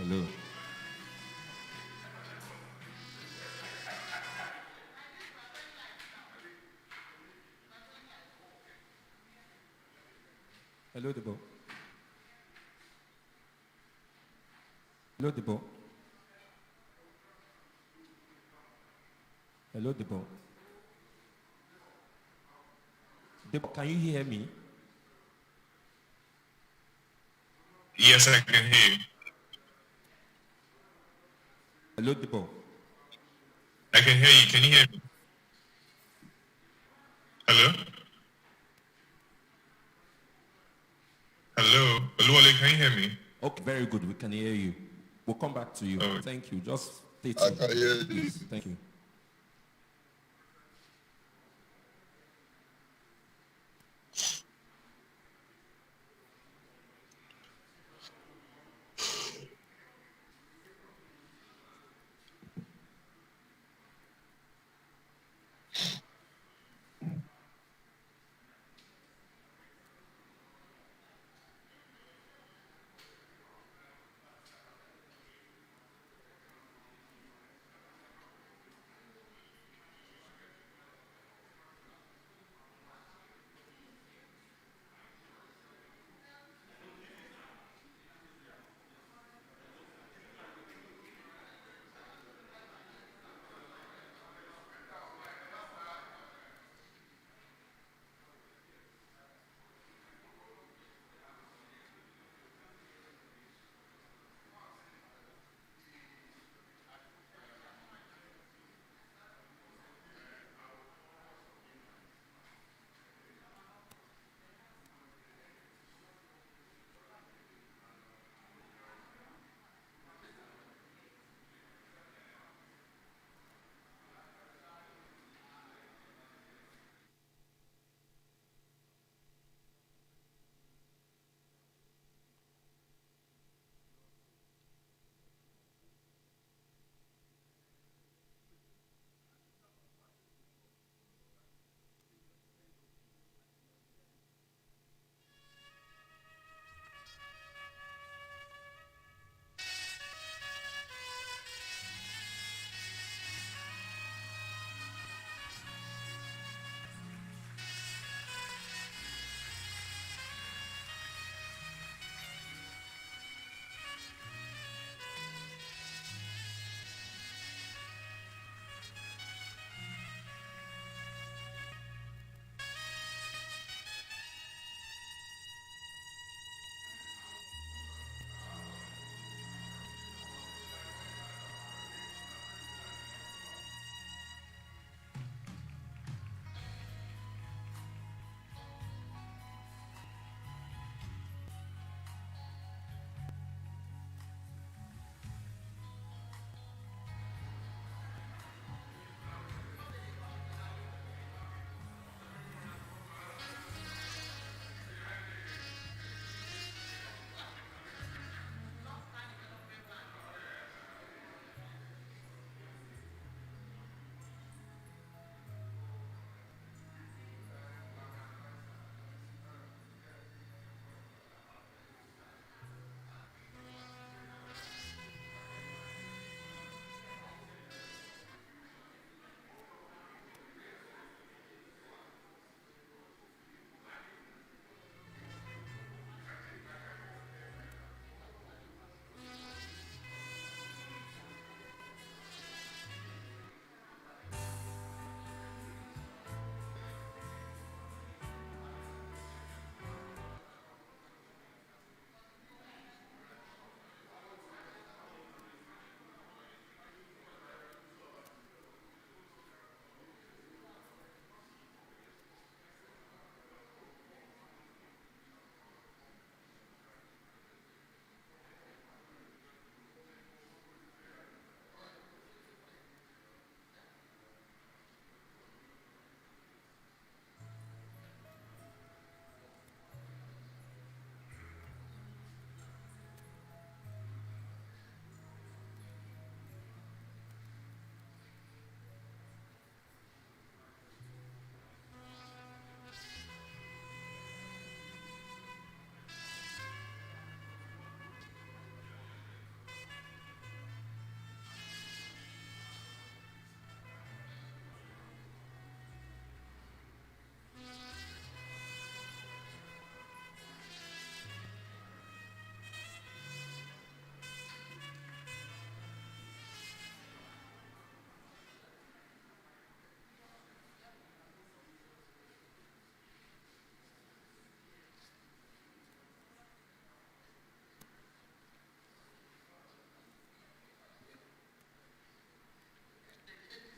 Hello. Hello, Debo. Hello, Debo. Hello, Debo. Debo, can you hear me? Yes, I can hear you. Hello, Debo. I can hear you. Can you hear me? Hello? Hello? Oluwale, can you hear me? Okay, very good. We can hear you. We'll come back to you. Oh, Thank you. Just stay I tuned, can hear you. please. Thank you.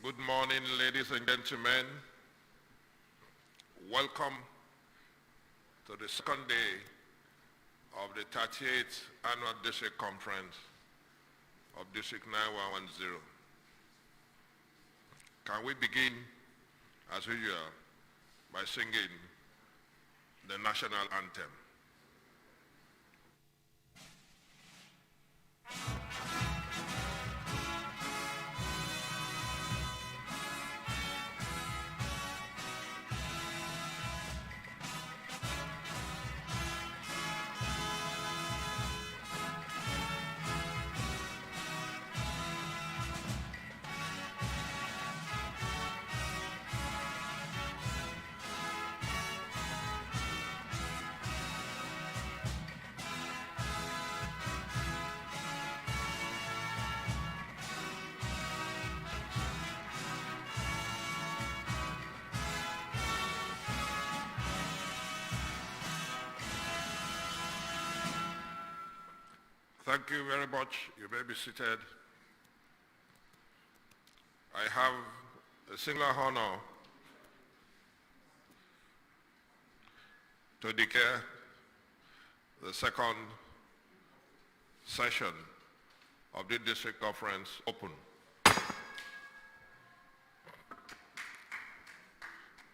Good morning, ladies and gentlemen. Welcome to the second day of the 38th Annual District Conference of District 9110. Can we begin, as usual, by singing the national anthem? Thank you very much. You may be seated. I have a singular honor to declare the second session of the district conference open.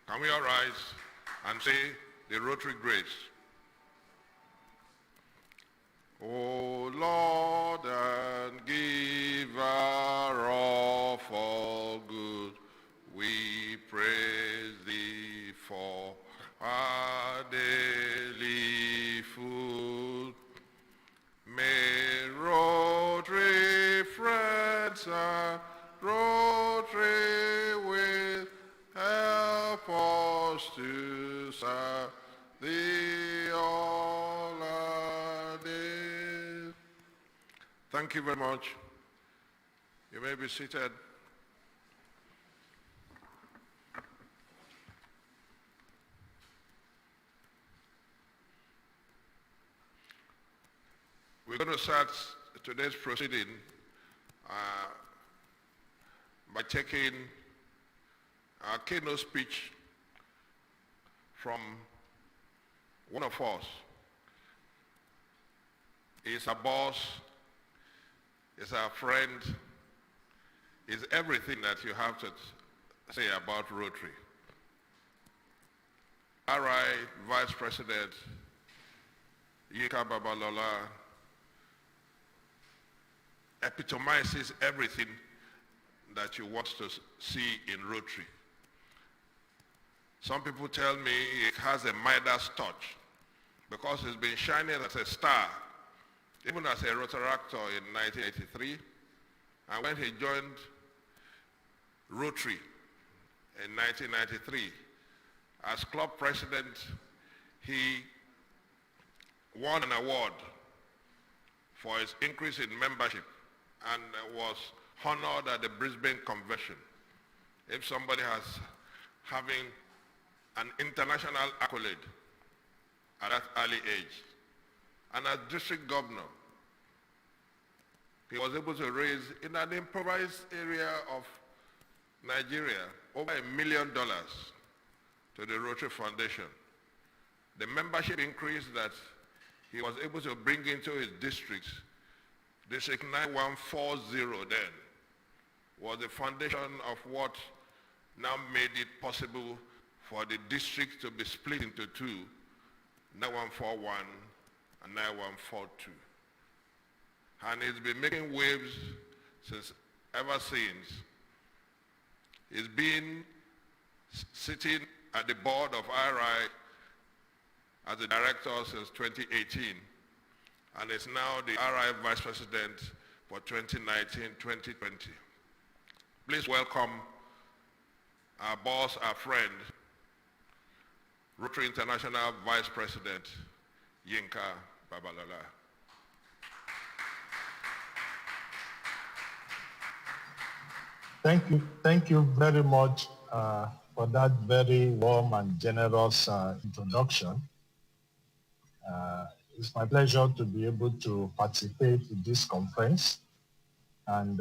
Can we all rise and say the Rotary grace? O Lord and giver of all good, we praise thee for our daily food. May Rotary friends and Rotary with help us to serve thee all our days. Thank you very much. You may be seated. We're going to start today's proceeding by taking our keynote speech from one of us. He's our boss, he's our friend, he's everything that you have to say about Rotary. RI Vice President Yinka Babalola epitomizes everything that you want to see in Rotary. Some people tell me it has a Midas touch because it's been shining as a star, even as a Rotaractor in 1983. And when he joined Rotary in 1993, as club president, he won an award for his increase in membership and was honored at the Brisbane Convention. If somebody has having an international accolade at that early age. And as district governor, he was able to raise in an improvised area of Nigeria over $1 million to the Rotary Foundation. The membership increase that he was able to bring into his districts, District 9140 then, was the foundation of what now made it possible for the district to be split into two, 9141 and 9142. And it's been making waves ever since. He's been sitting at the board of RI as the director since 2018, and is now the RI Vice President for 2019-2020. Please welcome our boss, our friend, Rotary International Vice President, Yinka Babalola. Thank you very much for that very warm and generous introduction. It's my pleasure to be able to participate in this conference. And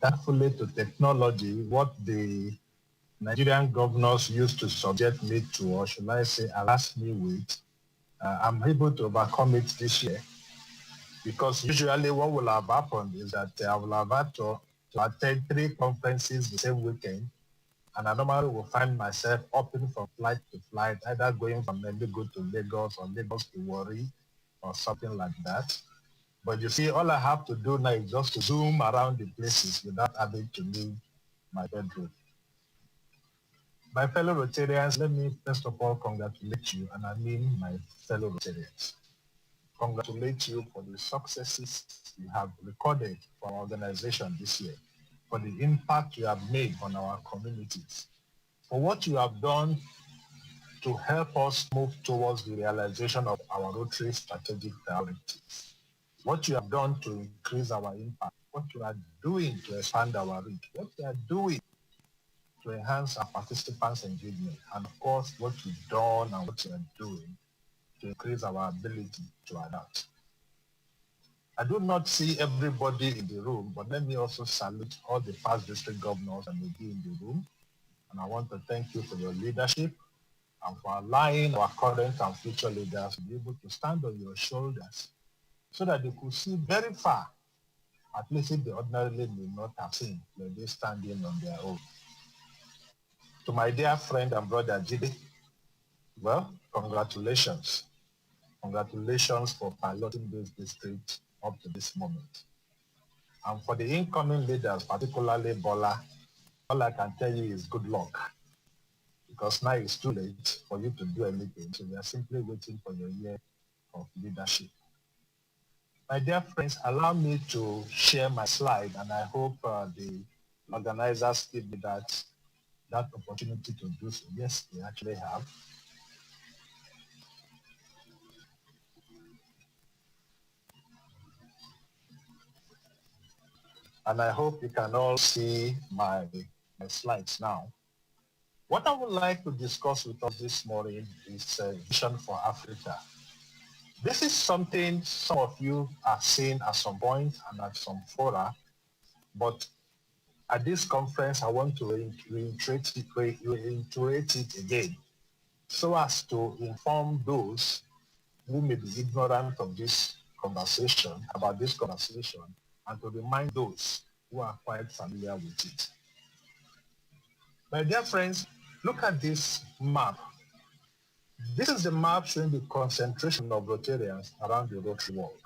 thankfully to technology, what the Nigerian governors used to subject me to, or should I say, harass me with, I'm able to overcome it this year. Because usually what will have happened is that I will have had to attend 3 conferences the same weekend. And I normally will find myself hopping from flight to flight, either going from Enugu to Lagos or Lagos to Warri or something like that. But you see, all I have to do now is just to zoom around the places without having to leave my bedroom. My fellow Rotarians, let me first of all congratulate you, and I mean my fellow Rotarians. Congratulate you for the successes you have recorded for our organization this year, for the impact you have made on our communities, for what you have done to help us move towards the realization of our Rotary strategic priorities, what you have done to increase our impact, what you are doing to expand our reach, what you are doing to enhance our participants' engagement, and of course, what you've done and what you are doing to increase our ability to adapt. I do not see everybody in the room, but let me also salute all the past district governors that may be in the room. And I want to thank you for your leadership and for allowing our current and future leaders to be able to stand on your shoulders so that they could see very far, at least if they ordinarily may not have seen when they standing on their own. To my dear friend and brother Jide, well, congratulations. Congratulations for piloting this district up to this moment. And for the incoming leaders, particularly Bola, all I can tell you is good luck. Because now it's too late for you to do anything. So we are simply waiting for your year of leadership. My dear friends, allow me to share my slide, and I hope the organizers give me that opportunity to do so. Yes, they actually have. And I hope you can all see my slides now. What I would like to discuss with us this morning is Vision for Africa. This is something some of you have seen at some point and at some fora, but at this conference, I want to reiterate it again so as to inform those who may be ignorant of this conversation, about this conversation, and to remind those who are quite familiar with it. My dear friends, look at this map. This is the map showing the concentration of Rotarians around the Rotary world.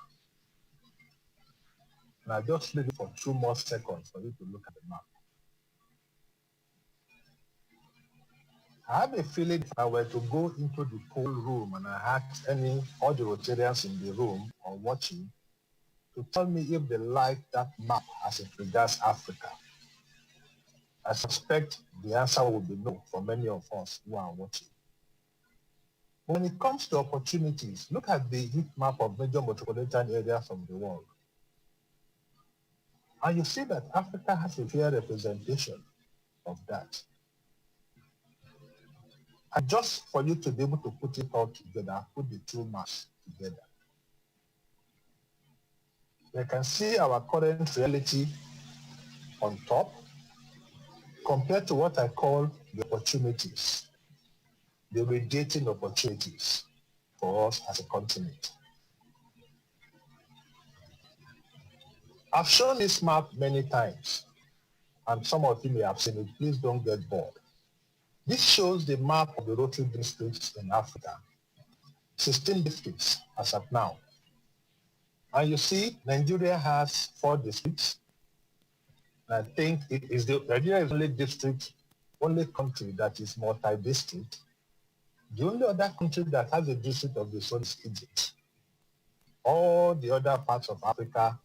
And I just leave it for 2 more seconds for you to look at the map. I have a feeling if I were to go into the poll room and I asked all the Rotarians in the room or watching to tell me if they like that map as it regards Africa, I suspect the answer would be no for many of us who are watching. When it comes to opportunities, look at the heat map of major metropolitan areas of the world. And you see that Africa has a fair representation of that. And just for you to be able to put it all together, put the 2 maps together, you can see our current reality on top compared to what I call the opportunities, the radiating opportunities for us as a continent. I've shown this map many times, and some of you may have seen it. Please don't get bored. This shows the map of the Rotary districts in Africa, 16 districts as of now. And you see, Nigeria has 4 districts. I think Nigeria is only country that is multi-district. The only other country that has a district of its own is Egypt. All the other parts of Africa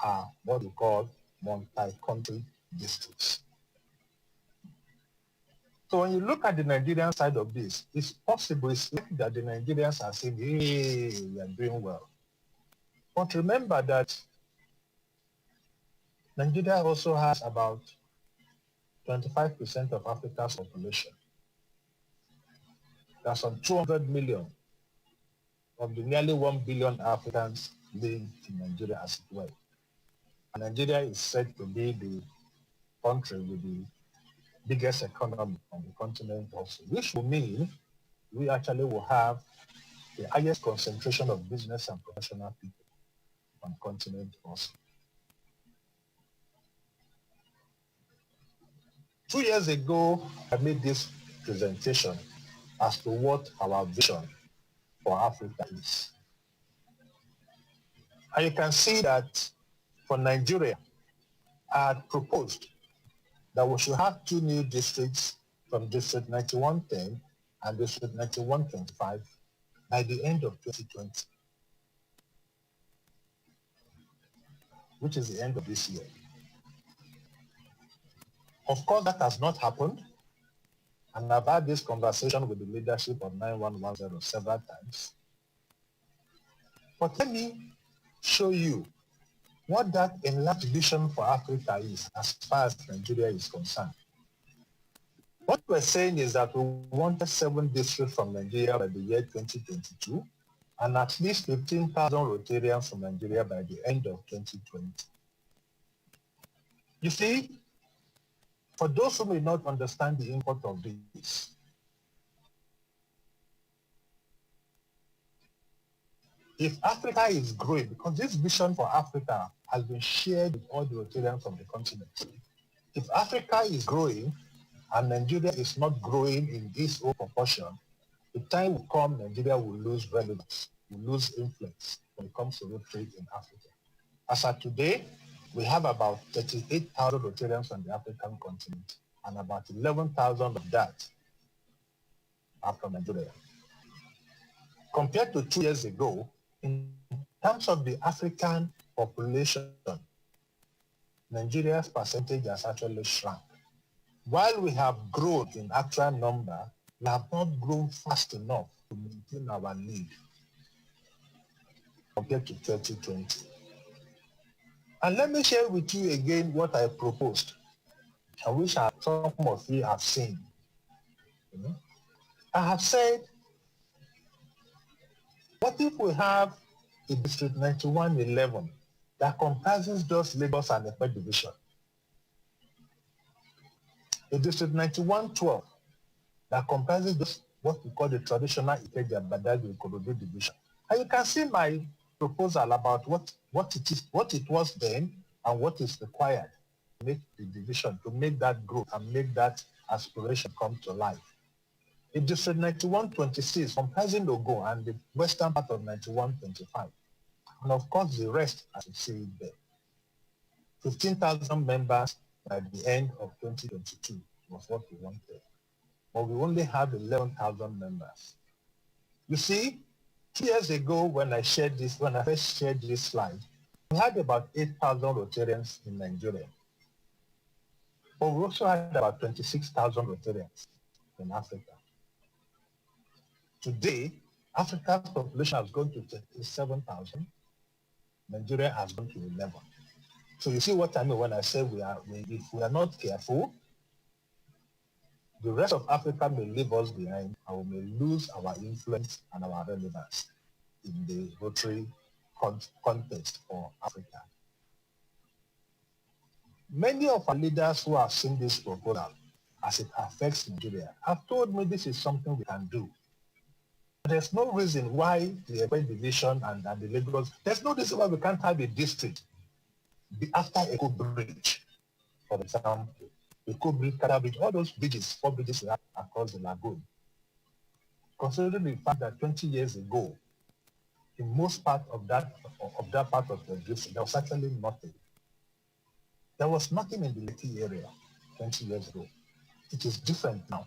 are what we call multi-country districts. So when you look at the Nigerian side of this, it's possible, it's likely that the Nigerians are saying, hey, we are doing well. But remember that Nigeria also has about 25% of Africa's population. There are some 200 million of the nearly 1 billion Africans live in Nigeria as it were. And Nigeria is said to be the country with the biggest economy on the continent also, which will mean we actually will have the highest concentration of business and professional people on the continent also. 2 years ago, I made this presentation as to what our vision for Africa is. And you can see that for Nigeria, I had proposed that we should have 2 new districts from District 9110 and District 9125 by the end of 2020, which is the end of this year. Of course, that has not happened. And I've had this conversation with the leadership of 9110 several times. But let me show you what that enlarged vision for Africa is as far as Nigeria is concerned. What we're saying is that we wanted 7 districts from Nigeria by the year 2022 and at least 15,000 Rotarians from Nigeria by the end of 2020. You see, for those who may not understand the import of this, if Africa is growing, because this vision for Africa has been shared with all the Rotarians from the continent. If Africa is growing and Nigeria is not growing in this own proportion, the time will come Nigeria will lose relevance, will lose influence when it comes to Rotary in Africa. As of today, we have about 38,000 Rotarians on the African continent, and about 11,000 of that are from Nigeria. Compared to 2 years ago, in terms of the African population, Nigeria's percentage has actually shrunk. While we have grown in actual number, we have not grown fast enough to maintain our lead compared to 2020. And let me share with you again what I proposed. I wish some of you have seen. I have said, what if we have a District 9111 that comprises just Lagos and Epe division? A District 9112 that comprises just what we call the traditional Ikeja Badagry Ikorodu division. And you can see my proposal about what it was then and what is required to make the division, to make that growth and make that aspiration come to life. In District 9126, comprising Ogun and the western part of 9125, and of course the rest, as you see it there. 15,000 members by the end of 2022 was what we wanted. But we only have 11,000 members. You see, 2 years ago when I first shared this slide, we had about 8,000 Rotarians in Nigeria. But we also had about 26,000 Rotarians in Africa. Today, Africa's population has gone to 37,000. Nigeria has gone to 11. So you see what I mean when I say if we are not careful, the rest of Africa may leave us behind and we may lose our influence and our relevance in the Rotary context for Africa. Many of our leaders who have seen this proposal as it affects Nigeria have told me this is something we can do. There's no reason why the Epe division and the Lagos, there's no reason why we can't have a district after Eco Bridge, for example. Eco Bridge, Kada Bridge, all those bridges, 4 bridges we have across the lagoon. Considering the fact that 20 years ago, in most part of that part of the district, there was actually nothing. There was nothing in the Lekki area 20 years ago. It is different now.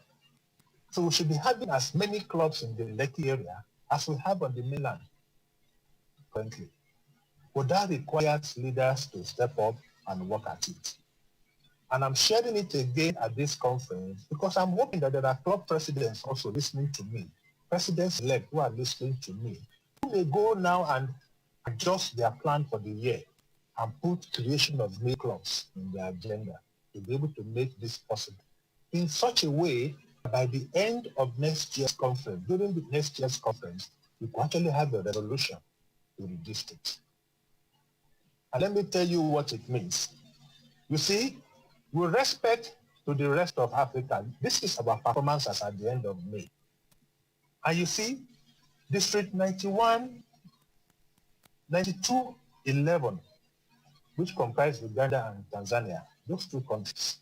So we should be having as many clubs in the Lekki area as we have on the mainland currently. But that requires leaders to step up and work at it. And I'm sharing it again at this conference because I'm hoping that there are club presidents also listening to me, presidents-elect who are listening to me, who may go now and adjust their plan for the year and put creation of new clubs in their agenda to be able to make this possible in such a way that by the end of next year's conference, during the next year's conference, we can actually have a resolution to the districts. And let me tell you what it means. You see, with respect to the rest of Africa, this is our performance as at the end of May. And you see, District 91, 92, 11, which comprise Uganda and Tanzania, those two countries.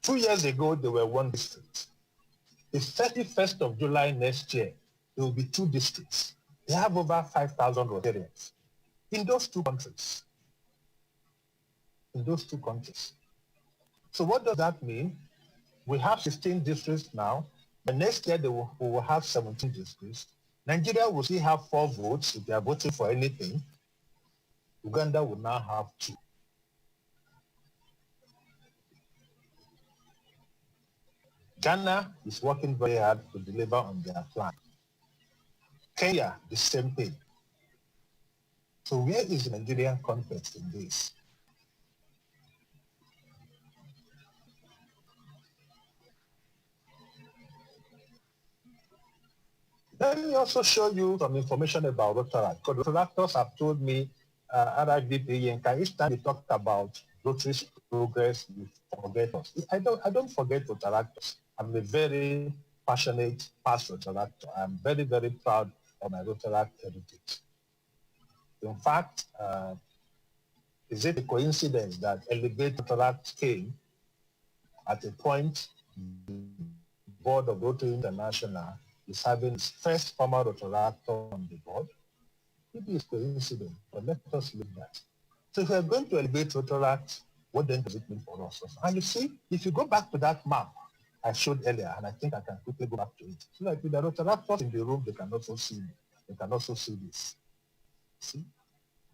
2 years ago, they were one district. The 31st of July next year, there will be two districts. They have over 5,000 Rotarians in those two countries. In those two countries. So what does that mean? We have 16 districts now. The next year, we will have 17 districts. Nigeria will still have 4 votes if they are voting for anything. Uganda will now have 2. Ghana is working very hard to deliver on their plan. Kenya, the same thing. So where is the Nigerian context in this? Let me also show you some information about Rotaract. Because Rotaractors have told me, RIVP, each time we talk about Rotary's progress, we forget us. I don't forget Rotaractors. I'm a very passionate past Rotaractor. I'm very, very proud of my Rotaract heritage. In fact, is it a coincidence that Elevate Rotaract came at a point the board of Rotary International is having its first former Rotaractor on the board? Maybe it's coincidence, but let us leave that. So if we're going to elevate Rotaract, what then does it mean for us? And you see, if you go back to that map I showed earlier, and I think I can quickly go back to it. So like with the Rotaractors in the room, they can also see me. They can also see this. See?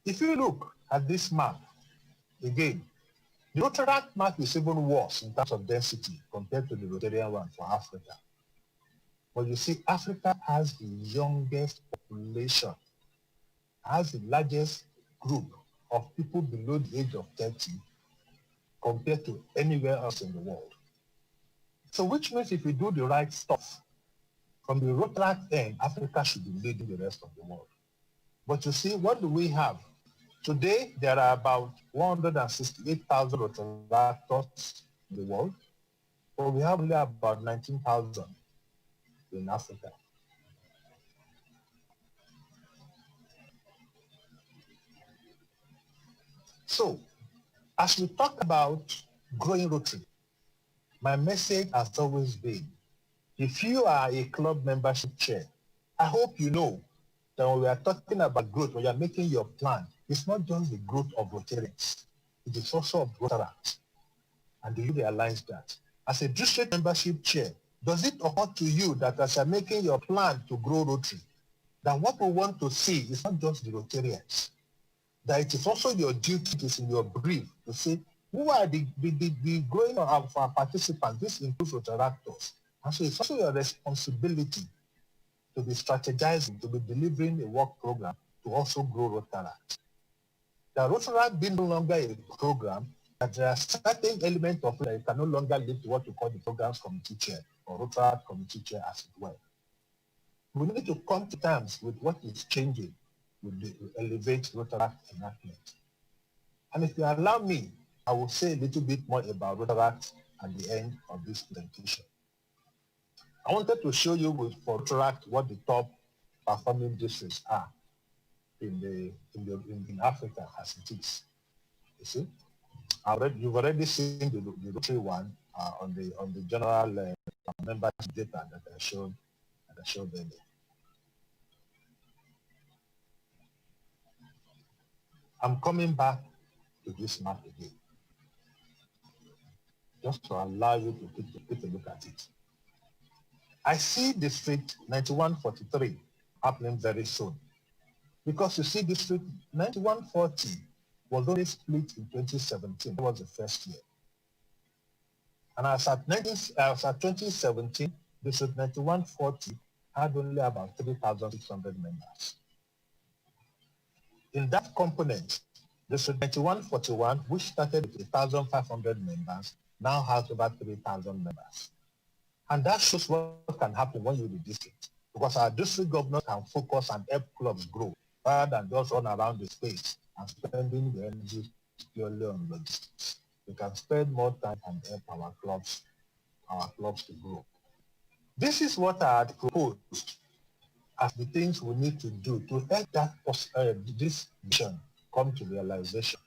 If you look at this map, again, the Rotaract map is even worse in terms of density compared to the Rotarian one for Africa. But you see, Africa has the youngest population, has the largest group of people below the age of 30 compared to anywhere else in the world. So which means if we do the right stuff, from the Rotaract end, Africa should be leading the rest of the world. But you see, what do we have? Today, there are about 168,000 Rotaractors in the world, but we have only about 19,000 in Africa. So, as we talk about growing Rotary, my message has always been, if you are a club membership chair, I hope you know that when we are talking about growth, when you are making your plan, it's not just the growth of Rotarians, it is also of Rotaract. And do you realize that? As a district membership chair, does it occur to you that as you're making your plan to grow Rotary, that what we want to see is not just the Rotarians, that it is also your duty, it is in your brief to say, who are the growing of our participants? This includes Rotaractors. And so it's also your responsibility to be strategizing, to be delivering a work program to also grow Rotaract. The Rotaract being no longer a program, that there are certain elements of it that you can no longer live to what you call the programs committee chair or Rotaract committee chair as it were. We need to come to terms with what is changing with the Elevate Rotaract enactment. And if you allow me, I will say a little bit more about Rotaract at the end of this presentation. I wanted to show you for Rotaract what the top performing districts are in Africa as it is. You see, you've already seen the Rotary one on the general membership data that I showed earlier. I'm coming back to this map again, just to allow you to take a look at it. I see District 9143 happening very soon. Because you see, District 9140 was only split in 2017. That was the first year. And as at 2017, District 9140 had only about 3,600 members. In that component, District 9141, which started with 1,500 members, now has over 3,000 members. And that shows what can happen when you're the district. Because our district governors can focus and help clubs grow rather than just run around the space and spending the energy purely on logistics. We can spend more time and help our clubs to grow. This is what I had proposed as the things we need to do to help this vision come to realization.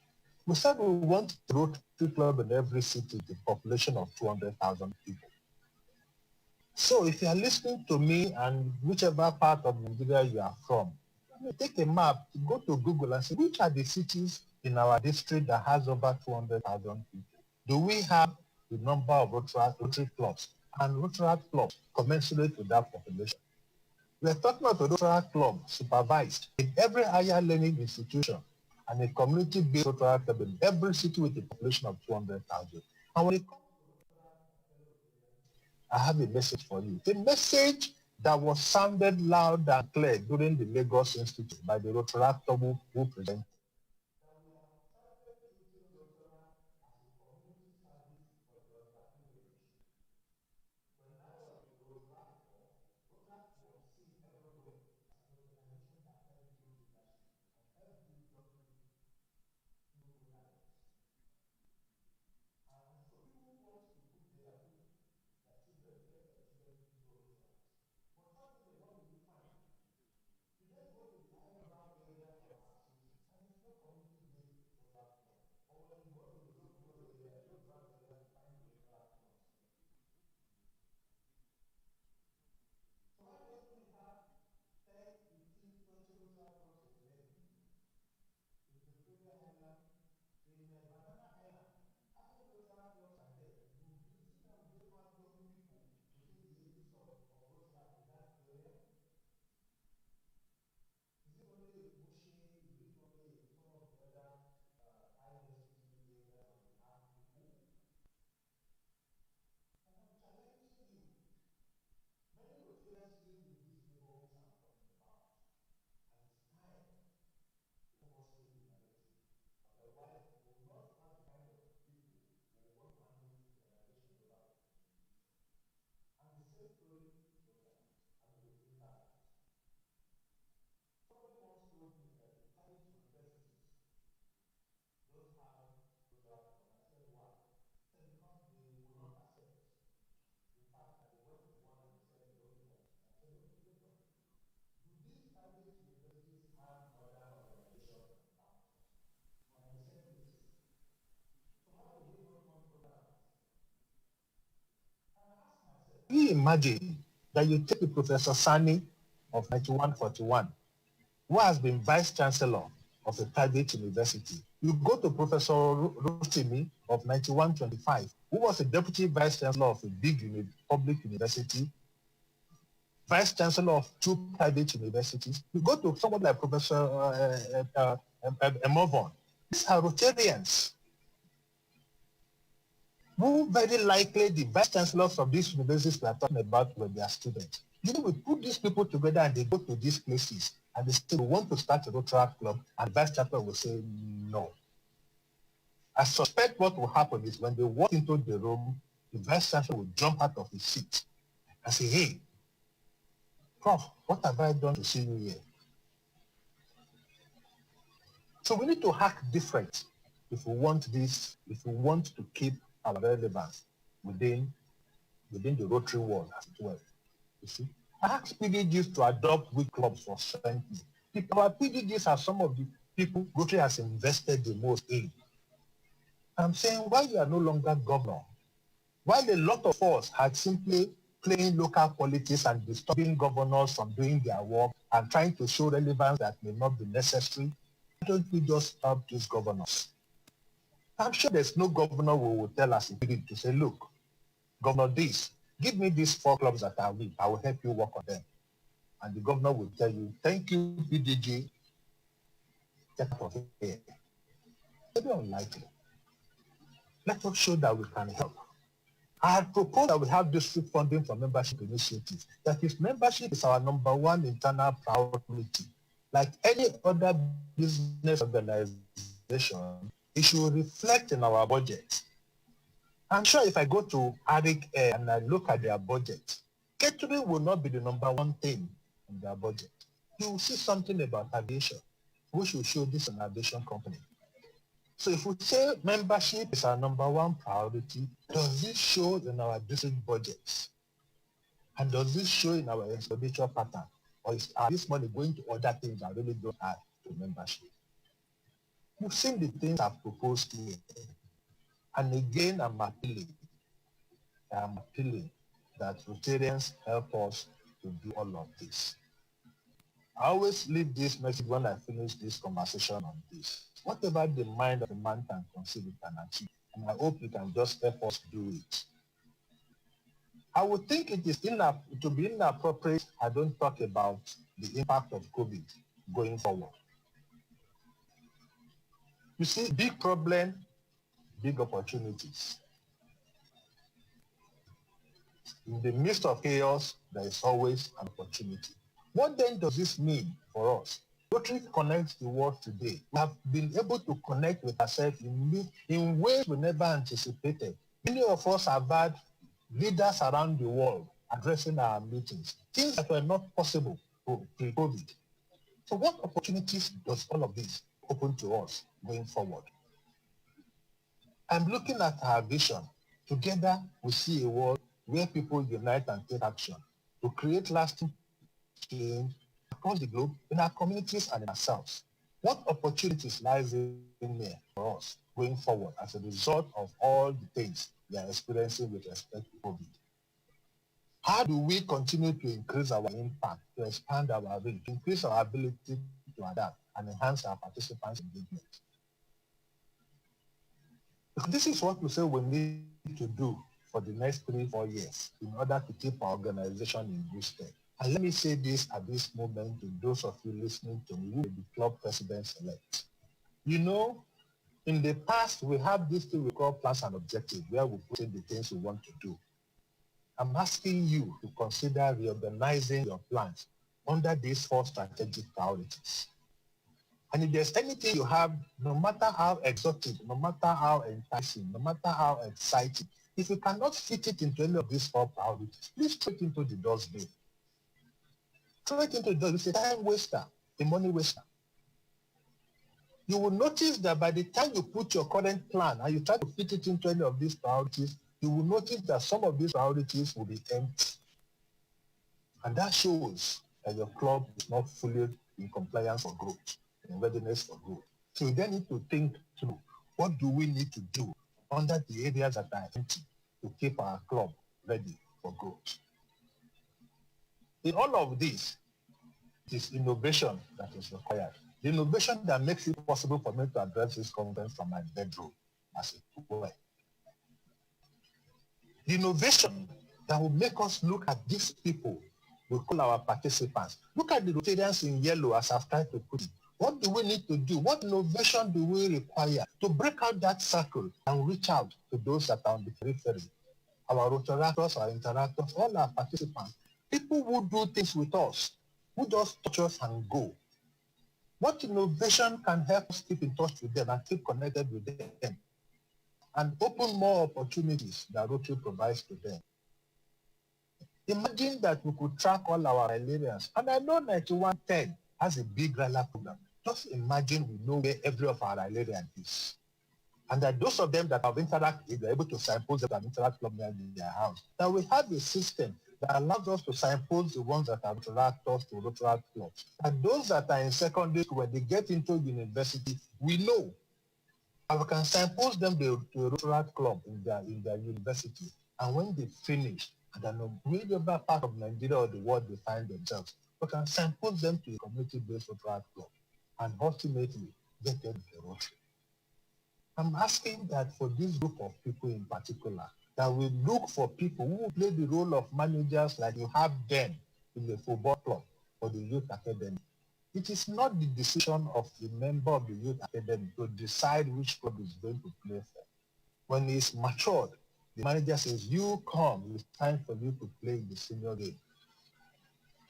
We said we want a Rotary Club in every city with a population of 200,000 people. So if you are listening to me and whichever part of Nigeria you are from, take a map, go to Google and see which are the cities in our district that has over 200,000 people. Do we have the number of Rotary clubs and Rotary clubs commensurate with that population? We are talking about a Rotary club supervised in every higher learning institution and a community-based Rotary club in every city with a population of 200,000. And when it comes, I have a message for you. The message that was sounded loud and clear during the Lagos Institute by the Rotary club who presented. Can you imagine that you take the Professor Sani of 9141, who has been vice chancellor of a private university? You go to Professor Rotimi of 9125, who was a deputy vice chancellor of a big public university, vice chancellor of two private universities. You go to someone like Professor Emovon. These are Rotarians who very likely the vice chancellors of these universities we are talking about were their students. You know, we put these people together and they go to these places and they say, we want to start a Rotary club, and vice chancellor will say, no. I suspect what will happen is when they walk into the room, the vice chancellor will jump out of his seat and say, hey, Prof, what have I done to see you here? So we need to act different if we want this, if we want to keep our relevance within the Rotary world as well. You see, I asked PDGs to adopt weak clubs for strengthening. Our PDGs are some of the people Rotary has invested the most in. I'm saying, why you are no longer governor, while a lot of us had simply playing local politics and disturbing governors from doing their work and trying to show relevance that may not be necessary, why don't we just help these governors? I'm sure there's no governor who will tell us to say, look, Governor this, give me these 4 clubs that are weak. I will help you work on them. And the governor will tell you, thank you, PDG, get out of here. Very unlikely. Let us show that we can help. I had proposed that we have district funding for membership initiatives. That if membership is our number 1 internal priority, like any other business organization, it should reflect in our budget. I'm sure if I go to ARIC and I look at their budget, catering will not be the number 1 thing in their budget. You will see something about aviation. we should show this in our aviation company. So if we say membership is our number one priority, does this show in our district budgets? And does this show in our expenditure pattern? Or are this money going to other things that really don't add to membership? You've seen the things I've proposed here. And again, I'm appealing that Rotarians help us to do all of this. I always leave this message when I finish this conversation on this. Whatever the mind of a man can conceive, it can achieve. And I hope you can just help us do it. I would think it is to be inappropriate I don't talk about the impact of COVID going forward. You see, big problem, big opportunities. In the midst of chaos, there is always an opportunity. What then does this mean for us? Rotary connects the world today. We have been able to connect with ourselves in ways we never anticipated. Many of us have had leaders around the world addressing our meetings, things that were not possible pre-COVID. So what opportunities does all of this open to us going forward? I'm looking at our vision. Together, we see a world where people unite and take action to create lasting change across the globe, in our communities and in ourselves. What opportunities lies in there for us going forward as a result of all the things we are experiencing with respect to COVID? How do we continue to increase our impact, to expand our reach, to increase our ability to adapt and enhance our participants' engagement? This is what we say we need to do for the next 3-4 years in order to keep our organization in good stead. And let me say this at this moment to those of you listening to me who will be club presidents-elect. You know, in the past, we have this thing we call plans and objectives, where we put in the things we want to do. I'm asking you to consider reorganizing your plans under these 4 strategic priorities. And if there's anything you have, no matter how exotic, no matter how enticing, no matter how exciting, if you cannot fit it into any of these 4 priorities, please throw it into the dustbin. Throw it into the dustbin. It's a time waster, a money waster. You will notice that by the time you put your current plan and you try to fit it into any of these priorities, you will notice that some of these priorities will be empty. And that shows that your club is not fully in compliance for growth, in readiness for growth. So we then need to think through, what do we need to do under the areas that are empty to keep our club ready for growth? In all of this, it is innovation that is required. The innovation that makes it possible for me to address this conference from my bedroom, as it were. The innovation that will make us look at these people we call our participants. Look at the Rotarians in yellow, as I've tried to put it. What do we need to do? What innovation do we require to break out that circle and reach out to those that are on the periphery? Our Rotaractors, our interactors, all our participants, people who do things with us, who just touch us and go. What innovation can help us keep in touch with them and keep connected with them and open more opportunities that Rotary provides to them? Imagine that we could track all our Ralarians. And I know 9110 has a big Rala program. Just imagine we know where every of our Ralarians is. And that those of them that have interacted, they're able to signpost them and interact club near their house. That we have a system that allows us to signpost the ones that are interactors to Rotary clubs. And those that are in secondary school, when they get into university, we know. And we can signpost them to a Rotary club in their university. And when they finish, I don't know whichever part of Nigeria or the world they find themselves, we can signpost them to a community-based Rotary club and ultimately get them to Rotary. I'm asking that for this group of people in particular, that we look for people who play the role of managers like you have them in the football club or the youth academy. It is not the decision of the member of the youth academy to decide which club is going to play for. When he's matured, the manager says, you come, it's time for you to play in the senior game.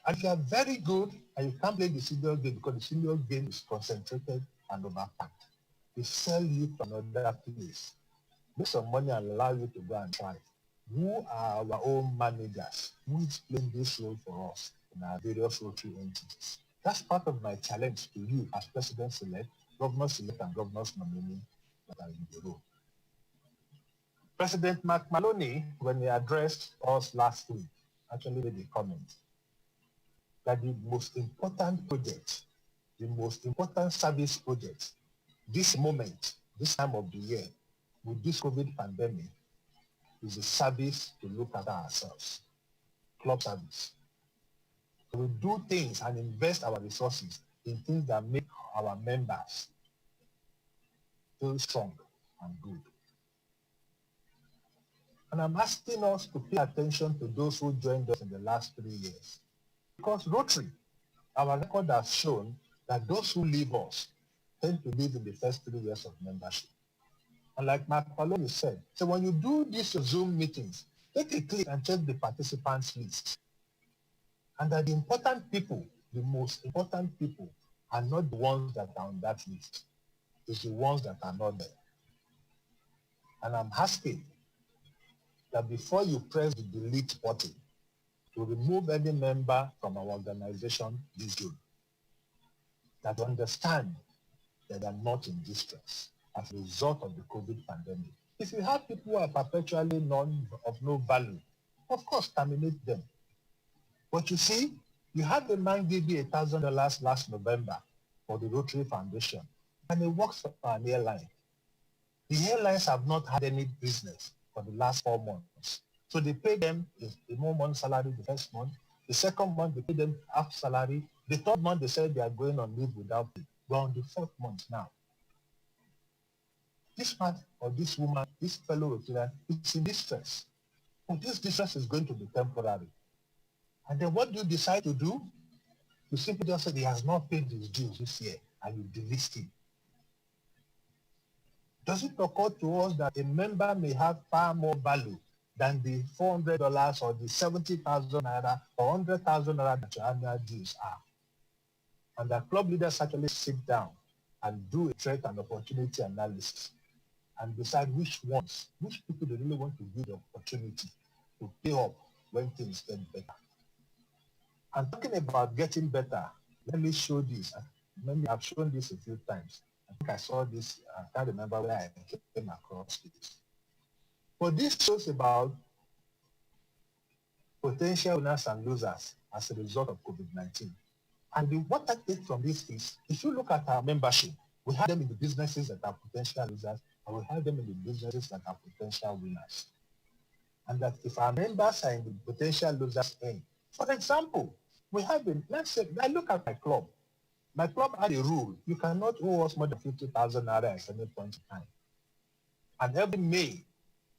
And if you are very good and you can't play the senior game because the senior game is concentrated and overpacked, they sell you to another place, make some money and allow you to go and try. Who are our own managers? Who is playing this role for us in our various Rotary entities? That's part of my challenge to you as president-elect, governors-elect, and governors nominee that are in the role. President Mark Maloney, when he addressed us last week, actually made a comment that the most important project, the most important service project, this moment, this time of the year, with this COVID pandemic, is a service to look at ourselves, club service. We do things and invest our resources in things that make our members feel strong and good. And I'm asking us to pay attention to those who joined us in the last 3 years. Because Rotary, our record has shown that those who leave us tend to leave in the first 3 years of membership. And like Mark Maloney said, so when you do these Zoom meetings, take a click and check the participants list. And that the important people, the most important people, are not the ones that are on that list. It's the ones that are not there. And I'm asking that before you press the delete button to remove any member from our organization this June, that you understand that they are not in distress as a result of the COVID pandemic. If you have people who are perpetually of no value, of course, terminate them. But you see, you had a man give you $1,000 last November for the Rotary Foundation, and he works for an airline. The airlines have not had any business for the last 4 months. So they pay them a 1 month salary the first month. The second month, they pay them half salary. The third month, they said they are going on leave without pay. We're on the 4th month now. This man or this woman, this fellow Rotarian is in distress. But this distress is going to be temporary. And then what do you decide to do? You simply just say he has not paid his dues this year and you delist him. Does it occur to us that a member may have far more value than the $400 or the 70,000 naira or 100,000 naira that your annual dues are? And the club leaders actually sit down and do a threat and opportunity analysis and decide which people they really want to give the opportunity to pay up when things get better. And talking about getting better, let me show this. Maybe I've shown this a few times. I think I saw this, I can't remember where I came across this. But this shows about potential winners and losers as a result of COVID-19. And what I take from this is, if you look at our membership, we have them in the businesses that are potential losers, and we have them in the businesses that are potential winners. And that if our members are in the potential losers end, for example, we have been, let's say, I look at my club. My club had a rule, you cannot owe us more than 50,000 naira at any point in time. And every May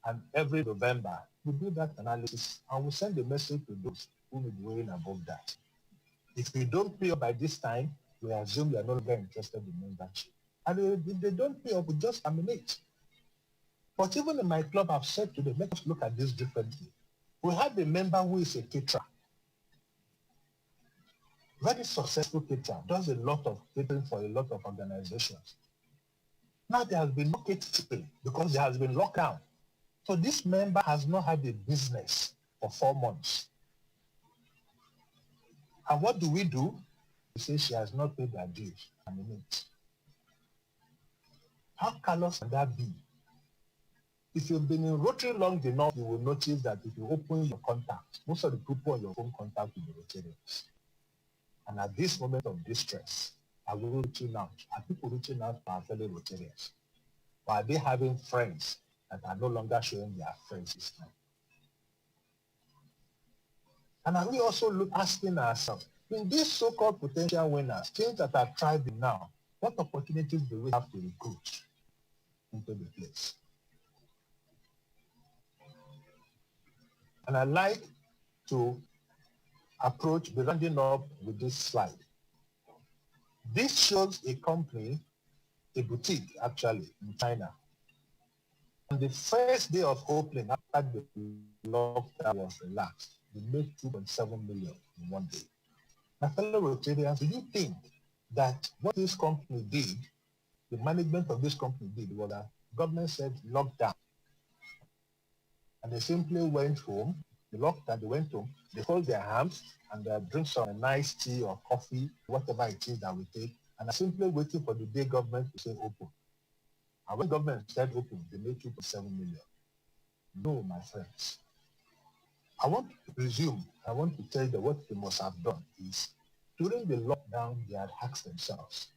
and every November, we do that analysis and we send a message to those who will be going above that. If you don't pay up by this time, we assume you are no longer interested in membership. And if they don't pay up, we just terminate. But even in my club, I've said to them, let us look at this differently. We have a member who is a caterer. Very successful caterer, does a lot of catering for a lot of organizations. Now there has been no catering because there has been lockdown. So this member has not had a business for 4 months. And what do? We say she has not paid her dues. How callous can that be? If you've been in Rotary long enough, you will notice that if you open your contact, most of the people on your phone contact will be Rotarians. And at this moment of distress, are we reaching out? Are people reaching out to our fellow Rotarians? Or are they having friends that are no longer showing their friends this time? And are we also asking ourselves, in these so-called potential winners, things that are thriving now, what opportunities do we have to recruit into the place? And I like to be rounding up with this slide. This shows a company, a boutique actually, in China. On the first day of opening, after the lockdown was relaxed, they made 2.7 million in 1 day. My fellow Rotarians, do you think that what this company did, the management of this company did, was that government said lockdown, and they simply went home They locked and they went home. They hold their hands and drink some nice tea or coffee, whatever it is that we take, and are simply waiting for the day government to say open. And when government said open, they made 2.7 million. No, my friends. I want to presume, I want to tell you that what they must have done is during the lockdown, they had asked themselves,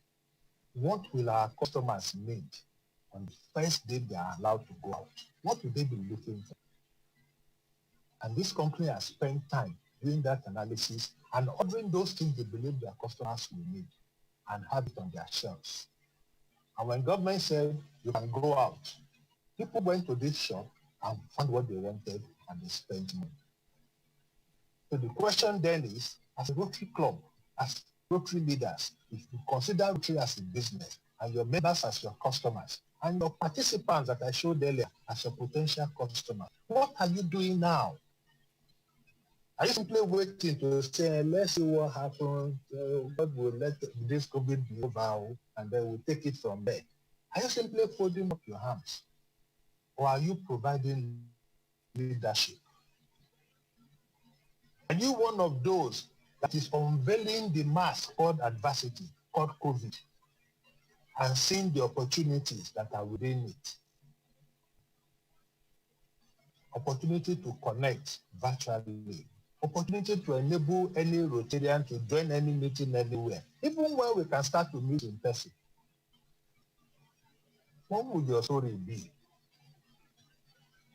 what will our customers need on the first day they are allowed to go out? What will they be looking for? And this company has spent time doing that analysis and ordering those things they believe their customers will need and have it on their shelves. And when government said you can go out, people went to this shop and found what they wanted and they spent money. So the question then is, as a Rotary Club, as Rotary leaders, if you consider Rotary as a business and your members as your customers and your participants that I showed earlier as your potential customers, what are you doing now? Are you simply waiting to say, let's see what happens, God will let this COVID be over, and then we'll take it from there? Are you simply folding up your hands? Or are you providing leadership? Are you one of those that is unveiling the mask called adversity, called COVID, and seeing the opportunities that are within it? Opportunity to connect virtually, opportunity to enable any Rotarian to join any meeting anywhere, even when we can start to meet in person. What would your story be?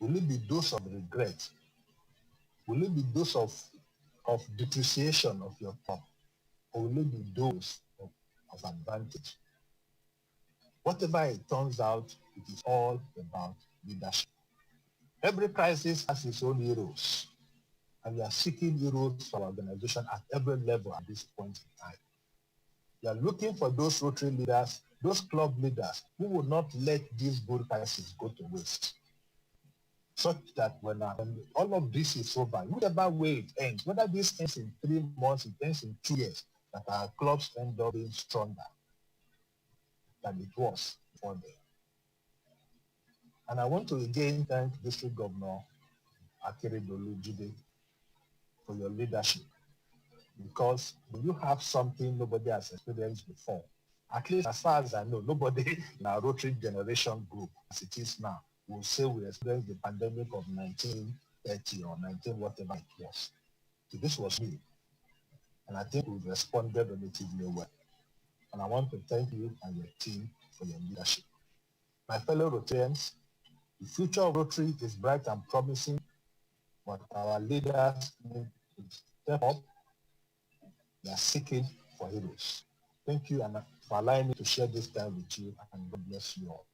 Will it be those of regret? Will it be those of depreciation of your thought? Or will it be those of advantage? Whatever it turns out, it is all about leadership. Every crisis has its own heroes, and we are seeking heroes for our organization at every level at this point in time. We are looking for those Rotary leaders, those club leaders who will not let these good crises go to waste. Such that when all of this is over, whatever way it ends, whether this ends in 3 months, it ends in 2 years, that our clubs end up being stronger than it was before then. And I want to again thank District Governor Akeredolu Jide for your leadership, because you have something nobody has experienced before. At least as far as I know, nobody in our Rotary generation group, as it is now, will say we experienced the pandemic of 1930 or 19 whatever it was. So this was me. And I think we responded relatively well. And I want to thank you and your team for your leadership. My fellow Rotarians, the future of Rotary is bright and promising, but our leaders need to step up. They are seeking for heroes. Thank you and for allowing me to share this time with you, and God bless you all.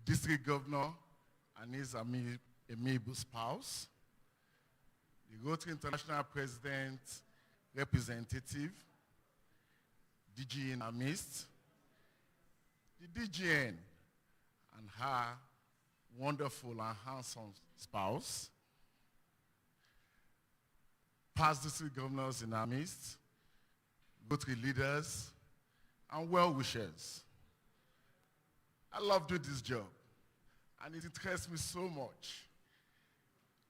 district governor and his amiable spouse, the Rotary International President representative, DG in our midst, the DGN and her wonderful and handsome spouse, past district governors in our midst, Rotary leaders, and well-wishers. I love doing this job, and it interests me so much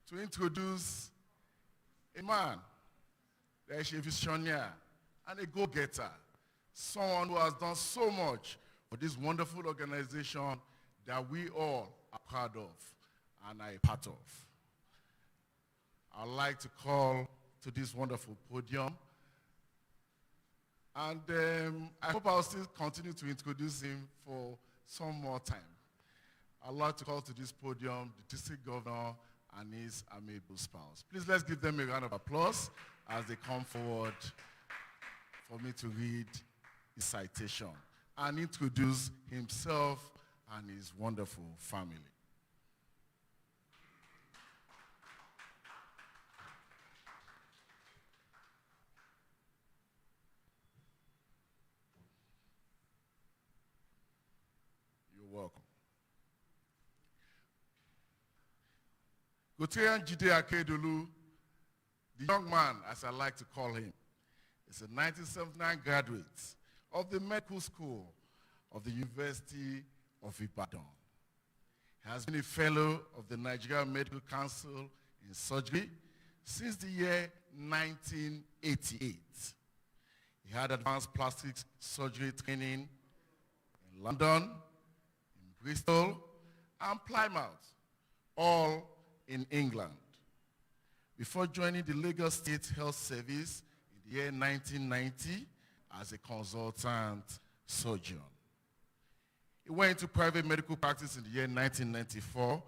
to introduce a man that is a visionary and a go-getter, someone who has done so much for this wonderful organization that we all are proud of and are a part of. I'd like to call to this wonderful podium, and I hope I'll still continue to introduce him for some more time. I'd like to call to this podium the district governor and his amiable spouse. Please let's give them a round of applause as they come forward for me to read his citation and introduce himself and his wonderful family. You're welcome. Rotarian Jide Akeredolu, the young man, as I like to call him, is a 1979 graduate of the Medical School of the University of Ibadan. He has been a fellow of the Nigerian Medical Council in Surgery since the year 1988. He had advanced plastic surgery training in London, in Bristol, and Plymouth, all in England, before joining the Lagos State Health Service in the year 1990 as a consultant surgeon. He went into private medical practice in the year 1994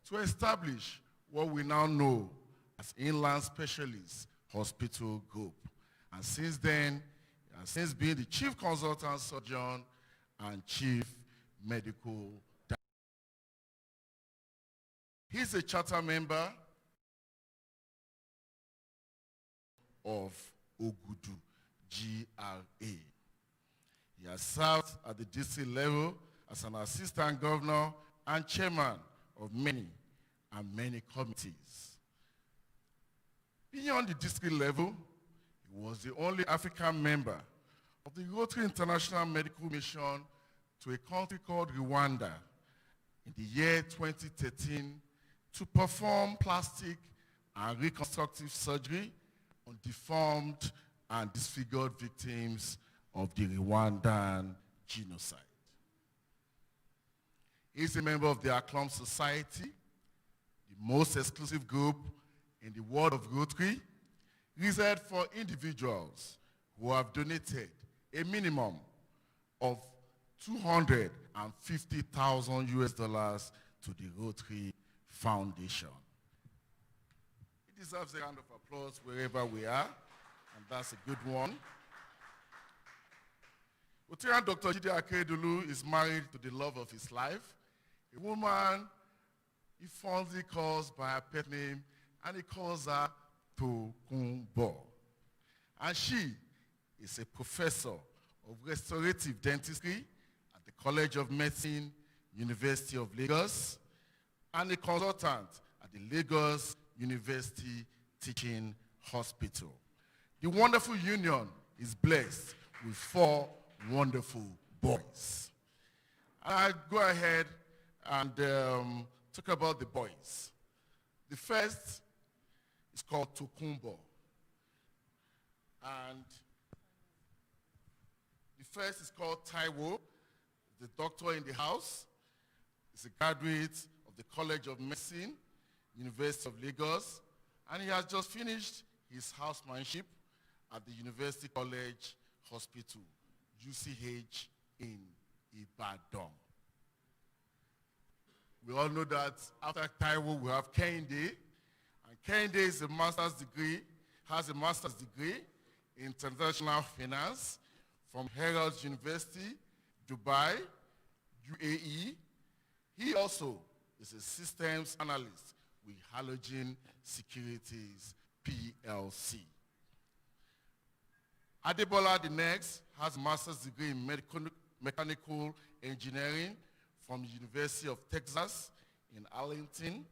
to establish what we now know as Inland Specialist Hospital Group. And since then, he has since been the chief consultant surgeon and chief medical director. He's a charter member of Ogudu, GRA. He has served at the district level as an assistant governor and chairman of many committees. Beyond the district level, he was the only African member of the Rotary International Medical Mission to a country called Rwanda in the year 2013 to perform plastic and reconstructive surgery on deformed and disfigured victims of the Rwandan genocide. He is a member of the Acclom Society, the most exclusive group in the world of Rotary, reserved for individuals who have donated a minimum of $250,000 to the Rotary Foundation. He deserves a round of applause wherever we are, and that's a good one. Rotarian Dr. Jide Akeredolu is married to the love of his life, a woman he fondly calls by her pet name, and he calls her Tokunbo. And she is a professor of restorative dentistry at the College of Medicine, University of Lagos, and a consultant at the Lagos University Teaching Hospital. The wonderful union is blessed with 4 wonderful boys. I'll go ahead and talk about the boys. The first is called Tokunbo. And the first is called Taiwo, the doctor in the house. He's a graduate of the College of Medicine, University of Lagos, and he has just finished his housemanship at the University College Hospital, UCH in Ibadan. We all know that after Taiwo we have Kehinde, and Kehinde is a master's degree, has a master's degree in international finance from Herald University, Dubai, UAE. He also is a systems analyst with Halogen Securities PLC. Adebola, the next, has a master's degree in mechanical engineering from the University of Texas in Arlington,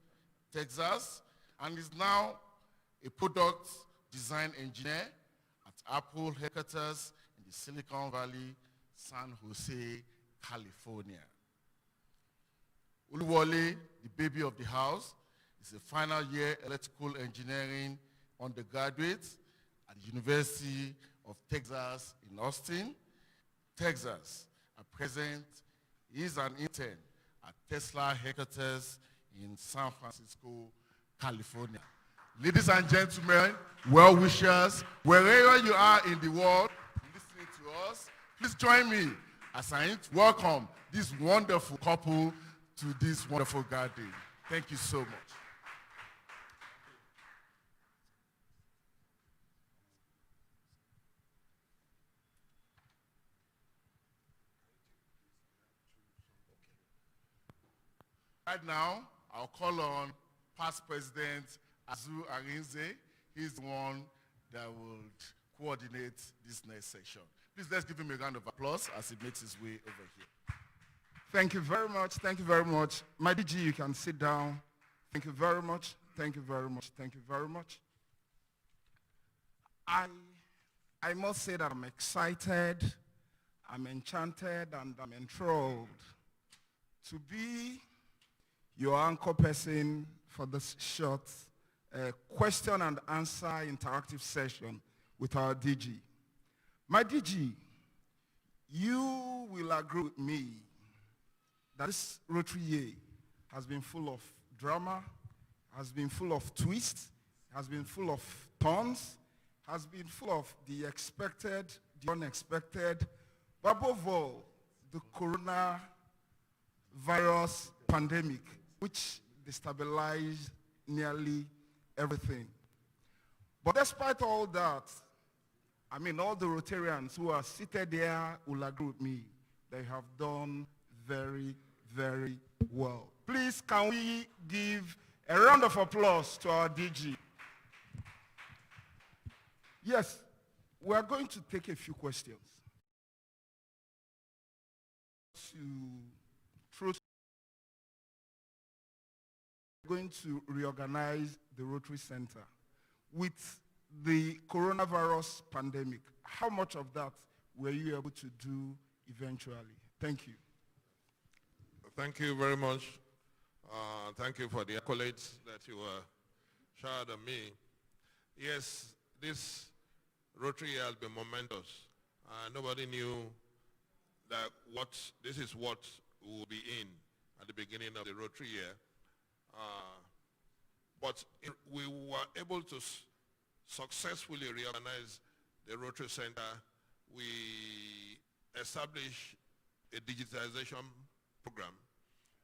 Texas, and is now a product design engineer at Apple headquarters in the Silicon Valley, San Jose, California. Uluwole, the baby of the house, is a final year electrical engineering undergraduate at the University of Texas in Austin, Texas. At present, he is an intern at Tesla headquarters in San Francisco, California. Ladies and gentlemen, well-wishers, wherever you are in the world listening to us, please join me as I welcome this wonderful couple to this wonderful gathering. Thank you so much. Right now, I'll call on past President Azu Arinze. He's the one that will coordinate this next section. Please let's give him a round of applause as he makes his way over here. Thank you very much. Thank you very much. My DG, you can sit down. Thank you very much. Thank you very much. Thank you very much. I must say that I'm excited, I'm enchanted, and I'm enthralled to be your anchor person for this short question and answer interactive session with our DG. My DG, you will agree with me that this Rotary year has been full of drama, has been full of twists, has been full of turns, has been full of the expected, the unexpected, but above all, the coronavirus pandemic, which destabilized nearly everything. But despite all that, I mean, all the Rotarians who are seated there will agree with me. They have done very, very well. Please, can we give a round of applause to our DG? Yes, we are going to take a few questions. We're going to reorganize the Rotary Center with the coronavirus pandemic. How much of that were you able to do eventually? Thank you. Thank you very much. Thank you for the accolades that you showered on me. Yes, this Rotary has been momentous. Nobody knew that this is what we will be in at the beginning of the Rotary year. But we were able to successfully reorganize the Rotary Center. We established a digitization program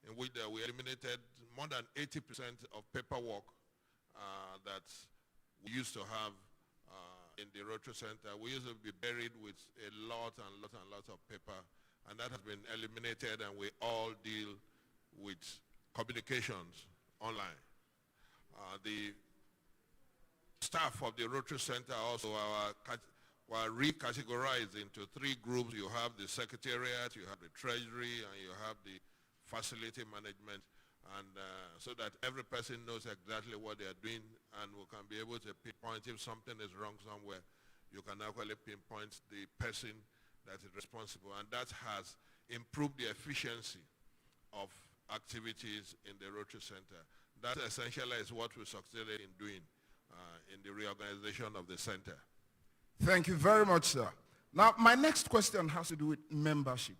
in which we eliminated more than 80% of paperwork that we used to have in the Rotary Center. We used to be buried with a lot of paper, and that has been eliminated, and we all deal with communications online. The staff of the Rotary Center also were recategorized into 3 groups. You have the Secretariat, you have the Treasury, and you have the Facility Management, and so that every person knows exactly what they are doing, and we can be able to pinpoint if something is wrong somewhere. You can actually pinpoint the person that is responsible, and that has improved the efficiency of activities in the Rotary Center. That essentially is what we succeeded in doing in the reorganization of the center. Thank you very much, sir. Now, my next question has to do with membership.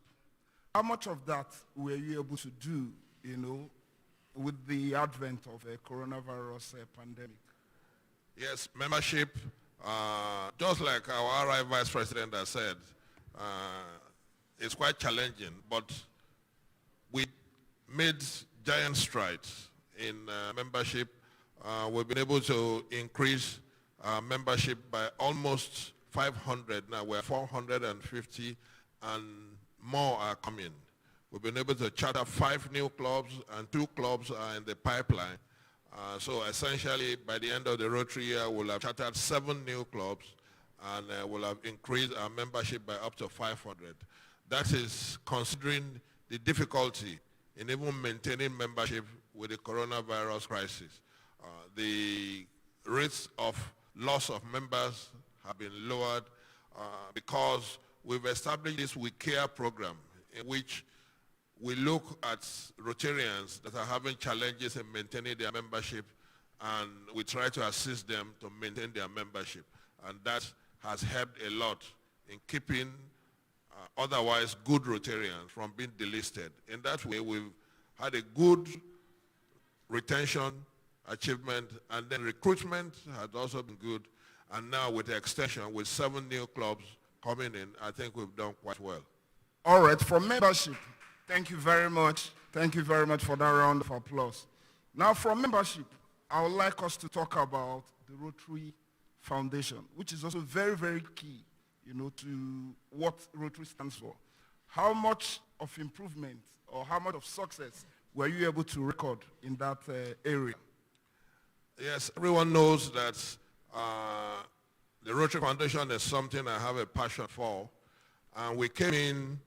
How much of that were you able to do, with the advent of a coronavirus pandemic? Yes, membership, just like our RI Vice President has said, is quite challenging, but we made giant strides in membership. We've been able to increase membership by almost 500. Now we're 450, and more are coming. We've been able to charter 5 new clubs, and 2 clubs are in the pipeline. So essentially, by the end of the Rotary year, we'll have chartered 7 new clubs, and we'll have increased our membership by up to 500. That is considering the difficulty in even maintaining membership with the coronavirus crisis. The rates of loss of members have been lowered because we've established this We Care program, in which we look at Rotarians that are having challenges in maintaining their membership, and we try to assist them to maintain their membership. And that has helped a lot in keeping otherwise good Rotarians from being delisted. In that way, we've had a good retention achievement, and then recruitment has also been good. And now with the extension, with 7 new clubs coming in, I think we've done quite well. All right, for membership, thank you very much. Thank you very much for that round of applause. Now, from membership, I would like us to talk about the Rotary Foundation, which is also very, very key, to what Rotary stands for. How much of improvement or how much of success were you able to record in that area? Yes, everyone knows that the Rotary Foundation is something I have a passion for, and we came in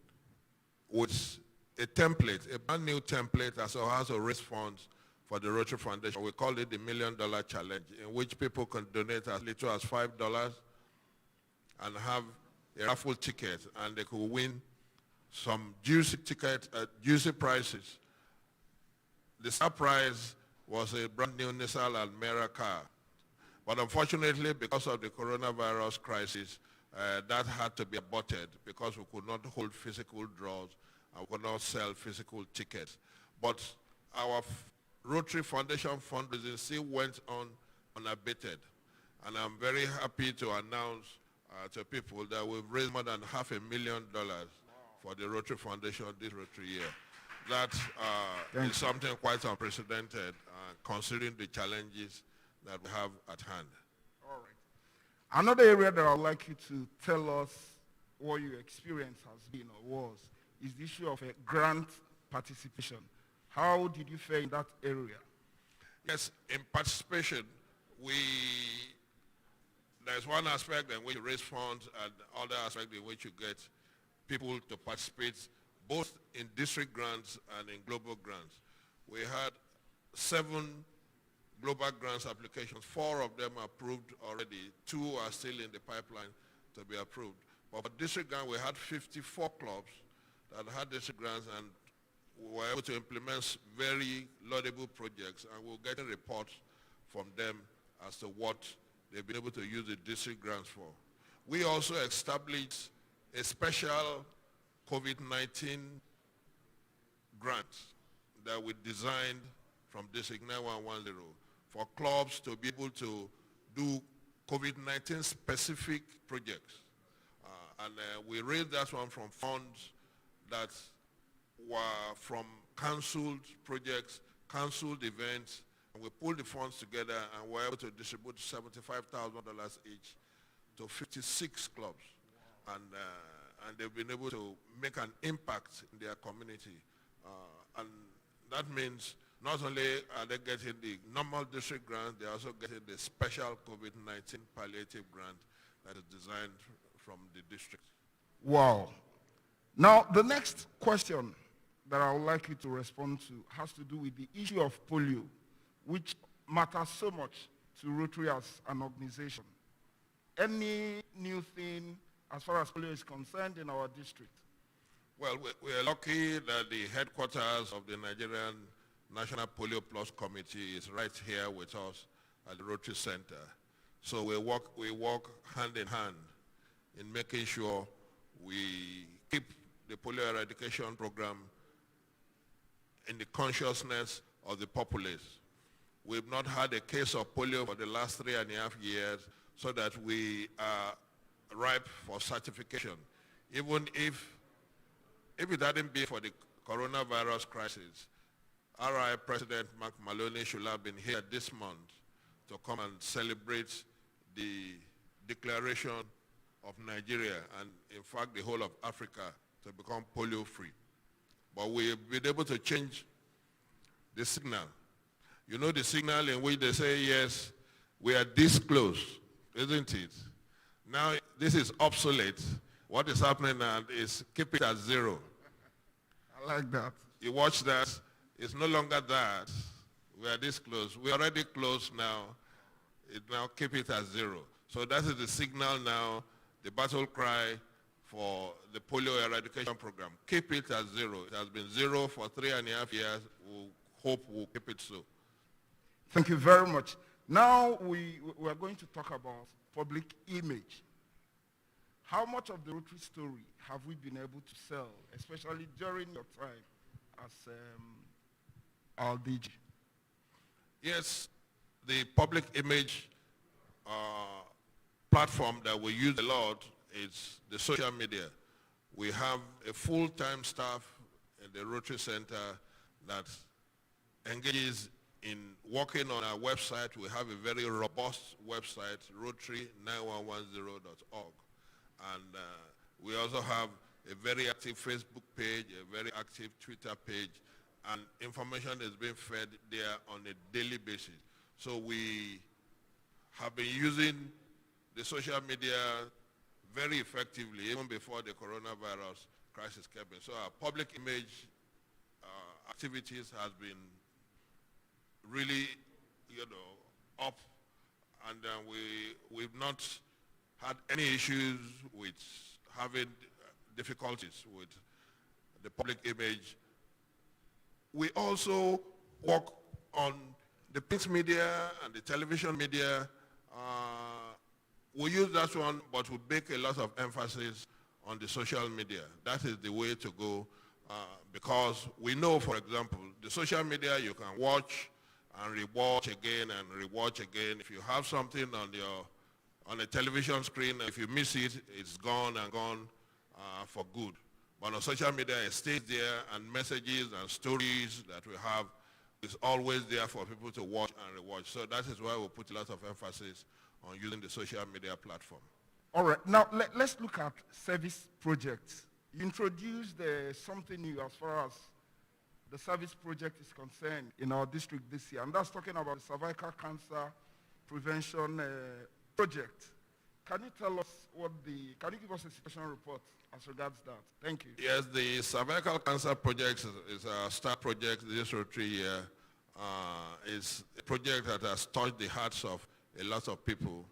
with a template, a brand new template as to how to raise funds for the Rotary Foundation. We call it the $1 Million Challenge, in which people can donate as little as $5 and have a raffle ticket, and they could win some juicy prizes. The star prize was a brand new Nissan Almera car. But unfortunately, because of the coronavirus crisis, that had to be aborted because we could not hold physical draws and we could not sell physical tickets. But our Rotary Foundation fundraising still went on unabated. And I'm very happy to announce to people that we've raised more than $500,000 for the Rotary Foundation this Rotary year. That is something quite unprecedented considering the challenges that we have at hand. All right. Another area that I'd like you to tell us what your experience has been or was is the issue of a grant participation. How did you fare in that area? Yes, in participation, there's one aspect in which you raise funds and other aspect in which you get people to participate both in district grants and in global grants. We had 7 global grants applications. 4 of them approved already. 2 are still in the pipeline to be approved. But for district grant, we had 54 clubs that had district grants, and we were able to implement very laudable projects, and we're getting reports from them as to what they've been able to use the district grants for. We also established a special COVID-19 grant that we designed from District 9110 for clubs to be able to do COVID-19 specific projects. And we raised that one from funds that were from cancelled projects, cancelled events, and we pulled the funds together and were able to distribute $75,000 each to 56 clubs. And they've been able to make an impact in their community. And that means not only are they getting the normal district grant, they're also getting the special COVID-19 palliative grant that is designed from the district. Wow. Now, the next question that I would like you to respond to has to do with the issue of polio, which matters so much to Rotary as an organization. Any new thing as far as polio is concerned in our district? Well, we are lucky that the headquarters of the Nigerian National Polio Plus Committee is right here with us at the Rotary Center. So we work hand in hand in making sure we keep the polio eradication program in the consciousness of the populace. We've not had a case of polio for the last 3.5 years, so that we are ripe for certification. Even if it hadn't been for the coronavirus crisis, RI President Mark Maloney should have been here this month to come and celebrate the declaration of Nigeria and in fact the whole of Africa to become polio free. but we've been able to change the signal. You know the signal in which they say, yes, we are this close, isn't it? Now this is obsolete. What is happening now is keep it at 0. I like that. You watch that, it's no longer that. We are this close. We're already close now. It now keep it at 0. So that is the signal now, the battle cry for the polio eradication program. Keep it at 0. It has been 0 for 3.5 years. We hope we'll keep it so. Thank you very much. Now we are going to talk about public image. How much of the Rotary story have we been able to sell, especially during your time as our DG? Yes, the public image platform that we use a lot is the social media. We have a full-time staff in the Rotary Center that engages in working on our website. We have a very robust website, rotary9110.org. And we also have a very active Facebook page, a very active Twitter page, and information is being fed there on a daily basis. So we have been using the social media very effectively, even before the coronavirus crisis came in. So our public image activities has been really, up, and we've not had any issues with having difficulties with the public image. We also work on the print media and the television media. We use that one, but we make a lot of emphasis on the social media. That is the way to go, because we know, for example, the social media you can watch and rewatch again and rewatch again. If you have something on a television screen, if you miss it, it's gone and gone for good. But on social media, it stays there, and messages and stories that we have is always there for people to watch and rewatch. So that is why we put a lot of emphasis on using the social media platform. All right, now let's look at service projects. You introduced something new as far as the service project is concerned in our district this year, and that's talking about the cervical cancer prevention project. Can you tell us can you give us a situation report as regards that? Thank you. Yes, the cervical cancer project is a star project this Rotary year. It's a project that has touched the hearts of a lot of people.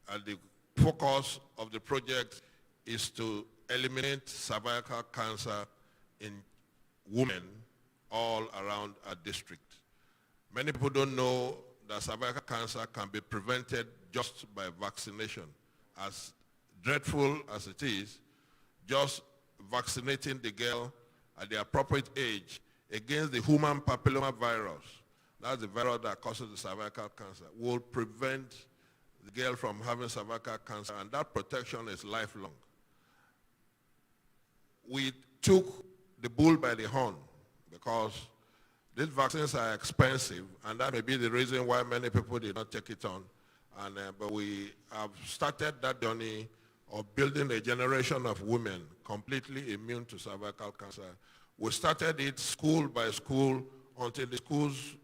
And the focus of the project is to eliminate cervical cancer in women all around our district. Many people don't know that cervical cancer can be prevented just by vaccination. As dreadful as it is, just vaccinating the girl at the appropriate age against the human papilloma virus, that's the virus that causes the cervical cancer, will prevent the girl from having cervical cancer, and that protection is lifelong. We took the bull by the horn because these vaccines are expensive, and that may be the reason why many people did not take it on. But we have started that journey of building a generation of women completely immune to cervical cancer. We started it school by school until the schools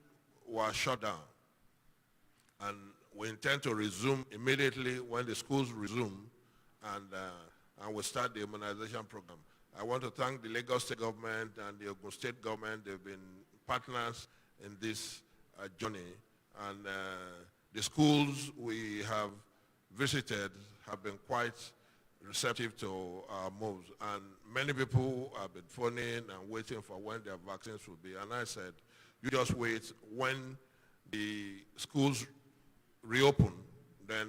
were shut down. And we intend to resume immediately when the schools resume, and we start the immunization program. I want to thank the Lagos State government and the Ogun State government. They've been partners in this journey. And the schools we have visited have been quite receptive to our moves. And many people have been phoning and waiting for when their vaccines will be. And I said, you just wait. When the schools reopen, then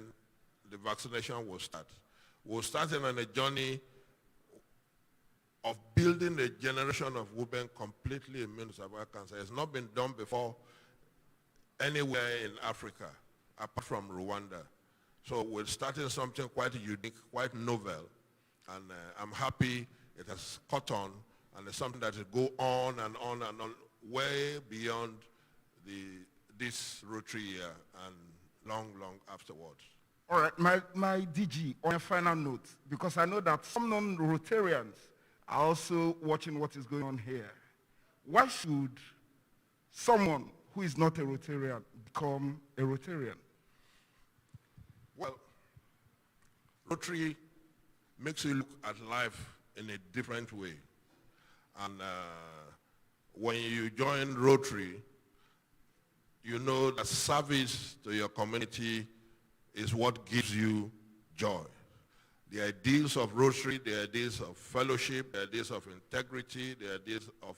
the vaccination will start. We're starting on a journey of building a generation of women completely immune to cervical cancer. It's not been done before anywhere in Africa, apart from Rwanda. So we're starting something quite unique, quite novel, and I'm happy it has caught on, and it's something that will go on and on and on, way beyond this Rotary year and long, long afterwards. All right, my DG, on a final note, because I know that some non-Rotarians are also watching what is going on here. Why should someone who is not a Rotarian become a Rotarian? Well, Rotary makes you look at life in a different way. And when you join Rotary, you know that service to your community is what gives you joy. The ideals of Rotary, the ideals of fellowship, the ideals of integrity, the ideals of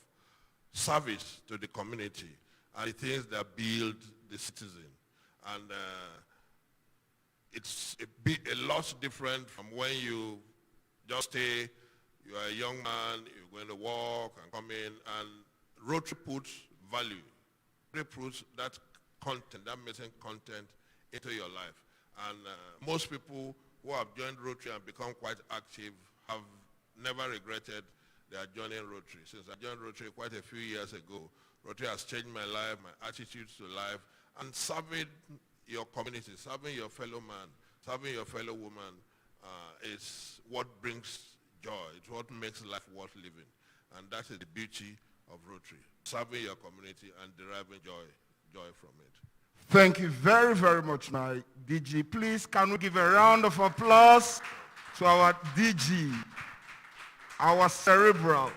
service to the community, and the things that build the citizen. And it's a lot different from when you just say you are a young man, you're going to walk and come in, and Rotary puts value. Rotary puts that content, that missing content into your life. And most people who have joined Rotary and become quite active have never regretted their joining Rotary. Since I joined Rotary quite a few years ago, Rotary has changed my life, my attitudes to life, and serving your community, serving your fellow man, serving your fellow woman is what brings joy. It's what makes life worth living. And that is the beauty of Rotary, serving your community and deriving joy from it. Thank you very, very much, my DG. Please, can we give a round of applause to our DG, our cerebral,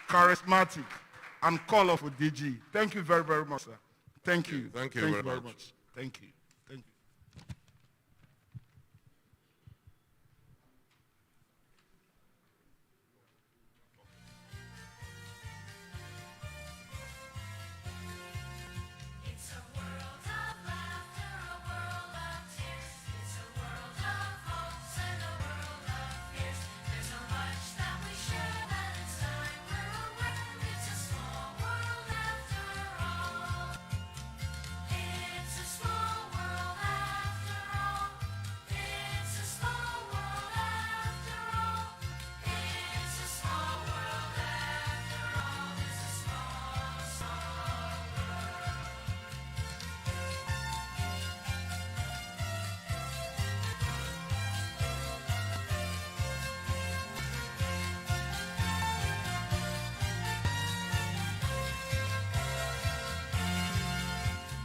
charismatic, and colorful DG. Thank you very, very much, sir. Thank you. Thank you very much. Thank you. Thank you. It's a world of laughter, a world of tears. It's a world of hopes and a world of fears. There's so much that we share that it's time we're aware. It's a small world after all. It's a small world after all. It's a small world after all. It's a small world after all. It's a small, small world.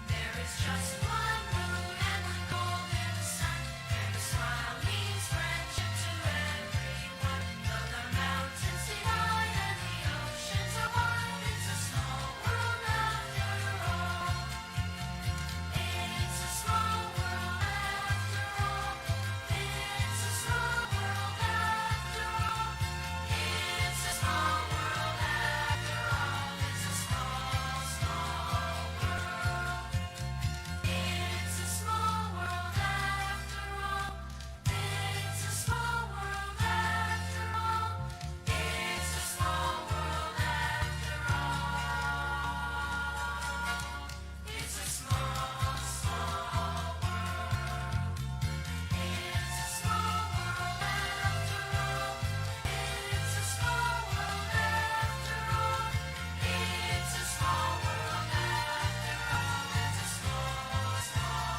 There is just one moon and one golden sun. Every smile means friendship to everyone. Though the mountains seem high and the oceans are wide, it's a small world after all. It's a small world after all. It's a small world after all. It's a small world after all. It's a small, small world. It's a small world after all. It's a small world after all. It's a small world after all. It's a small, small world. It's a small world after all. It's a small world after all. It's a small world after all. It's a small, small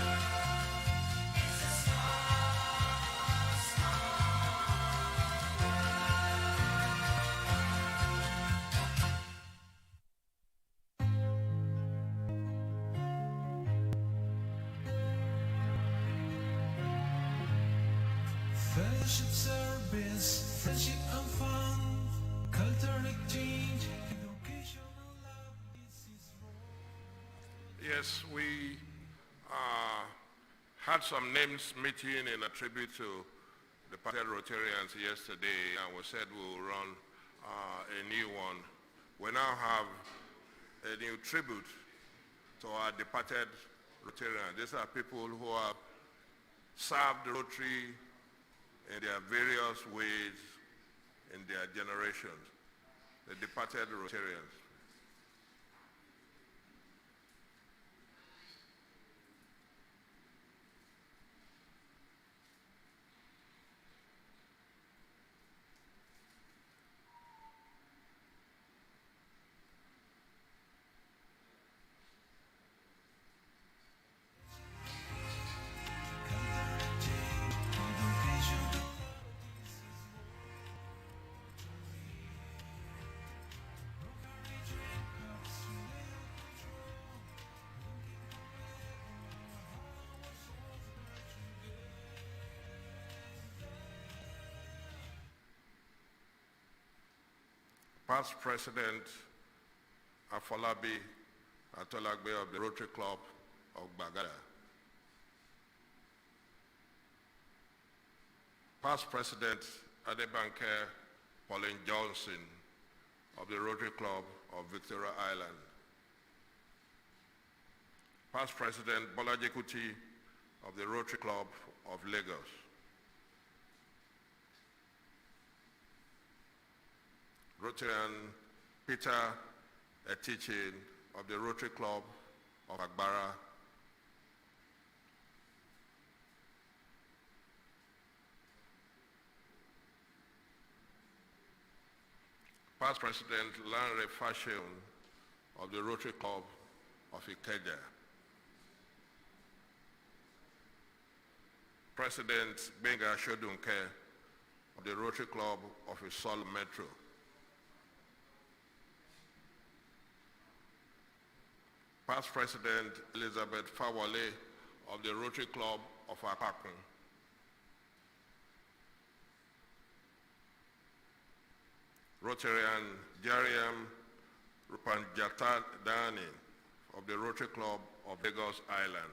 world. It's a small, Fellowship, service, friendship and fun, cultural exchange, educational love, this is Yes, we had some names meeting in a tribute to the departed Rotarians yesterday, and we said we'll run a new one. We now have a new tribute to our departed Rotarians. These are people who have served Rotary in their various ways in their generations, the departed Rotarians. Past President Afolabi Atolagbe of the Rotary Club of Bagada. Past President Adebanke Pauline Johnson of the Rotary Club of Victoria Island. Past President Bolaji Kuti of the Rotary Club of Lagos. Rotarian Peter Etichin of the Rotary Club of Agbara. Past President Lanre Fashion of the Rotary Club of Ikeja. President Benga Shodunke of the Rotary Club of Isol Metro. Past President Elizabeth Fawale of the Rotary Club of Akakun. Rotarian Jariam Rupanjata Dani of the Rotary Club of Lagos Island.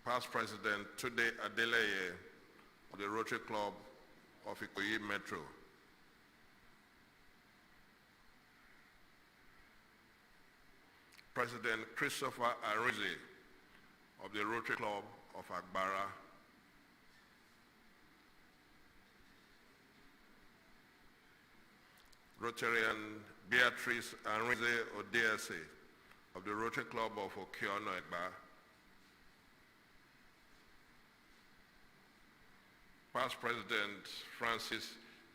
Past President Tude Adeleye of the Rotary Club of Ikoyi Metro. President Christopher Arinze of the Rotary Club of Agbara. Rotarian Beatrice Arinze Odease of the Rotary Club of Okiono Egba. Past President Francis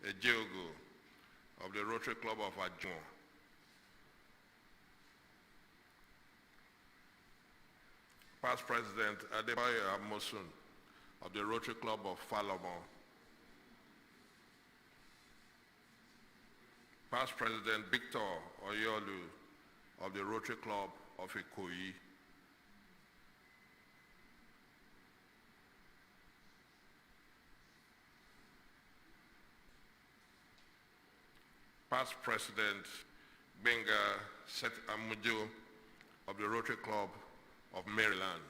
Ejeogo of the Rotary Club of Ajun. Past President Adebayo Amosun of the Rotary Club of Falomon. Past President Victor Oyolu of the Rotary Club of Ikoyi. Past President Benga Set Amujo of the Rotary Club of Maryland.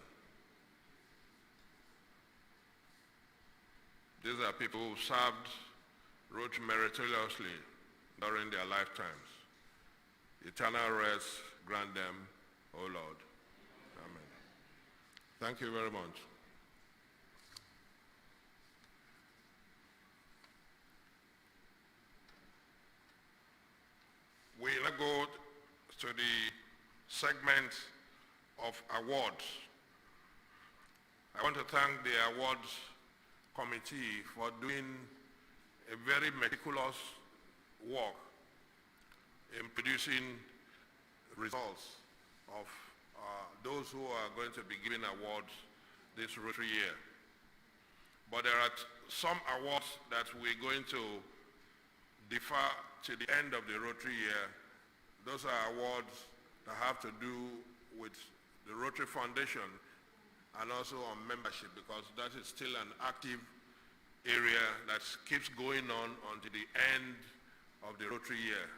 These are people who served Rotary meritoriously during their lifetimes. Eternal rest grant them, O Lord. Amen. Thank you very much. We now go to the segment of awards. I want to thank the awards committee for doing a very meticulous work in producing results of those who are going to be given awards this Rotary year. But there are some awards that we're going to defer to the end of the Rotary year. Those are awards that have to do with the Rotary Foundation and also on membership, because that is still an active area that keeps going on until the end of the Rotary year.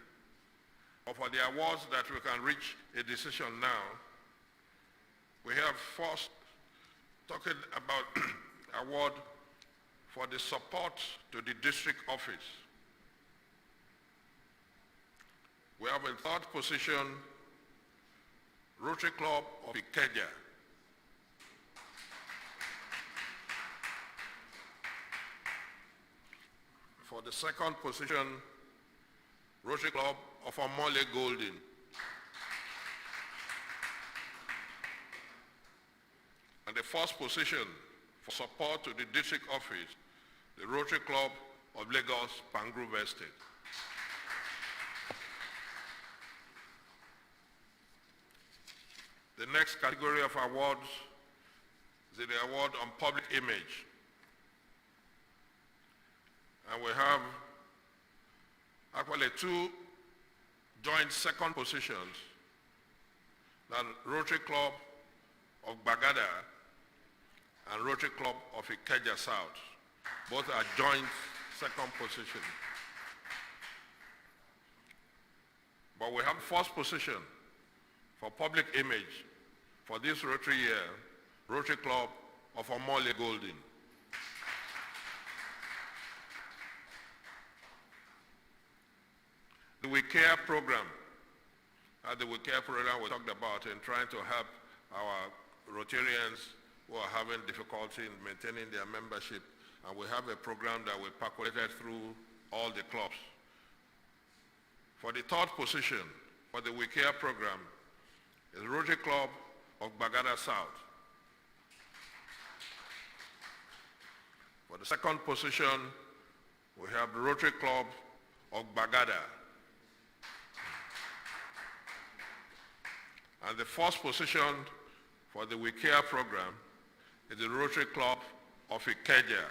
But for the awards that we can reach a decision now, we have first talking about award for the support to the district office. We have in third position Rotary Club of Ikeja. For the second position, Rotary Club of Amole Golden. And the first position for support to the district office, the Rotary Club of Lagos Pangrove Estate. The next category of awards is the award on public image. And we have actually two joint second positions, that Rotary Club of Bagada and Rotary Club of Ikeja South. Both are joint second position. But we have first position for public image for this Rotary year, Rotary Club of Omole Golden. The We Care program, the We Care program we talked about in trying to help our Rotarians who are having difficulty in maintaining their membership, and we have a program that we percolated through all the clubs. For the third position for the We Care program is the Rotary Club of Bagada South. For the second position, we have the Rotary Club of Bagada. And the first position for the We Care program is the Rotary Club of Ikeja.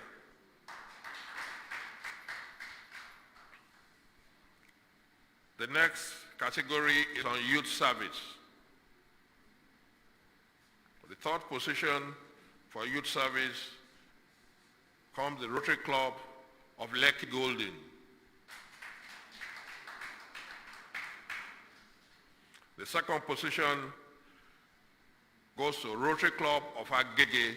The next category is on youth service. The third position for youth service comes the Rotary Club of Lekki Golden. The second position goes to Rotary Club of Agege.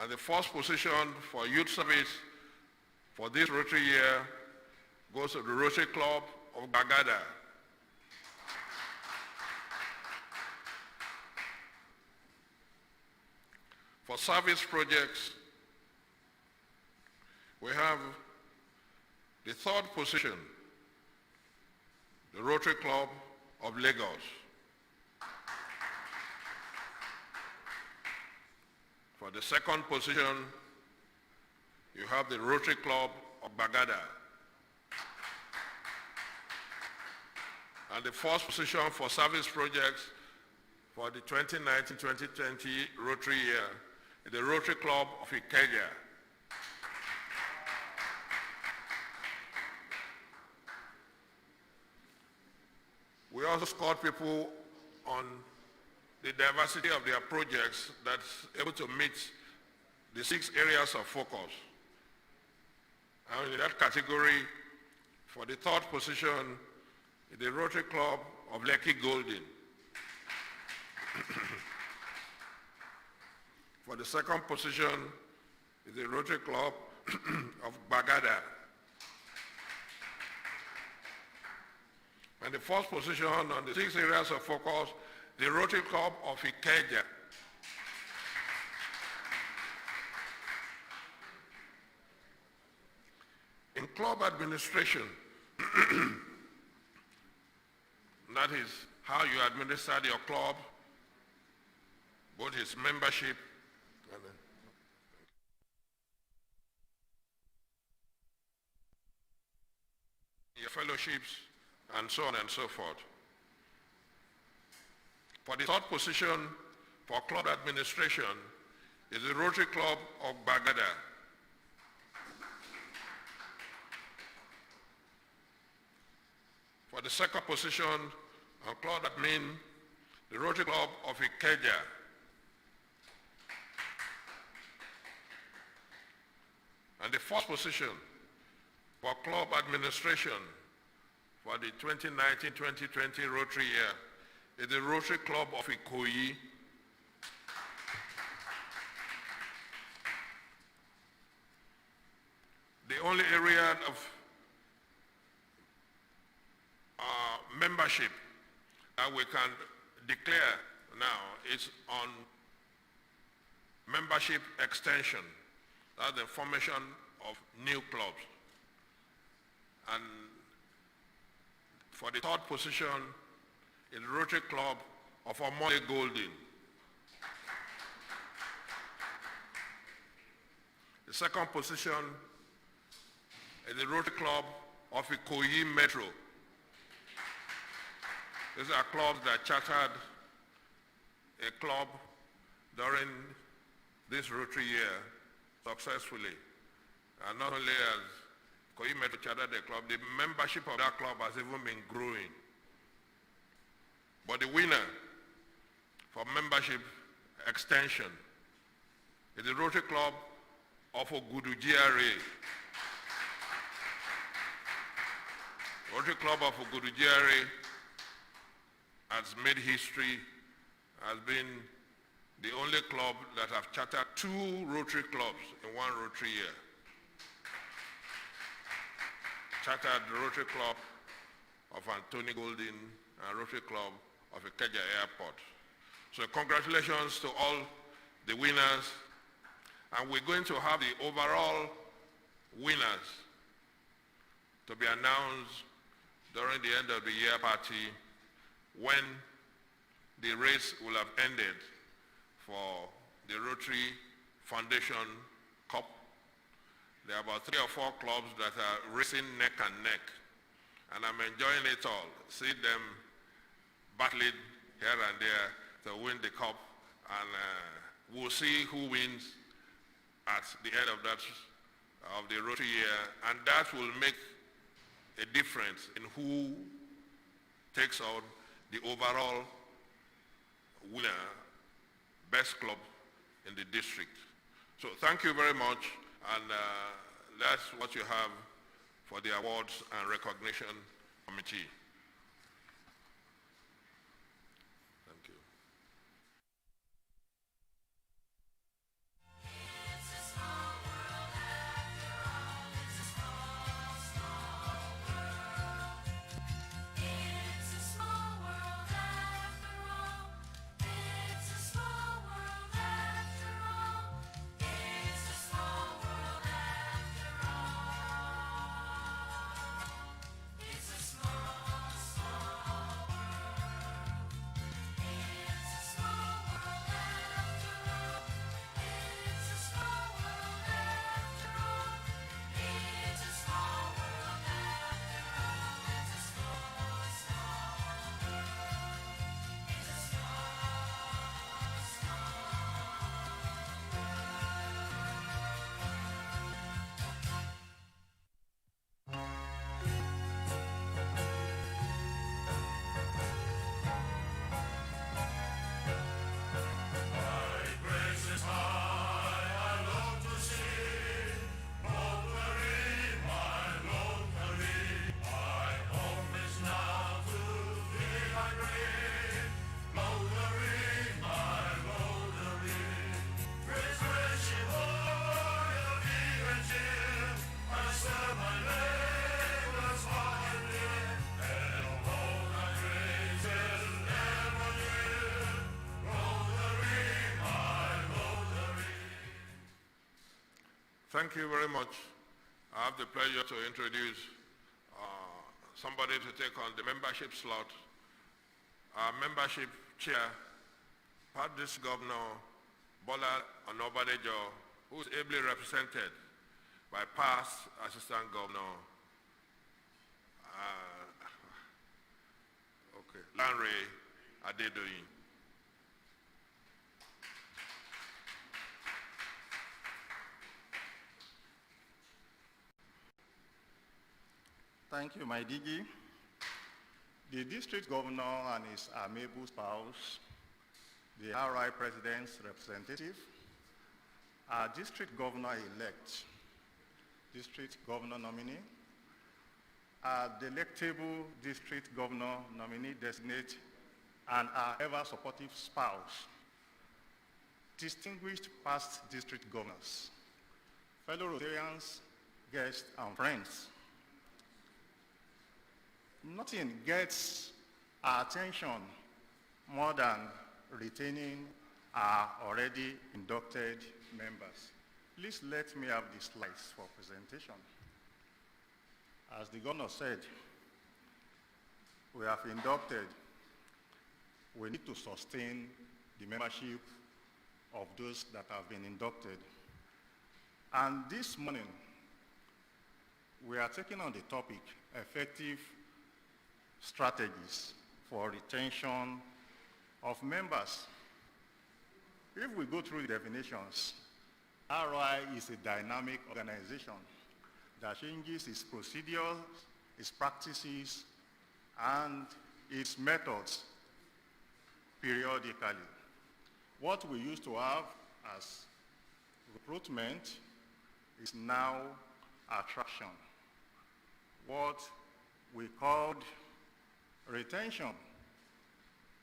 And the first position for youth service for this Rotary year goes to the Rotary Club of Bagada. For service projects, we have the third position, the Rotary Club of Lagos. For the second position, you have the Rotary Club of Bagada. And the first position for service projects for the 2019-2020 Rotary year is the Rotary Club of Ikeja. We also scored people on the diversity of their projects that's able to meet the 6 areas of focus. And in that category, for the third position, is the Rotary Club of Lekki Golden. For the second position is the Rotary Club of Bagada. And the first position on the 6 areas of focus, the Rotary Club of Ikeja. In club administration, that is how you administer your club, both its membership and your fellowships, and so on and so forth. For the third position for club administration is the Rotary Club of Bagada. For the second position on club admin, the Rotary Club of Ikeja. And the first position for club administration for the 2019-2020 Rotary year is the Rotary Club of Ikoyi. The only area of membership that we can declare now is on membership extension. That's the formation of new clubs. And for the third position is the Rotary Club of Omole Golden. The second position is the Rotary Club of Ikoyi Metro. These are clubs that chartered a club during this Rotary year successfully. And not only has Ikoyi Metro chartered a club, the membership of that club has even been growing. But the winner for membership extension is the Rotary Club of Ogudu GRA. Rotary Club of Ogudu GRA has made history, has been the only club that have chartered 2 Rotary clubs in one Rotary year. Chartered the Rotary Club of Anthony Golden and Rotary Club of Ikeja Airport. So congratulations to all the winners, and we're going to have the overall winners to be announced during the end of the year party when the race will have ended for the Rotary Foundation Cup. There are about 3 or 4 clubs that are racing neck and neck, and I'm enjoying it all. See them battling here and there to win the cup, and we'll see who wins at the end of the Rotary year, and that will make a difference in who takes out the overall winner, best club in the district. So thank you very much, and that's what you have for the awards and recognition committee. Thank you. It's a small world after all. It's a small, small world. It's a small world after all. It's a small world after all. It's a small world after all. It's a small, small world. It's a small world after all. It's a small world after all. It's a small world after all. It's a small, small world. It's a small, Thank you very much. I have the pleasure to introduce somebody to take on the membership slot. Our membership chair, Past District Governor Bola Onobadejo, who is ably represented by past Assistant Governor Lanre Adedoyin. Thank you, my Digi. The district governor and his amiable spouse, the RI president's representative, our district governor-elect, district governor nominee, our delectable district governor nominee designate, and our ever-supportive spouse, distinguished past district governors, fellow Rotarians, guests, and friends. Nothing gets our attention more than retaining our already inducted members. Please let me have the slides for presentation. As the governor said, we have inducted. We need to sustain the membership of those that have been inducted. And this morning, we are taking on the topic, effective strategies for retention of members. If we go through the definitions, RI is a dynamic organization that changes its procedures, its practices, and its methods periodically. What we used to have as Recruitment is now attraction. What we called retention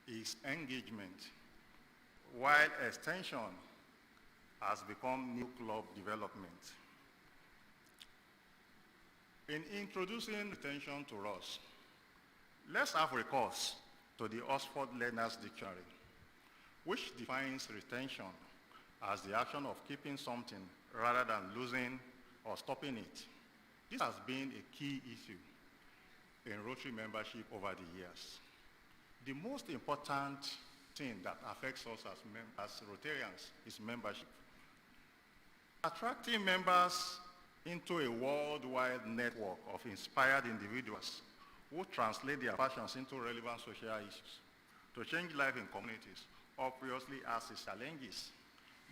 is engagement, while extension has become new club development. In introducing retention to us, let's have recourse to the Oxford Learner's Dictionary, which defines retention as the action of keeping something rather than losing or stopping it. This has been a key issue in Rotary membership over the years. The most important thing that affects us as Rotarians is membership. Attracting members into a worldwide network of inspired individuals who translate their passions into relevant social issues to change life in communities obviously has its challenges.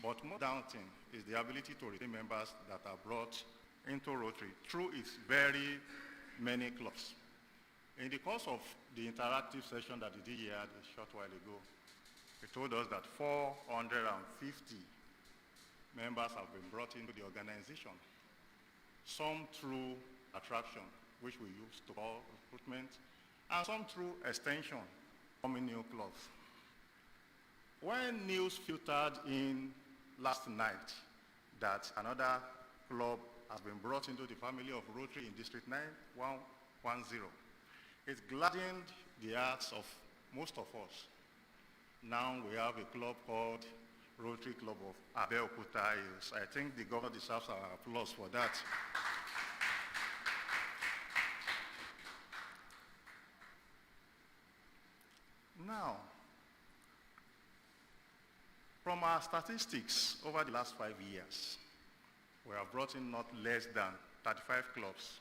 But more daunting is the ability to retain members that are brought into Rotary through its very many clubs. In the course of the interactive session that we did here a short while ago, it told us that 450 members have been brought into the organization, some through attraction, which we use to call recruitment, and some through extension, forming new clubs. When news filtered in last night that another club has been brought into the family of Rotary in District 9110, it gladdened the hearts of most of us. Now we have a club called Rotary Club of Abeokuta Hills. I think the governor deserves our applause for that. Now, from our statistics over the last 5 years, we have brought in not less than 35 clubs,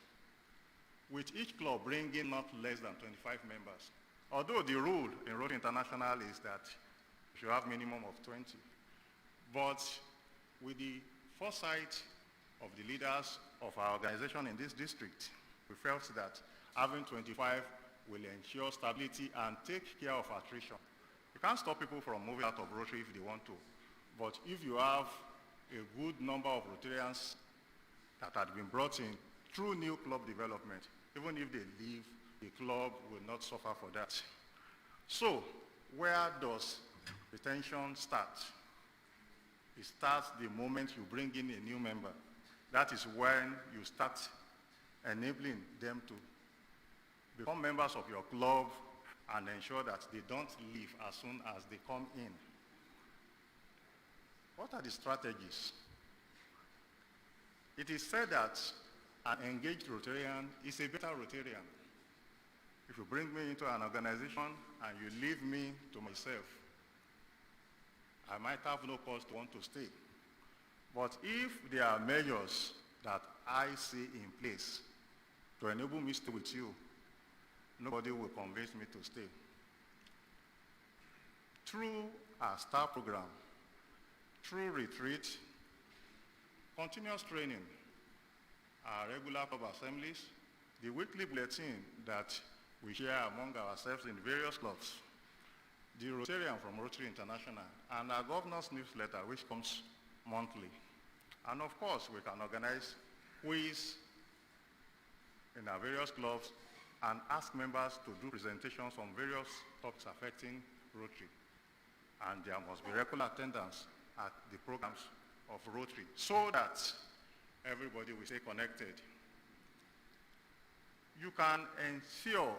with each club bringing not less than 25 members. Although the rule in Rotary International is that you should have minimum of 20. But with the foresight of the leaders of our organization in this district, we felt that having 25 will ensure stability and take care of attrition. You can't stop people from moving out of Rotary if they want to. But if you have a good number of Rotarians that had been brought in through new club development, even if they leave, the club will not suffer for that. So, where does retention start? It starts the moment you bring in a new member. That is when you start enabling them to become members of your club and ensure that they don't leave as soon as they come in. What are the strategies? It is said that an engaged Rotarian is a better Rotarian. If you bring me into an organization and you leave me to myself, I might have no cause to want to stay. But if there are measures that I see in place to enable me to stay with you, nobody will convince me to stay. Through our STAR program, through retreat, continuous training, our regular club assemblies, the weekly bulletin that we share among ourselves in various clubs, the Rotarian from Rotary International, and our governor's newsletter, which comes monthly. And of course, we can organize quiz in our various clubs and ask members to do presentations on various topics affecting Rotary. And there must be regular attendance at the programs of Rotary so that everybody will stay connected. You can ensure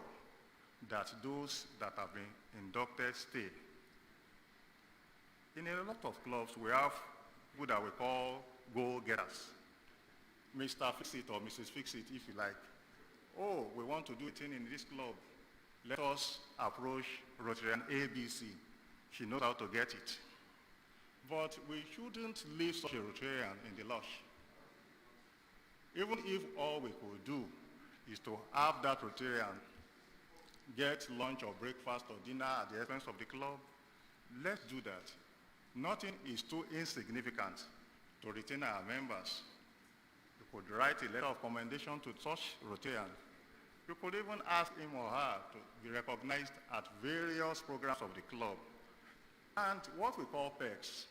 that those that have been inducted stay. In a lot of clubs, we have people that we call go-getters. Mr. Fix-It or Mrs. Fix-It, if you like. Oh, we want to do a thing in this club. Let us approach Rotarian ABC. She knows how to get it. But we shouldn't leave such a Rotarian in the lurch. Even if all we could do is to have that Rotarian get lunch or breakfast or dinner at the expense of the club, let's do that. Nothing is too insignificant to retain our members. You could write a letter of commendation to such Rotarian. You could even ask him or her to be recognized at various programs of the club. And what we call PECs,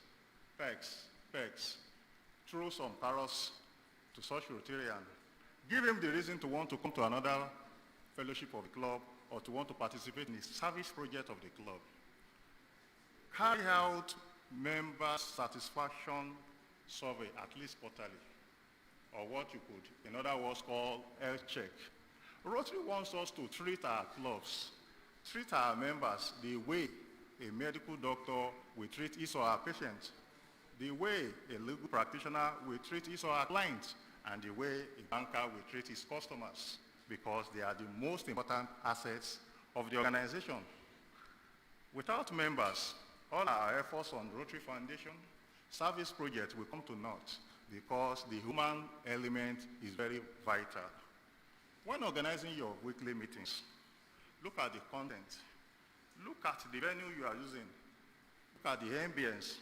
throw some carrots to such Rotarian. Give him the reason to want to come to another fellowship of the club or to want to participate in the service project of the club. Carry out member satisfaction survey at least quarterly, or what you could, in other words, call health check. Rotary wants us to treat our clubs, treat our members the way a medical doctor will treat his or her patient, the way a legal practitioner will treat his or her client, and the way a banker will treat his customers, because they are the most important assets of the organization. Without members, all our efforts on Rotary Foundation service projects will come to naught, because the human element is very vital. When organizing your weekly meetings, look at the content, look at the venue you are using, look at the ambience.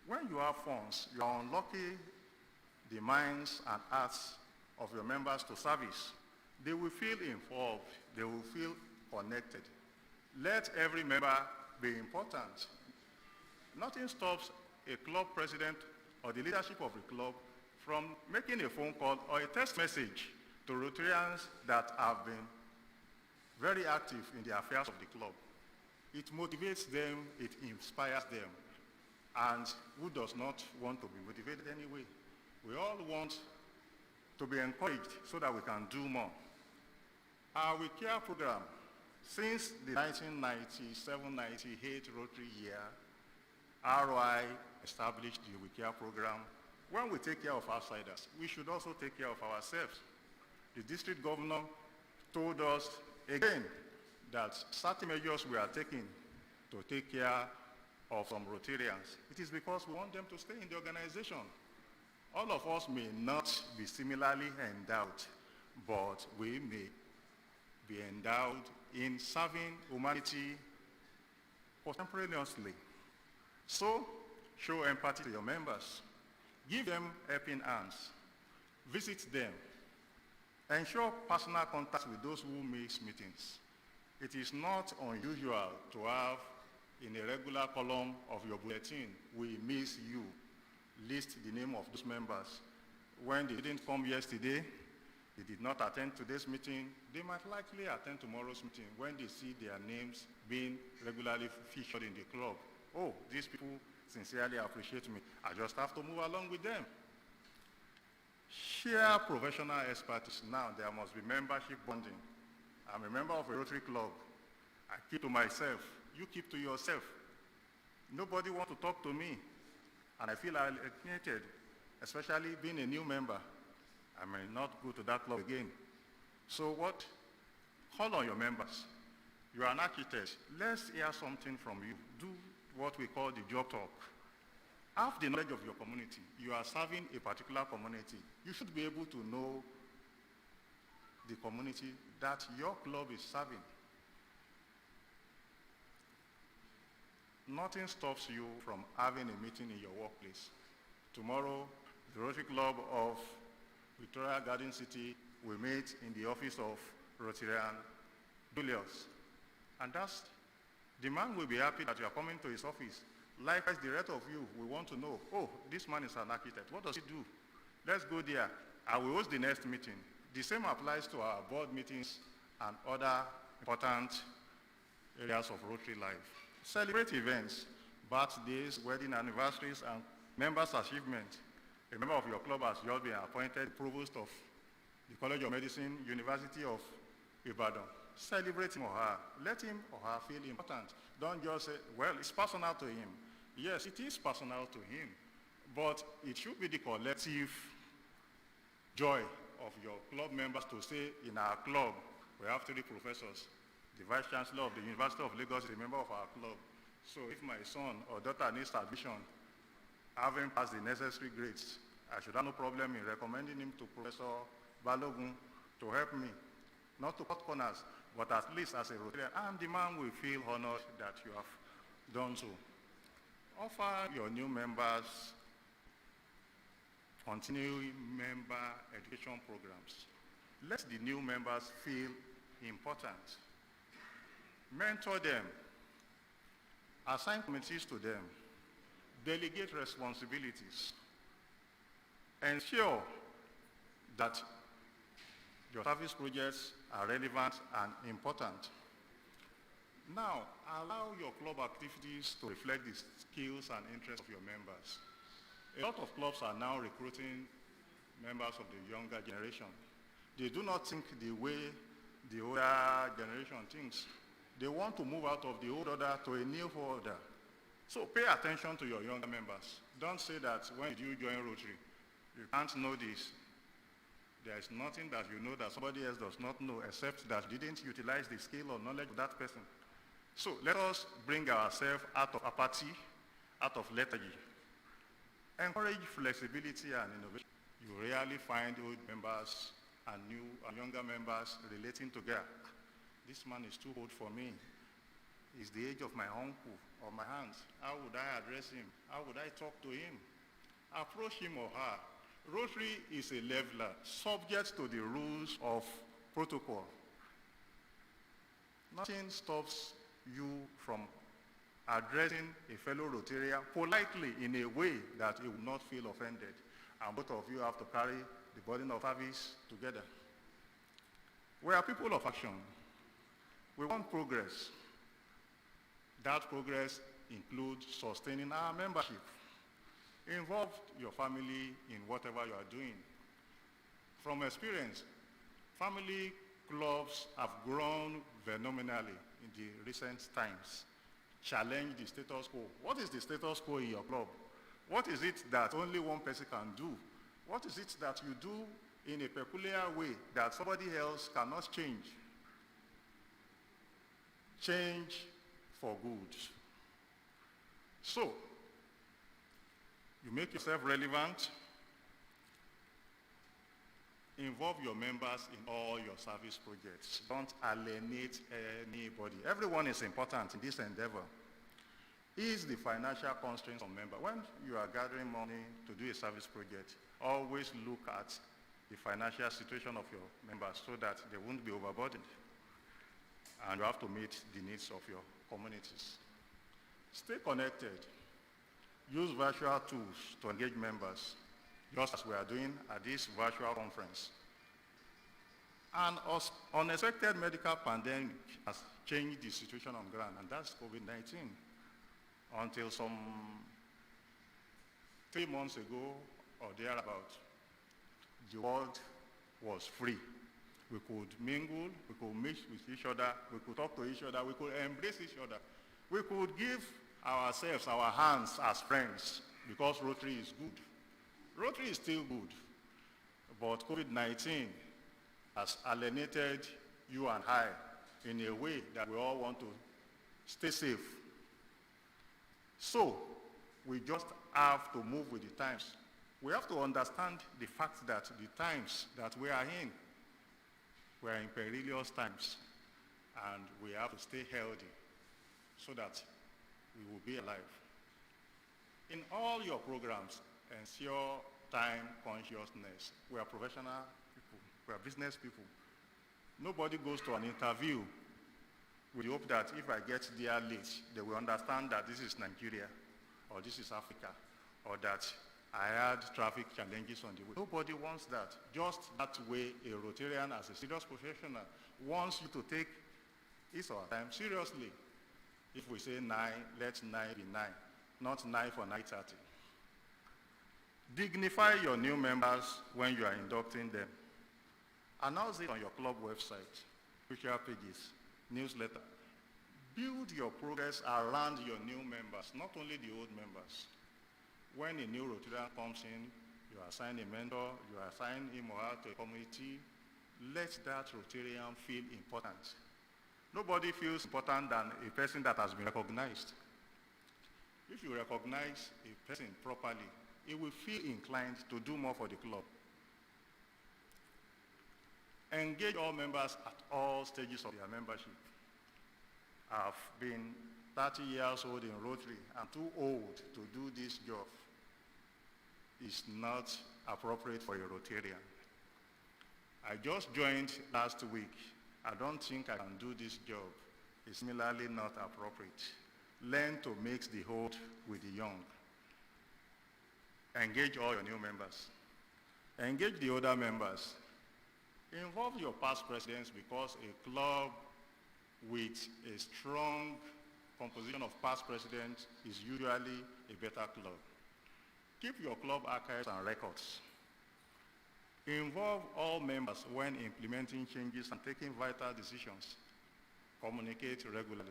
When you have funds, you are unlocking the minds and hearts of your members to service. They will feel involved, they will feel connected. Let every member be important. Nothing stops a club president or the leadership of the club from making a phone call or a text message to Rotarians that have been very active in the affairs of the club. It motivates them, it inspires them. And who does not want to be motivated anyway? We all want to be encouraged so that we can do more. Our We Care program, since the 1997-98 Rotary year, ROI established the We Care program. When we take care of outsiders, we should also take care of ourselves. The district governor told us again that certain measures we are taking to take care of some Rotarians. It is because we want them to stay in the organization. All of us may not be similarly endowed, but we may be endowed in serving humanity contemporaneously. So, show empathy to your members. Give them helping hands. Visit them. Ensure personal contact with those who miss meetings. It is not unusual to have in a regular column of your bulletin, "We miss you." List the name of those members. When they didn't come yesterday, they did not attend today's meeting, they might likely attend tomorrow's meeting when they see their names being regularly featured in the club. Oh, these people sincerely appreciate me. I just have to move along with them. Share professional expertise. Now there must be membership bonding. I'm a member of a Rotary Club. I keep to myself. You keep to yourself. Nobody wants to talk to me. And I feel alienated, especially being a new member. I may not go to that club again. So what? Call on your members. You are an architect. Let's hear something from you. Do what we call the job talk. Have the knowledge of your community. You are serving a particular community. You should be able to know the community that your club is serving. Nothing stops you from having a meeting in your workplace. Tomorrow, the Rotary Club of Victoria Garden City will meet in the office of Rotarian Julius. And that's, the man will be happy that you are coming to his office. Likewise, the rest of you will want to know, oh, this man is an architect. What does he do? Let's go there. I will host the next meeting. The same applies to our board meetings and other important areas of Rotary life. Celebrate events, birthdays, wedding anniversaries, and members' achievements. A member of your club has just been appointed provost of the College of Medicine, University of Ibadan. Celebrate him or her. Let him or her feel important. Don't just say, well, it's personal to him. Yes, it is personal to him, but it should be the collective joy of your club members to say, in our club, we have 3 professors. The Vice Chancellor of the University of Lagos is a member of our club. So if my son or daughter needs admission, having passed the necessary grades, I should have no problem in recommending him to Professor Balogun to help me. Not to cut corners, but at least as a Rotarian, and the man will feel honored that you have done so. Offer your new members continuing member education programs. Let the new members feel important. Mentor them. Assign committees to them. Delegate responsibilities. Ensure that your service projects are relevant and important. Now, allow your club activities to reflect the skills and interests of your members. A lot of clubs are now recruiting members of the younger generation. They do not think the way the older generation thinks. They want to move out of the old order to a new order. So pay attention to your younger members. Don't say that when you join Rotary, you can't know this. There is nothing that you know that somebody else does not know except that you didn't utilize the skill or knowledge of that person. So let us bring ourselves out of apathy, out of lethargy. Encourage flexibility and innovation. You rarely find old members and new and younger members relating together. This man is too old for me. He's the age of my uncle or my aunt. How would I address him? How would I talk to him? Approach him or her. Rotary is a leveler, subject to the rules of protocol. Nothing stops you from addressing a fellow Rotarian politely in a way that he will not feel offended. And both of you have to carry the burden of service together. We are people of action. We want progress. That progress includes sustaining our membership. Involve your family in whatever you are doing. From experience, family clubs have grown phenomenally in the recent times. Challenge the status quo. What is the status quo in your club? What is it that only one person can do? What is it that you do in a peculiar way that somebody else cannot change? Change for good. So, you make yourself relevant. Involve your members in all your service projects. Don't alienate anybody. Everyone is important in this endeavor. Ease the financial constraints on members. When you are gathering money to do a service project, always look at the financial situation of your members so that they won't be overburdened. And you have to meet the needs of your communities. Stay connected. Use virtual tools to engage members, just as we are doing at this virtual conference. An unexpected medical pandemic has changed the situation on ground, and that's COVID-19. Until some 3 months ago or thereabout, the world was free. We could mingle, we could mix with each other, we could talk to each other, we could embrace each other. We could give ourselves, our hands as friends, because Rotary is good. Rotary is still good, but COVID-19 has alienated you and I in a way that we all want to stay safe. So, we just have to move with the times. We have to understand the fact that the times that we are in in perilous times, and we have to stay healthy so that we will be alive. In all your programs, ensure time consciousness. We are professional people. We are business people. Nobody goes to an interview with the hope that if I get there late, they will understand that this is Nigeria, or this is Africa, or that I had traffic challenges on the way. Nobody wants that. Just that way, a Rotarian, as a serious professional, wants you to take his or her time seriously. If we say 9, let 9 be 9, not 9 for 9:30. Dignify your new members when you are inducting them. Announce it on your club website, picture pages, newsletter. Build your progress around your new members, not only the old members. When a new Rotarian comes in, you assign a mentor, you assign him or her to a committee. Let that Rotarian feel important. Nobody feels important than a person that has been recognized. If you recognize a person properly, he will feel inclined to do more for the club. Engage all members at all stages of their membership. I've been 30 years old in Rotary. I'm too old to do this job. It's not appropriate for a Rotarian. I just joined last week. I don't think I can do this job. It's similarly not appropriate. Learn to mix the old with the young. Engage all your new members. Engage the other members. Involve your past presidents, because a club with a strong composition of past presidents is usually a better club. Keep your club archives and records. Involve all members when implementing changes and taking vital decisions. Communicate regularly.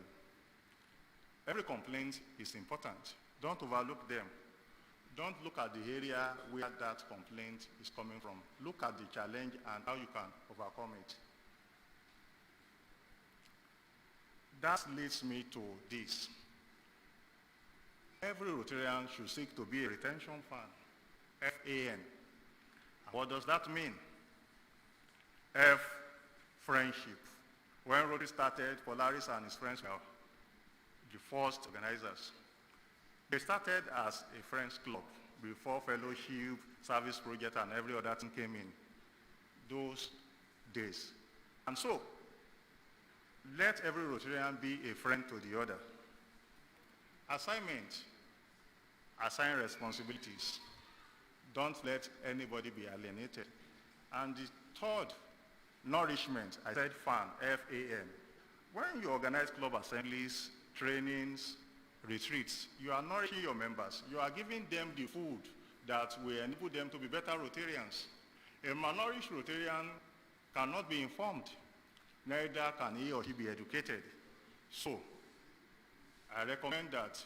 Every complaint is important. Don't overlook them. Don't look at the area where that complaint is coming from. Look at the challenge and how you can overcome it. That leads me to this. Every Rotarian should seek to be a retention fan, F-A-N. What does that mean? F, friendship. When Rotary started, Polaris and his friends were the first organizers. They started as a friends club before fellowship, service project, and every other thing came in those days. And so, let every Rotarian be a friend to the other. Assignment. Assign responsibilities. Don't let anybody be alienated. And the third, nourishment. I said fan, F-A-N. When you organize club assemblies, trainings, retreats, you are nourishing your members. You are giving them the food that will enable them to be better Rotarians. A malnourished Rotarian cannot be informed. Neither can he or she be educated. So, I recommend that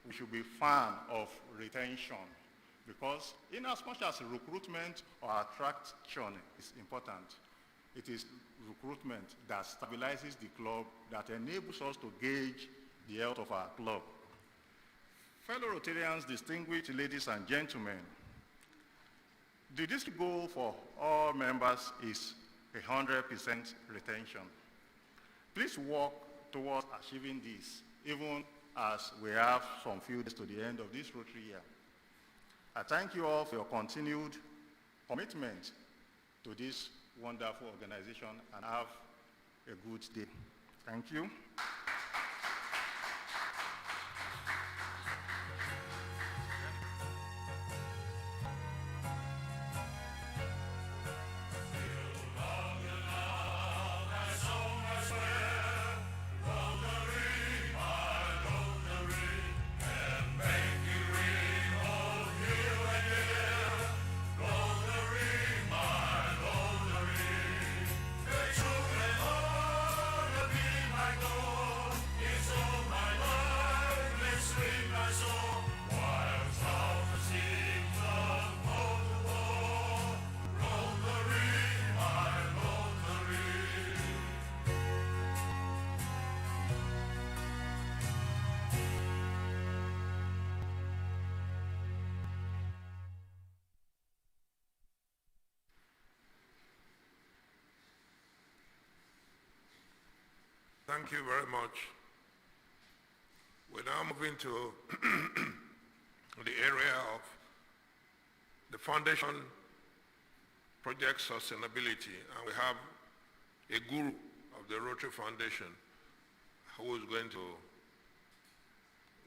we should be fan of retention, because in as much as recruitment or attraction is important, it is recruitment that stabilizes the club, that enables us to gauge the health of our club. Fellow Rotarians, distinguished ladies and gentlemen, the district goal for all members is 100% retention. Please work towards achieving this, even as we have some few days to the end of this Rotary year. I thank you all for your continued commitment to this wonderful organization, and have a good day. Thank you. Thank you very much. We're now moving to the area of the foundation project sustainability, and we have a guru of the Rotary Foundation who is going to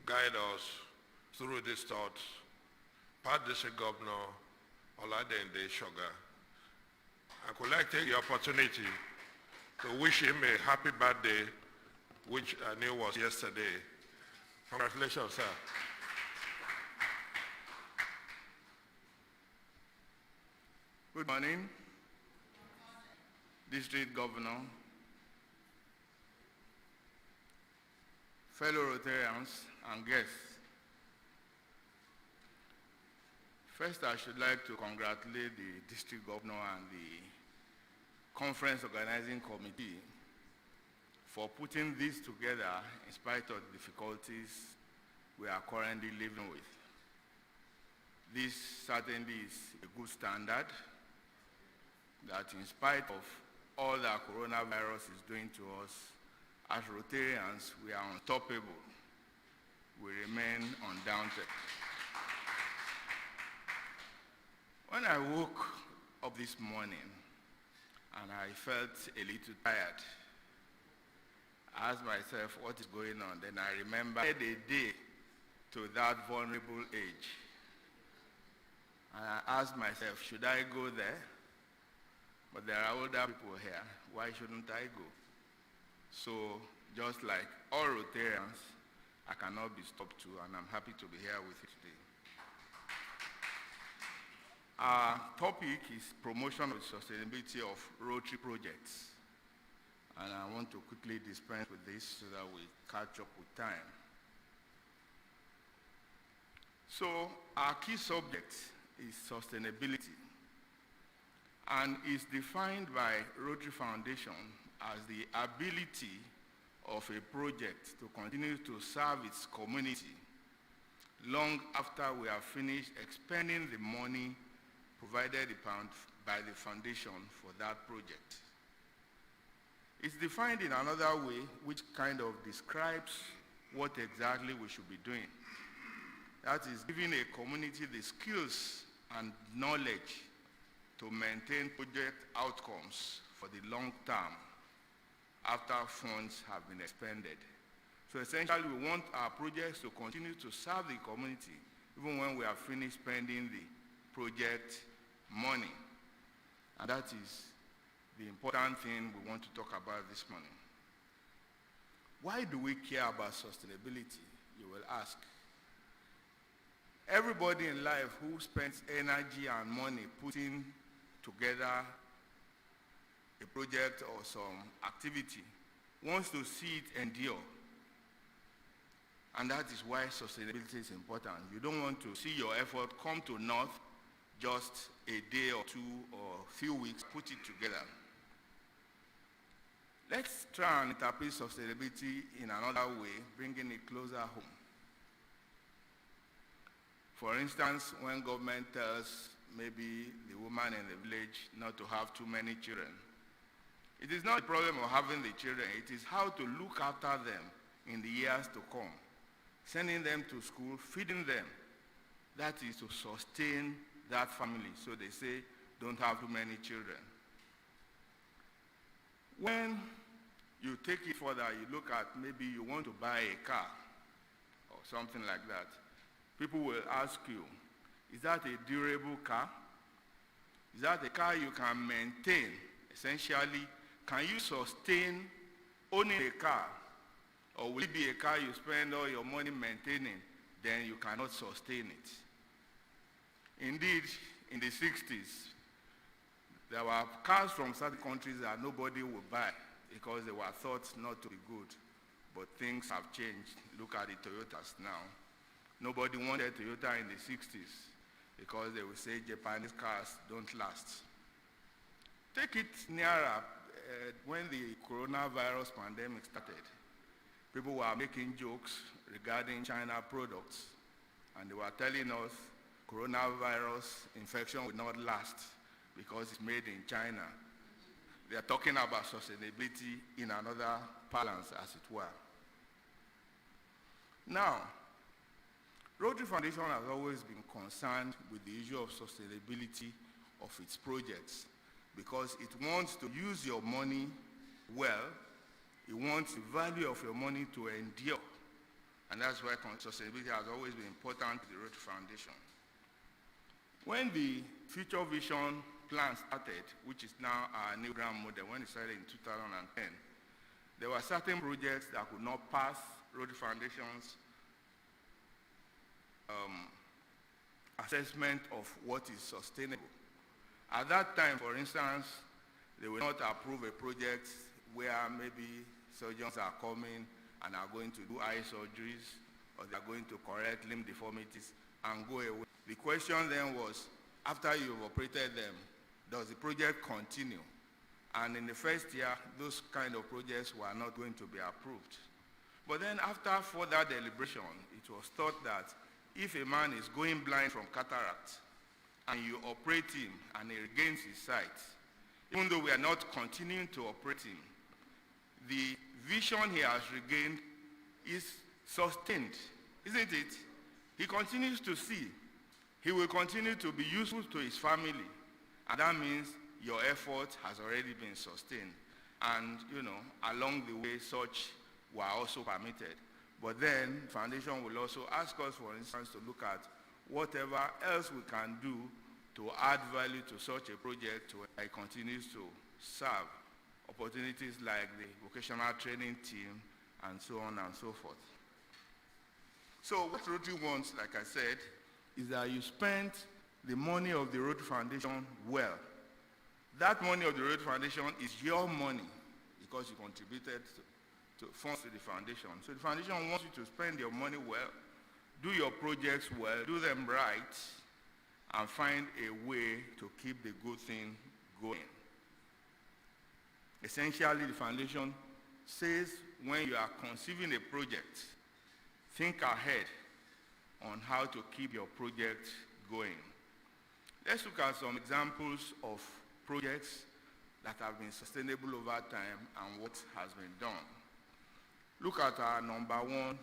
guide us through these thoughts. Part District Governor Oladende Shoga. I could like to take the opportunity to wish him a happy birthday, which I knew was yesterday. Congratulations, sir. Good morning, District Governor, fellow Rotarians and guests. First, I should like to congratulate the District Governor and the Conference Organizing Committee for putting this together in spite of the difficulties we are currently living with. This certainly is a good standard that, in spite of all that coronavirus is doing to us, as Rotarians, we are unstoppable. We remain undaunted. When I woke up this morning and I felt a little tired, I asked myself what is going on. Then I remembered a day to that vulnerable age. And I asked myself, should I go there? But there are older people here. Why shouldn't I go? So just like all Rotarians, I cannot be stopped to, and I'm happy to be here with you today. Our topic is promotion of sustainability of Rotary projects. And I want to quickly dispense with this so that we catch up with time. So our key subject is sustainability, and is defined by Rotary Foundation as the ability of a project to continue to serve its community long after we have finished expending the money provided by the foundation for that project. It's defined in another way which kind of describes what exactly we should be doing. That is giving a community the skills and knowledge to maintain project outcomes for the long term after funds have been expended. So essentially, we want our projects to continue to serve the community even when we have finished spending the project money. And that is the important thing we want to talk about this morning. Why do we care about sustainability, you will ask? Everybody in life who spends energy and money putting together a project or some activity wants to see it endure. And that is why sustainability is important. You don't want to see your effort come to naught just a day or two or a few weeks, put it together. Let's try and interpret sustainability in another way, bringing it closer home. For instance, when government tells maybe the woman in the village not to have too many children, it is not the problem of having the children, it is how to look after them in the years to come. Sending them to school, feeding them. That is to sustain that family. So they say, don't have too many children. When you take it further, you look at maybe you want to buy a car or something like that. People will ask you, is that a durable car? Is that a car you can maintain? Essentially, can you sustain owning a car? Or will it be a car you spend all your money maintaining, then you cannot sustain it? Indeed, in the 60s, there were cars from certain countries that nobody would buy because they were thought not to be good. But things have changed. Look at the Toyotas now. Nobody wanted Toyota in the 60s because they would say Japanese cars don't last. Take it nearer. When the coronavirus pandemic started, people were making jokes regarding China products, and they were telling us coronavirus infection would not last because it's made in China. They are talking about sustainability in another parlance, as it were. Now, Rotary Foundation has always been concerned with the issue of sustainability of its projects because it wants to use your money well. It wants the value of your money to endure. And that's why sustainability has always been important to the Rotary Foundation. When the Future Vision plan started, which is now our new grand model, when it started in 2010, there were certain projects that could not pass Rotary Foundation's assessment of what is sustainable. At that time, for instance, they will not approve a project where maybe surgeons are coming and are going to do eye surgeries, or they are going to correct limb deformities and go away. The question then was, after you've operated them, does the project continue? And in the first year, those kind of projects were not going to be approved. But then after further deliberation, it was thought that if a man is going blind from cataract and you operate him and he regains his sight, even though we are not continuing to operate him, the vision he has regained is sustained, isn't it? He continues to see. He will continue to be useful to his family. And that means your effort has already been sustained. And, along the way, such were also permitted. But then, Foundation will also ask us, for instance, to look at whatever else we can do to add value to such a project where it continues to serve opportunities like the vocational training team and so on and so forth. So what Rotary wants, like I said, is that you spend the money of the Rotary Foundation well. That money of the Rotary Foundation is your money because you contributed to funds to the foundation. So the foundation wants you to spend your money well, do your projects well, do them right, and find a way to keep the good thing going. Essentially, the foundation says when you are conceiving a project, think ahead on how to keep your project going. Let's look at some examples of projects that have been sustainable over time and what has been done. Look at our number one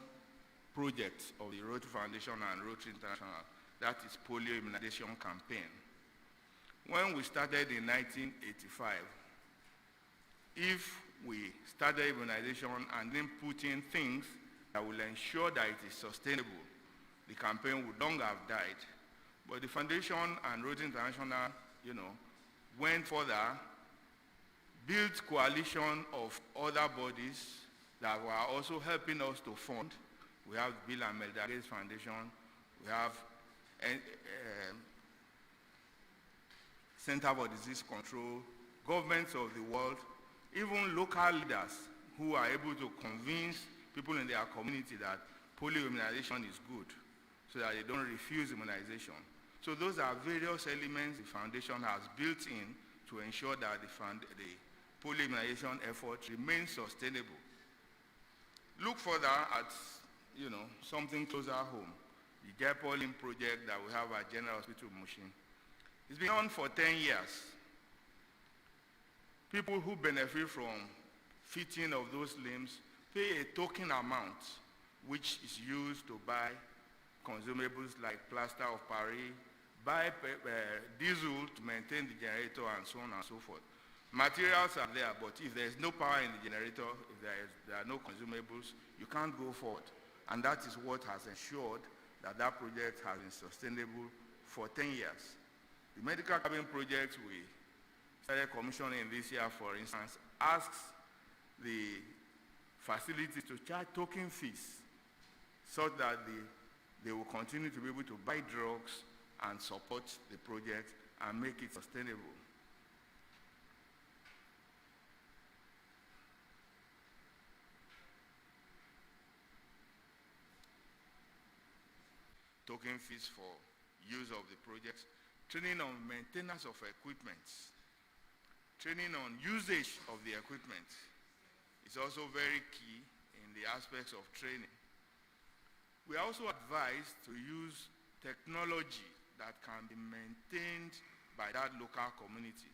project of the Rotary Foundation and Rotary International, that is polio immunization campaign. When we started in 1985, if we started immunization and then put in things that will ensure that it is sustainable, the campaign would long have died. But the foundation and Rotary International, went further, built coalition of other bodies that were also helping us to fund. We have Bill and Melinda Gates Foundation, we have Center for Disease Control, governments of the world, even local leaders who are able to convince people in their community that polio immunization is good so that they don't refuse immunization. So those are various elements the foundation has built in to ensure that the polio immunization effort remains sustainable. Look further at, something closer home. The Gap Polling project that we have at General Hospital Mushin. It's been on for 10 years. People who benefit from fitting of those limbs pay a token amount which is used to buy consumables like plaster of Paris, buy diesel to maintain the generator and so on and so forth. Materials are there, but if there is no power in the generator, if there are no consumables, you can't go forward. And that is what has ensured that that project has been sustainable for 10 years. The medical cabin project we started commissioning this year, for instance, asks the facilities to charge token fees so that they will continue to be able to buy drugs and support the project and make it sustainable. Token fees for use of the project, training on maintenance of equipment, training on usage of the equipment is also very key in the aspects of training. We are also advised to use technology that can be maintained by that local community,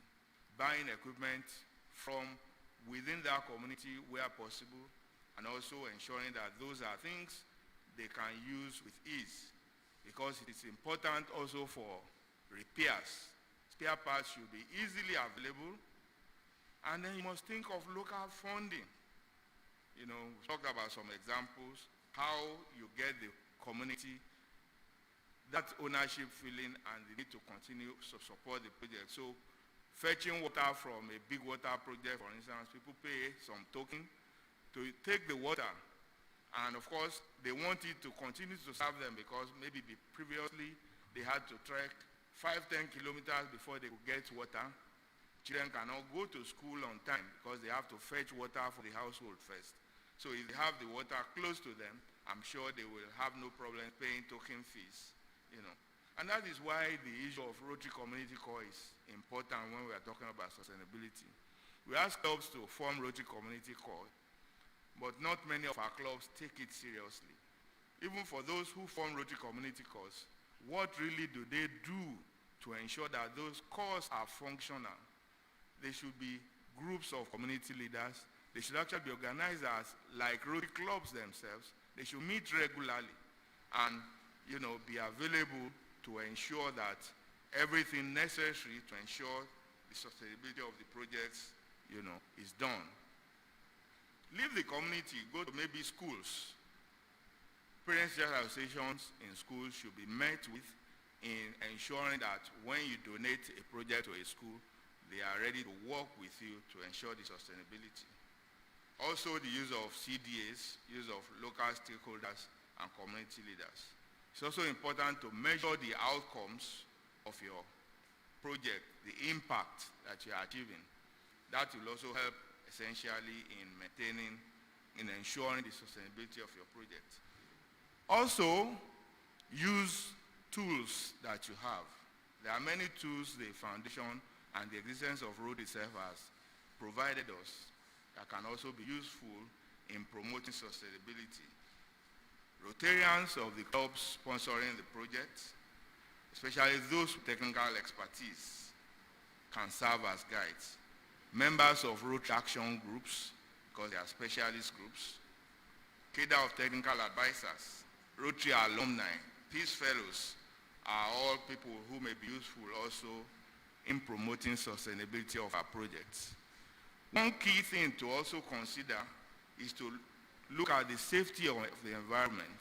buying equipment from within that community where possible, and also ensuring that those are things they can use with ease, because it is important also for repairs. Spare parts should be easily available, and then you must think of local funding. We talked about some examples, how you get the community that ownership feeling and the need to continue to support the project. So fetching water from a big water project, for instance, people pay some token to take the water. And of course, they want it to continue to serve them because maybe previously they had to trek 5-10 kilometers before they could get water. Children cannot go to school on time because they have to fetch water for the household first. So if they have the water close to them, I'm sure they will have no problem paying token fees, And that is why the issue of Rotary Community Corps is important when we are talking about sustainability. We ask clubs to form Rotary Community Corps, but not many of our clubs take it seriously. Even for those who form Rotary Community Corps, what really do they do to ensure that those corps are functional? They should be groups of community leaders. They should actually be organized as like Rotary clubs themselves. They should meet regularly and, be available to ensure that everything necessary to ensure the sustainability of the projects, is done. Leave the community, go to maybe schools. Parents' associations in schools should be met with in ensuring that when you donate a project to a school, they are ready to work with you to ensure the sustainability. Also, the use of CDAs, use of local stakeholders and community leaders. It's also important to measure the outcomes of your project, the impact that you are achieving. That will also help essentially in maintaining, in ensuring the sustainability of your project. Also, use tools that you have. There are many tools the foundation and the existence of Rotary itself has provided us that can also be useful in promoting sustainability. Rotarians of the clubs sponsoring the project, especially those with technical expertise, can serve as guides. Members of Rotary action groups, because they are specialist groups, cadre of technical advisors, Rotary alumni, peace fellows are all people who may be useful also in promoting sustainability of our projects. One key thing to also consider is to look at the safety of the environment.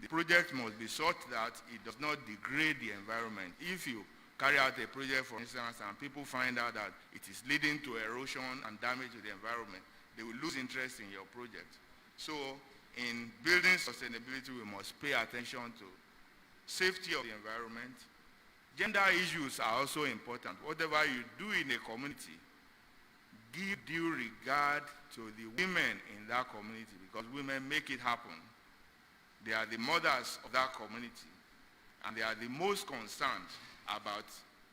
The project must be such that it does not degrade the environment. If you carry out a project, for instance, and people find out that it is leading to erosion and damage to the environment, they will lose interest in your project. So in building sustainability, we must pay attention to safety of the environment. Gender issues are also important. Whatever you do in a community, give due regard to the women in that community, because women make it happen. They are the mothers of that community, and they are the most concerned about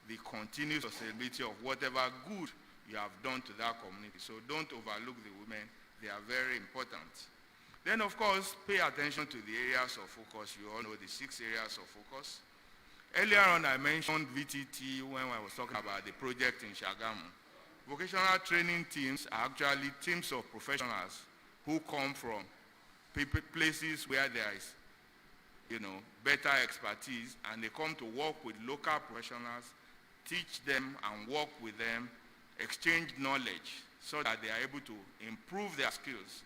the continued sustainability of whatever good you have done to that community. So don't overlook the women. They are very important. Then, of course, pay attention to the areas of focus. You all know the 6 areas of focus. Earlier on, I mentioned VTT when I was talking about the project in Shagamu. Vocational training teams are actually teams of professionals who come from places where there is, better expertise, and they come to work with local professionals, teach them and work with them, exchange knowledge so that they are able to improve their skills.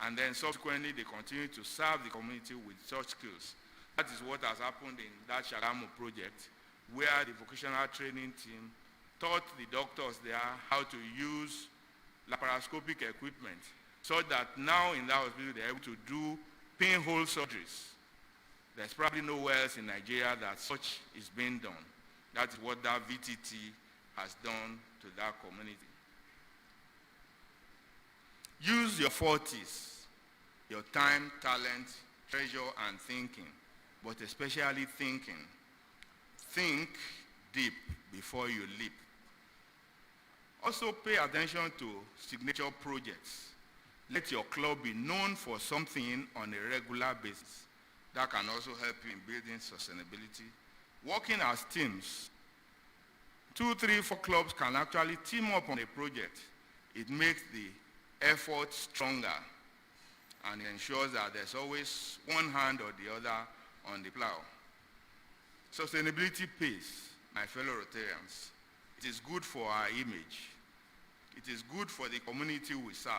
And then subsequently, they continue to serve the community with such skills. That is what has happened in that Shagamu project, where the vocational training team taught the doctors there how to use laparoscopic equipment, so that now in that hospital they're able to do pinhole surgeries. There's probably nowhere else in Nigeria that such is being done. That is what that VTT has done to that community. Use your 40s, your time, talent, treasure, and thinking, but especially thinking. Think deep before you leap. Also pay attention to signature projects. Let your club be known for something on a regular basis. That can also help you in building sustainability. Working as teams. 2, 3, 4 clubs can actually team up on a project. It makes the effort stronger, and it ensures that there's always one hand or the other on the plow. Sustainability pays, my fellow Rotarians. It is good for our image. It is good for the community we serve.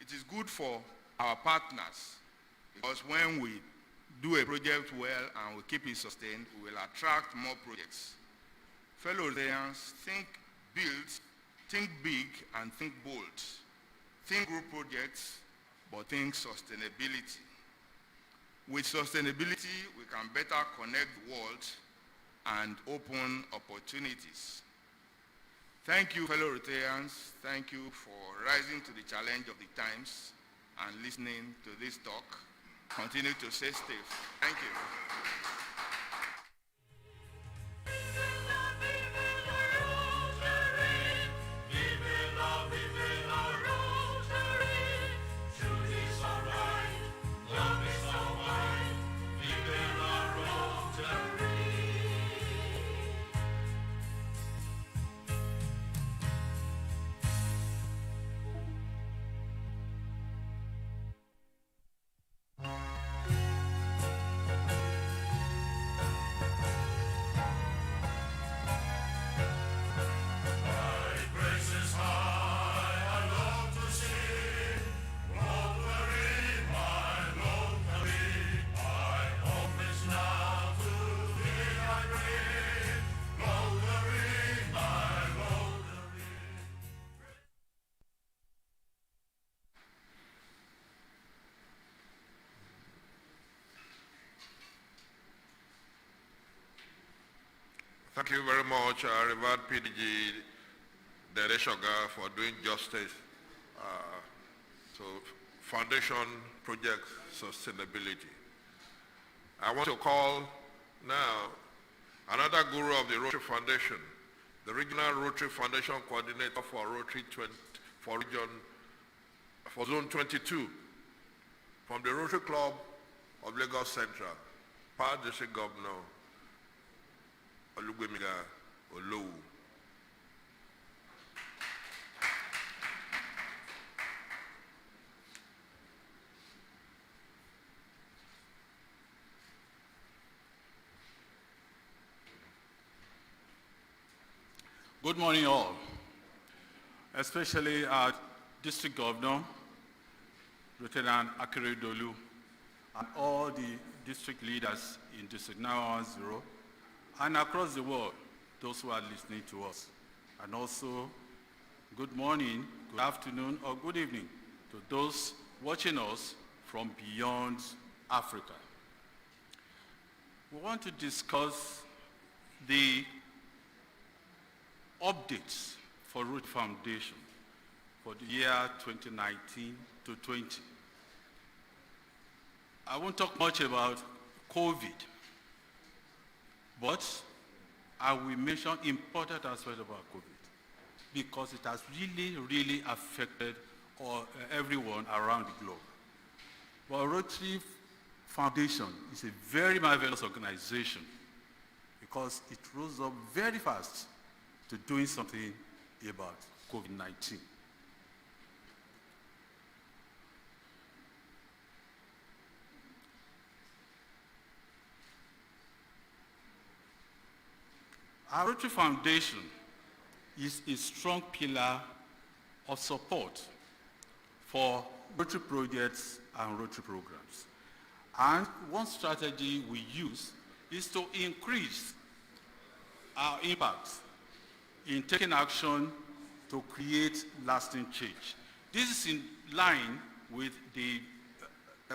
It is good for our partners, because when we do a project well and we keep it sustained, we will attract more projects. Fellow Rotarians, think big and think bold. Think group projects, but think sustainability. With sustainability, we can better connect the world and open opportunities. Thank you, fellow Rotarians. Thank you for rising to the challenge of the times and listening to this talk. Continue to stay safe. Thank you. Thank you very much, Revered PDG Dere Shoga, for doing justice to Foundation Project Sustainability. I want to call now another guru of the Rotary Foundation, the Regional Rotary Foundation Coordinator for Rotary for Zone 22, from the Rotary Club of Lagos Central, Past District Governor Olugbemiga Olowu. Good morning all, especially our District Governor, Lieutenant Akeredolu, and all the district leaders in District 910 and across the world, those who are listening to us. And also, good morning, good afternoon, or good evening to those watching us from beyond Africa. We want to discuss the updates for Rotary Foundation for the year 2019 to 20. I won't talk much about COVID, but I will mention important aspects about COVID because it has really affected everyone around the globe. But Rotary Foundation is a very marvelous organization because it rose up very fast to doing something about COVID-19. Our Rotary Foundation is a strong pillar of support for Rotary projects and Rotary programs. And one strategy we use is to increase our impact in taking action to create lasting change. This is in line with the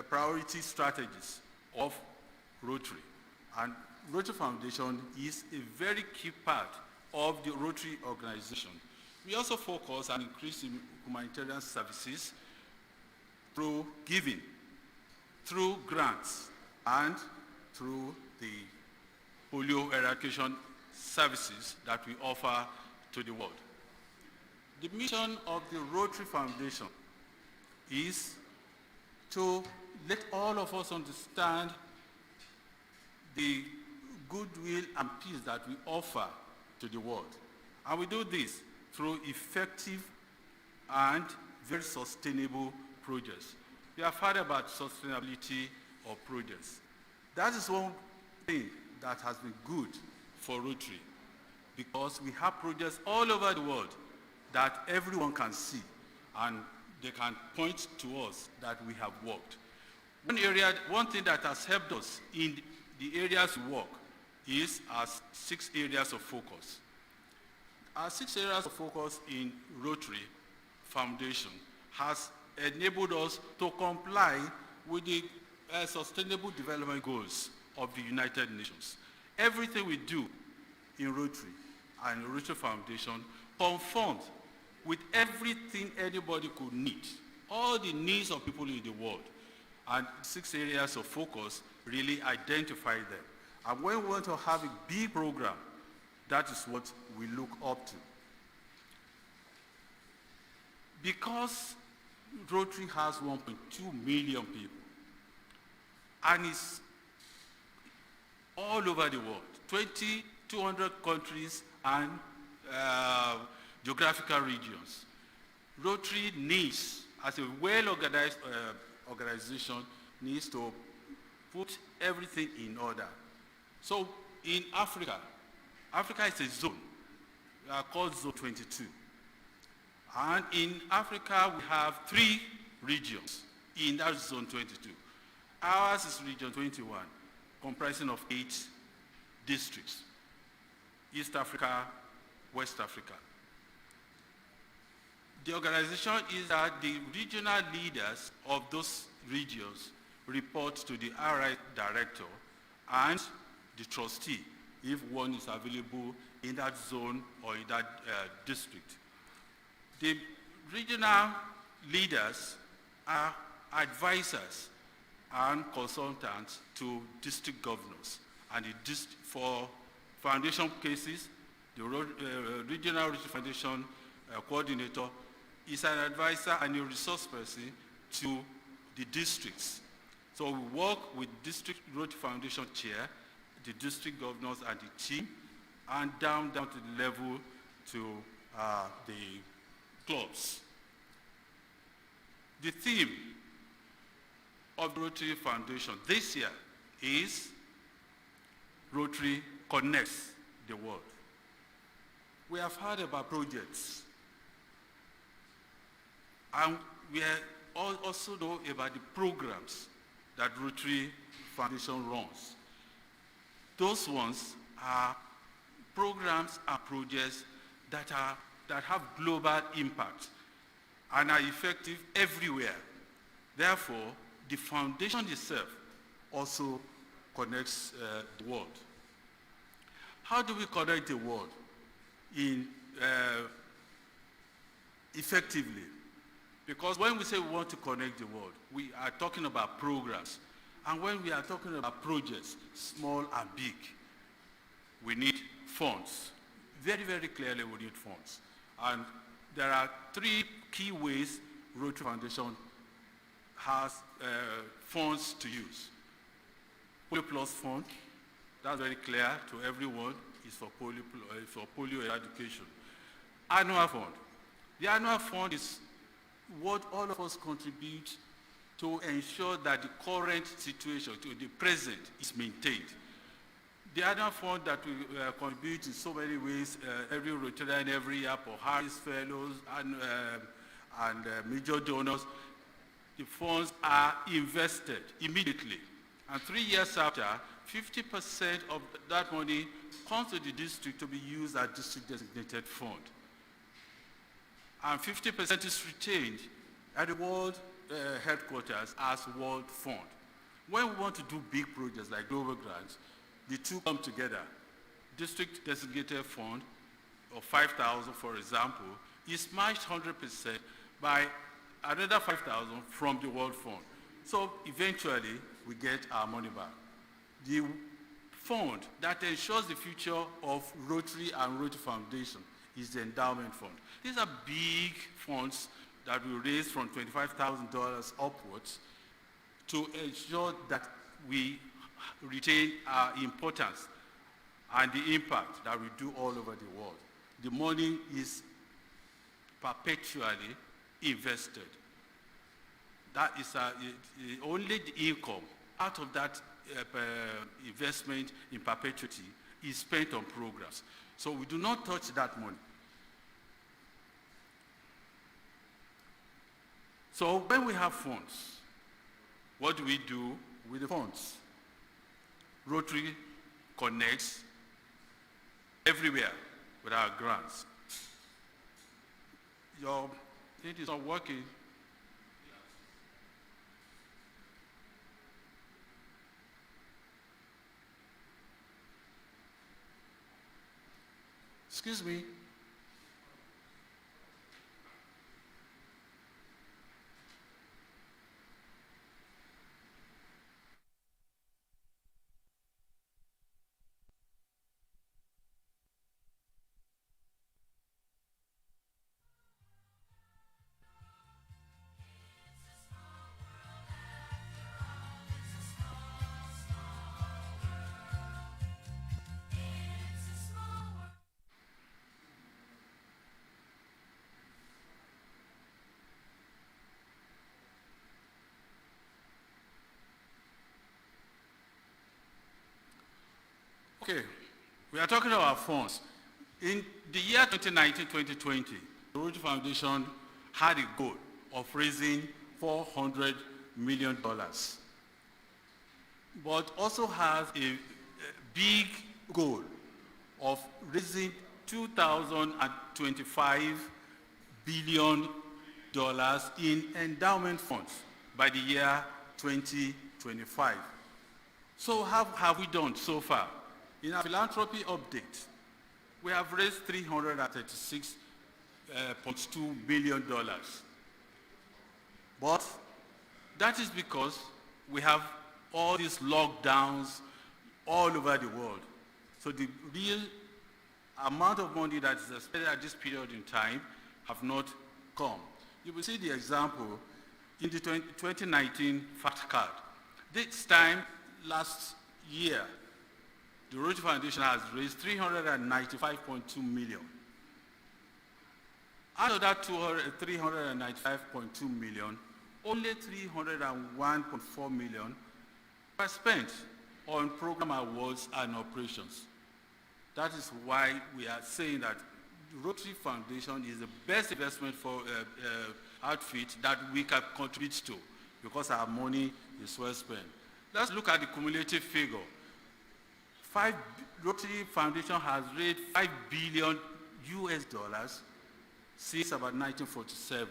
priority strategies of Rotary. And Rotary Foundation is a very key part of the Rotary organization. We also focus on increasing humanitarian services through giving, through grants, and through the polio eradication services that we offer to the world. The mission of the Rotary Foundation is to let all of us understand the goodwill and peace that we offer to the world. And we do this through effective and very sustainable projects. We have heard about sustainability of projects. That is one thing that has been good for Rotary because we have projects all over the world that everyone can see and they can point to us that we have worked. One thing that has helped us in the areas we work is our 6 areas of focus. Our 6 areas of focus in Rotary Foundation has enabled us to comply with the Sustainable Development Goals of the United Nations. Everything we do in Rotary and Rotary Foundation conforms with everything anybody could need, all the needs of people in the world. And 6 areas of focus really identify them. And when we want to have a big program, that is what we look up to. Because Rotary has 1.2 million people, and it's all over the world, 200 countries and geographical regions. Rotary needs, as a well-organized organization, needs to put everything in order. So in Africa, Africa is a zone called Zone 22. And in Africa, we have 3 regions in that Zone 22. Ours is Region 21, comprising of 8 districts: East Africa, West Africa. The organization is that the regional leaders of those regions report to the RI director and the trustee if one is available in that zone or in that district. The regional leaders are advisors and consultants to district governors. And for foundation cases, the Regional Rotary Foundation coordinator is an advisor and a resource person to the districts. So we work with District Rotary Foundation chair, the district governors and the team, and down to the level to the clubs. The theme of the Rotary Foundation this year is Rotary Connects the World. We have heard about projects, and we also know about the programs that Rotary Foundation runs. Those ones are programs and projects that have global impact and are effective everywhere. Therefore, the foundation itself also connects the world. How do we connect the world effectively? Because when we say we want to connect the world, we are talking about programs. And when we are talking about projects, small and big, we need funds. Very, very clearly we need funds. And there are three key ways Rotary Foundation has funds to use. Polio Plus Fund, that's very clear to everyone, is for polio eradication. Annual Fund. The Annual Fund is what all of us contribute to ensure that the current situation, to the present, is maintained. The Annual Fund that we contribute in so many ways, every Rotarian every year for Harris Fellows and major donors, the funds are invested immediately. And 3 years after, 50% of that money comes to the district to be used as district designated fund. And 50% is retained at the World headquarters as World Fund. When we want to do big projects like global grants, the two come together. District designated fund of 5,000, for example, is matched 100% by another 5,000 from the World Fund. So eventually, we get our money back. The fund that ensures the future of Rotary and Rotary Foundation is the endowment fund. These are big funds that we raise from $25,000 upwards to ensure that we retain our importance and the impact that we do all over the world. The money is perpetually invested. That is only the income out of that investment in perpetuity is spent on programs. So we do not touch that money. So when we have funds, what do we do with the funds? Rotary connects everywhere with our grants. Your thing is not working. Excuse me. Okay, we are talking about funds. In the year 2019-2020, the Rotary Foundation had a goal of raising $400 million, but also has a big goal of raising $2,025 billion in endowment funds by the year 2025. So how have we done so far? In our philanthropy update, we have raised $336.2 billion. But that is because we have all these lockdowns all over the world. So the real amount of money that is expended at this period in time have not come. You will see the example in the 2019 fact card. This time last year, the Rotary Foundation has raised $395.2 million. Out of that $395.2 million, only $301.4 million were spent on program awards and operations. That is why we are saying that the Rotary Foundation is the best investment for outfit that we can contribute to, because our money is well spent. Let's look at the cumulative figure. Rotary Foundation has raised $5 billion since about 1947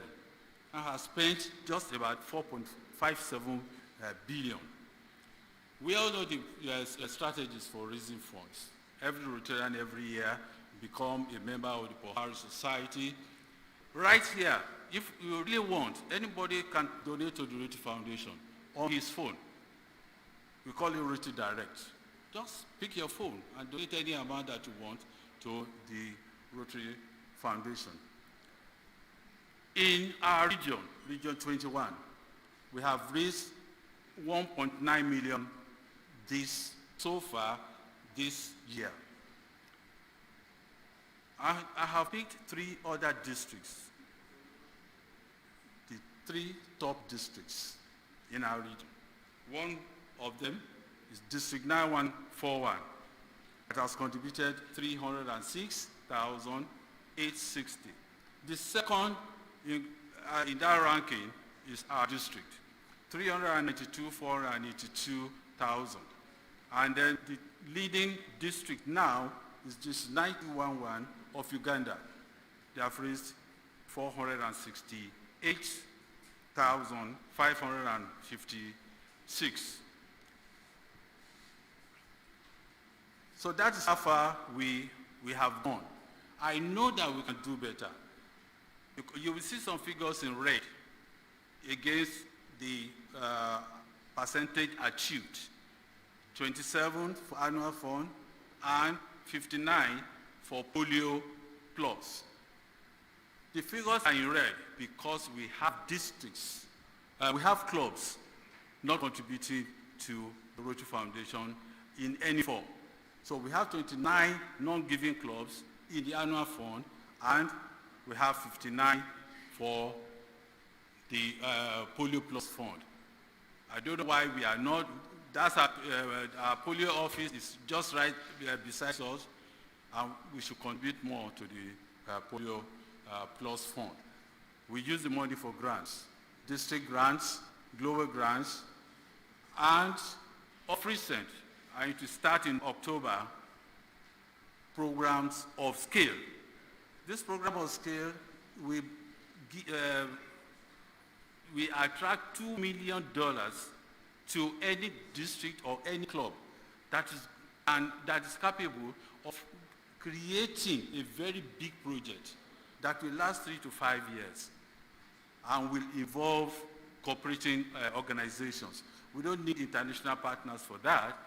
and has spent just about 4.57 billion. We all know the strategies for raising funds. Every Rotarian every year become a member of the Pohari Society. Right here, if you really want, anybody can donate to the Rotary Foundation on his phone. We call it Rotary Direct. Just pick your phone and donate any amount that you want to the Rotary Foundation. In our region, Region 21, we have raised 1.9 million so far this year. I have picked 3 other districts, the 3 top districts in our region. One of them is District 9141 that has contributed 306,860. The second in that ranking is our district, 392,482,000. And then the leading district now is just 911 of Uganda. They have raised 468,556. So that is how far we have gone. I know that we can do better. You will see some figures in red against the percentage achieved. 27 for annual fund and 59 for polio plus. The figures are in red because we have districts, we have clubs not contributing to the Rotary Foundation in any form. So we have 29 non-giving clubs in the annual fund, and we have 59 for the polio plus fund. I don't know why we are not. That's our polio office is just right beside us, and we should contribute more to the polio plus fund. We use the money for grants, district grants, global grants, and of recent, and to start in October, programs of scale. This program of scale, we attract $2 million to any district or any club that is capable of creating a very big project that will last 3 to 5 years and will involve cooperating organizations. We don't need international partners for that,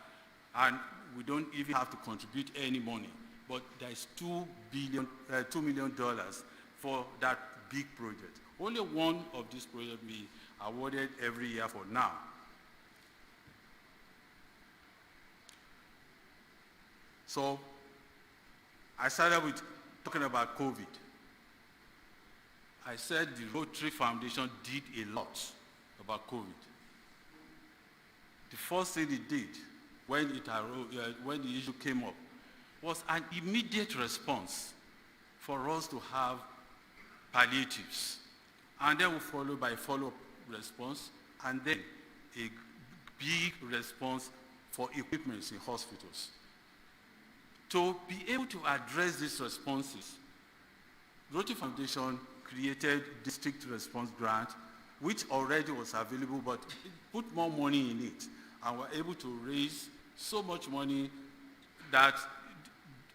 and we don't even have to contribute any money. But there's $2 million for that big project. Only one of these projects we awarded every year for now. So I started with talking about COVID. I said the Rotary Foundation did a lot about COVID. The first thing it did when the issue came up was an immediate response for us to have palliatives. And then we followed by follow-up response, and then a big response for equipment in hospitals. To be able to address these responses, Rotary Foundation created district response grant, which already was available, but put more money in it, and were able to raise so much money that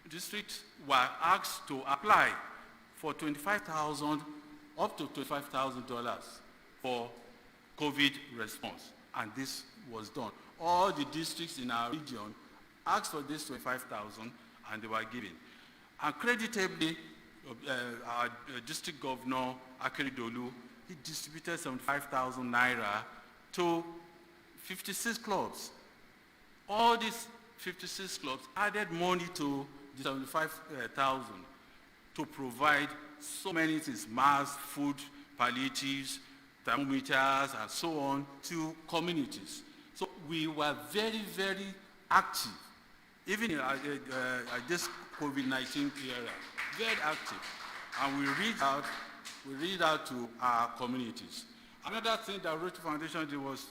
districts were asked to apply for $25,000 up to $25,000 for COVID response, and this was done. All the districts in our region asked for this 25,000 and they were given. And creditably, our district governor, Akeredolu, he distributed 75,000 naira to 56 clubs. All these 56 clubs added money to the 75,000 to provide so many things, masks, food, palliatives, thermometers, and so on, to communities. So we were very, very active, even in this COVID-19 era, very active. And we reached out to our communities. Another thing that Rotary Foundation did was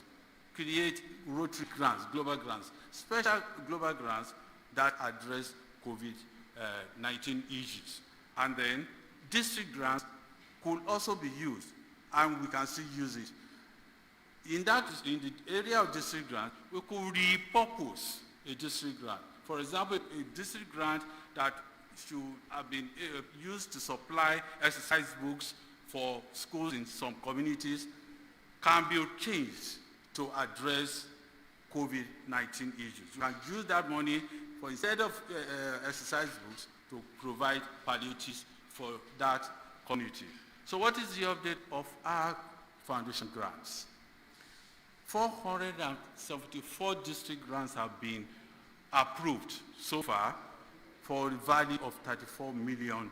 create Rotary grants, global grants, special global grants that address COVID-19 issues. And then district grants could also be used, and we can still use it. In the area of district grant, we could repurpose a district grant. For example, a district grant that should have been used to supply exercise books for schools in some communities can be changed to address COVID-19 issues. You can use that money for, instead of exercise books, to provide palliatives for that community. So what is the update of our foundation grants? 474 district grants have been approved so far for the value of $34 million.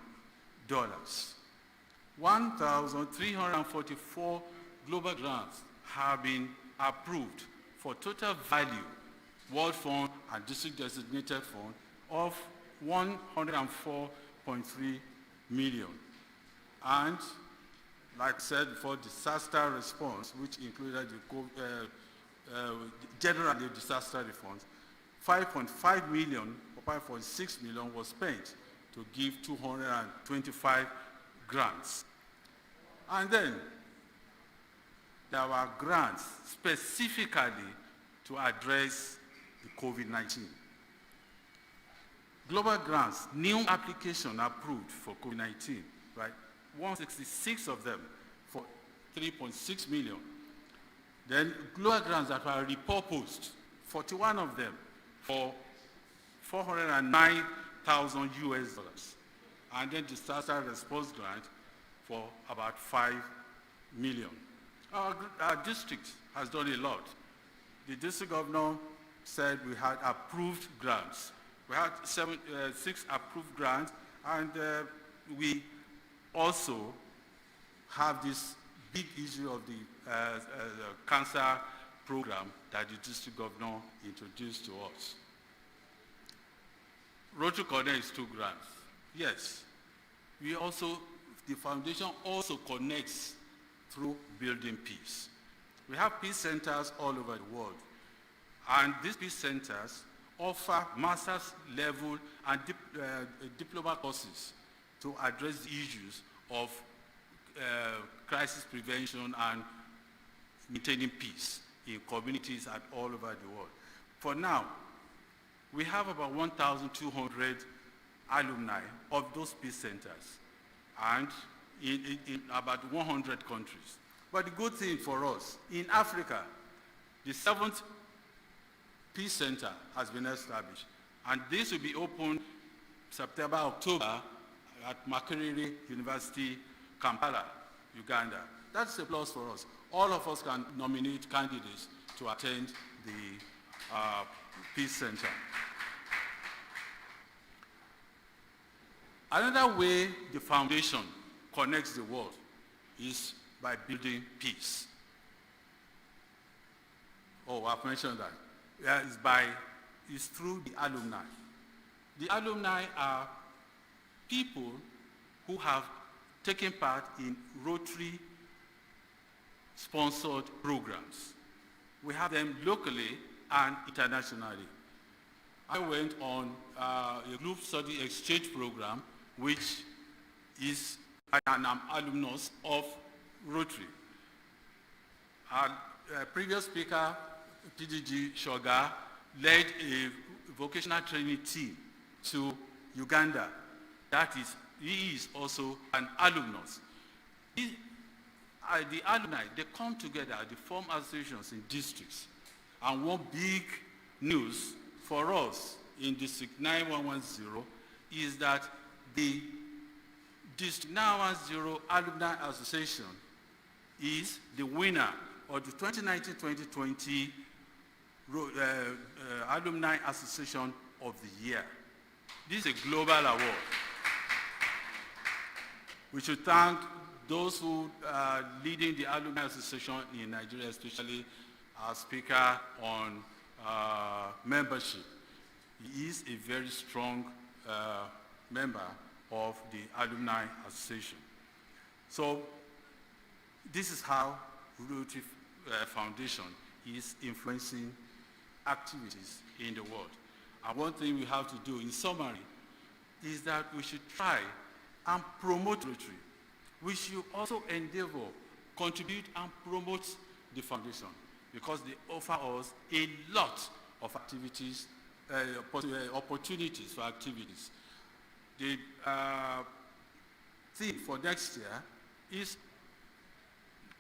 1,344 global grants have been approved for total value, World Fund and District Designated Fund, of $104.3 million. And like I said before, disaster response, which included the general disaster response, 5.5 million or 5.6 million was spent to give 225 grants. And then there were grants specifically to address the COVID-19. Global grants, new application approved for COVID-19, right? 166 of them for 3.6 million. Then global grants that were repurposed, 41 of them for 409,000 US dollars. And then disaster response grant for about 5 million. Our district has done a lot. The district governor said we had approved grants. We had 6 approved grants, and we also have this big issue of the cancer program that the district governor introduced to us. Rotary connects 2 grants. Yes, the foundation also connects through building peace. We have peace centers all over the world, and these peace centers offer master's level and diploma courses to address the issues of crisis prevention and maintaining peace in communities and all over the world. For now, we have about 1,200 alumni of those peace centers, and in about 100 countries. But the good thing for us, in Africa, the 7th Peace Center has been established, and this will be opened September, October at Makerere University, Kampala, Uganda. That's a plus for us. All of us can nominate candidates to attend the Peace Center. Another way the foundation connects the world is by building peace. Oh, I've mentioned that. It's through the alumni. The alumni are people who have taken part in Rotary-sponsored programs. We have them locally and internationally. I went on a group study exchange program, which is an alumnus of Rotary. Our previous speaker, PDG Shoga, led a vocational training team to Uganda. That is, he is also an alumnus. The alumni, they come together, they form associations in districts. And one big news for us in District 9110 is that the District 910 Alumni Association is the winner of the 2019-2020 Alumni Association of the Year. This is a global award. We should thank those who are leading the Alumni Association in Nigeria, especially our speaker on membership. He is a very strong member of the Alumni Association. So this is how Rotary Foundation is influencing activities in the world. And one thing we have to do in summary is that we should try and promote Rotary. We should also endeavor, contribute and promote the foundation because they offer us a lot of activities, opportunities for activities. The theme for next year is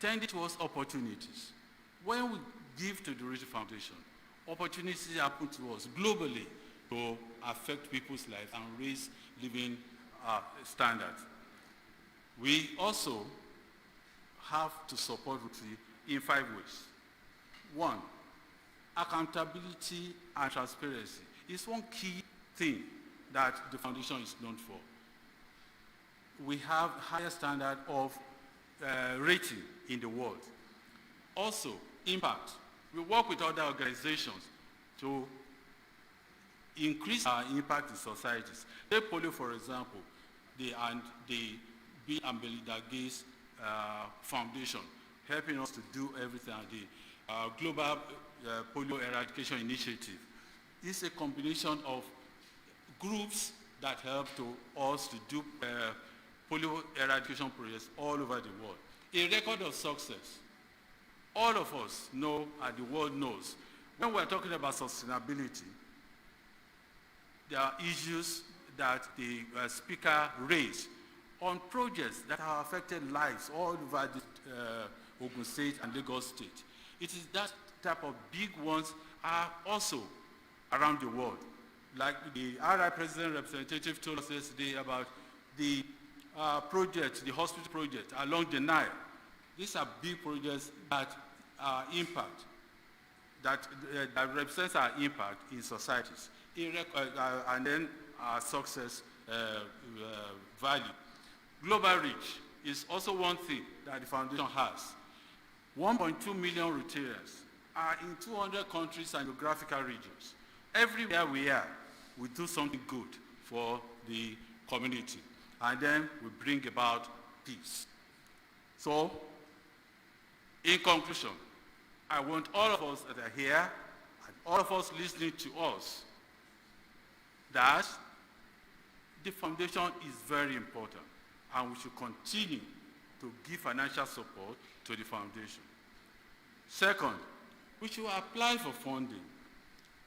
tending towards opportunities. When we give to the Rotary Foundation, opportunities happen to us globally to affect people's lives and raise living standards. We also have to support Rotary in 5 ways. 1, accountability and transparency is one key thing that the foundation is known for. We have higher standard of rating in the world. Also, impact. We work with other organizations to increase our impact in societies. Take polio, for example, the Bill and Melinda Gates Foundation, helping us to do everything. The Global Polio Eradication Initiative is a combination of groups that help us to do polio eradication projects all over the world. A record of success. All of us know, and the world knows, when we're talking about sustainability, there are issues that the speaker raised on projects that have affected lives all over the Ogun State and Lagos State. It is that type of big ones are also around the world. Like the RI President representative told us yesterday about the project, the hospital project along the Nile. These are big projects that impact, that represents our impact in societies, and then our success value. Global reach is also one thing that the foundation has. 1.2 million Rotarians are in 200 countries and geographical regions. Everywhere we are, we do something good for the community, and then we bring about peace. So, in conclusion, I want all of us that are here, and all of us listening to us, that the foundation is very important, and we should continue to give financial support to the foundation. Second, we should apply for funding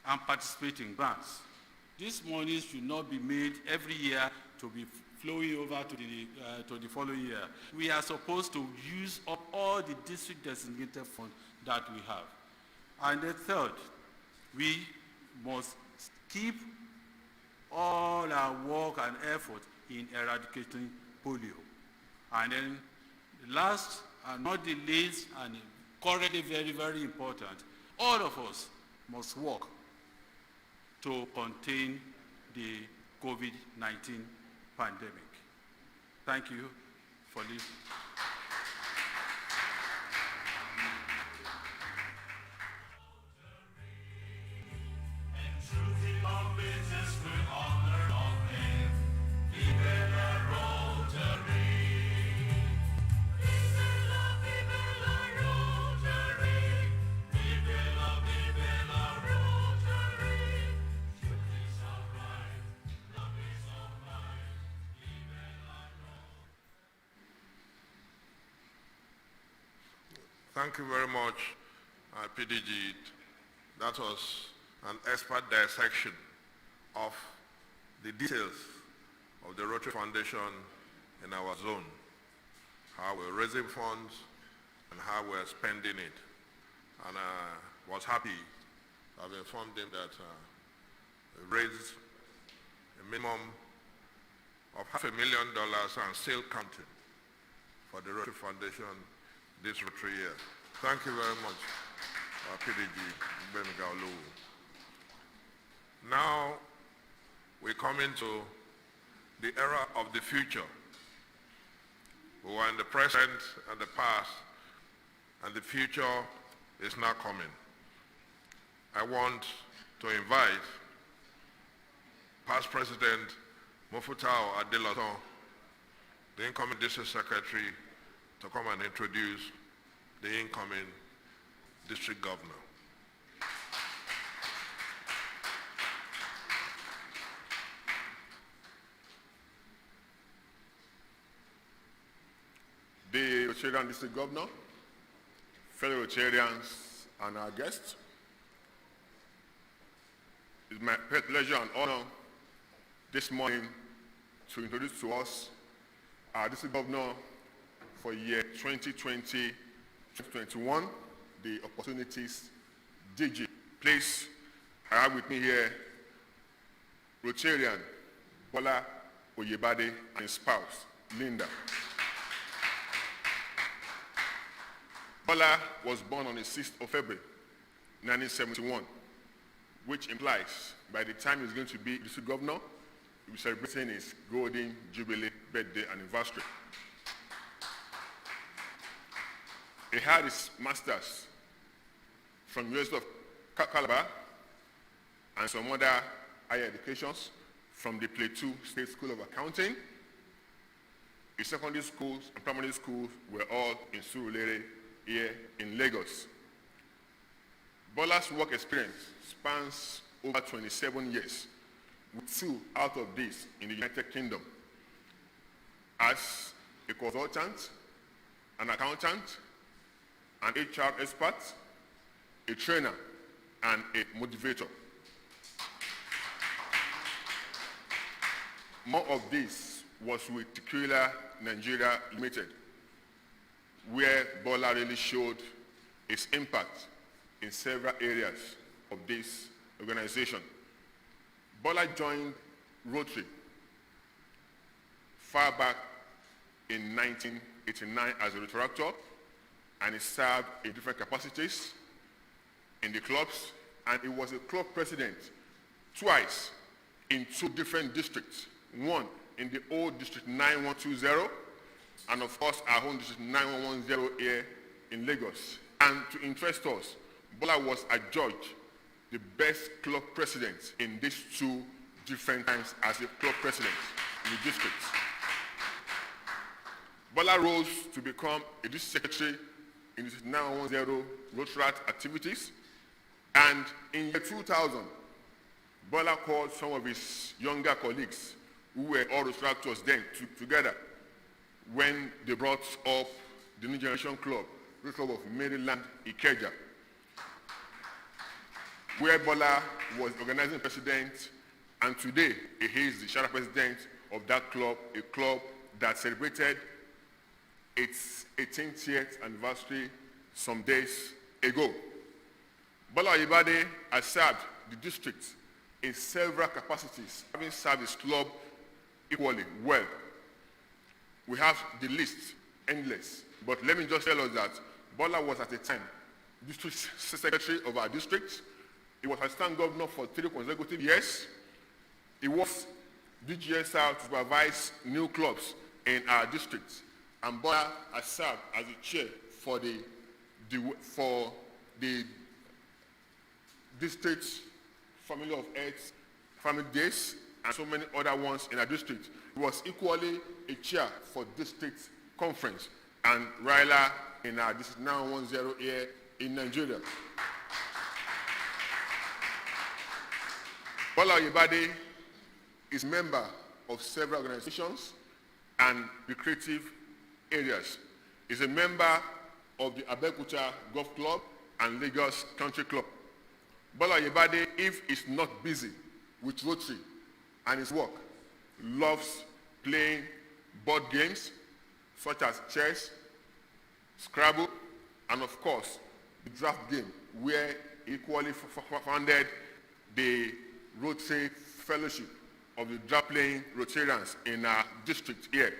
and participate in grants. This money should not be made every year to be flowing over to the following year. We are supposed to use up all the district designated funds that we have. And the third, we must keep all our work and effort in eradicating polio. And then last and not the least, and currently very, very important, all of us must work to contain the COVID-19 pandemic. Thank you for listening. Thank you very much, PDG. That was an expert dissection of the details of the Rotary Foundation in our zone, how we're raising funds and how we're spending it. And I was happy to have informed them that we raised a minimum of $500,000 and still counting for the Rotary Foundation this Rotary year. Thank you very much, PDG Bemigaolu. Now we come into the era of the future. We were in the present and the past, and the future is now coming. I want to invite past President Mofutao Adeloton, the incoming District Secretary, to come and introduce the incoming District Governor. The Rotarian District Governor, fellow Rotarians, and our guests, it's my pleasure and honor this morning to introduce to us our District Governor for year 2020-2021, the Opportunities DG. Please, I have with me here Rotarian Bola Oyebade and his spouse, Linda. Bola was born on the 6th of February, 1971, which implies by the time he's going to be district governor, he'll be celebrating his golden jubilee birthday anniversary. He had his master's from University of Calabar and some other higher educations from the Plateau State School of Accounting. His secondary schools and primary schools were all in Surulere here in Lagos. Bola's work experience spans over 27 years, with 2 out of these in the United Kingdom. As a consultant, an accountant, an HR expert, a trainer, and a motivator. More of this was with Tequila Nigeria Limited, where Bola really showed his impact in several areas of this organization. Bola joined Rotary far back in 1989 as a Rotaractor, and he served in different capacities in the clubs, and he was a club president twice in 2 different districts, one in the old District 9120, and of course our own District 9110 here in Lagos. And to interest us, Bola was adjudged the best club president in these 2 different times as a club president in the districts. Bola rose to become a district secretary in the 9110 Rotaract activities, and in year 2000, Bola called some of his younger colleagues who were all Rotaractors then together when they brought up the New Generation Club, the Club of Maryland, Ikeja, where Bola was organizing president, and today he is the shadow president of that club, a club that celebrated its 18th year anniversary some days ago. Bola Oyebade has served the district in several capacities, having served his club equally well. We have the list, endless, but let me just tell us that Bola was at the time district secretary of our district. He was assistant governor for 3 consecutive years. He was DGSR to supervise new clubs in our district. And Bola has served as the chair for the district family of health, family days, and so many other ones in our district. He was equally a chair for district conference and Ryla in our district 910 here in Nigeria. Bola Oyebade is a member of several organizations and recreative areas. He's a member of the Abeokuta Golf Club and Lagos Country Club. Bola Oyebade, if he's not busy with Rotary and his work. Loves playing board games such as chess, Scrabble, and of course, the draft game, where he equally founded the Rotary Fellowship of the draft-playing Rotarians in our district here.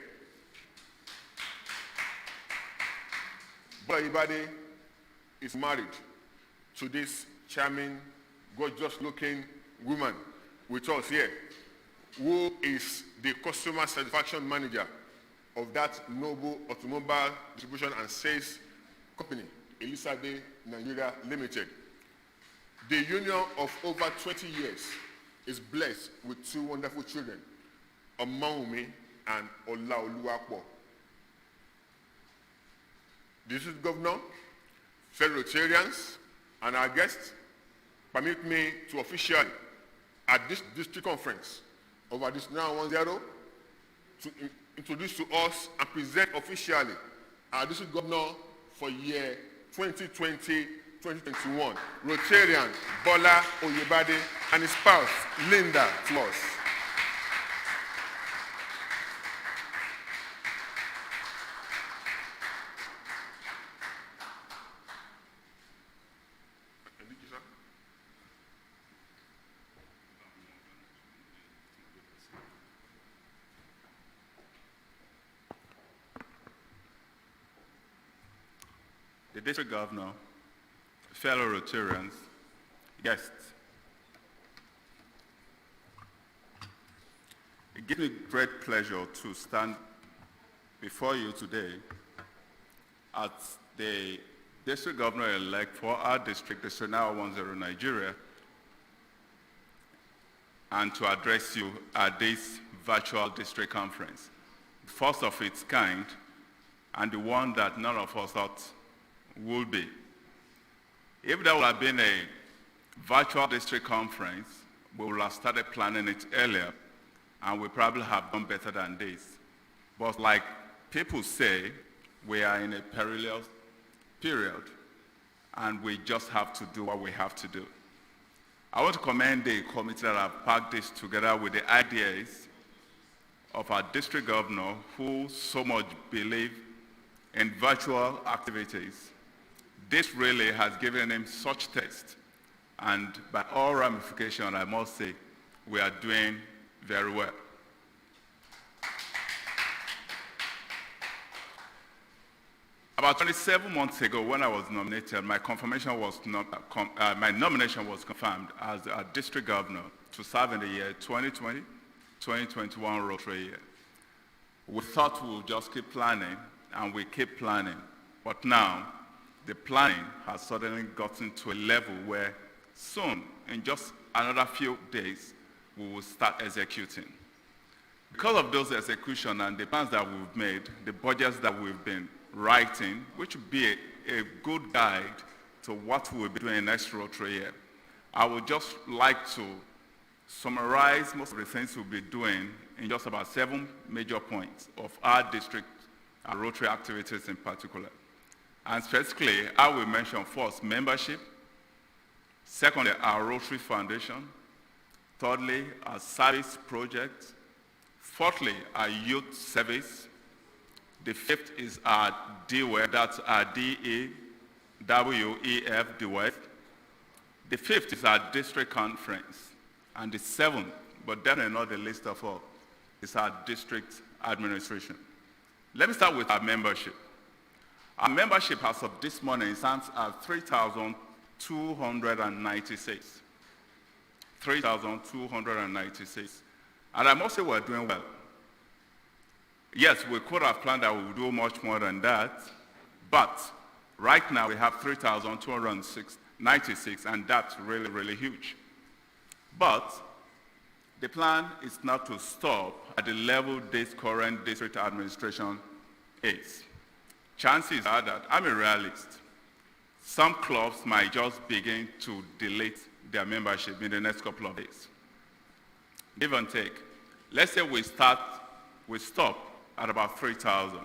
Brother Ibade is married to this charming, gorgeous-looking woman with us here, who is the customer satisfaction manager of that noble automobile distribution and sales company, Elizabeth Nigeria Limited. The union of over 20 years is blessed with two wonderful children, Omaumi and Olaoluwapo. This is Governor, fellow Rotarians, and our guests, permit me to officially, at this district conference, over this 910, to introduce to us and present officially our district governor for year 2020-2021, Rotarian Bola Oyebade and his spouse, Linda, to us. The district governor, fellow Rotarians, guests. It gives me great pleasure to stand before you today as the district governor-elect for our district, District 910 Nigeria, and to address you at this virtual district conference, first of its kind, and the one that none of us thought would be. If there would have been a virtual district conference, we would have started planning it earlier, and we probably have done better than this. But like people say, we are in a perilous period, and we just have to do what we have to do. I want to commend the committee that have packed this together with the ideas of our district governor, who so much believe in virtual activities. This really has given him such taste, and by all ramifications, I must say, we are doing very well. About 27 months ago, when I was nominated, my nomination was confirmed as a district governor to serve in the year 2020-2021 Rotary year. We thought we would just keep planning, and we keep planning, but now, the planning has suddenly gotten to a level where soon, in just another few days, we will start executing. Because of those execution and the plans that we've made, the budgets that we've been writing, which will be a good guide to what we'll be doing next Rotary year, I would just like to summarize most of the things we'll be doing in just about 7 major points of our district and Rotary activities in particular. And specifically, I will mention first membership, secondly, our Rotary Foundation, thirdly, our service project, fourthly, our youth service, the fifth is our DWEF, that's our D-E-W-E-F, DWEF. The fifth is our district conference, and the seventh, but definitely not the least of all, is our district administration. Let me start with our membership. Our membership as of this morning stands at 3,296. 3,296. And I must say we're doing well. Yes, we could have planned that we would do much more than that, but right now we have 3,296, and that's really, really huge. But the plan is not to stop at the level this current district administration is. Chances are that, I'm a realist, some clubs might just begin to delete their membership in the next couple of days. Give and take. Let's say we stop at about 3,000.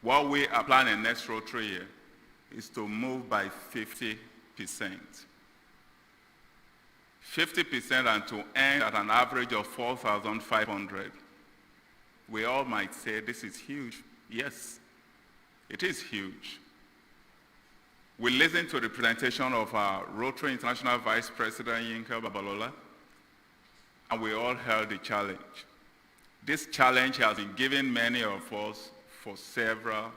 What we are planning next Rotary year is to move by 50%. 50% and to end at an average of 4,500. We all might say this is huge. Yes, it is huge. We listened to the presentation of our Rotary International Vice President Yinka Babalola, and we all heard the challenge. This challenge has been given many of us for several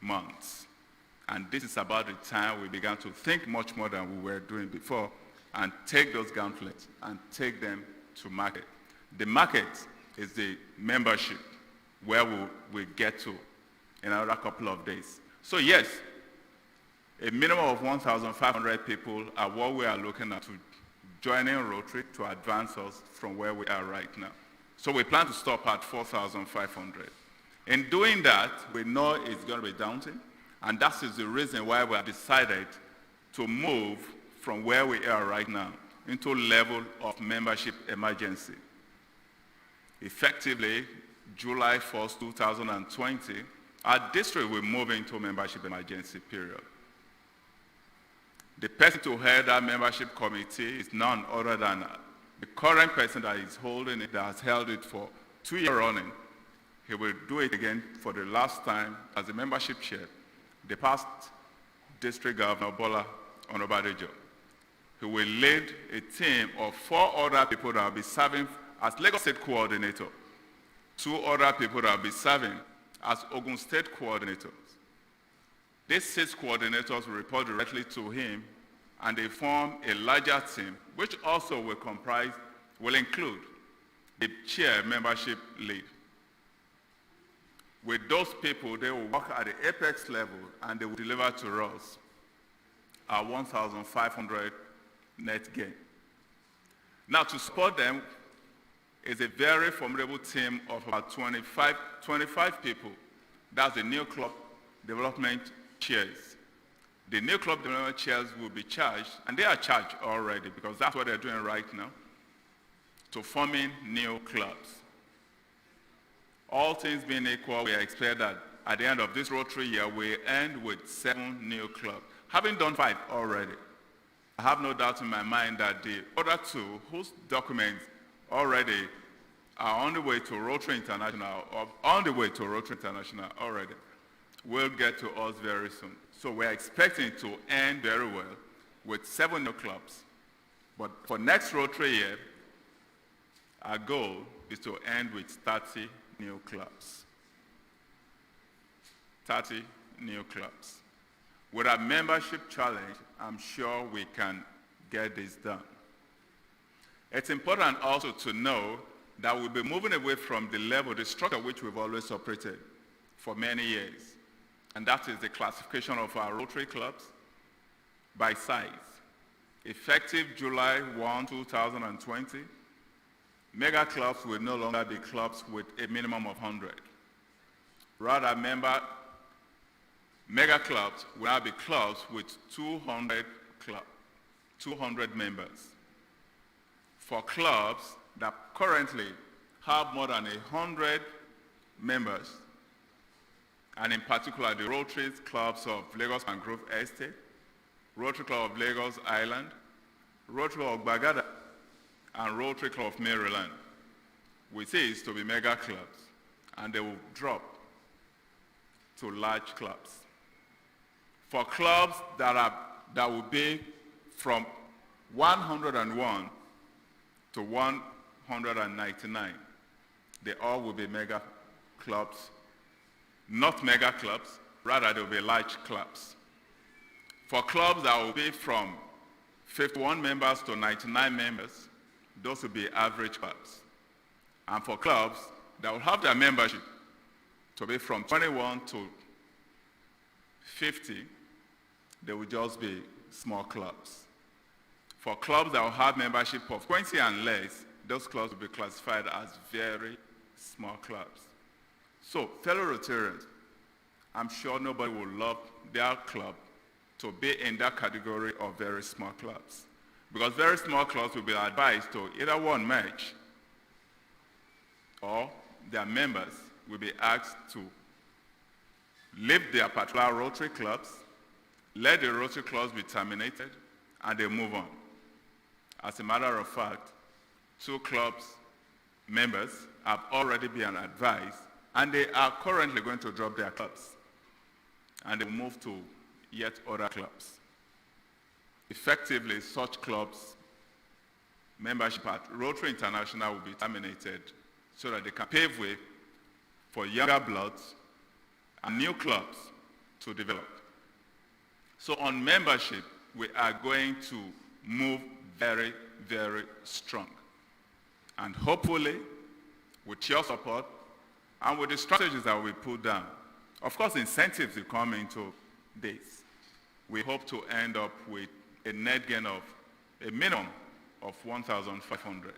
months. And this is about the time we began to think much more than we were doing before and take those pamphlets and take them to market. The market is the membership where we get to in another couple of days. So yes, a minimum of 1,500 people are what we are looking at to join in Rotary to advance us from where we are right now. So we plan to stop at 4,500. In doing that, we know it's going to be daunting, and that is the reason why we have decided to move from where we are right now into level of membership emergency. Effectively, July 1st, 2020, our district will move into membership emergency period. The person to head that membership committee is none other than the current person that is holding it, that has held it for 2 years running. He will do it again for the last time as the membership chair, the past district governor, Bola Onabadejo. He will lead a team of 4 other people that will be serving as Lagos State coordinator, 2 other people that will be serving as Ogun State coordinators. These 6 coordinators will report directly to him, and they form a larger team, which also will include the chair membership lead. With those people, they will work at the apex level, and they will deliver to us our 1,500 net gain. Now, to support them is a very formidable team of about 25 people. That's the new club development chairs. The new club development chairs will be charged, and they are charged already because that's what they're doing right now, to forming new clubs. All things being equal, we expect that at the end of this Rotary year, we end with 7 new clubs. Having done 5 already, I have no doubt in my mind that the other 2, whose documents already are on the way to Rotary International, or on the way to Rotary International already, will get to us very soon. So we're expecting to end very well with 7 new clubs. But for next Rotary year, our goal is to end with 30 new clubs. 30 new clubs. With our membership challenge, I'm sure we can get this done. It's important also to know that we'll be moving away from the level, the structure which we've always operated for many years. And that is the classification of our Rotary clubs by size. Effective July 1, 2020, mega clubs will no longer be clubs with a minimum of 100. Rather, mega clubs will now be clubs with 200 members. For clubs that currently have more than 100 members, and in particular the Rotary clubs of Lagos and Grove Estate, Rotary Club of Lagos Island, Rotary Club of Bagada, and Rotary Club of Maryland. We say it's to be mega clubs, and they will drop to large clubs. For clubs that will be from 101 to 199, they all will be mega clubs. Not mega clubs, rather they will be large clubs. For clubs that will be from 51 members to 99 members, those will be average clubs. And for clubs that will have their membership to be from 21 to 50, they will just be small clubs. For clubs that will have membership of 20 and less, those clubs will be classified as very small clubs. So, fellow Rotarians, I'm sure nobody will love their club to be in that category of very small clubs. Because very small clubs will be advised to either one merge, or their members will be asked to leave their particular Rotary clubs, let the Rotary clubs be terminated, and they move on. As a matter of fact, 2 clubs members have already been advised, and they are currently going to drop their clubs, and they will move to yet other clubs. Effectively, such clubs' membership at Rotary International will be terminated so that they can pave way for younger bloods and new clubs to develop. So on membership, we are going to move very, very strong. And hopefully, with your support and with the strategies that we put down, of course, incentives will come into this. We hope to end up with a net gain of a minimum of 1,500.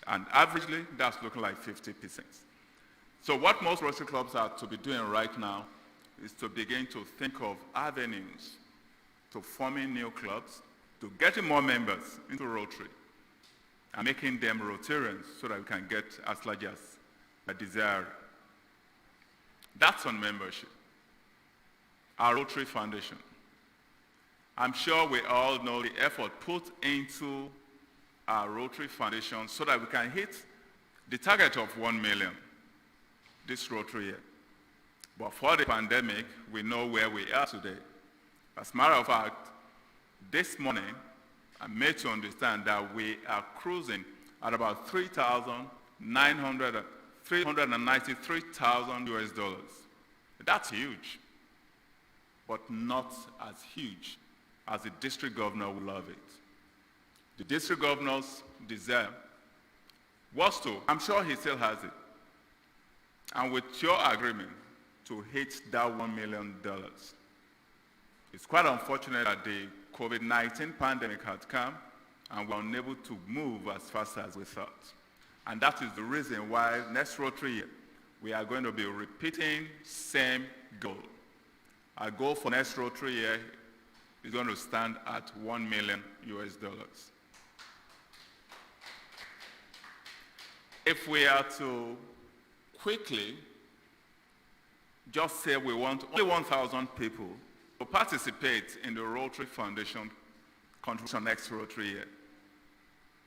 And averagely, that's looking like 50%. So what most Rotary clubs are to be doing right now is to begin to think of avenues to forming new clubs, to getting more members into Rotary, and making them Rotarians so that we can get as large as a desire. That's on membership. Our Rotary Foundation. I'm sure we all know the effort put into our Rotary Foundation so that we can hit the target of 1 million this Rotary year. But for the pandemic, we know where we are today. As a matter of fact, this morning, I'm made to understand that we are cruising at about $393,000 US dollars. That's huge, but not as huge as the district governor would love it. The district governor's desire was to, I'm sure he still has it, and with your agreement to hit that $1 million. It's quite unfortunate that the COVID-19 pandemic had come and we're unable to move as fast as we thought. And that is the reason why next Rotary year, we are going to be repeating same goal. Our goal for next Rotary year is going to stand at 1 million US dollars. If we are to quickly just say we want only 1,000 people to participate in the Rotary Foundation contribution next Rotary year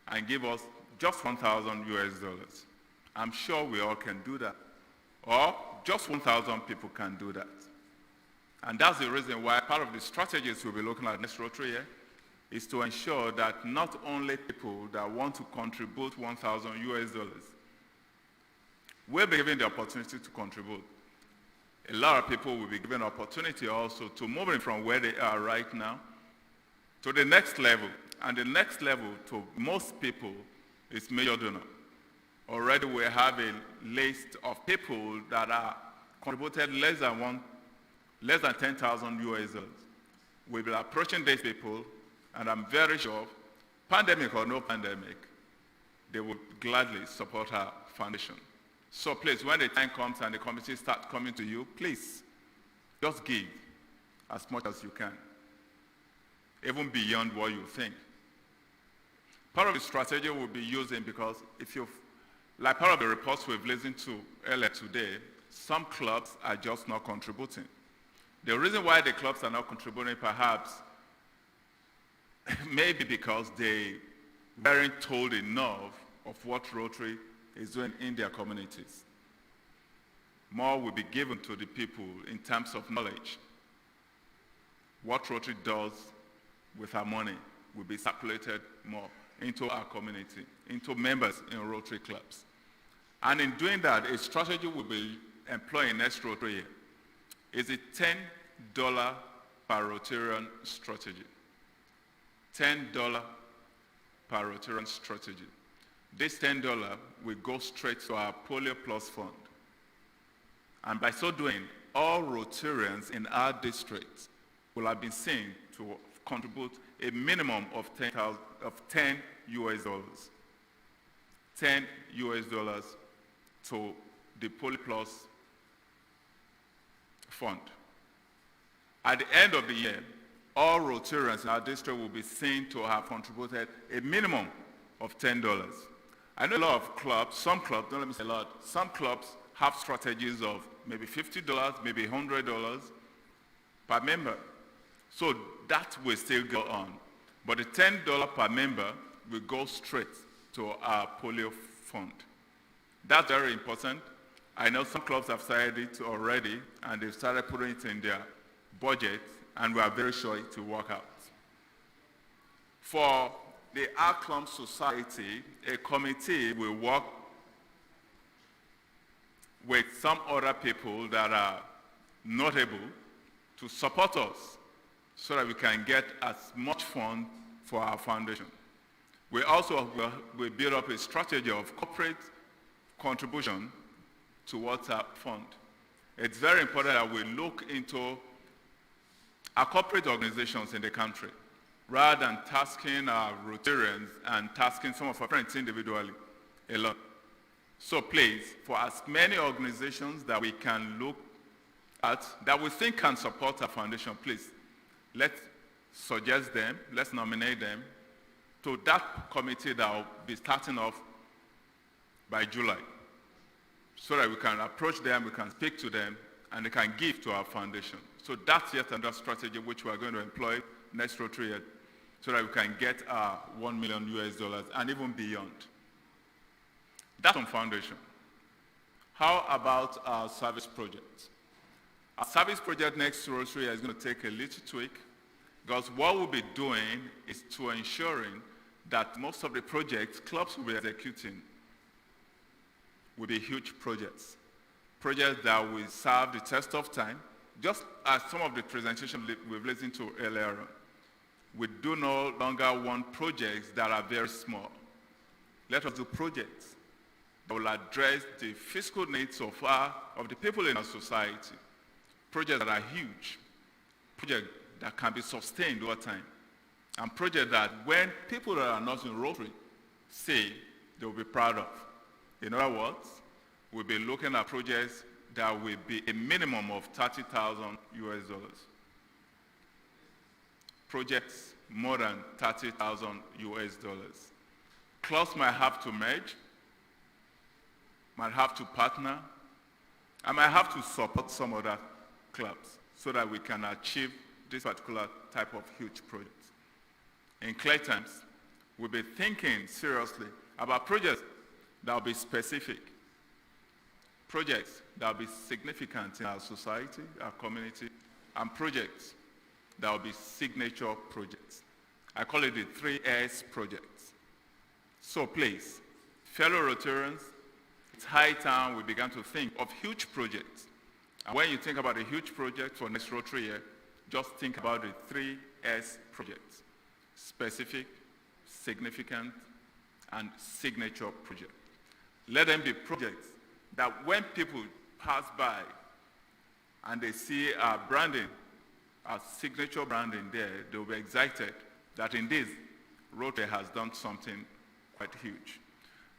and give us just 1,000 US dollars. I'm sure we all can do that. Or just 1,000 people can do that. And that's the reason why part of the strategies we'll be looking at next Rotary year is to ensure that not only people that want to contribute 1,000 US dollars will be given the opportunity to contribute. A lot of people will be given opportunity also to move in from where they are right now to the next level. And the next level to most people is major donor. Already we have a list of people that are contributed less than 10,000 US dollars. We'll be approaching these people, and I'm very sure, pandemic or no pandemic, they will gladly support our foundation. So please, when the time comes and the committee starts coming to you, please, just give as much as you can, even beyond what you think. Part of the strategy we'll be using, because if you've, like part of the reports we've listened to earlier today, some clubs are just not contributing. The reason why the clubs are not contributing perhaps maybe because they weren't told enough of what Rotary is doing in their communities. More will be given to the people in terms of knowledge. What Rotary does with our money will be circulated more into our community, into members in Rotary clubs. And in doing that, a strategy we'll be employing next Rotary year is a $10 per Rotarian strategy. $10 per Rotarian strategy. This $10 will go straight to our Polio Plus Fund. And by so doing, all Rotarians in our district will have been seen to contribute a minimum of 10 US dollars. 10 US dollars to the Polio Plus Fund. At the end of the year, all Rotarians in our district will be seen to have contributed a minimum of $10. I know a lot of clubs, some clubs, don't let me say a lot, some clubs have strategies of maybe $50, maybe $100 per member. So that will still go on. But the $10 per member will go straight to our polio fund. That's very important. I know some clubs have started it already, and they've started putting it in their budget, and we are very sure it will work out. For the Our Club Society, a committee will work with some other people that are notable to support us so that we can get as much fund for our foundation. We also will build up a strategy of corporate contribution towards our fund. It's very important that we look into our corporate organizations in the country rather than tasking our Rotarians and tasking some of our friends individually alone. So please, for as many organizations that we can look at that we think can support our foundation, please, let's suggest them, let's nominate them to that committee that will be starting off by July, so that we can approach them, we can speak to them, and they can give to our foundation. So that's yet another strategy which we are going to employ next Rotary year, so that we can get our $1 million and even beyond. That's on foundation. How about our service project? Our service project next Rotary is going to take a little tweak, because what we'll be doing is to ensuring that most of the projects clubs will be executing will be huge projects. Projects that will serve the test of time, just as some of the presentations we've listened to earlier on. We do no longer want projects that are very small. Let us do projects that will address the physical needs of the people in our society. Projects that are huge, projects that can be sustained over time, and projects that when people that are not in Rotary see, they will be proud of. In other words, we'll be looking at projects that will be a minimum of $30,000. Projects more than $30,000. Clubs might have to merge, might have to partner, and might have to support some other clubs so that we can achieve this particular type of huge projects. In clear terms, we'll be thinking seriously about projects that will be specific, projects that will be significant in our society, our community, and projects that will be signature projects. I call it the 3S projects. So please, fellow Rotarians, it's high time we began to think of huge projects. And when you think about a huge project for next Rotary year, just think about the 3S projects: specific, significant, and signature project. Let them be projects that when people pass by and they see our branding, our signature branding there, they'll be excited that indeed Rotary has done something quite huge.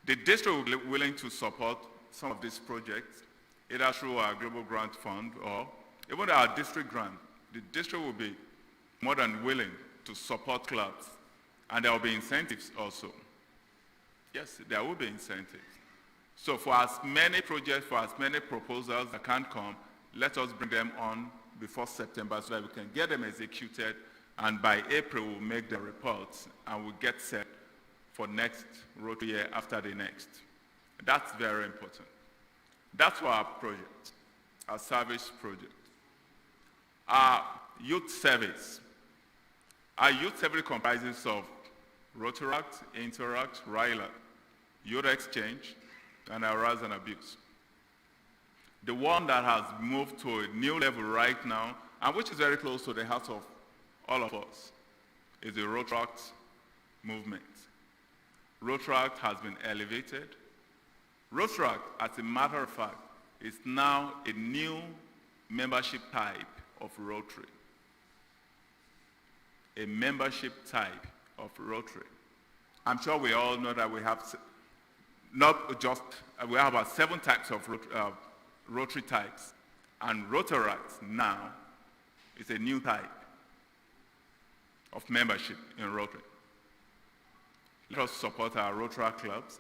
The district will be willing to support some of these projects, either through our Global Grant Fund or even our district grant. The district will be more than willing to support clubs, and there will be incentives also. Yes, there will be incentives. So for as many projects, for as many proposals that can come, let us bring them on before September so that we can get them executed, and by April we'll make the reports and we'll get set for next Rotary year after the next. That's very important. That's for our project, our service project. Our youth service. Our youth service comprises of Rotaract, Interact, RILA, Youth Exchange, and Arouse and Abuse. The one that has moved to a new level right now, and which is very close to the heart of all of us, is the Rotaract movement. Rotaract has been elevated. Rotaract, as a matter of fact, is now a new membership type of Rotary. A membership type of Rotary. I'm sure we all know that we have we have about 7 types of Rotary types, and Rotaract now is a new type of membership in Rotary. Let us support our Rotary clubs.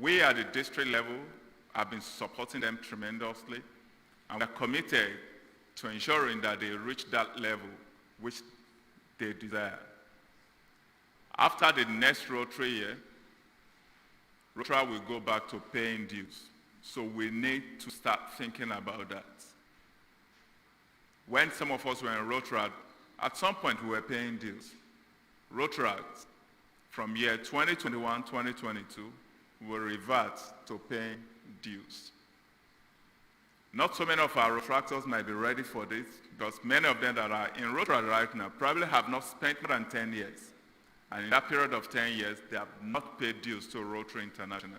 We at the district level have been supporting them tremendously, and we're committed to ensuring that they reach that level which they desire. After the next Rotary year, Rotary will go back to paying dues. So we need to start thinking about that. When some of us were in Rotary, at some point we were paying dues. Rotary, from year 2021, 2022, will revert to paying dues. Not so many of our Rotaractors might be ready for this, because many of them that are in Rotary right now probably have not spent more than 10 years. And in that period of 10 years, they have not paid dues to Rotary International.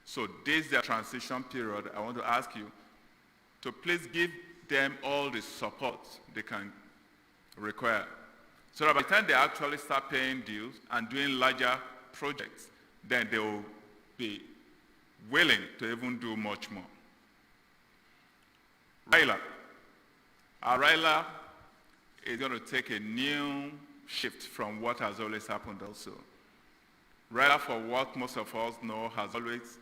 So this is their transition period. I want to ask you to please give them all the support they can require. So that by the time they actually start paying dues and doing larger projects, then they will be willing to even do much more. RILA. Our RILA is going to take a new shift from what has always happened also. RILA, for what most of us know, has always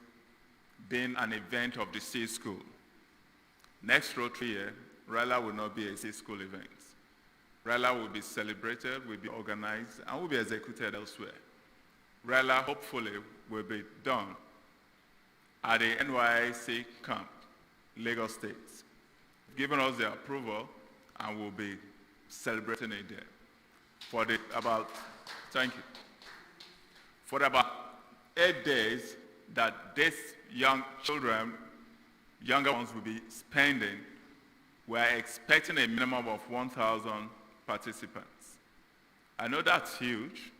been an event of the C school. Next Rotary year, RILA will not be a C school event. RILA will be celebrated, will be organized, and will be executed elsewhere. RILA hopefully will be done at the NYC camp, Lagos State, giving us the approval, and we'll be celebrating it there. For the about 8 days that these young children, younger ones will be spending, we're expecting a minimum of 1,000 participants. I know that's huge,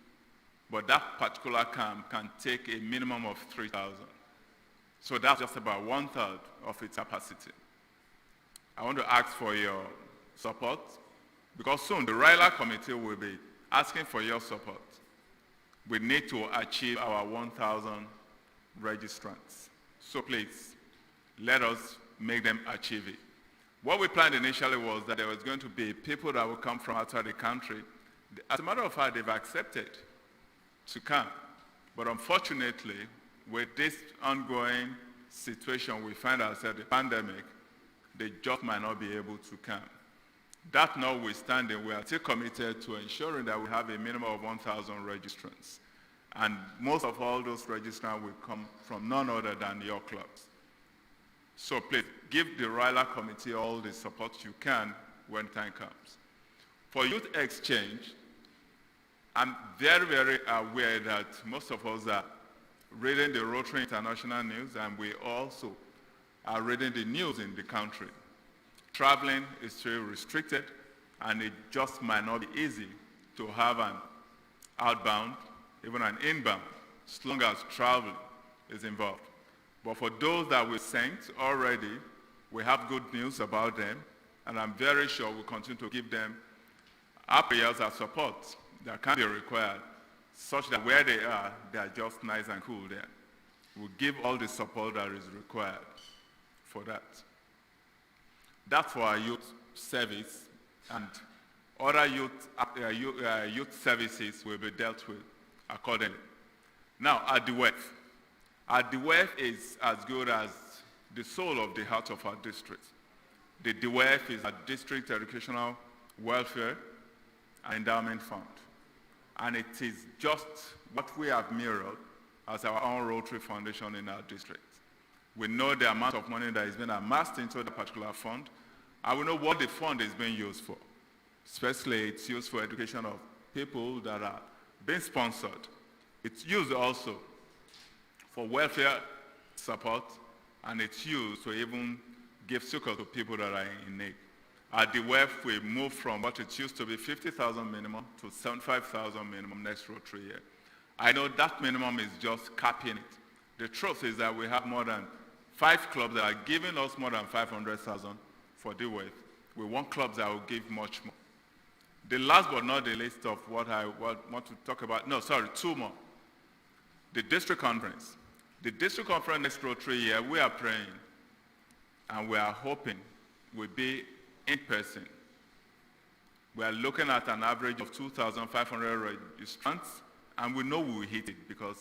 but that particular camp can take a minimum of 3,000. So that's just about 1/3 of its capacity. I want to ask for your support, because soon the RILA committee will be asking for your support. We need to achieve our 1,000 registrants. So please, let us make them achieve it. What we planned initially was that there was going to be people that would come from outside the country. As a matter of fact, they've accepted to come. But unfortunately, with this ongoing situation we find ourselves, the pandemic, they just might not be able to come. That notwithstanding, we are still committed to ensuring that we have a minimum of 1,000 registrants. And most of all those registrants will come from none other than your clubs. So please, give the RILA committee all the support you can when time comes. For youth exchange, I'm very, very aware that most of us are reading the Rotary International news, and we also are reading the news in the country. Traveling is still restricted, and it just might not be easy to have an outbound, even an inbound, as long as travel is involved. But for those that we sent already, we have good news about them, and I'm very sure we'll continue to give them our prayers and support that can be required, such that where they are just nice and cool there. We'll give all the support that is required for that. That's for our youth service, and other youth services will be dealt with accordingly. Now, at the WEF. The WEF is as good as the soul of the heart of our district. The WEF is a district educational welfare and endowment fund. And it is just what we have mirrored as our own Rotary Foundation in our district. We know the amount of money that is being amassed into the particular fund, and we know what the fund is being used for. Especially it's used for education of people that are being sponsored. It's used also for welfare support, and it's used to even give succor to people that are in need. At the WEF, we moved from what it used to be 50,000 minimum to 75,000 minimum next Rotary year. I know that minimum is just capping it. The truth is that we have more than 5 clubs that are giving us more than 500,000 for the WEF. We want clubs that will give much more. The last but not the least of what I want to talk about, 2 more. The district conference. The district conference next Rotary year, we are praying and we are hoping will be in person. We are looking at an average of 2,500 registrants, and we know we will hit it, because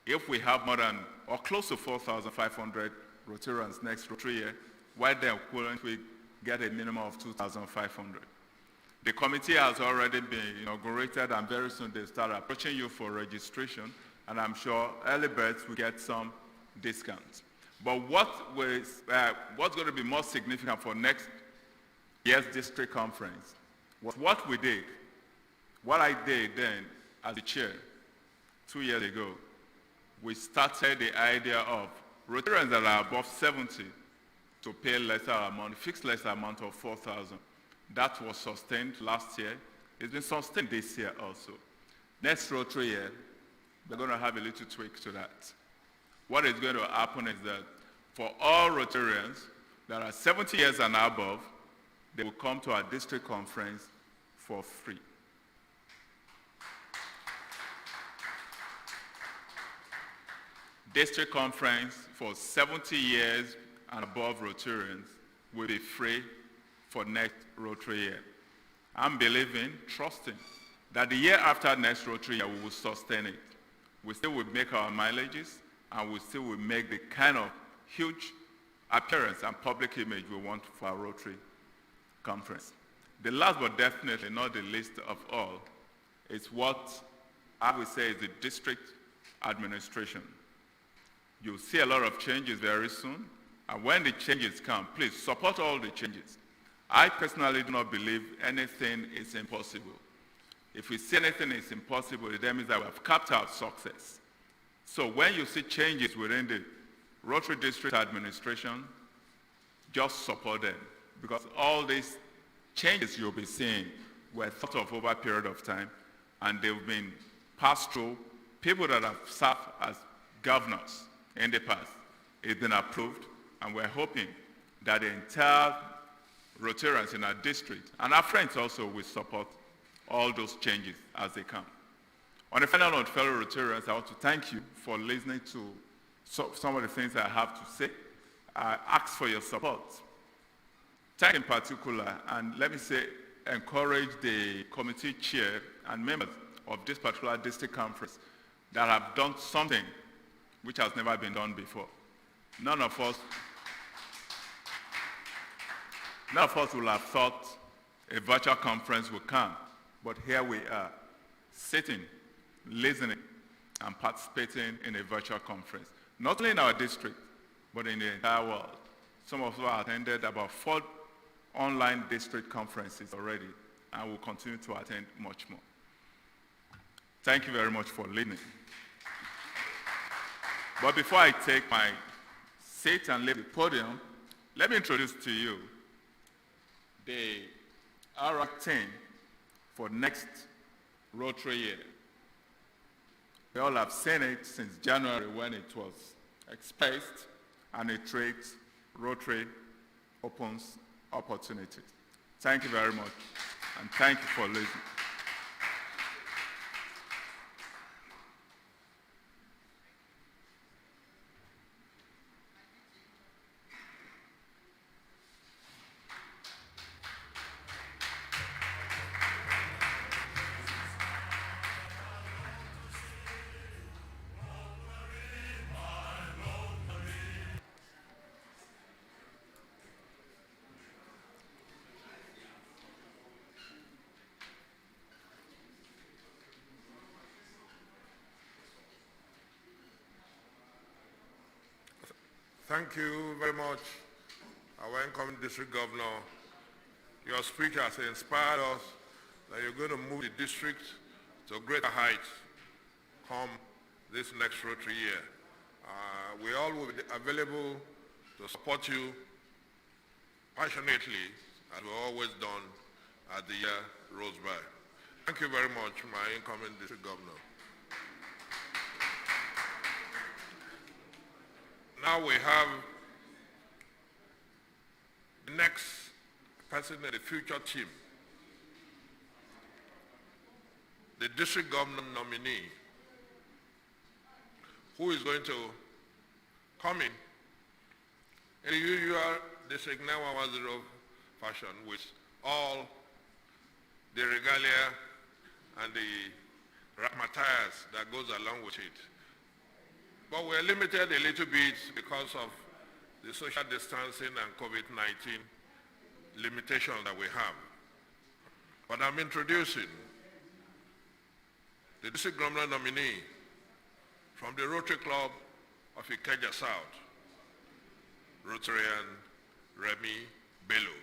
if we have more than or close to 4,500 Rotarians next Rotary year, why then couldn't we get a minimum of 2,500? The committee has already been inaugurated, and very soon they start approaching you for registration, and I'm sure early birds will get some discounts. But what's going to be more significant for next year's district conference was what we did, what I did then as the chair 2 years ago. We started the idea of Rotarians that are above 70 to pay lesser amount, fixed lesser amount of 4,000. That was sustained last year. It's been sustained this year also. Next Rotary year, we're going to have a little tweak to that. What is going to happen is that for all Rotarians that are 70 years and above, they will come to our district conference for free. District conference for 70 years and above Rotarians will be free for next Rotary year. I'm believing, trusting, that the year after next Rotary year we will sustain it. We still will make our mileages, and we still will make the kind of huge appearance and public image we want for our Rotary conference. The last but definitely not the least of all is what I would say is the district administration. You'll see a lot of changes very soon, and when the changes come, please support all the changes. I personally do not believe anything is impossible. If we see anything is impossible, it means that we have capped our success. So when you see changes within the Rotary District Administration, just support them, because all these changes you'll be seeing were thought of over a period of time, and they've been passed through people that have served as governors in the past. It's been approved, and we're hoping that the entire Rotarians in our district and our friends also will support all those changes as they come. On a final note, fellow Rotarians, I want to thank you for listening to some of the things I have to say. I ask for your support. Thank in particular, and let me say, encourage the committee chair and members of this particular district conference that have done something which has never been done before. None of us will have thought a virtual conference would come, but here we are, sitting, listening, and participating in a virtual conference. Not only in our district, but in the entire world. Some of us have attended about 4 online district conferences already, and will continue to attend much more. Thank you very much for listening. But before I take my seat and leave the podium, let me introduce to you the RR team for next Rotary year. We all have seen it since January when it was expressed, and it treats Rotary opens opportunities. Thank you very much, and thank you for listening. Thank you very much, our incoming district governor. Your speech has inspired us that you're going to move the district to greater heights come this next Rotary year. We all will be available to support you passionately, as we've always done as the year rolls by. Thank you very much, my incoming district governor. Now we have the next person in the future team, the district governor nominee, who is going to come in the usual district 9110 fashion with all the regalia and the razzmatazz that goes along with it. But we're limited a little bit because of the social distancing and COVID-19 limitations that we have. But I'm introducing the district governor nominee from the Rotary Club of Ikeja South, Rotarian Remy Bello.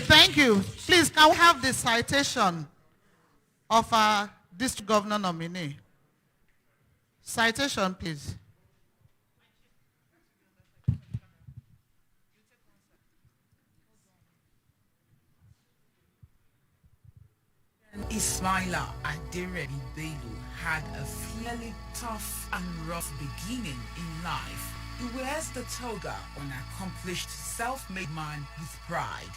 Thank you. Please, can we have the citation of our district governor nominee? Citation, please. Ismaila Aderebi Bello had a fairly tough and rough beginning in life. He wears the toga, an accomplished self-made man with pride,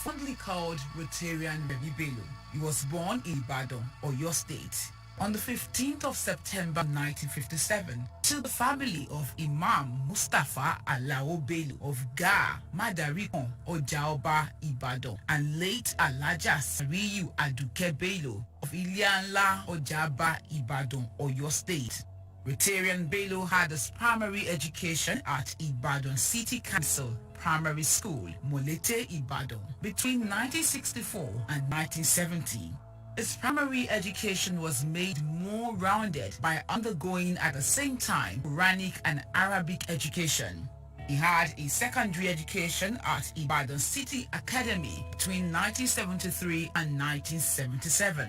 fondly called Rotarian Remy Bello. He was born in Ibadan, Oyo State, on the 15th of September 1957 to the family of Imam Mustafa Alao Bello of Ga, Madarikon, Ojaoba, Ibadan, and late Alaja Sariyu Aduke Bello of Ilianla, Ojaba, Ibadan, Oyo State. Rotarian Bello had his primary education at Ibadan City Council Primary School, Molete, Ibadan, between 1964 and 1970. His primary education was made more rounded by undergoing at the same time Quranic and Arabic education. He had a secondary education at Ibadan City Academy between 1973 and 1977.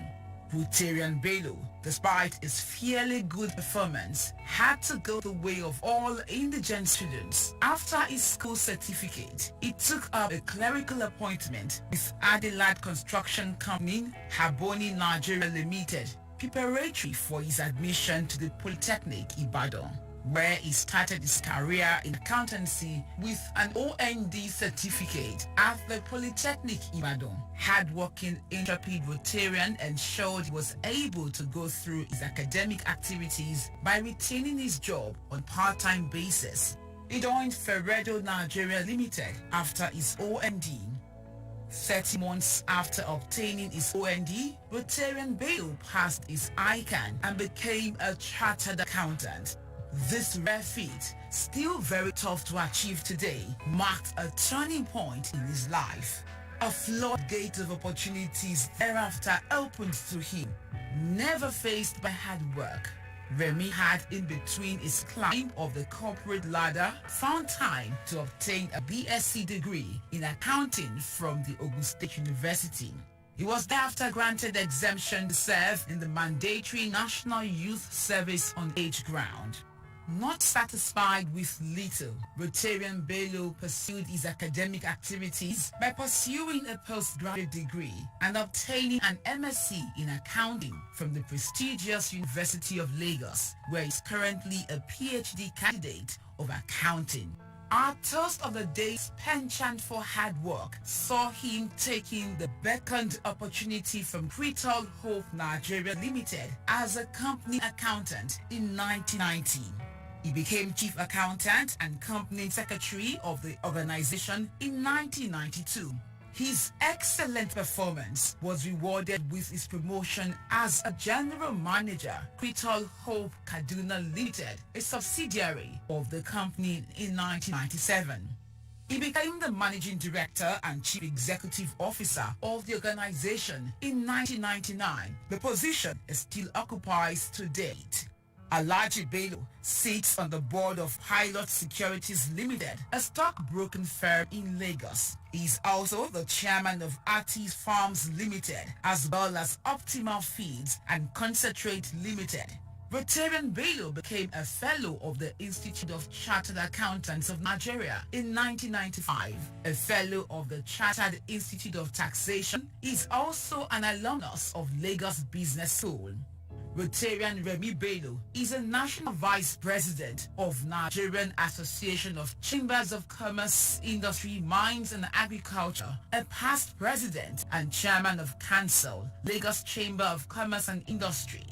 Rotarian Bello, despite his fairly good performance, had to go the way of all indigent students. After his school certificate, he took up a clerical appointment with Adelaide Construction Company, Haboni Nigeria Limited, preparatory for his admission to the Polytechnic Ibadan, where he started his career in accountancy with an OND certificate at the Polytechnic Ibadan. Hard-working, intrepid Rotarian ensured he was able to go through his academic activities by retaining his job on part-time basis. He joined Ferredo Nigeria Limited after his OND. 30 months after obtaining his OND, Rotarian Bello passed his ICANN and became a chartered accountant. This rare feat, still very tough to achieve today, marked a turning point in his life. A floodgate of opportunities thereafter opened to him. Never faced by hard work, Remy had, in between his climb of the corporate ladder, found time to obtain a BSc degree in accounting from the Ogun State University. He was thereafter granted exemption to serve in the mandatory National Youth Service on age ground. Not satisfied with little, Rotarian Bello pursued his academic activities by pursuing a postgraduate degree and obtaining an MSc in accounting from the prestigious University of Lagos, where he is currently a PhD candidate of accounting. Our toast of the day's penchant for hard work saw him taking the beckoned opportunity from Crystal Hope Nigeria Limited as a company accountant in 1990. He became chief accountant and company secretary of the organization in 1992. His excellent performance was rewarded with his promotion as a general manager, Crystal Hope Kaduna Limited, a subsidiary of the company in 1997. He became the managing director and chief executive officer of the organization in 1999. The position it still occupies to date. Alhaji Bello sits on the board of Pilot Securities Limited, a stockbroking firm in Lagos. He is also the chairman of Artis Farms Limited, as well as Optimal Feeds and Concentrate Limited. Rotarian Bello became a fellow of the Institute of Chartered Accountants of Nigeria in 1995. A fellow of the Chartered Institute of Taxation, he is also an alumnus of Lagos Business School. Rotarian Remy Bello is a national vice president of Nigerian Association of Chambers of Commerce, Industry, Mines and Agriculture, a past president and chairman of Council, Lagos Chamber of Commerce and Industry,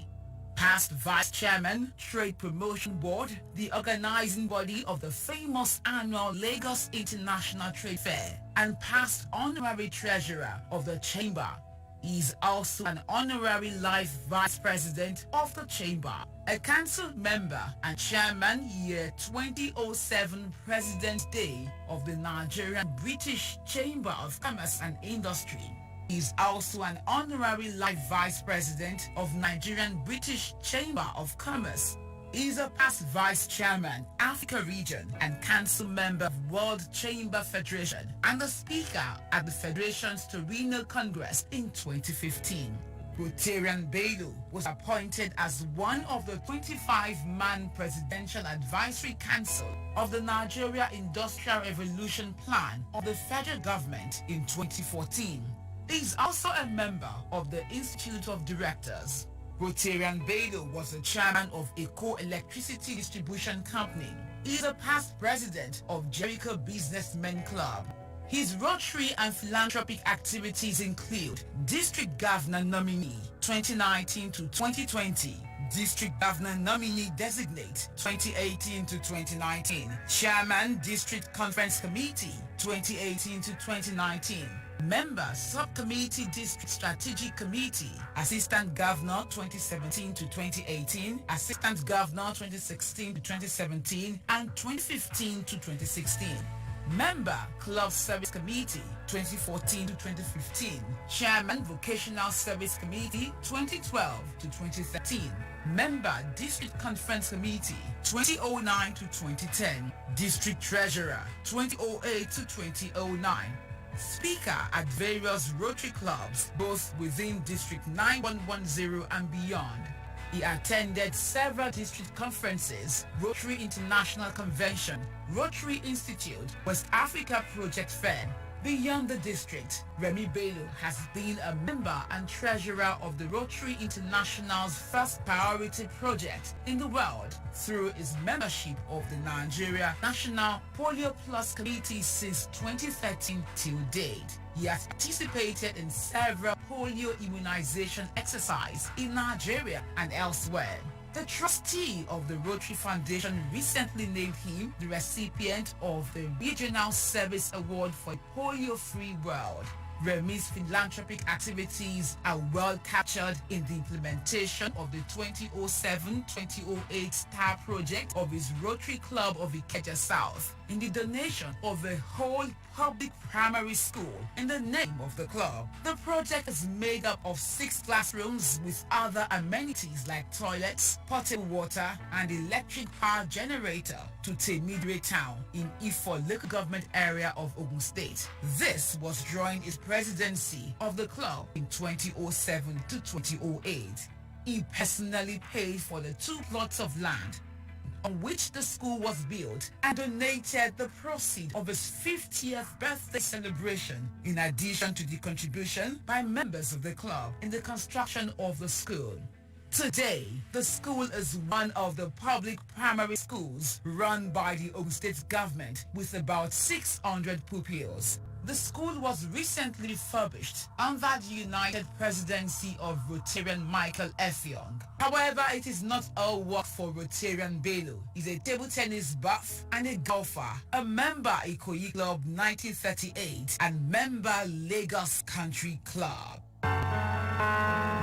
past vice chairman, Trade Promotion Board, the organizing body of the famous annual Lagos International Trade Fair, and past honorary treasurer of the chamber. He is also an honorary life vice president of the chamber, a council member and chairman year 2007 President's Day of the Nigerian British Chamber of Commerce and Industry. He is also an honorary life vice president of Nigerian British Chamber of Commerce. He is a past vice chairman, Africa Region, and council member of World Chamber Federation, and the speaker at the Federation's Torino Congress in 2015. Rotarian Bello was appointed as one of the 25-man Presidential Advisory Council of the Nigeria Industrial Revolution Plan of the federal government in 2014. He is also a member of the Institute of Directors. Rotarian Bello was the chairman of Eco Electricity Distribution Company. He is a past president of Jericho Businessmen Club. His Rotary and philanthropic activities include District Governor Nominee 2019 to 2020, District Governor Nominee Designate 2018 to 2019, Chairman District Conference Committee 2018 to 2019, Member Subcommittee District Strategic Committee, Assistant Governor 2017 to 2018, Assistant Governor 2016 to 2017, and 2015 to 2016. Member Club Service Committee 2014 to 2015, Chairman Vocational Service Committee 2012 to 2013, Member District Conference Committee 2009 to 2010, District Treasurer 2008 to 2009, speaker at various Rotary clubs, both within District 9110 and beyond. He attended several district conferences, Rotary International Convention, Rotary Institute, West Africa Project Fair. Beyond the district, Remy Bello has been a member and treasurer of the Rotary International's first priority project in the world through his membership of the Nigeria National Polio Plus Committee since 2013 till date. He has participated in several polio immunization exercises in Nigeria and elsewhere. The trustee of the Rotary Foundation recently named him the recipient of the Regional Service Award for a Polio-Free World. Remy's philanthropic activities are well captured in the implementation of the 2007-2008 STAR project of his Rotary Club of Ikeja South, in the donation of a whole public primary school in the name of the club. The project is made up of 6 classrooms with other amenities like toilets, potable water, and electric power generator to Temidire town in Ifo local government area of Ogun State. This was during his presidency of the club in 2007 to 2008. He personally paid for the 2 plots of land on which the school was built and donated the proceeds of his 50th birthday celebration, in addition to the contribution by members of the club in the construction of the school. Today, the school is one of the public primary schools run by the Ogun State government with about 600 pupils. The school was recently refurbished under the United Presidency of Rotarian Michael F. Young. However, it is not all work for Rotarian Bello. He's a table tennis buff and a golfer, a member Ikoyi Club 1938 and member Lagos Country Club.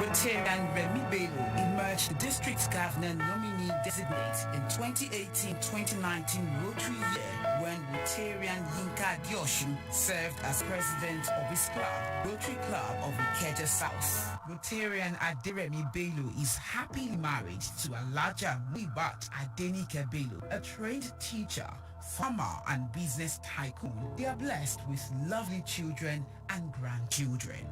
Rotarian Remy Bello emerged the district's governor nominee designate in 2018-2019 Rotary year when Rotarian Yinka Dioshun served as president of his club, Rotary Club of Ikeja South. Rotarian Aderemi Bello is happily married to Alaja Muibat Adenike Bello, a trained teacher, farmer and business tycoon. They are blessed with lovely children and grandchildren.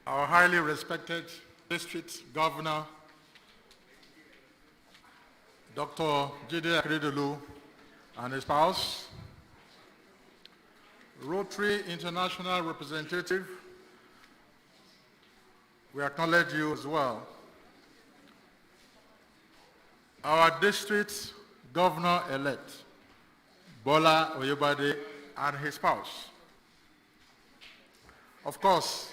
Our highly respected district governor, Dr. Jide Akeredolu, and his spouse, Rotary International representative, we acknowledge you as well. Our district governor-elect, Bola Oyebade, and his spouse. Of course,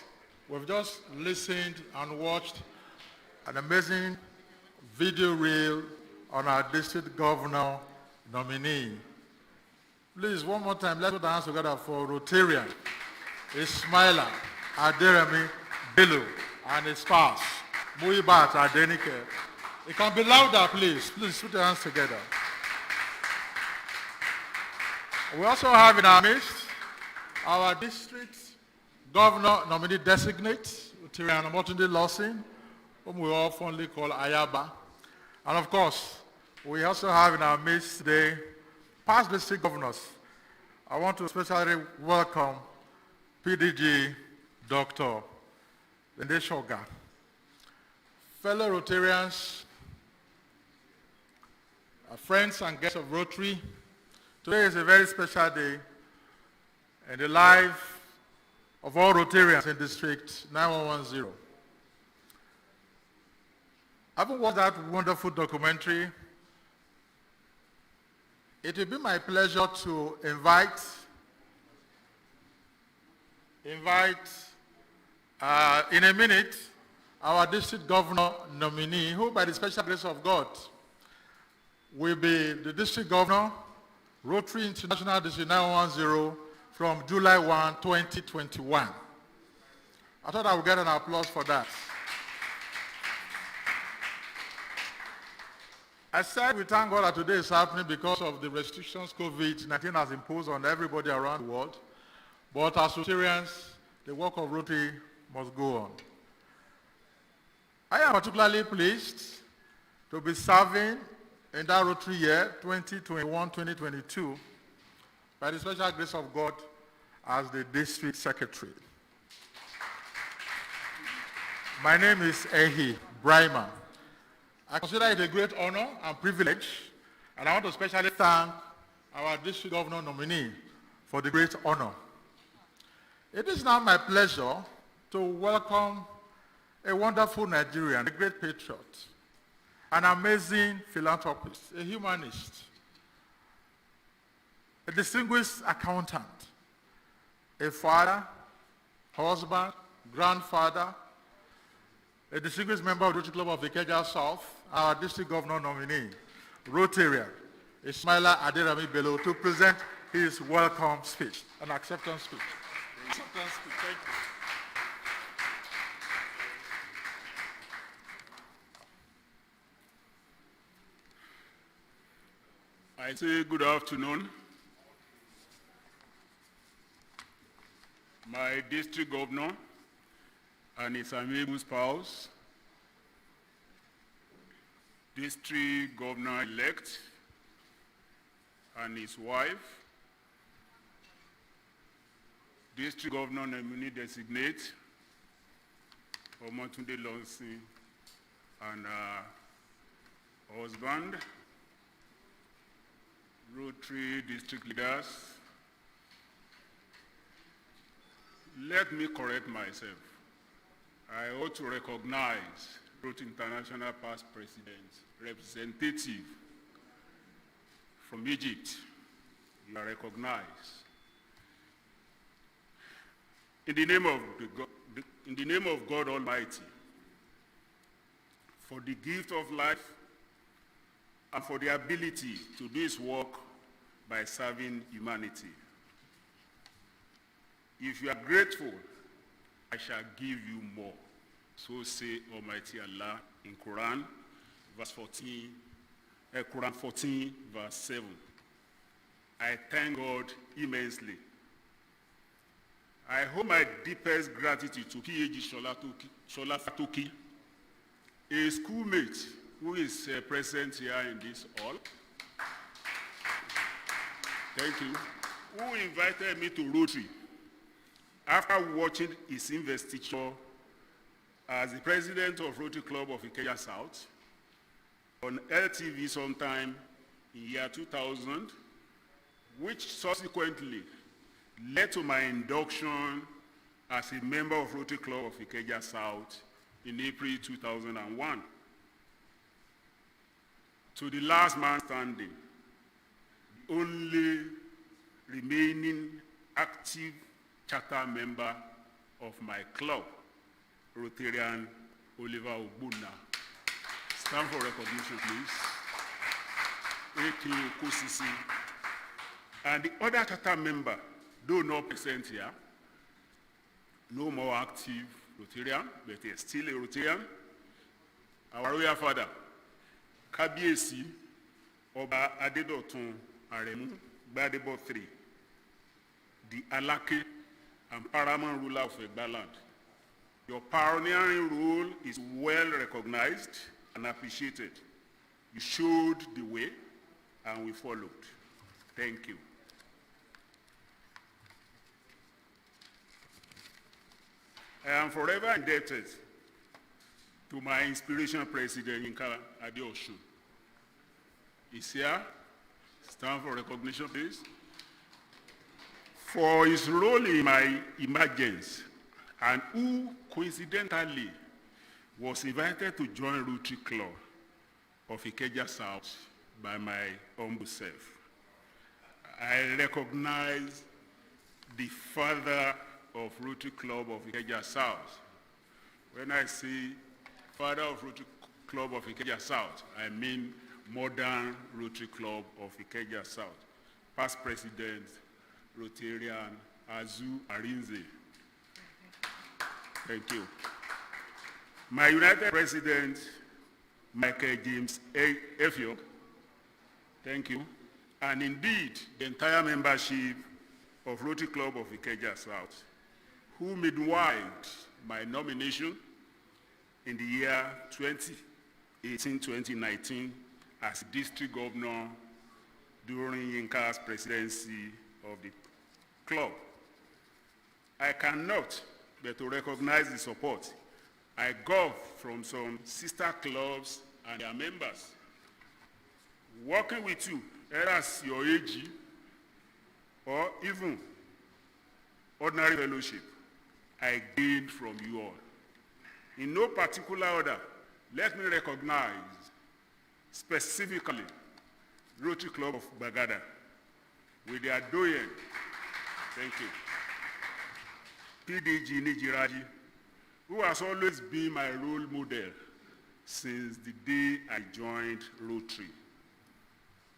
we've just listened and watched an amazing video reel on our district governor nominee. Please, one more time, let's put our hands together for Rotarian, Ismaila Aderemi Bello, and his spouse, Muibat Adenike. It can be louder, please. Please put your hands together. We also have in our midst our district governor nominee designate, Rotarian Omotunde Lawson, whom we all fondly call Ayaba. And of course, we also have in our midst today past district governors. I want to especially welcome PDG Dr. Lende Shoga. Fellow Rotarians, friends and guests of Rotary, today is a very special day in the life of all Rotarians in District 9110. Having watched that wonderful documentary, it will be my pleasure to invite in a minute our district governor nominee, who by the special grace of God will be the district governor, Rotary International District 910, from July 1, 2021. I thought I would get an applause for that. I said we thank God that today is happening because of the restrictions COVID-19 has imposed on everybody around the world. But as Rotarians, the work of Rotary must go on. I am particularly pleased to be serving in that Rotary year 2021-2022 by the special grace of God as the district secretary. My name is Ehi Braiman. I consider it a great honor and privilege, and I want to especially thank our district governor nominee for the great honor. It is now my pleasure to welcome a wonderful Nigerian, a great patriot, an amazing philanthropist, a humanist, a distinguished accountant, a father, husband, grandfather, a distinguished member of the Rotary Club of Ikeja South, our district governor nominee, Rotarian, Ismaila Aderami Bello, to present his welcome speech, an acceptance speech. Acceptance speech, thank you. I say good afternoon. My district governor and his amiable spouse, district governor-elect and his wife, district governor nominee designate, Omotunde Lonsi, and her husband, Rotary district leaders. Let me correct myself. I ought to recognize Rotary International past president, representative from Egypt. You are recognized. In the name of God Almighty, for the gift of life and for the ability to do his work by serving humanity. If you are grateful, I shall give you more. So say Almighty Allah in Quran, Quran 14, verse 7. I thank God immensely. I owe my deepest gratitude to P.A.G. Shola Fatoki, a schoolmate who is present here in this hall. Thank you. Who invited me to Rotary after watching his investiture as the president of Rotary Club of Ikeja South on LTV sometime in year 2000, which subsequently led to my induction as a member of Rotary Club of Ikeja South in April 2001. To the last man standing, the only remaining active charter member of my club, Rotarian Oliver Ogbonna. Stand for recognition, please. A.K. Okosisi. And the other charter member, though not present here, no more active Rotarian, but he is still a Rotarian, our royal father, Kábíyèsí Ọba Adédọ̀tun Aremu Gbadebo III, the Alake and paramount ruler of Egbaland. Your pioneering role is well recognized and appreciated. You showed the way and we followed. Thank you. I am forever indebted to my inspirational president, Yinka Adeosun. He's here. Stand for recognition, please. For his role in my emergence, and who coincidentally was invited to join Rotary Club of Ikeja South by my humble self. I recognize the father of Rotary Club of Ikeja South. When I say father of Rotary Club of Ikeja South, I mean modern Rotary Club of Ikeja South. Past president, Rotarian Azu Arinze. Thank you. My United President, Michael James Effiong. Thank you. And indeed, the entire membership of Rotary Club of Ikeja South, who midwifed my nomination in the year 2018-2019 as district governor during Yinka's presidency of the club. I cannot but to recognize the support I got from some sister clubs and their members. Working with you, either as your AG or even ordinary fellowship, I gained from you all. In no particular order, let me recognize specifically Rotary Club of Bagada with their doyen, thank you, PDG Nijiraji, who has always been my role model since the day I joined Rotary.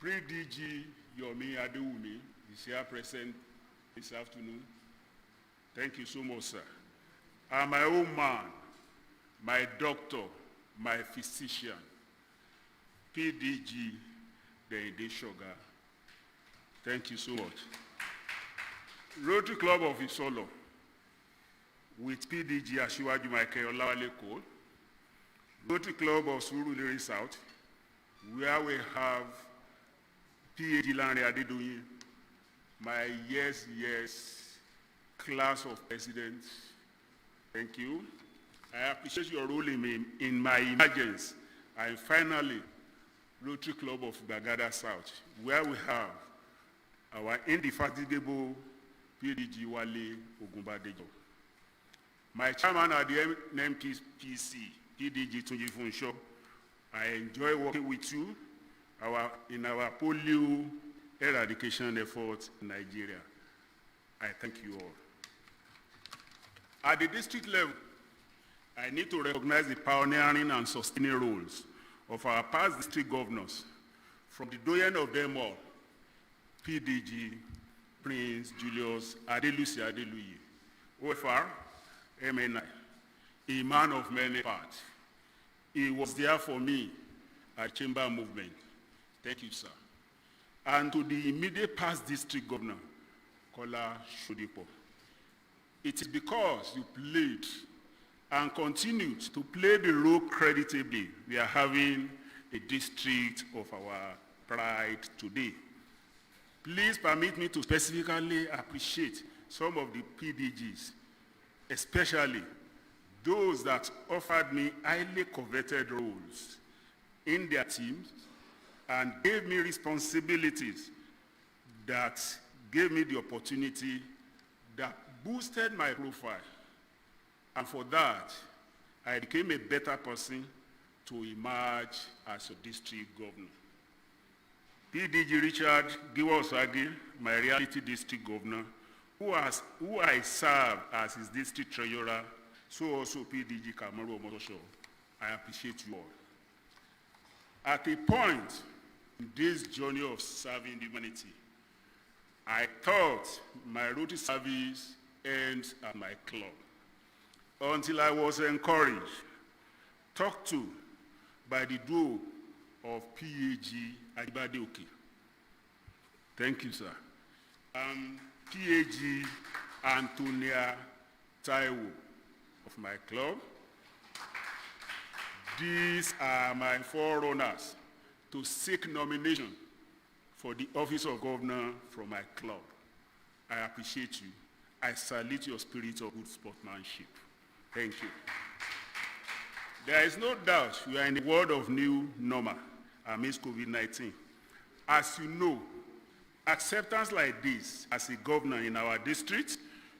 PDG Yomi Adewumi is here present this afternoon. Thank you so much, sir. And my own man, my doctor, my physician, PDG Deide Shoga. Thank you so much. Rotary Club of Isolo, with PDG Asiwaju Michael Olawale Cole. Rotary Club of Surulere South, where we have PhD Lanre Adedoyin, my yes class of presidents. Thank you. I appreciate your role in my emergence. And finally, Rotary Club of Bagada South, where we have our indefatigable PDG Wale Ogunbadejo. My chairman at the NMPC, PDG Tunji Funsho, I enjoy working with you in our polio eradication efforts in Nigeria. I thank you all. At the district level, I need to recognize the pioneering and sustaining roles of our past district governors, from the doyen of them all, PDG, Prince Julius Adelusi Adeluyi, OFR, MNI, a man of many parts. He was there for me at Chamber Movement. Thank you, sir. And to the immediate past district governor, Kola Shodipo. It is because you played and continued to play the role creditably we are having a district of our pride today. Please permit me to specifically appreciate some of the PDGs, especially those that offered me highly coveted roles in their teams and gave me responsibilities that gave me the opportunity that boosted my profile. And for that, I became a better person to emerge as a district governor. PDG Richard Giwosagi, my reality district governor, who I serve as his district treasurer, so also PDG Kamaru Omotosho. I appreciate you all. At a point in this journey of serving humanity, I thought my Rotary service ends at my club, until I was encouraged, talked to by the duo of PAG Ajibadeoke. Thank you, sir. PAG Antonia Taiwo of my club. These are my forerunners to seek nomination for the office of governor from my club. I appreciate you. I salute your spirit of good sportsmanship. Thank you. There is no doubt we are in a world of new normal amidst COVID-19. As you know, acceptance like this as a governor in our district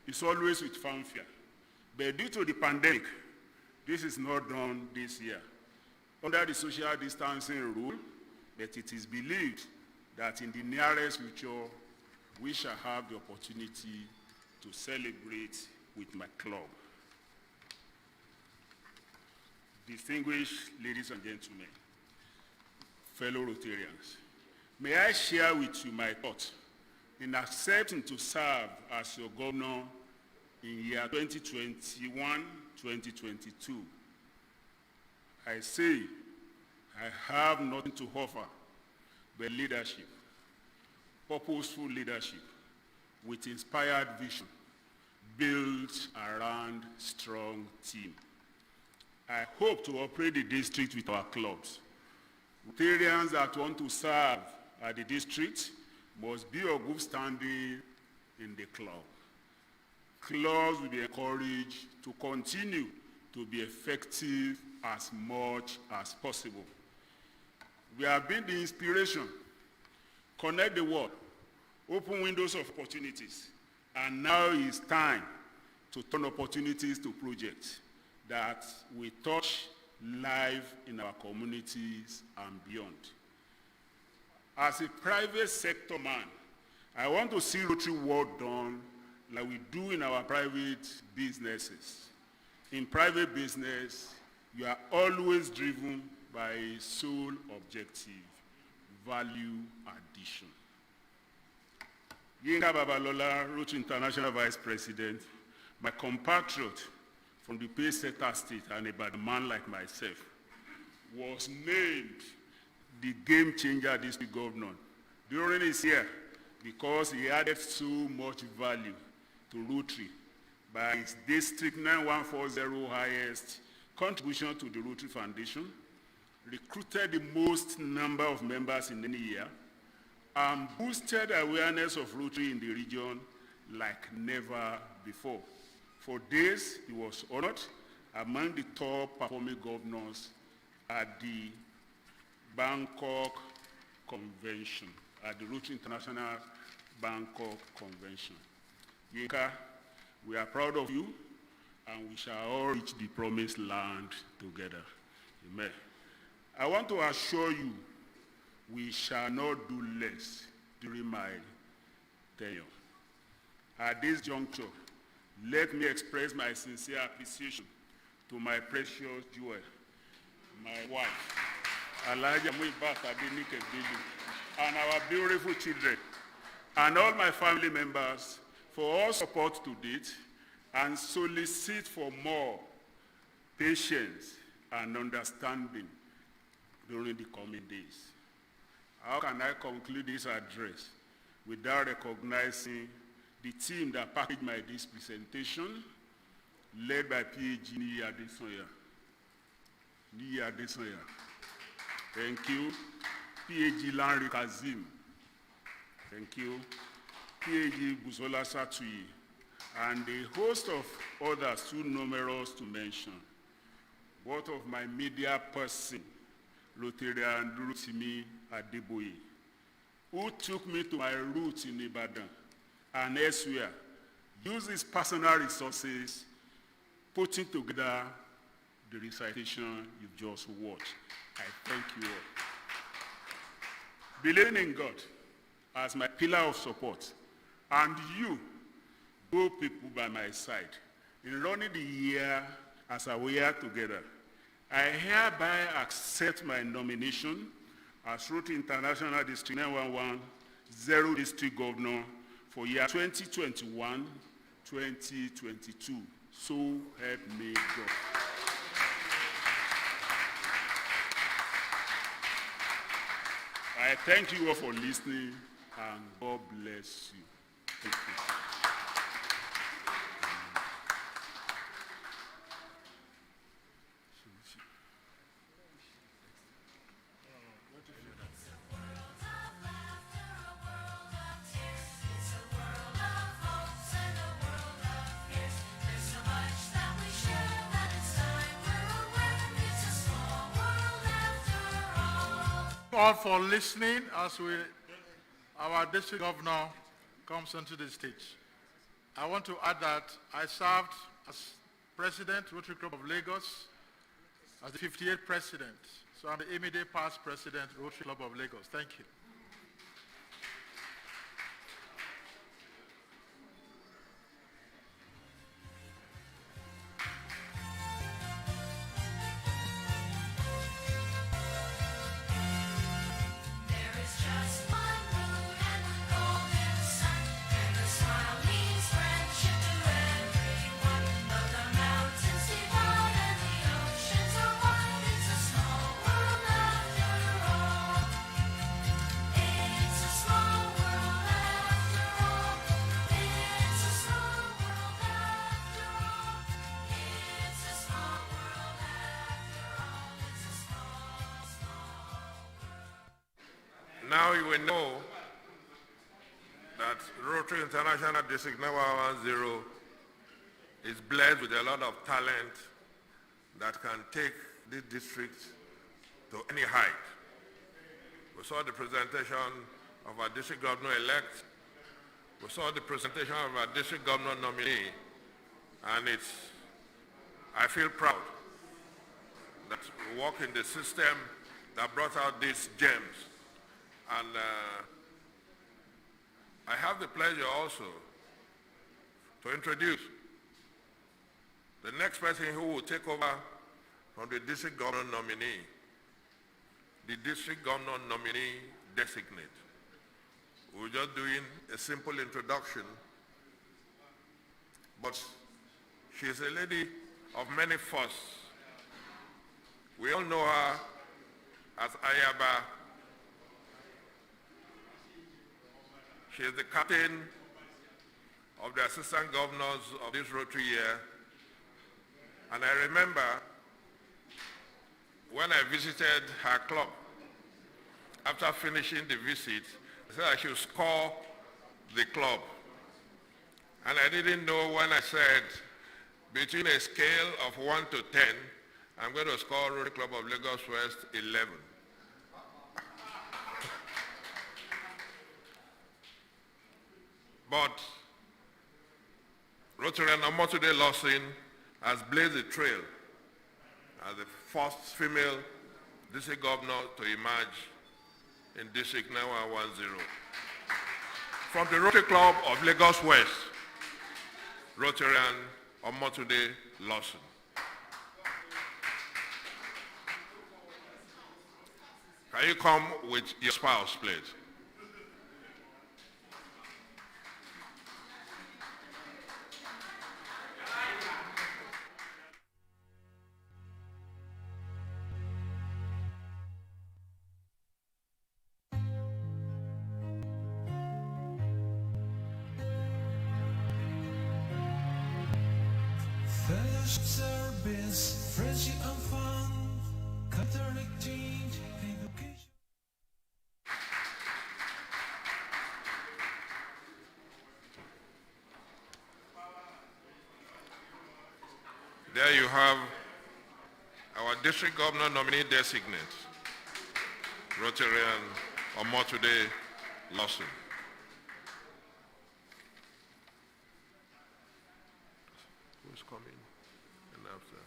is always with fanfare. But due to the pandemic, this is not done this year. Under the social distancing rule, but it is believed that in the nearest future, we shall have the opportunity to celebrate with my club. Distinguished ladies and gentlemen, fellow Rotarians, may I share with you my thoughts in accepting to serve as your governor in year 2021-2022. I say I have nothing to offer but leadership, purposeful leadership with inspired vision built around strong team. I hope to operate the district with our clubs. Rotarians that want to serve at the district must be of good standing in the club. Clubs will be encouraged to continue to be effective as much as possible. We have been the inspiration, connect the world, open windows of opportunities, and now it's time to turn opportunities to projects that will touch life in our communities and beyond. As a private sector man, I want to see Rotary work done like we do in our private businesses. In private business, you are always driven by a sole objective, value addition. Yinka Babalola, Rotary International Vice President, my compatriot from the Payseta State and a man like myself, was named the game changer district governor during his year because he added so much value to Rotary by his district 9140 highest contribution to the Rotary Foundation, recruited the most number of members in any year, and boosted awareness of Rotary in the region like never before. For this, he was honored among the top performing governors at the Bangkok Convention, at the Rotary International Bangkok Convention. Yinka, we are proud of you, and we shall all reach the promised land together. Amen. I want to assure you, we shall not do less during my tenure. At this juncture, let me express my sincere appreciation to my precious jewel, my wife, Alaja Muibat Adenike Bilu, and our beautiful children, and all my family members for all support to date, and solicit for more patience and understanding during the coming days. How can I conclude this address without recognizing the team that packaged this presentation, led by PhD Niyi Adesanya. Thank you. PhD Lanre Kazim. Thank you. PhD Busola Satuyi, and a host of others too numerous to mention. Both of my media person, Rotarian Durutimi Adeboye, who took me to my roots in Ibadan and elsewhere, used his personal resources, putting together the recitation you've just watched. I thank you all. Believing in God as my pillar of support, and you, good people by my side, in running the year as we are together, I hereby accept my nomination as Rotary International District 911 District Governor for year 2021-2022. So help me God. I thank you all for listening, and God bless you. Thank you. All for listening as our district governor comes onto the stage. I want to add that I served as president, Rotary Club of Lagos, as the 58th president. So I'm the immediate past president, Rotary Club of Lagos. Thank you. Now you will know that Rotary International District number 10 is blessed with a lot of talent that can take this district to any height. We saw the presentation of our district governor-elect. We saw the presentation of our district governor nominee, and I feel proud that we work in the system that brought out these gems. And I have the pleasure also to introduce the next person who will take over from the district governor nominee, the district governor nominee designate. We're just doing a simple introduction, but she's a lady of many firsts. We all know her as Ayaba. She is the captain of the assistant governors of this Rotary year. And I remember when I visited her club, after finishing the visit, I said I should score the club. And I didn't know when I said, between a scale of 1 to 10, I'm going to score Rotary Club of Lagos West 11. But Rotary Omotunde Lawson has blazed the trail as the first female district governor to emerge in District 9110. From the Rotary Club of Lagos West, Rotarian Omotunde Lawson. Can you come with your spouse, please? Fellowship, service, friendship and fun, cultural exchange, education. There you have our district governor nominee designate, Rotarian Omotunde Lawson. Who's coming? And after.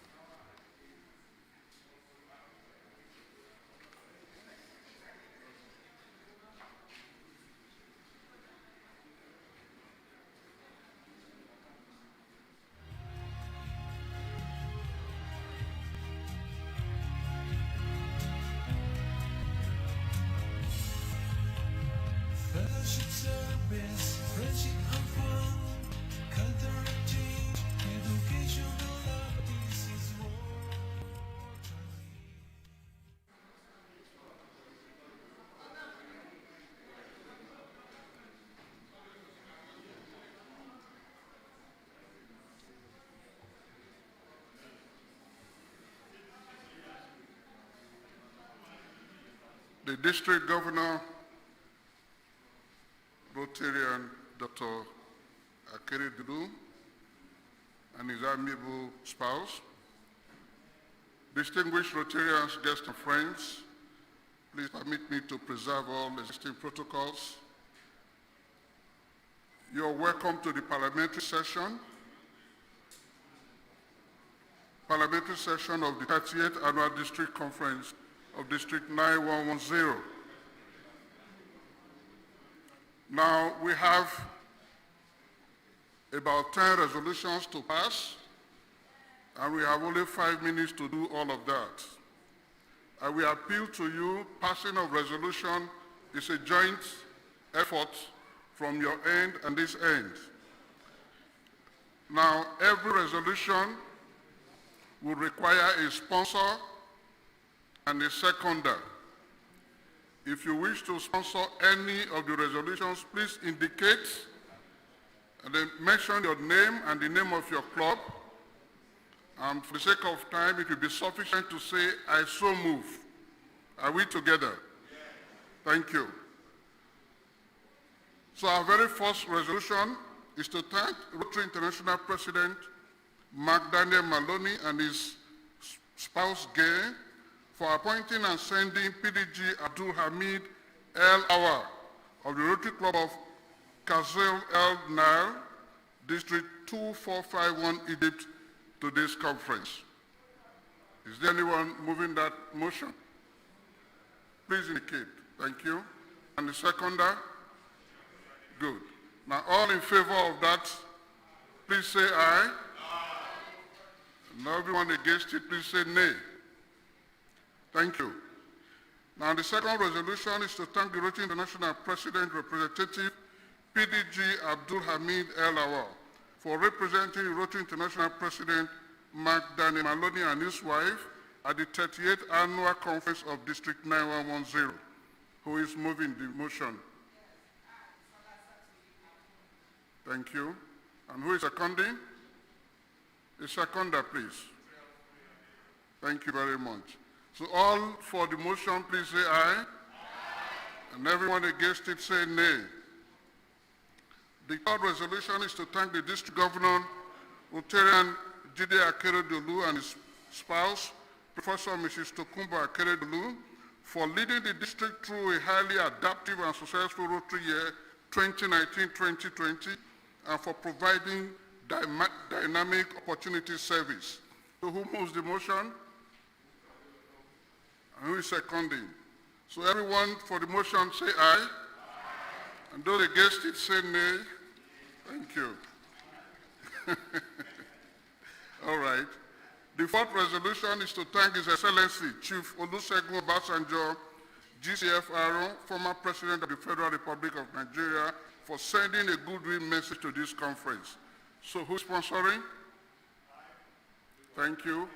Fellowship, service, friendship and fun, cultural exchange, education and love. This is Rotary. The district governor, Rotarian Dr. Akere Dudu, and his amiable spouse, distinguished Rotarians, guests and friends, please permit me to preserve all existing protocols. You're welcome to the parliamentary session of the 38th Annual District Conference of District 9110. Now, we have about 10 resolutions to pass, and we have only 5 minutes to do all of that. I will appeal to you, passing of resolution is a joint effort from your end and this end. Now, every resolution will require a sponsor and a seconder. If you wish to sponsor any of the resolutions, please indicate and then mention your name and the name of your club. And for the sake of time, it will be sufficient to say, I so move. Are we together? Thank you. So our very first resolution is to thank Rotary International President Mark Daniel Maloney and his spouse Gay for appointing and sending PDG Abdul Hamid El Awar of the Rotary Club of Kazil El Nile, District 2451, Egypt, to this conference. Is there anyone moving that motion? Please indicate. Thank you. And the seconder? Good. Now, all in favor of that, please say aye. And everyone against it, please say nay. Thank you. Now, the second resolution is to thank the Rotary International President Representative PDG Abdul Hamid El Awar for representing Rotary International President Mark Daniel Maloney and his wife at the 38th Annual Conference of District 9110. Who is moving the motion? Thank you. And who is seconding? A seconder, please. Thank you very much. So all for the motion, please say aye. And everyone against it, say nay. The third resolution is to thank the District Governor, Rotarian Jide Akeredolu, and his spouse, Professor Mrs. Tokumbo Akeredolu, for leading the district through a highly adaptive and successful Rotary year 2019-2020, and for providing dynamic opportunity service. So who moves the motion? And who is seconding? So everyone for the motion say aye. And those against it say nay. Thank you. All right. The fourth resolution is to thank His Excellency Chief Olusegun Obasanjo, GCFR, former President of the Federal Republic of Nigeria, for sending a goodwill message to this conference. So who's sponsoring? Thank you.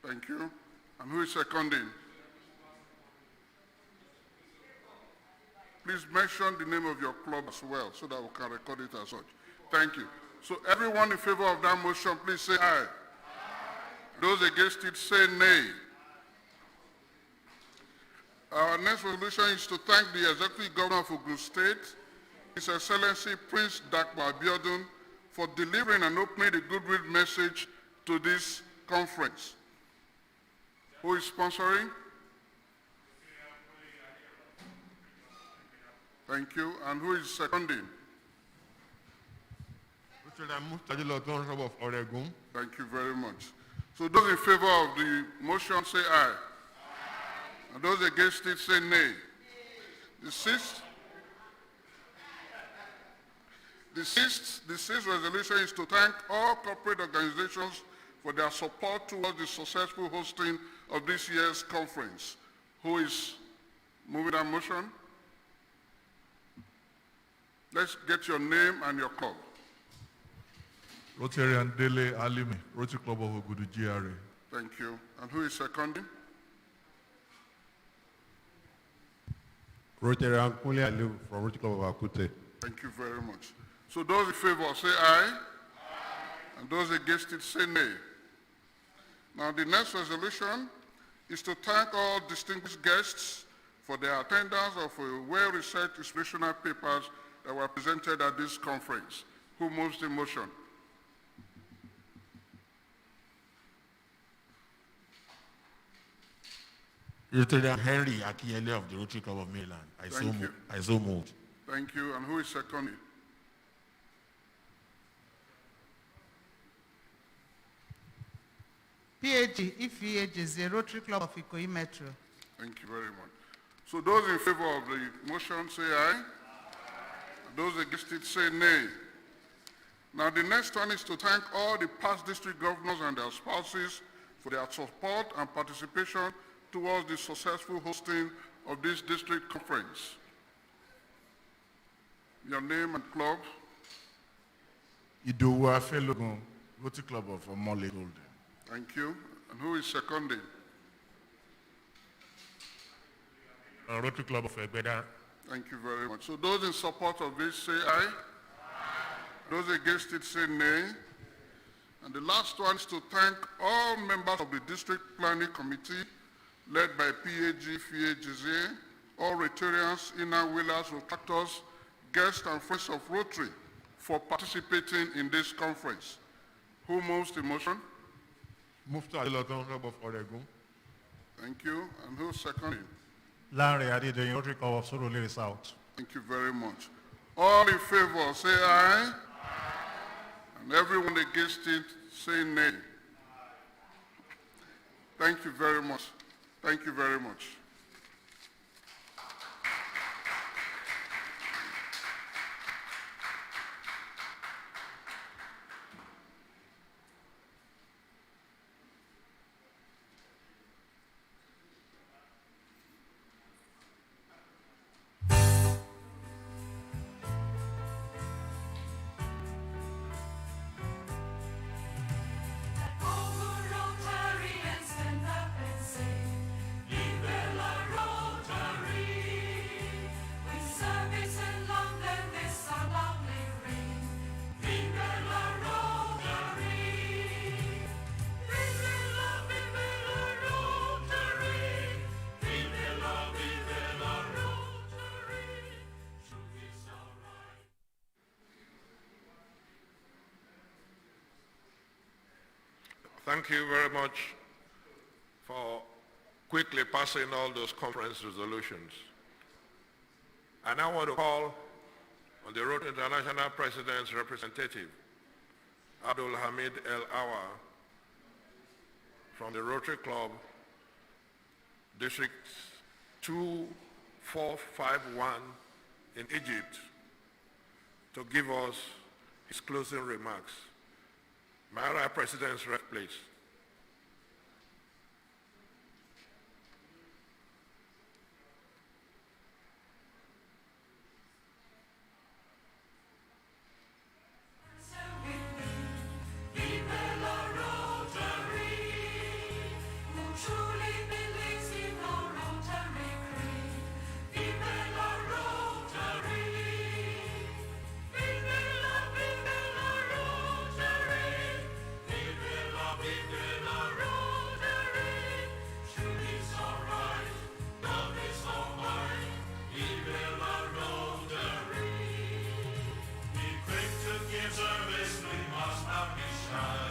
Thank you. And who is seconding? Please mention the name of your club as well so that we can record it as such. Thank you. So everyone in favor of that motion, please say aye. Those against it, say nay. Our next resolution is to thank the Executive Governor of Ogun State, His Excellency Prince Dakwa Abiodun, for delivering and opening the goodwill message to this conference. Who is sponsoring? Thank you. And who is seconding? Thank you very much. So those in favor of the motion say aye. And those against it say nay. The sixth resolution is to thank all corporate organizations for their support towards the successful hosting of this year's conference. Who is moving that motion? Let's get your name and your club. Rotarian Dele Alimi, Rotary Club of Ogudu GRA. Thank you. And who is seconding? Rotarian Kunle Aliu from Rotary Club of Akute. Thank you very much. So those in favor say aye. And those against it say nay. Now the next resolution is to thank all distinguished guests for their attendance of well-researched inspirational papers that were presented at this conference. Who moves the motion? Rotarian Henry Akinyele of the Rotary Club of Mainland. I so moved. Thank you. And who is seconding? PAG, IFEAG is the Rotary Club of Ikoyi Metro. Thank you very much. So those in favor of the motion say aye. Those against it say nay. Now the next one is to thank all the past district governors and their spouses for their support and participation towards the successful hosting of this district conference. Your name and club? Idowu Afelogun, Rotary Club of Omole Golden. Thank you. And who is seconding? Rotary Club of Egbeda. Thank you very much. So those in support of this say aye. Those against it say nay. And the last one is to thank all members of the District Planning Committee led by PAG, FIAGZ, all Rotarians, inner wheelers, rotators, guests and friends of Rotary for participating in this conference. Who moves the motion? Mufta Adelotan, Club of Oregon. Thank you. And who's seconding? Larry Adedoyin, Rotary Club of Surulere South. Thank you very much. All in favor, say aye. And everyone against it, say nay. Thank you very much. Thank you very much. Rotarians stand up and sing, Vive la Rotary. With service in London, this our lovely ring. Vive la Rotary. Vive la Rotary. Vive la Rotary. Truth is alright. Thank you very much for quickly passing all those conference resolutions. I now want to call on the Rotary International President's representative, Abdul Hamid El Awa, from the Rotary Club, District 2451 in Egypt, to give us his closing remarks. Mara President's rep, please. Vive la Rotary. Who truly believes in our Rotary creed. Vive la Rotary. Vive la Rotary. Vive la Rotary. Truth is alright. Love is alright. Vive la Rotary. Be quick to give service, we must not be shy.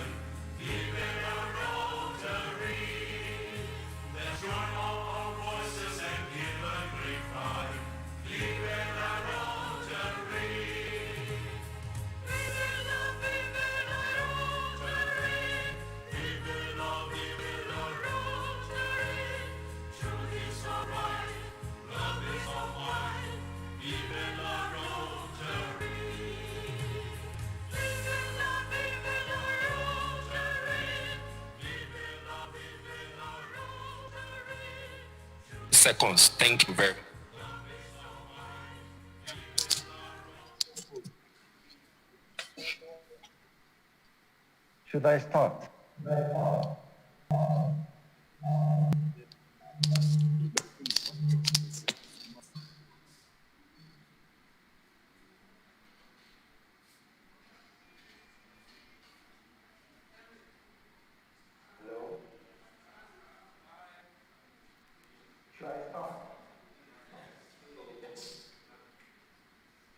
Vive la Rotary. Let's join all our voices and give a great cry. Vive la Rotary. Vive la Rotary. Vive la Rotary. Truth is alright. Love is alright. Vive la Rotary. Vive la Rotary. Vive la Rotary. Seconds. Thank you very much. Should I start? Hello? Should I start?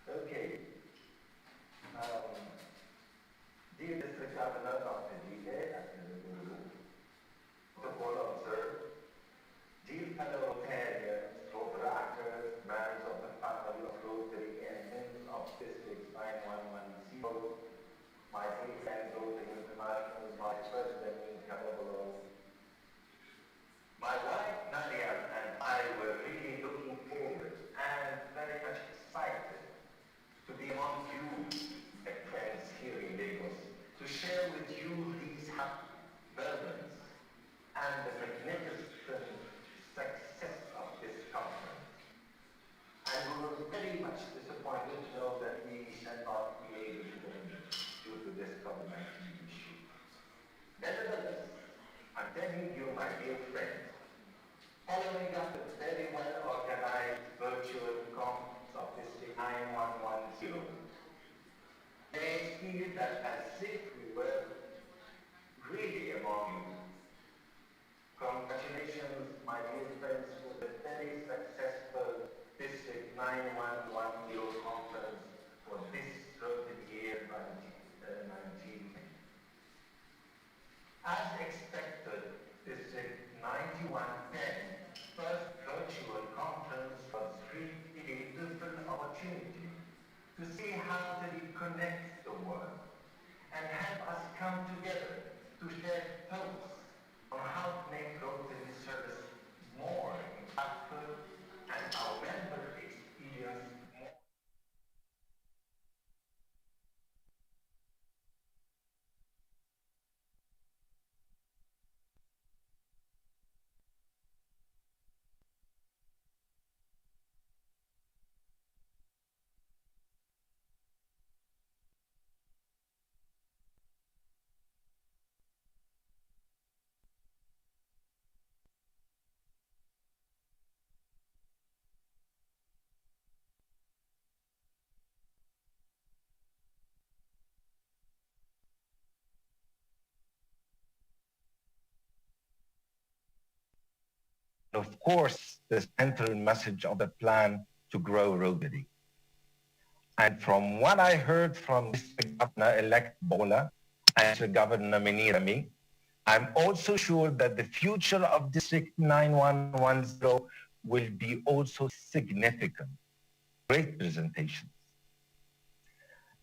Okay. Dear District Governor Dr. G.A. Protocol observed. Dear fellow Rotarians, Rotaractors, members of the family of Rotary, and members of District 9110, my dear friend Rotary International Vice President Incapable, my wife Nadia and I were really looking forward and very much excited to be among you, my friends here in Lagos, to share with you these happy moments and the magnificent success of this conference. And we were very much disappointed to know that we shall not be able to meet due to this COVID-19 issue. Nevertheless, I'm telling you, my dear friends, following up the very well-organized virtual conference of District 9110, they feel that as if we were really among you. Congratulations, my dear friends, for the very successful District 9110 conference As expected, District 9110 first virtual conference was really a different opportunity to see how to reconnect the world and help us come together to share thoughts on how to make Rotary service more impactful and our member experience more. Of course, the central message of the plan to grow Rotary. And from what I heard from District Governor-elect Bola and District Governor Minirami, I'm also sure that the future of District 9110 will be also significant. Great presentations.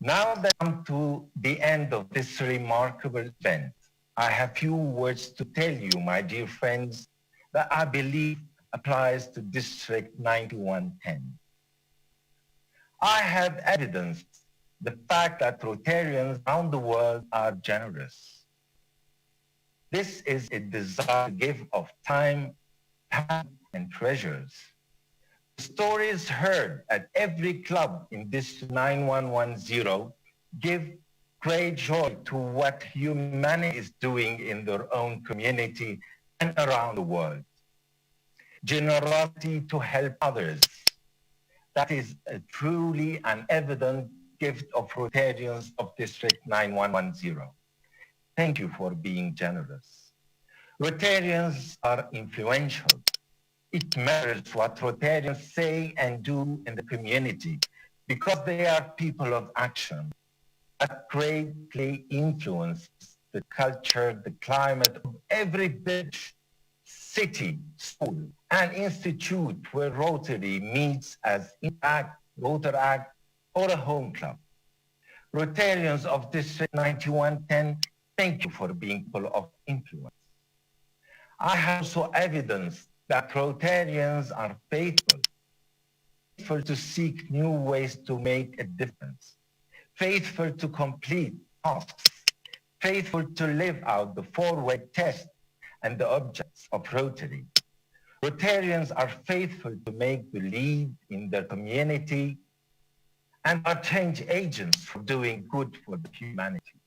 Now that I'm to the end of this remarkable event, I have few words to tell you, my dear friends, that I believe applies to District 9110. I have evidenced the fact that Rotarians around the world are generous. This is a desire to give of time, talent, and treasures. The stories heard at every club in District 9110 give great joy to what humanity is doing in their own community and around the world. Generosity to help others. That is a truly an evident gift of Rotarians of District 9110. Thank you for being generous. Rotarians are influential. It matters what Rotarians say and do in the community because they are people of action that greatly influence the culture, the climate of every village, city, school, and institute where Rotary meets as Impact, Rotaract, or a home club. Rotarians of District 9110, thank you for being full of influence. I have also evidence that Rotarians are faithful to seek new ways to make a difference, faithful to complete tasks, faithful to live out the four-way test and the objects of Rotary. Rotarians are faithful to make the lead in their community and are change agents for doing good for the humanity.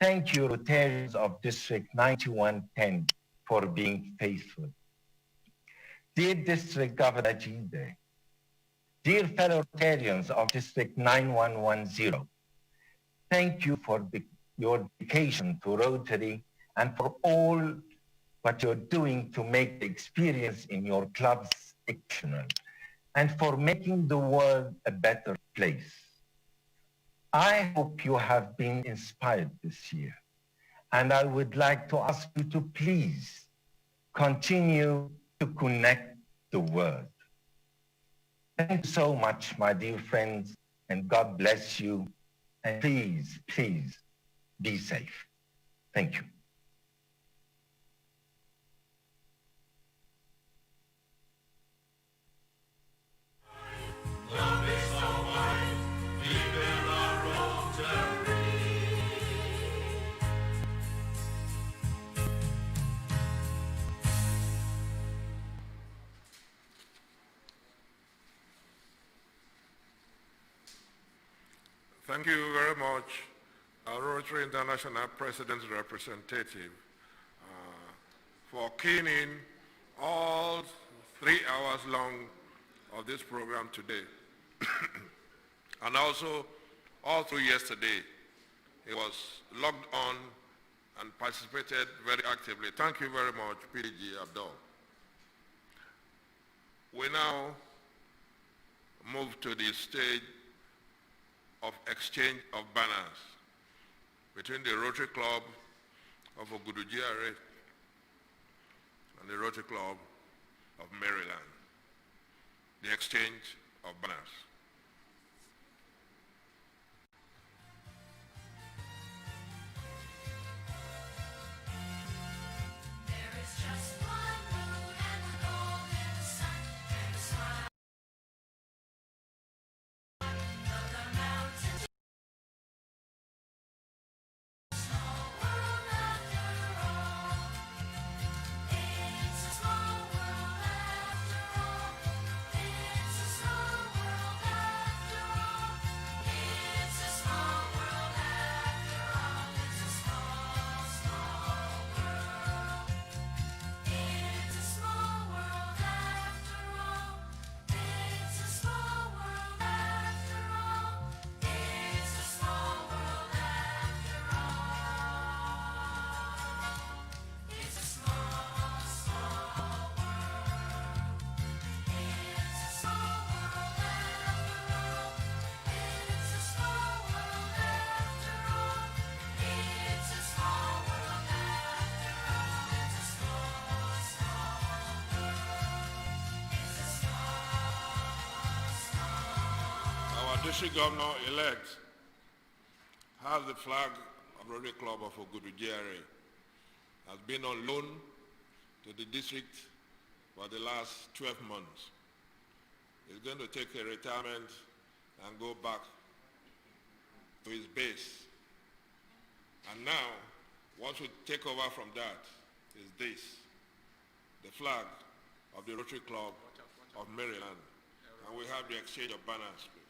Thank you, Rotarians of District 9110, for being faithful. Dear District Governor Jide, dear fellow Rotarians of District 9110, thank you for your dedication to Rotary and for all what you're doing to make the experience in your clubs exceptional and for making the world a better place. I hope you have been inspired this year, and I would like to ask you to please continue to connect the world. Thank you so much, my dear friends, and God bless you. And please, please be safe. Thank you. Love is so wide, deep in our Rotary. Thank you very much, our Rotary International President's representative, for keying in all 3 hours long of this program today. And also, all through yesterday, he was logged on and participated very actively. Thank you very much, PDG Abdul. We now move to the stage of exchange of banners between the Rotary Club of Ogudu GRA and the Rotary Club of Maryland. The exchange of banners. There is just one moon and the golden sun and a smile of the mountains. Small world after all. It's a small world after all. It's a small world after all. It's a small world after all. It's a small, small world. It's a small world after all. It's a small world after all. It's a small world after all. It's a small, small world. It's a small world after all. It's a small world after all. It's a small world after all. It's a small, small world. It's a small, small. Our district governor-elect has the flag of Rotary Club of Ogudu GRA. Has been on loan to the district for the last 12 months. He's going to take a retirement and go back to his base. And now, once we take over from that, is this, the flag of the Rotary Club of Maryland. And we have the exchange of banners, please.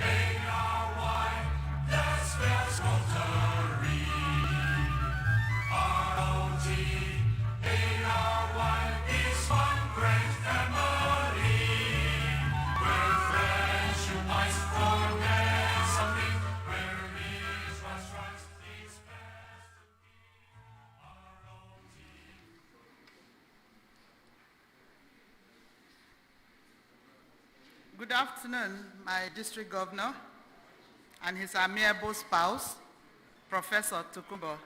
R-O-T-A-R-Y, that spells Rotary. R-O-T-A-R-Y is one great family, where friends unite for something, where is what's right is best to be. R-O-T. Good afternoon, my district governor and his amiable spouse, Professor Tokunbo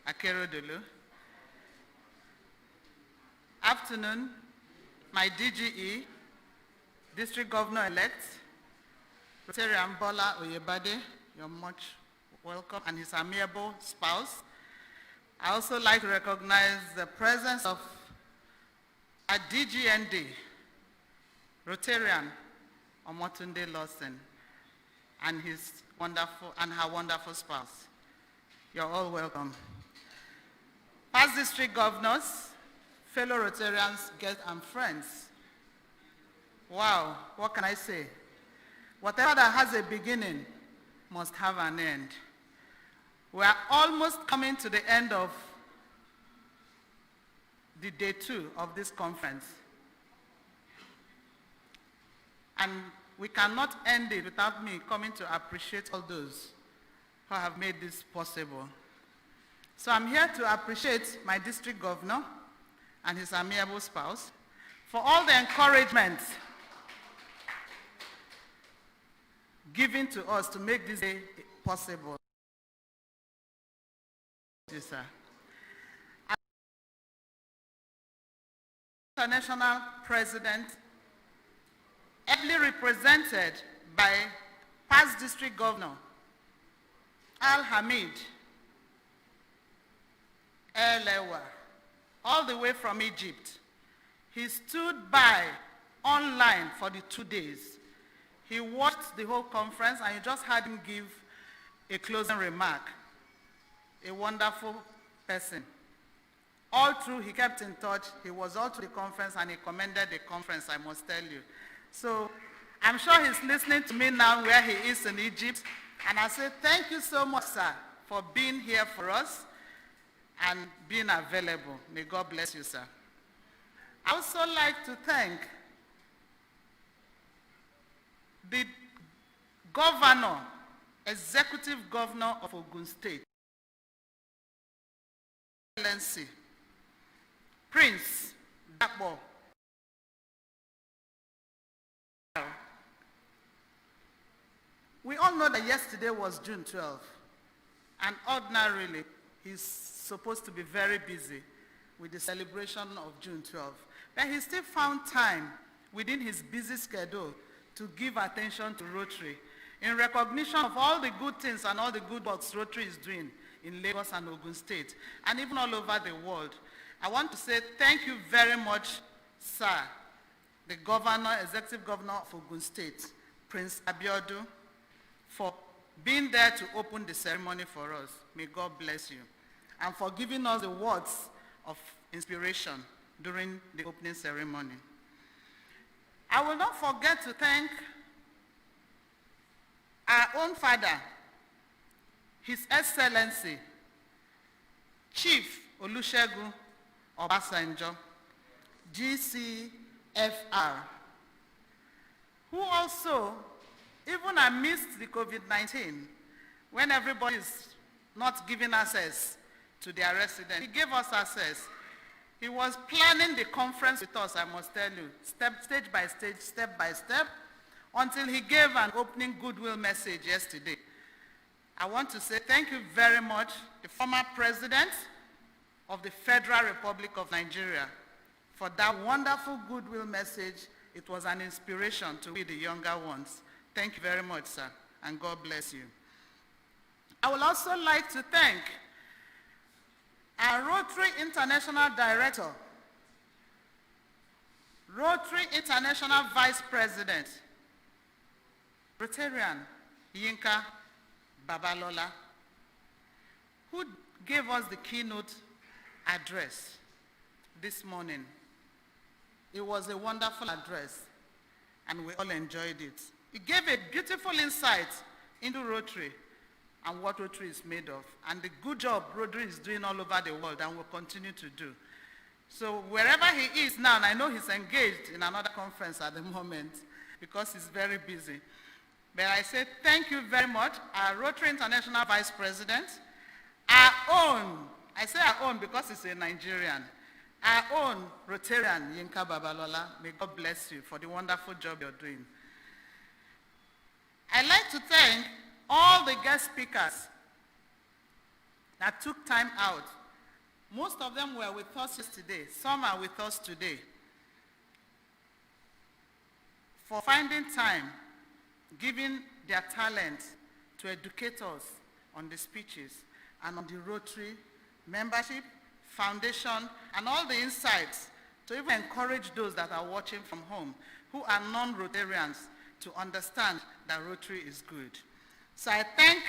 Akeredolu. Afternoon, my DGE, district governor-elect, Rotarian Bola Oyebade, you're much welcome, and his amiable spouse. I also like to recognize the presence of a DGND, Rotarian Omotunde Lawson, and her wonderful spouse. You're all welcome. Past district governors, fellow Rotarians, guests, and friends. Wow, what can I say? Whatever that has a beginning must have an end. We are almost coming to the end of the day 2 of this conference. And we cannot end it without me coming to appreciate all those who have made this possible. So I'm here to appreciate my district governor and his amiable spouse for all the encouragement given to us to make this day possible. Yes, sir. International President, ably represented by past district governor Al-Hamid El-Ewa, all the way from Egypt. He stood by online for the 2 days. He watched the whole conference and you just heard him give a closing remark. A wonderful person. All through, he kept in touch. He was all to the conference and he commended the conference, I must tell you. So I'm sure he's listening to me now where he is in Egypt. And I say, thank you so much, sir, for being here for us. and being available. May God bless you, sir. I also like to thank the governor, executive governor of Ogun State, Excellency, Prince Dapo. We all know that yesterday was June 12th, and ordinarily he's supposed to be very busy with the celebration of June 12th. But he still found time within his busy schedule to give attention to Rotary in recognition of all the good things and all the good works Rotary is doing in Lagos and Ogun State, and even all over the world. I want to say thank you very much, sir, the governor, executive governor of Ogun State, Prince Abiodun, for being there to open the ceremony for us. May God bless you. And for giving us the words of inspiration during the opening ceremony. I will not forget to thank our own father, His Excellency, Chief Olusegun Obasanjo, GCFR, who also, even amidst the COVID-19, when everybody is not giving access to their residence, he gave us access. He was planning the conference with us, I must tell you, stage by stage, step by step, until he gave an opening goodwill message yesterday. I want to say thank you very much, the former president of the Federal Republic of Nigeria, for that wonderful goodwill message. It was an inspiration to we, the younger ones. Thank you very much, sir, and God bless you. I would also like to thank our Rotary International Director, Rotary International Vice President, Rotarian Yinka Babalola, who gave us the keynote address this morning. It was a wonderful address, and we all enjoyed it. It gave a beautiful insight into Rotary and what Rotary is made of, and the good job Rotary is doing all over the world and will continue to do. So wherever he is now, and I know he's engaged in another conference at the moment because he's very busy, but I say thank you very much, our Rotary International Vice President, our own, I say our own because he's a Nigerian, our own Rotarian Yinka Babalola. May God bless you for the wonderful job you're doing. I'd like to thank all the guest speakers that took time out. Most of them were with us yesterday. Some are with us today. For finding time, giving their talent to educate us on the speeches and on the Rotary membership, foundation, and all the insights to even encourage those that are watching from home who are non-Rotarians to understand that Rotary is good. So I thank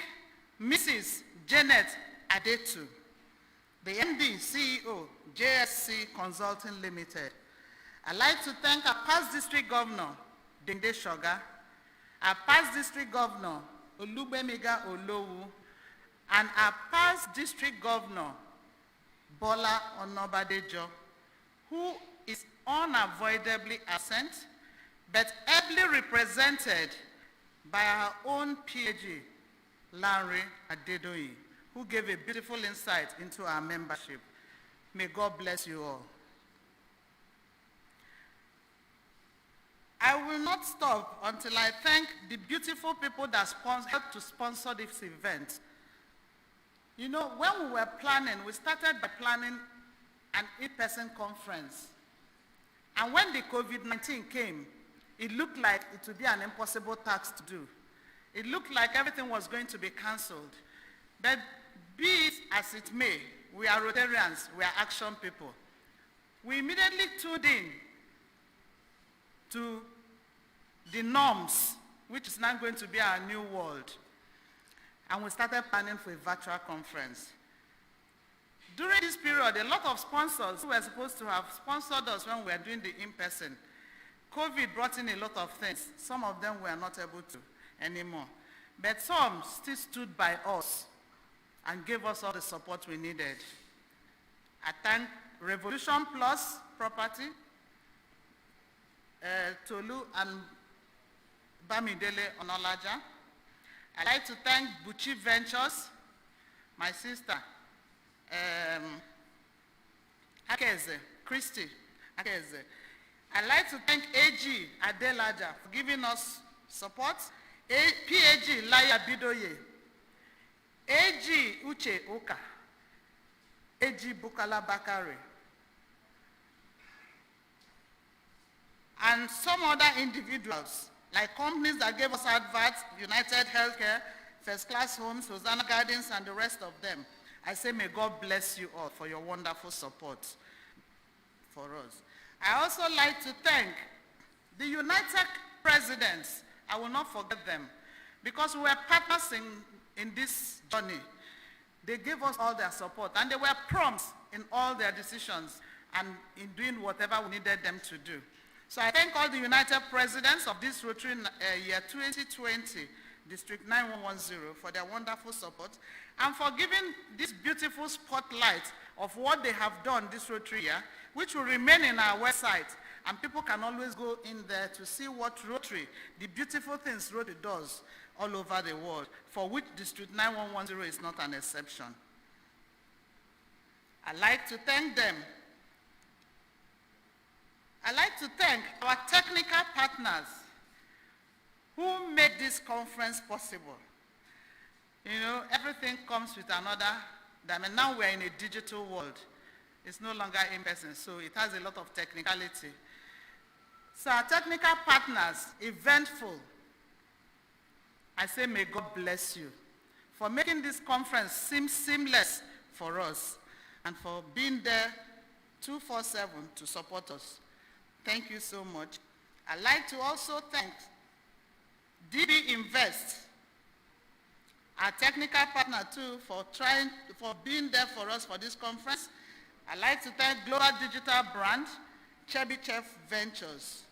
Mrs. Janet Adetu, the MD, CEO, JSC Consulting Limited. I'd like to thank our past district governor, Dende Shoga, our past district governor, Olubemiga Olowu, and our past district governor, Bola Onobadejo, who is unavoidably absent, but ably represented by our own PAG, Larry Adedoyi, who gave a beautiful insight into our membership. May God bless you all. I will not stop until I thank the beautiful people that helped to sponsor this event. You know, when we were planning, we started by planning an in-person conference. And when the COVID-19 came, it looked like it would be an impossible task to do. It looked like everything was going to be canceled. But be it as it may, we are Rotarians, we are action people. We immediately tuned in to the norms, which is now going to be our new world. And we started planning for a virtual conference. During this period, a lot of sponsors who were supposed to have sponsored us when we were doing the in-person, COVID brought in a lot of things. Some of them were not able to anymore. But some still stood by us and gave us all the support we needed. I thank Revolution Plus Property, Tolu and Bamidele Onolaja. I'd like to thank Buchi Ventures, my sister, Akeze, Christy Akeze. I'd like to thank AG Adelaja for giving us support, PAG Laya Bidoye, AG Uche Oka, AG Bukala Bakare, and some other individuals, like companies that gave us adverts, United Healthcare, First Class Homes, Hosanna Gardens, and the rest of them. I say may God bless you all for your wonderful support for us. I also like to thank the United presidents. I will not forget them, because we were partners in this journey. They gave us all their support, and they were prompt in all their decisions and in doing whatever we needed them to do. So I thank all the United Presidents of this Rotary year 2020, District 9110, for their wonderful support and for giving this beautiful spotlight of what they have done this Rotary year, which will remain in our website. And people can always go in there to see what Rotary, the beautiful things Rotary does all over the world, for which District 9110 is not an exception. I'd like to thank them. I'd like to thank our technical partners who made this conference possible. You know, everything comes with another dimension. Now we're in a digital world. It's no longer in person, so it has a lot of technicality. So our technical partners, Eventful, I say may God bless you for making this conference seem seamless for us and for being there 24/7 to support us. Thank you so much. I'd like to also thank DB Invest, our technical partner too, for being there for us for this conference. I'd like to thank Global Digital Brand, Chevy Chef Ventures.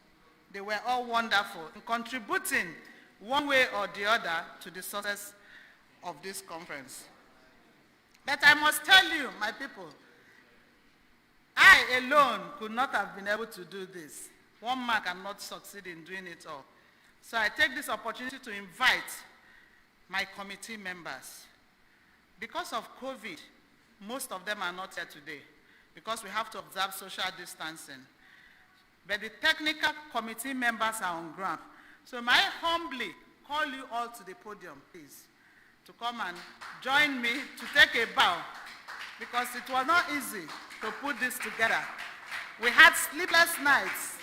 They were all wonderful in contributing one way or the other to the success of this conference. But I must tell you, my people, I alone could not have been able to do this. One man cannot succeed in doing it all. So I take this opportunity to invite my committee members. Because of COVID, most of them are not here today because we have to observe social distancing. But the technical committee members are on ground. So may I humbly call you all to the podium, please, to come and join me to take a bow, because it was not easy to put this together. We had sleepless nights.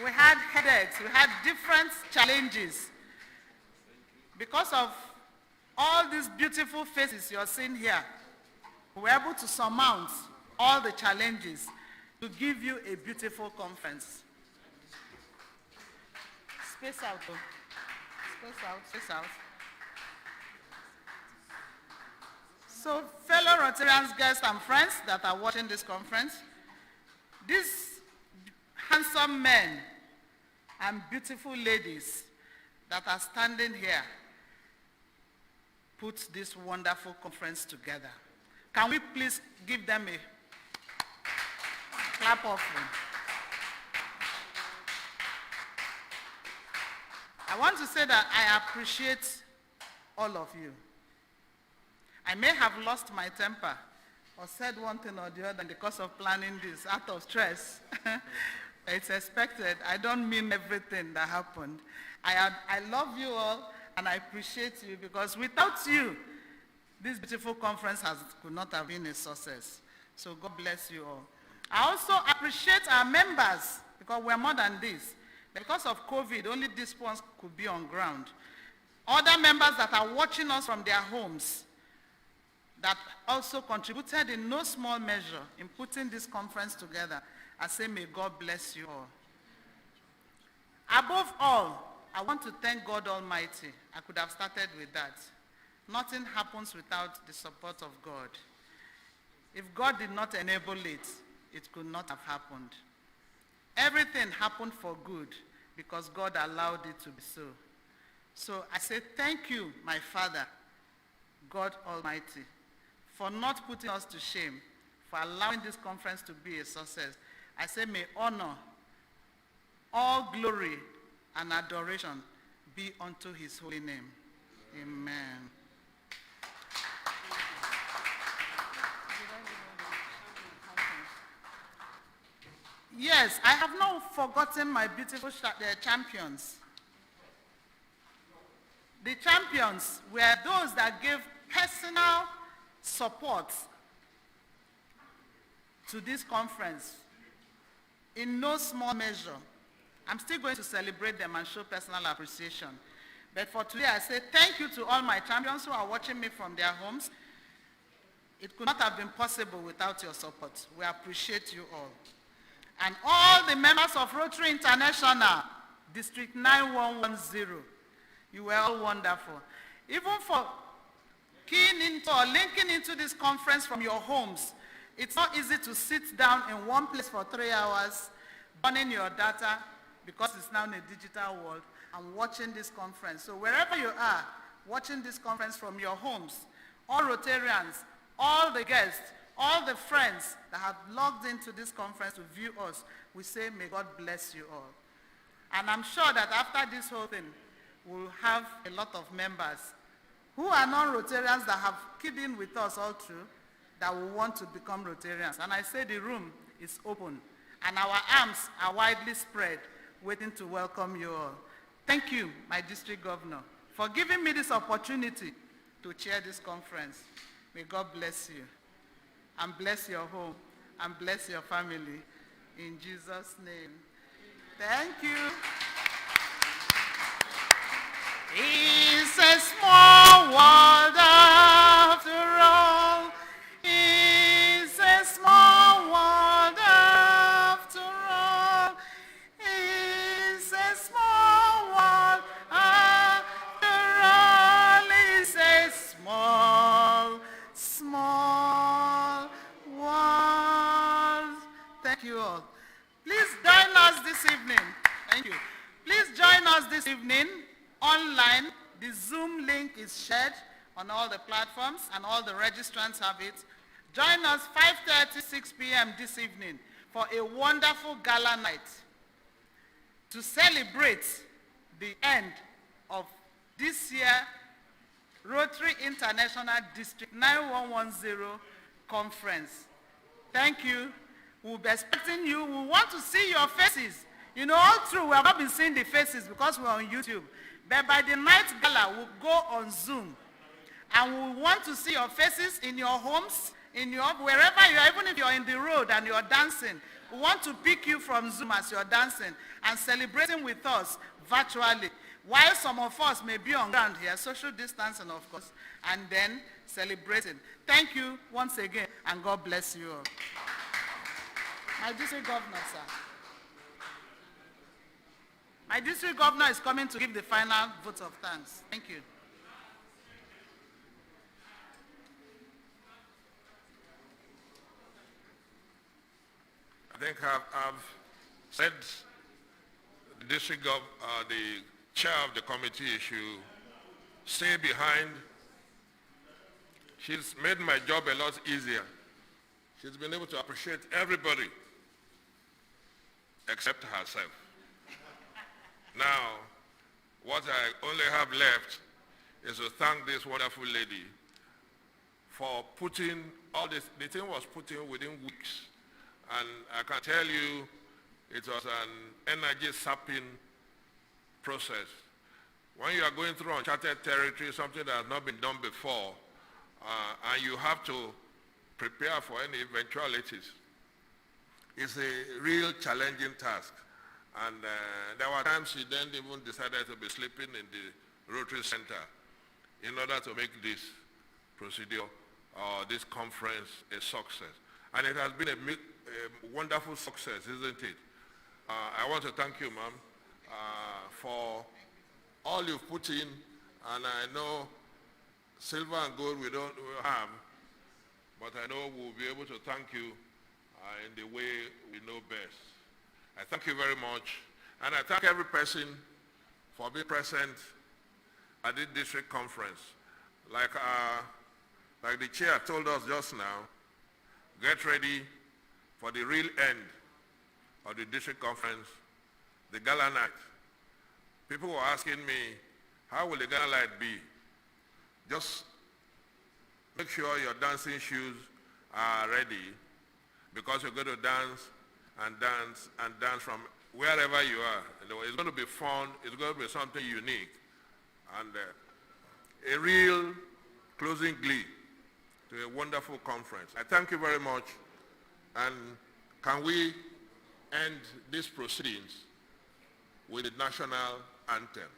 We had headaches. We had different challenges. Because of all these beautiful faces you're seeing here, we were able to surmount all the challenges to give you a beautiful conference. Space out, though. Space out, space out. So, fellow Rotarians, guests, and friends that are watching this conference, these handsome men and beautiful ladies that are standing here put this wonderful conference together. Can we please give them a clap offering? I want to say that I appreciate all of you. I may have lost my temper or said one thing or the other because of planning this out of stress. It's expected. I don't mean everything that happened. I love you all and I appreciate you, because without you, this beautiful conference could not have been a success. So God bless you all. I also appreciate our members, because we're more than this. Because of COVID, only these ones could be on ground. Other members that are watching us from their homes that also contributed in no small measure in putting this conference together. I say may God bless you all. Above all, I want to thank God Almighty. I could have started with that. Nothing happens without the support of God. If God did not enable it, it could not have happened. Everything happened for good because God allowed it to be so. So I say thank you, my Father, God Almighty, for not putting us to shame, for allowing this conference to be a success. I say may honor, all glory and adoration be unto his holy name. Amen. Yes, I have not forgotten my beautiful champions. The champions were those that gave personal support to this conference in no small measure. I'm still going to celebrate them and show personal appreciation. But for today, I say thank you to all my champions who are watching me from their homes. It could not have been possible without your support. We appreciate you all. And all the members of Rotary International, District 9110, you were all wonderful. Even for keying into or linking into this conference from your homes, it's not easy to sit down in one place for 3 hours, burning your data, because it's now in a digital world, and watching this conference. So wherever you are, watching this conference from your homes, all Rotarians, all the guests, all the friends that have logged into this conference to view us, we say, may God bless you all. And I'm sure that after this whole thing, we'll have a lot of members who are non-Rotarians that have keyed in with us all through, that will want to become Rotarians. And I say the room is open, and our arms are widely spread, waiting to welcome you all. Thank you, my district governor, for giving me this opportunity to chair this conference. May God bless you, and bless your home, and bless your family. In Jesus' name. Thank you. It's a small world after all. It's a small world after all. It's a small world after all. It's a small, small world. Thank you all. Please join us this evening. Thank you. Please join us this evening online. The Zoom link is shared on all the platforms, and all the registrants have it. Join us 5:30, 6 p.m. this evening for a wonderful gala night to celebrate the end of this year Rotary International District 9110 conference. Thank you. We'll be expecting you. We want to see your faces. You know, all through, we have not been seeing the faces because we're on YouTube. But by the night gala, we'll go on Zoom. And we want to see your faces in your homes, in your, wherever you are, even if you're in the road and you're dancing. We want to pick you from Zoom as you're dancing and celebrating with us virtually. While some of us may be on ground here, social distancing, of course, and then celebrating. Thank you once again, and God bless you all. My district governor, sir. My district governor is coming to give the final vote of thanks. Thank you. I think I've said the district the chair of the committee issue stay behind. She's made my job a lot easier. She's been able to appreciate everybody except herself. Now, what I only have left is to thank this wonderful lady for putting all this. The thing was put in within weeks. And I can tell you it was an energy-sapping process. When you are going through uncharted territory, something that has not been done before, and you have to prepare for any eventualities, it's a real challenging task. And there were times she then even decided to be sleeping in the Rotary Center in order to make this procedure or this conference a success. And it has been a wonderful success, isn't it? I want to thank you, ma'am, for all you've put in. And I know silver and gold we don't have, but I know we'll be able to thank you in the way we know best. I thank you very much. And I thank every person for being present at this district conference. Like our Like the chair told us just now, get ready for the real end of the district conference, the gala night. People were asking me, how will the gala night be? Just make sure your dancing shoes are ready, because you're going to dance and dance and dance from wherever you are. It's going to be fun. It's going to be something unique. And a real closing glee to a wonderful conference. I thank you very much. And can we end these proceedings with the national anthem?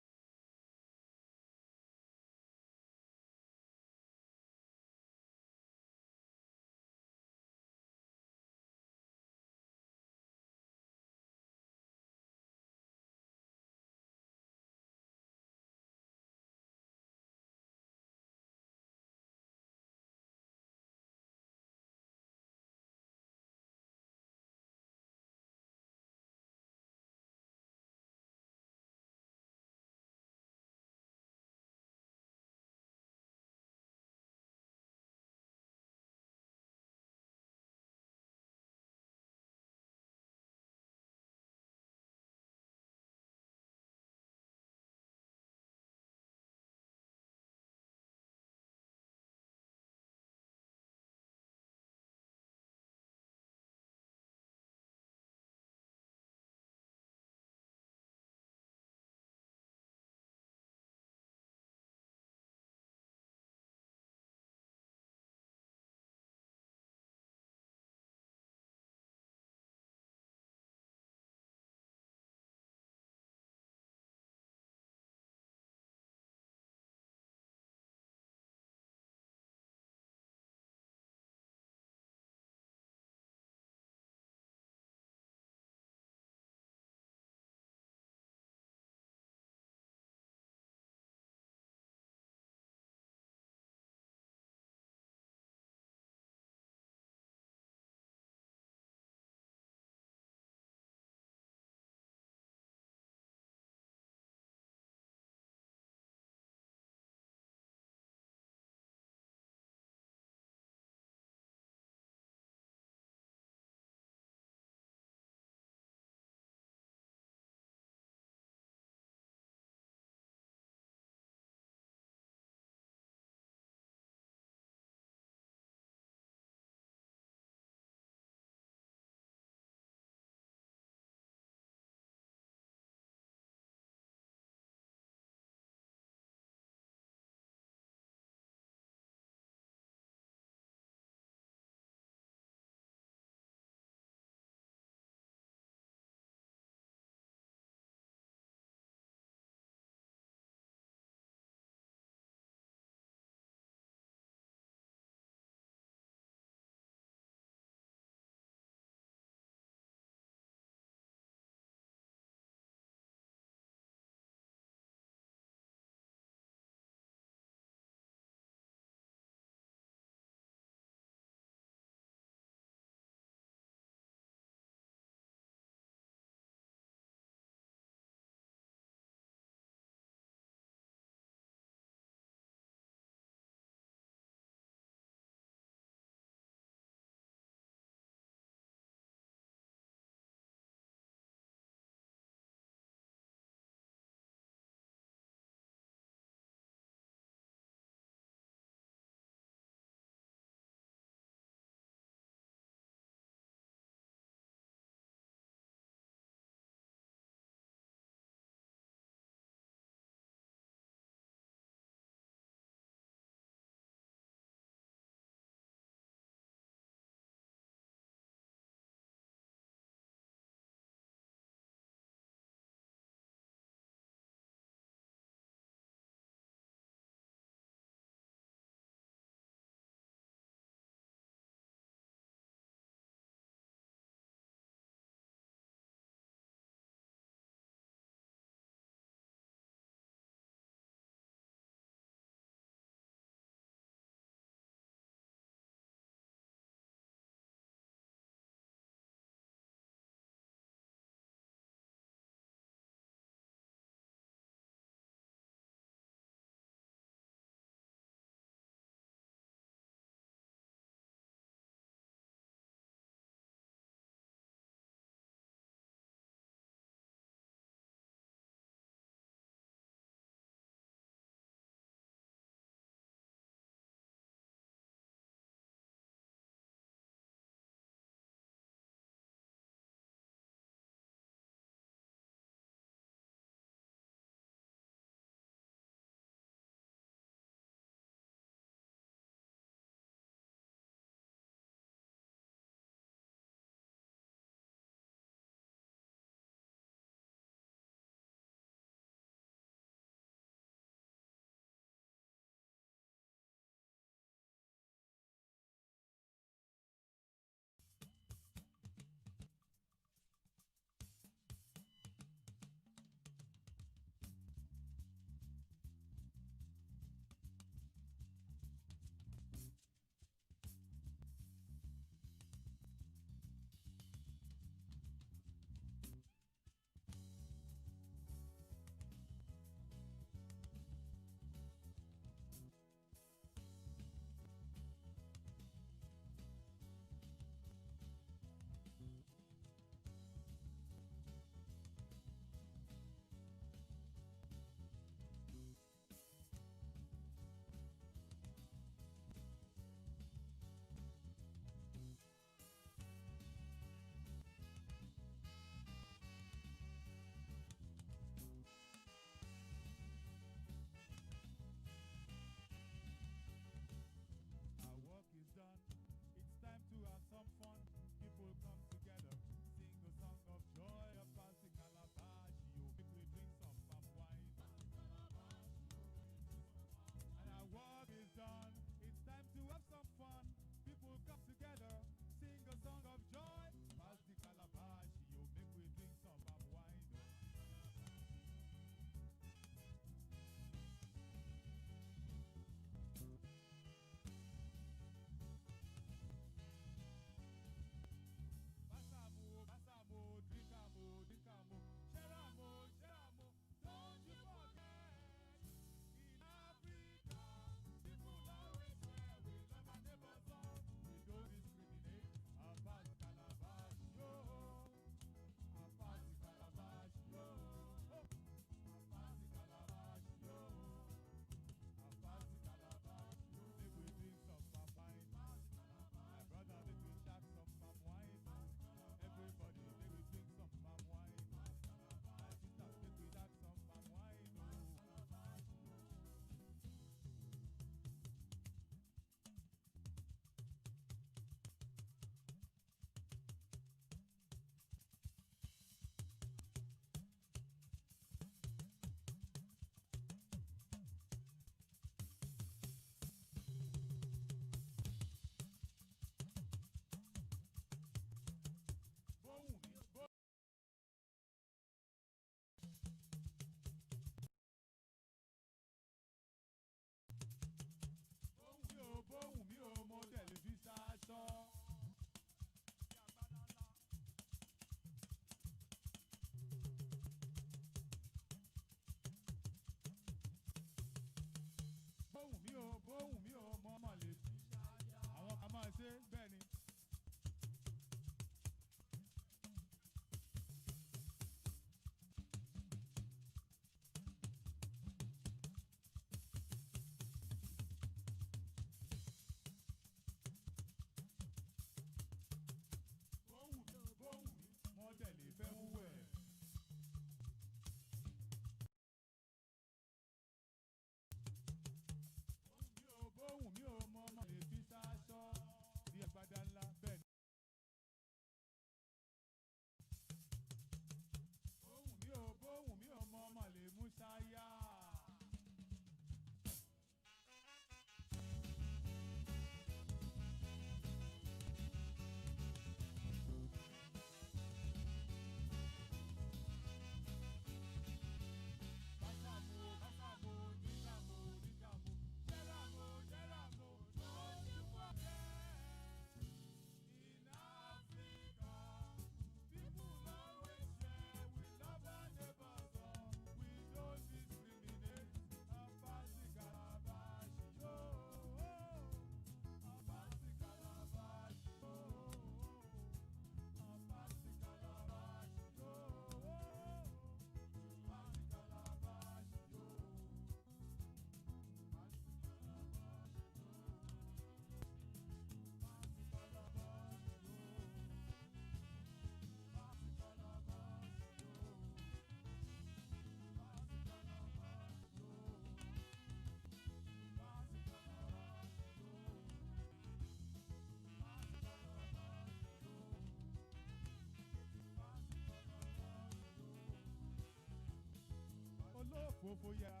olófófó yẹra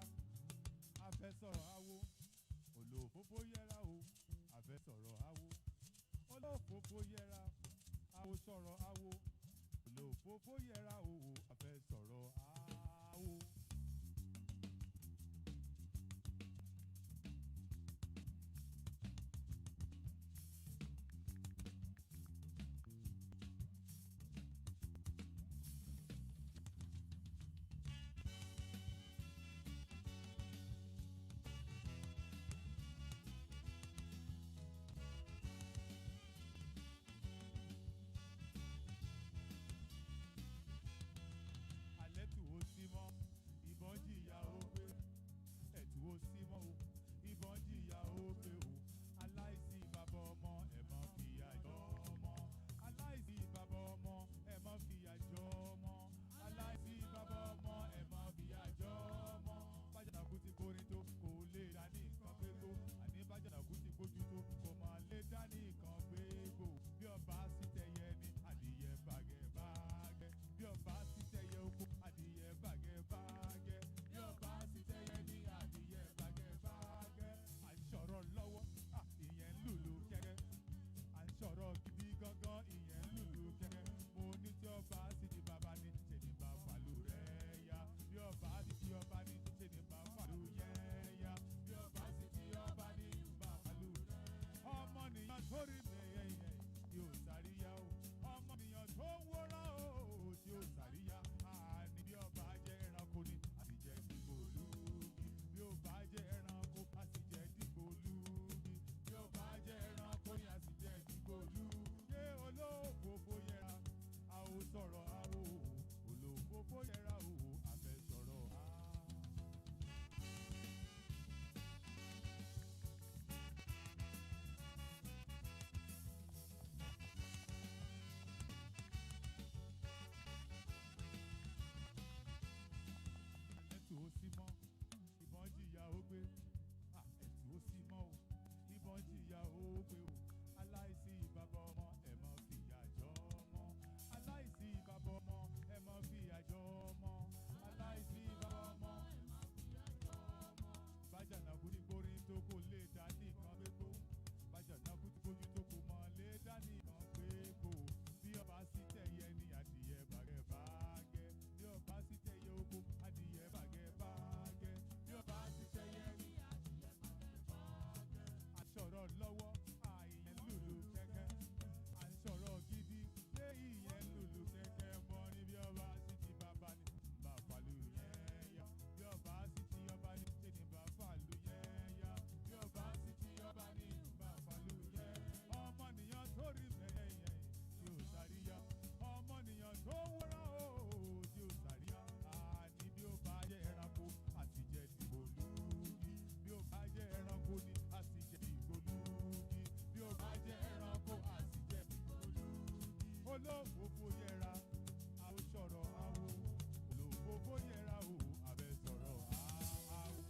afẹ́ sọ̀rọ̀ awo olófófó yẹra o afẹ́ sọ̀rọ̀ awo olófófó yẹra awo sọ̀rọ̀ awo olófófó yẹra o afẹ́ sọ̀rọ̀ awo. alẹ́ tù ó sí mọ́ ìbọn jìyà ó gbé ẹ̀tù ó sí mọ́ o ìbọn jìyà ó gbé o aláìsí bàbá ọmọ ẹ̀ mọ́ fìyà jọ ọmọ aláìsí bàbá ọmọ ẹ̀ mọ́ fìyà jọ ọmọ aláìsí bàbá ọmọ ẹ̀ mọ́ fìyà jọ ọmọ bájànàkú ti borin tó kò lè dá ní nǹkan gbé gbó àní bájànàkú ti gbójú tó kò máa lè dá ní nǹkan gbé gbó bí ọba sì tẹyẹ ní adìyẹ bàgẹ́bàgẹ́ bí ọba sì tẹyẹ oko adìyẹ bàgẹ́bàgẹ́ bí ọba sì tẹyẹ ní adìyẹ bàgẹ́bàgẹ́ à ń sọ̀rọ̀ lọ́wọ́ ìyẹn ń lùlù kẹ́kẹ́ à ń sọ̀rọ̀ gidi gangan ìyẹn ń lùlù kẹ́kẹ́ mo ní tí ọba sì di bàbá ní ṣe ní bá fàlù rẹ̀ yá bí ọba sì di ọba ní ṣe ní bá fàlù yẹn yá bí ọba sì di ọba ní bá fàlù rẹ̀ ọmọnìyàn tó rí mẹ́yẹyẹ yóò sàríyá o ọmọnìyàn tó ń wúrà o tí ó sàríyá àní bí ọba jẹ́ ẹranko ni àti jẹ́ dìgbò lúgi bí ọba jẹ́ ẹranko àti jẹ́ dìgbò lúgi bí ọba jẹ́ ẹranko ni àti jẹ́ dìgbò lúgi ṣé olóòfófó yẹra a ò sọ̀rọ̀ a ò olóòfófó yẹra o àfẹ́ sọ̀rọ̀ a. ẹ̀tù ó sí mọ́ ìbọn jìyà ó gbé ẹ̀tù ó sí mọ́ o ìbọn jìyà ó gbé o aláìsí bàbá ọmọ ẹ̀ mọ́ fìyà jọ ọmọ aláìsí bàbá ọmọ ẹ̀ mọ́ fìyà jọ ọmọ aláìsí bàbá ọmọ ẹ̀ mọ́ fìyà jọ ọmọ bájànàkú ní borin tó kò lè dá nìkan gbégbó bájànàkú ti bójú tó kò mọ̀ lè dá nìkan gbégbó bí ọba sì tẹ̀yẹ ní adìyẹ bàgẹ́bàgẹ́ bí ọba sì tẹ̀yẹ oko adìyẹ bàgẹ́bàgẹ́ bí ọba sì tẹ̀yẹ ní adìyẹ bàgẹ́bàgẹ́. à ń sọ̀rọ̀ lọ́wọ́ ìyẹn lùlù kẹ́kẹ́ à ń sọ̀rọ̀ gidi pé ìyẹn lùlù kẹ́kẹ́ mọ́ ní bí ọba sì ti bàbá ní bá fàlù yẹn yá bí ọba sì ti ọba ní ṣe ní bá fàlù yẹn yá bí ọba sì ti ọba ní bá fàlù yẹn ọmọnìyàn tó rí mẹ́yẹ̀yẹ̀ tí ó sàríyá ọmọnìyàn tó wúrà o tí ó sàríyá àní bí ó bá jẹ́ ẹranko àti jẹ́ dìbò lúgi bí ó bá jẹ́ ẹranko ni àti jẹ́ dìbò lúgi bí ó bá jẹ́ ẹranko àti jẹ́ dìbò lúgi olófófó yẹra àwọ sọ̀rọ̀ àwọ olófófó yẹra o àbẹ sọ̀rọ̀ àwọ.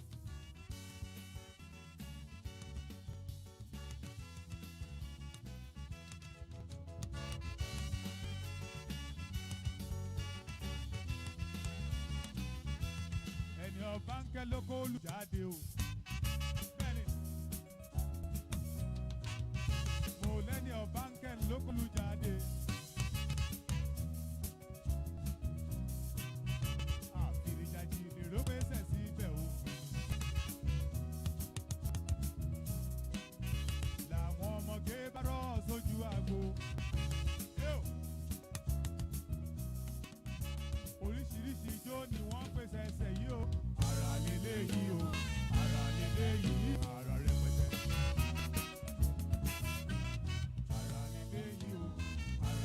ẹni ọba ń kẹ́ lóko olùjáde o. bẹ́ẹ̀ni mo lẹ́ni ọba ń kẹ́ lóko olùjáde. àfìrìjàjì lèrò gbèsè síbẹ̀ o. làwọn ọmọge bá rọ̀ sójú àgbo. oríṣiríṣi ijó ni wọ́n pèsè ẹsẹ̀ yìí o. ara lélẹ̀ yìí o ara lélẹ̀ yìí ara rẹpẹtẹ. ara lélẹ̀ yìí o ara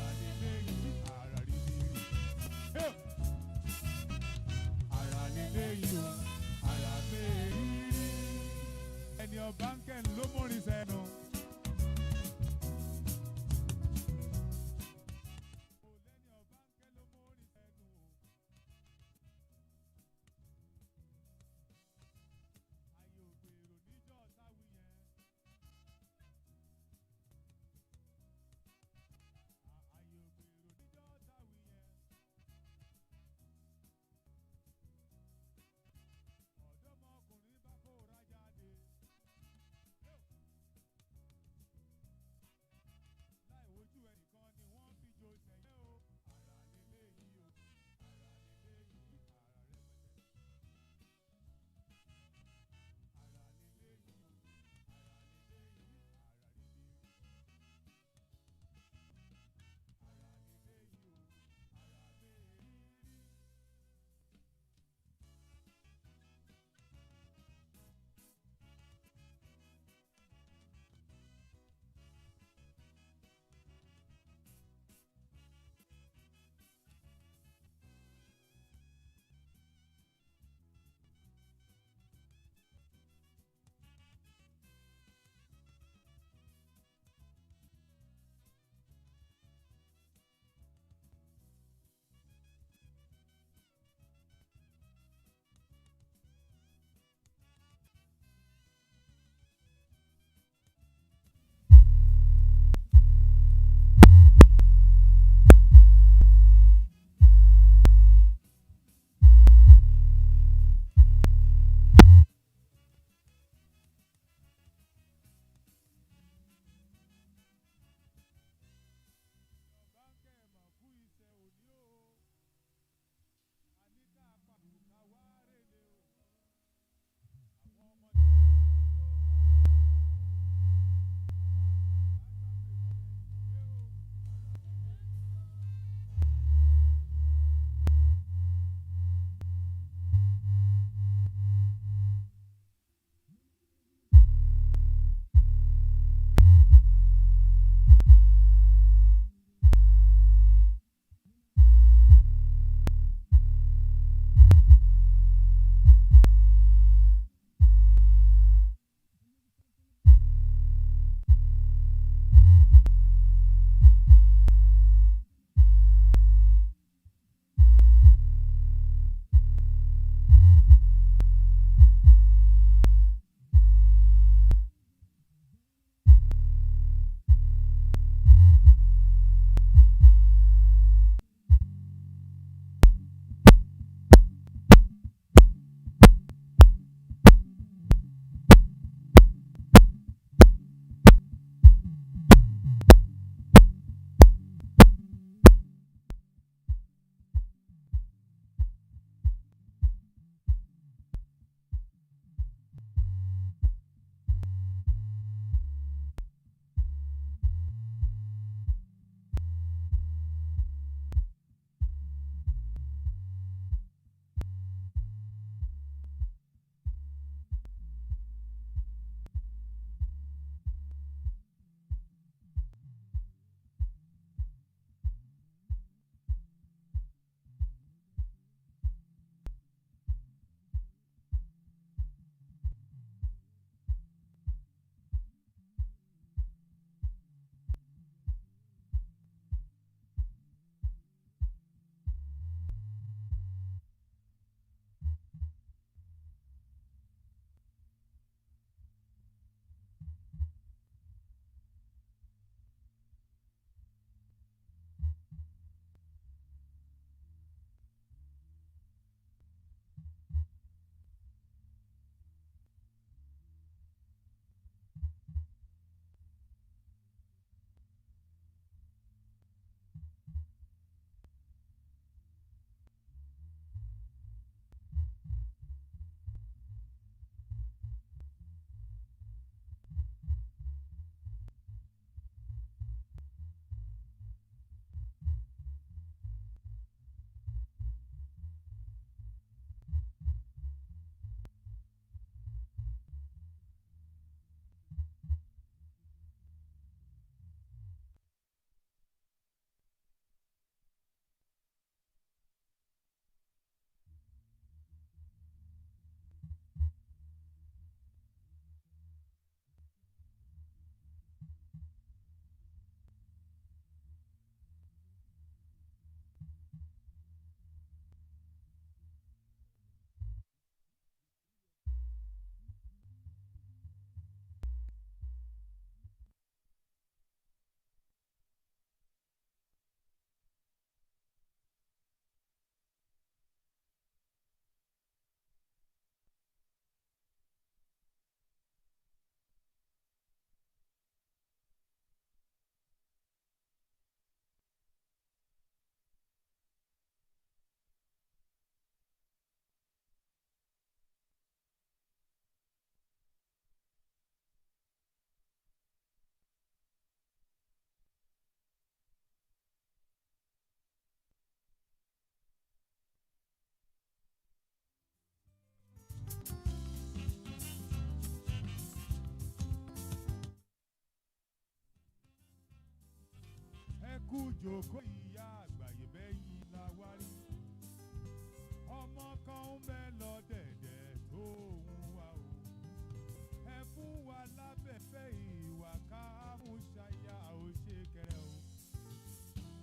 kú jòkó ìyá àgbáyé bẹ́yìn la wá rí. Ọmọ kan ń bẹ lọ dẹ̀dẹ̀ tó ń wá o. Ẹ fún wa lábẹ́fẹ́ ìwà ká mú ṣayá ò ṣe kẹrẹ o.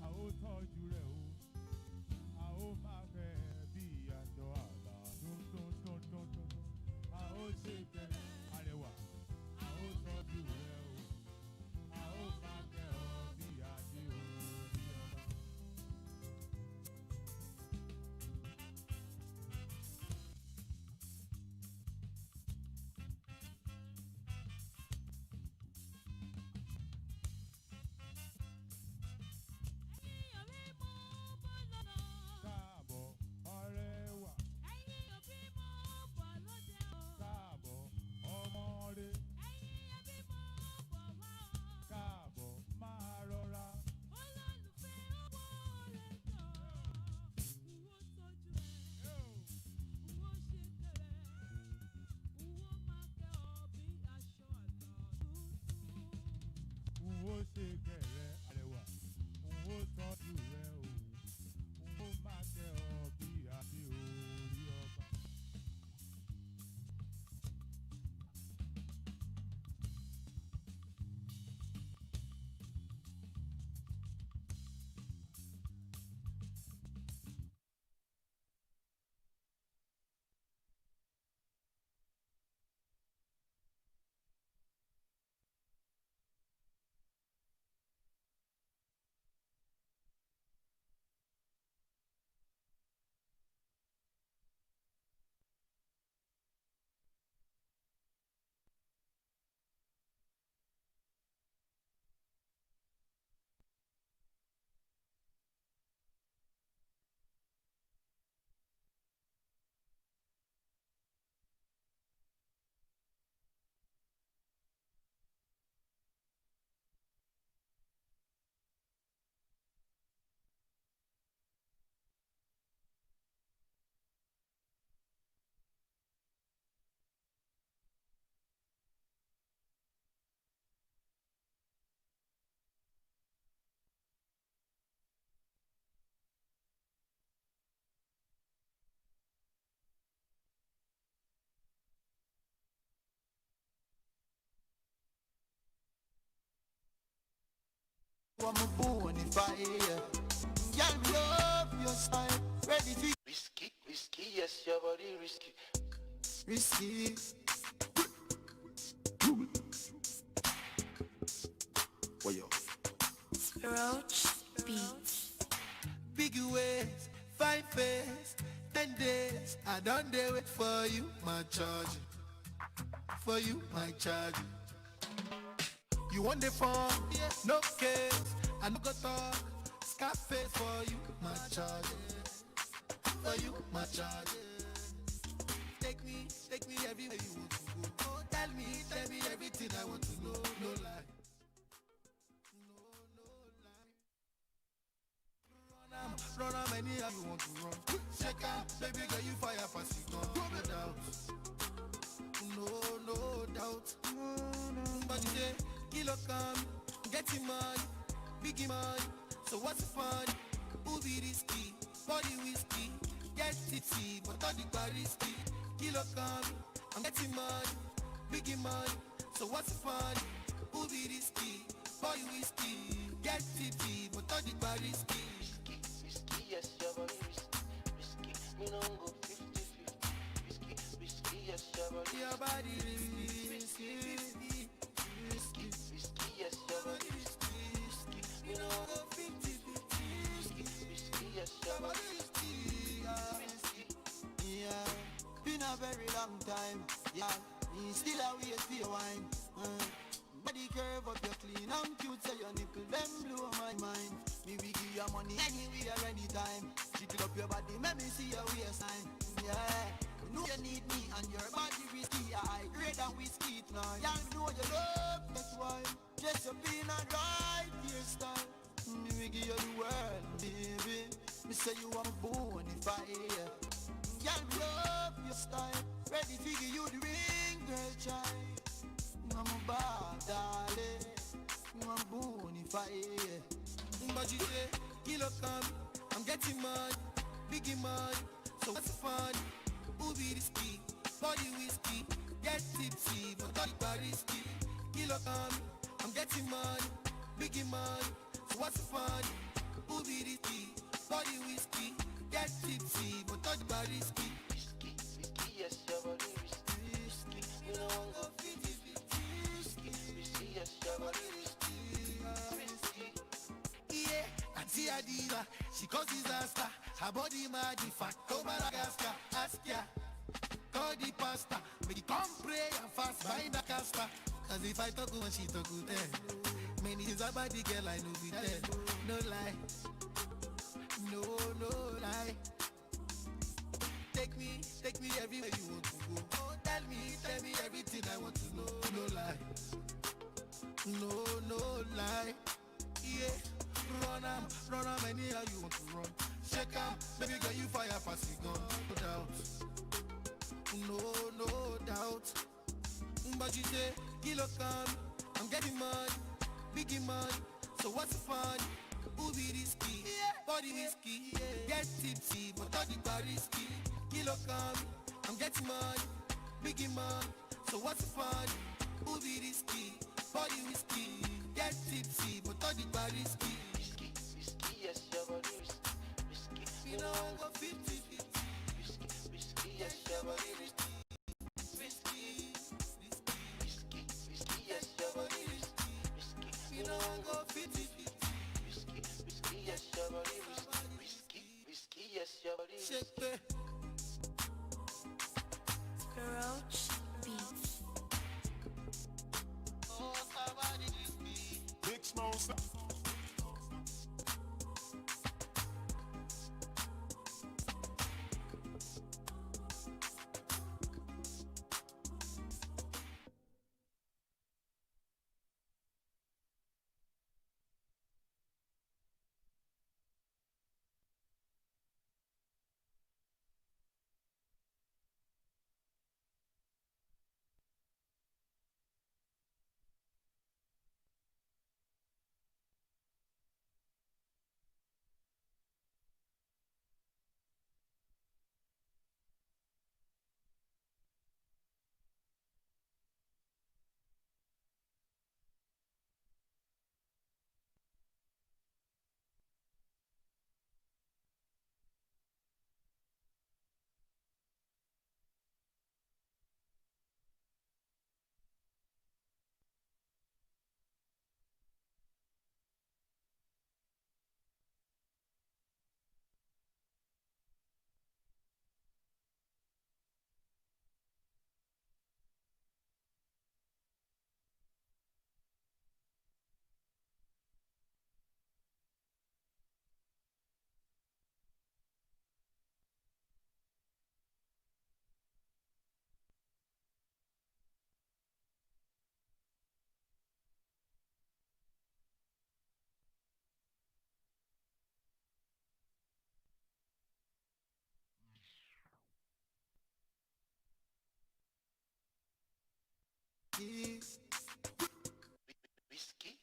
A ó tọ́jú rẹ̀ o. A ó máa fẹ́ bí aṣọ àlà dúndúndúndúndún. A ó ṣe kẹrẹ arẹwà. A ó tọ́jú rẹ̀ o. A ó máa kẹ́ ọ bí adé orí ọba. Káàbọ̀ ọ̀rẹ́ wa. Káàbọ̀ ọmọdé. Káàbọ̀ máa rọra. N ó ṣe kẹrẹ arẹwà. N ó tọ́jú rẹ o. N ó máa kẹ́ ọ bí adé orí ọba. I'm born if I hear. Girl, me love your style. Ready for risky, risky, yes, your body risky. Risky. What yo? Roach Beats. Big ways, 5 face, 10 days. I don't dare wait for you, my charge. For you, my charge. You want the phone? No case. I no go talk. Scarface for you, my charge. For you, my charge. Take me everywhere you want to go. Oh, tell me everything I want to know. No lie. Run am anyhow you want to run. Shake up, baby girl, you fire pass it gun. No doubt. No doubt. But you say, kilo come, getting money, biggie money. So what's the fun? Who be risky? Body whiskey, get tipsy, but all the bar risky. Kilo come, I'm getting money, biggie money. So what's the fun? Who be risky? Body whiskey, get tipsy, but all the bar risky. Risky, yes, your body risky. Risky, me don't go 50-50. Risky, yes, your body risky. Risky, yes, your body risky. Me don't go 50-50. Risky, yes, your body risky. Yeah, been a very long time. Yeah, me still a wait for your wine. Body curve up, you're clean and cute, so your nipple them blow my mind. Me we give you money anywhere, anytime. Jiggle up your body, make me see your waistline. Yeah, you know you need me and your body risky. I grade and whiskey tonight. Yeah, you know you love, that's why. Dress up in a right hairstyle. Me we give you the world, baby. Me say you are born if I hear. Girl, me love your style. Ready to give you the ring, girl, child. I'm a bad darling. I'm born if I hear. But you say, kilo come, I'm getting money, biggie money. So what's the fun? Who be risky? Body whiskey, get tipsy, but not risky. Kilo come, I'm getting money, biggie money. So what's the fun? Who be risky? Body whiskey, get tipsy, but not risky. Yes, your body risky. You know I'm go 50-50. Risky, yes, your body risky. Yeah, Auntie Adiva, she cause disaster. Her body mad, in fact, over Madagascar. Ask ya, call the pastor. Make it come pray and fast, buy the caster. Cause if I talk when she talk with them. Many things about the girl I know be dead. No lie, no lie. Take me everywhere you want to go. Oh, tell me everything I want to know. No lie, no lie. Yeah, run am anyhow you want to run. Shake am, baby girl you fire pass it gun. No doubt. But you say, kilo come, I'm getting money, biggie money. So what's the fun? Who be risky? Body whiskey, get tipsy, but not the bar risky. Kilo come, I'm getting money, biggie money. So what's the fun? Who be risky? Body whiskey, get tipsy, but not the bar risky. Risky, yes, your body risky. You know I'm go 50-50. Risky, yes, your body risky. Risky, yes, your body risky. you know I'm go 50-50. Risky, yes, your body risky. Risky, yes, your body risky. Shake it. Roach Beats. Oh, somebody risky. Big Smoke.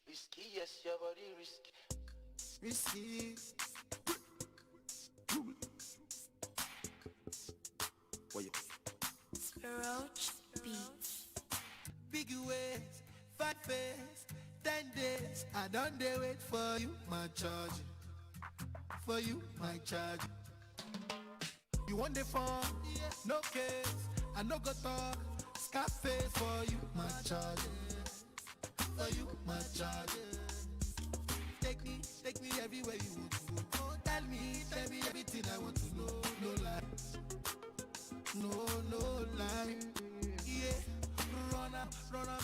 Risky, yes, your body risky. Risky. Roach Beats. Big ways, fat face, 10 days. I don't dare wait for you, my charge. For you, my charge. You want the phone? No case. I no go talk. Scarface for you, my charge. For you, my charge. Take me everywhere you want to go. Oh, tell me everything I want to know. No lie, no lie. Yeah, run up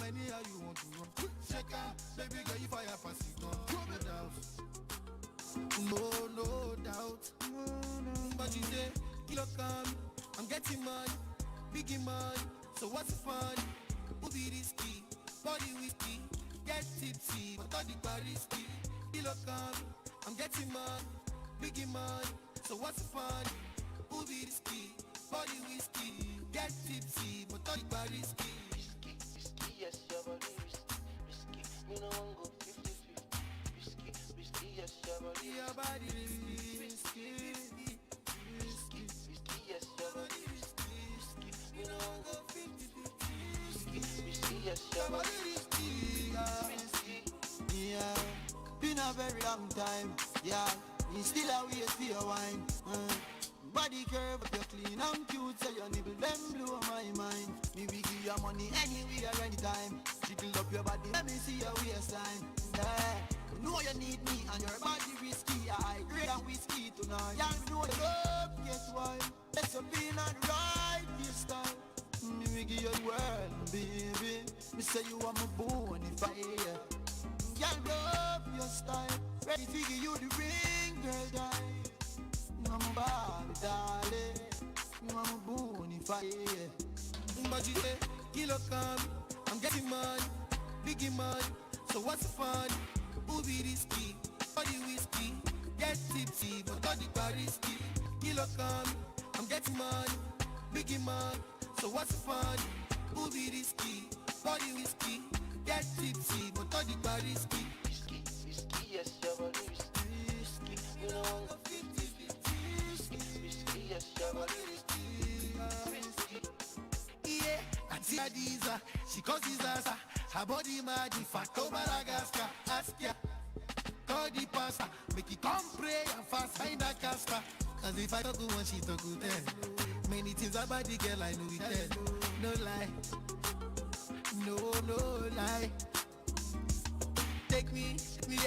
anyhow you want to run. Shake up, baby girl, you fire pass it on. No doubt. But you say, kilo come, I'm getting money, biggie money. So what's the fun? Who be risky? Body whiskey, get tipsy, but all the bar risky. Kilo come, I'm getting money, biggie money. So what's the fun? Who be risky? Body whiskey, get tipsy, but all the bar risky. Risky, yes, your body risky. You know I'm go 50-50. Risky, yes, your your body Your body risky, risky, risky, risky, yes, your body risky. You know I'm go 50-50, risky, yes, your body risky, risky. yeah. Been a very long time, yeah. Me still a wait for your wine. Body curve up, you clean and cute, so your nipple them blow my mind. Me we give you money anywhere, anytime. Jiggle up your body, let me see your waistline. Yeah, you know you need me and your body risky. I great and whiskey tonight. Yeah, you know you love, guess why? Let's up in and ride this time. Me we give you the world, baby. Me say you are my bonfire. Y'all love your style. Ready to give you the ring, girl, die. You are my Barbie, darling. You are my bonfire. But you say, kilo come, I'm getting money, biggie money. So what's the fun? Who be risky? Body whiskey, get tipsy, but body bar risky. Kilo come, I'm getting money, biggie money. So what's the fun? Who be risky? Body whiskey, get tipsy, but body bar risky. Risky, risky, yes, your body risky. You know I'm go 50-50. Risky, yes, your body risky. Yeah, Auntie Adiza, she causes us. Her body mad, if I come Madagascar, ask ya. Call the pastor, make it come pray and fast, find a caster. Cause if I talk good one, she talk good then. Many things about the girl I know it then. No lie, no lie. Take me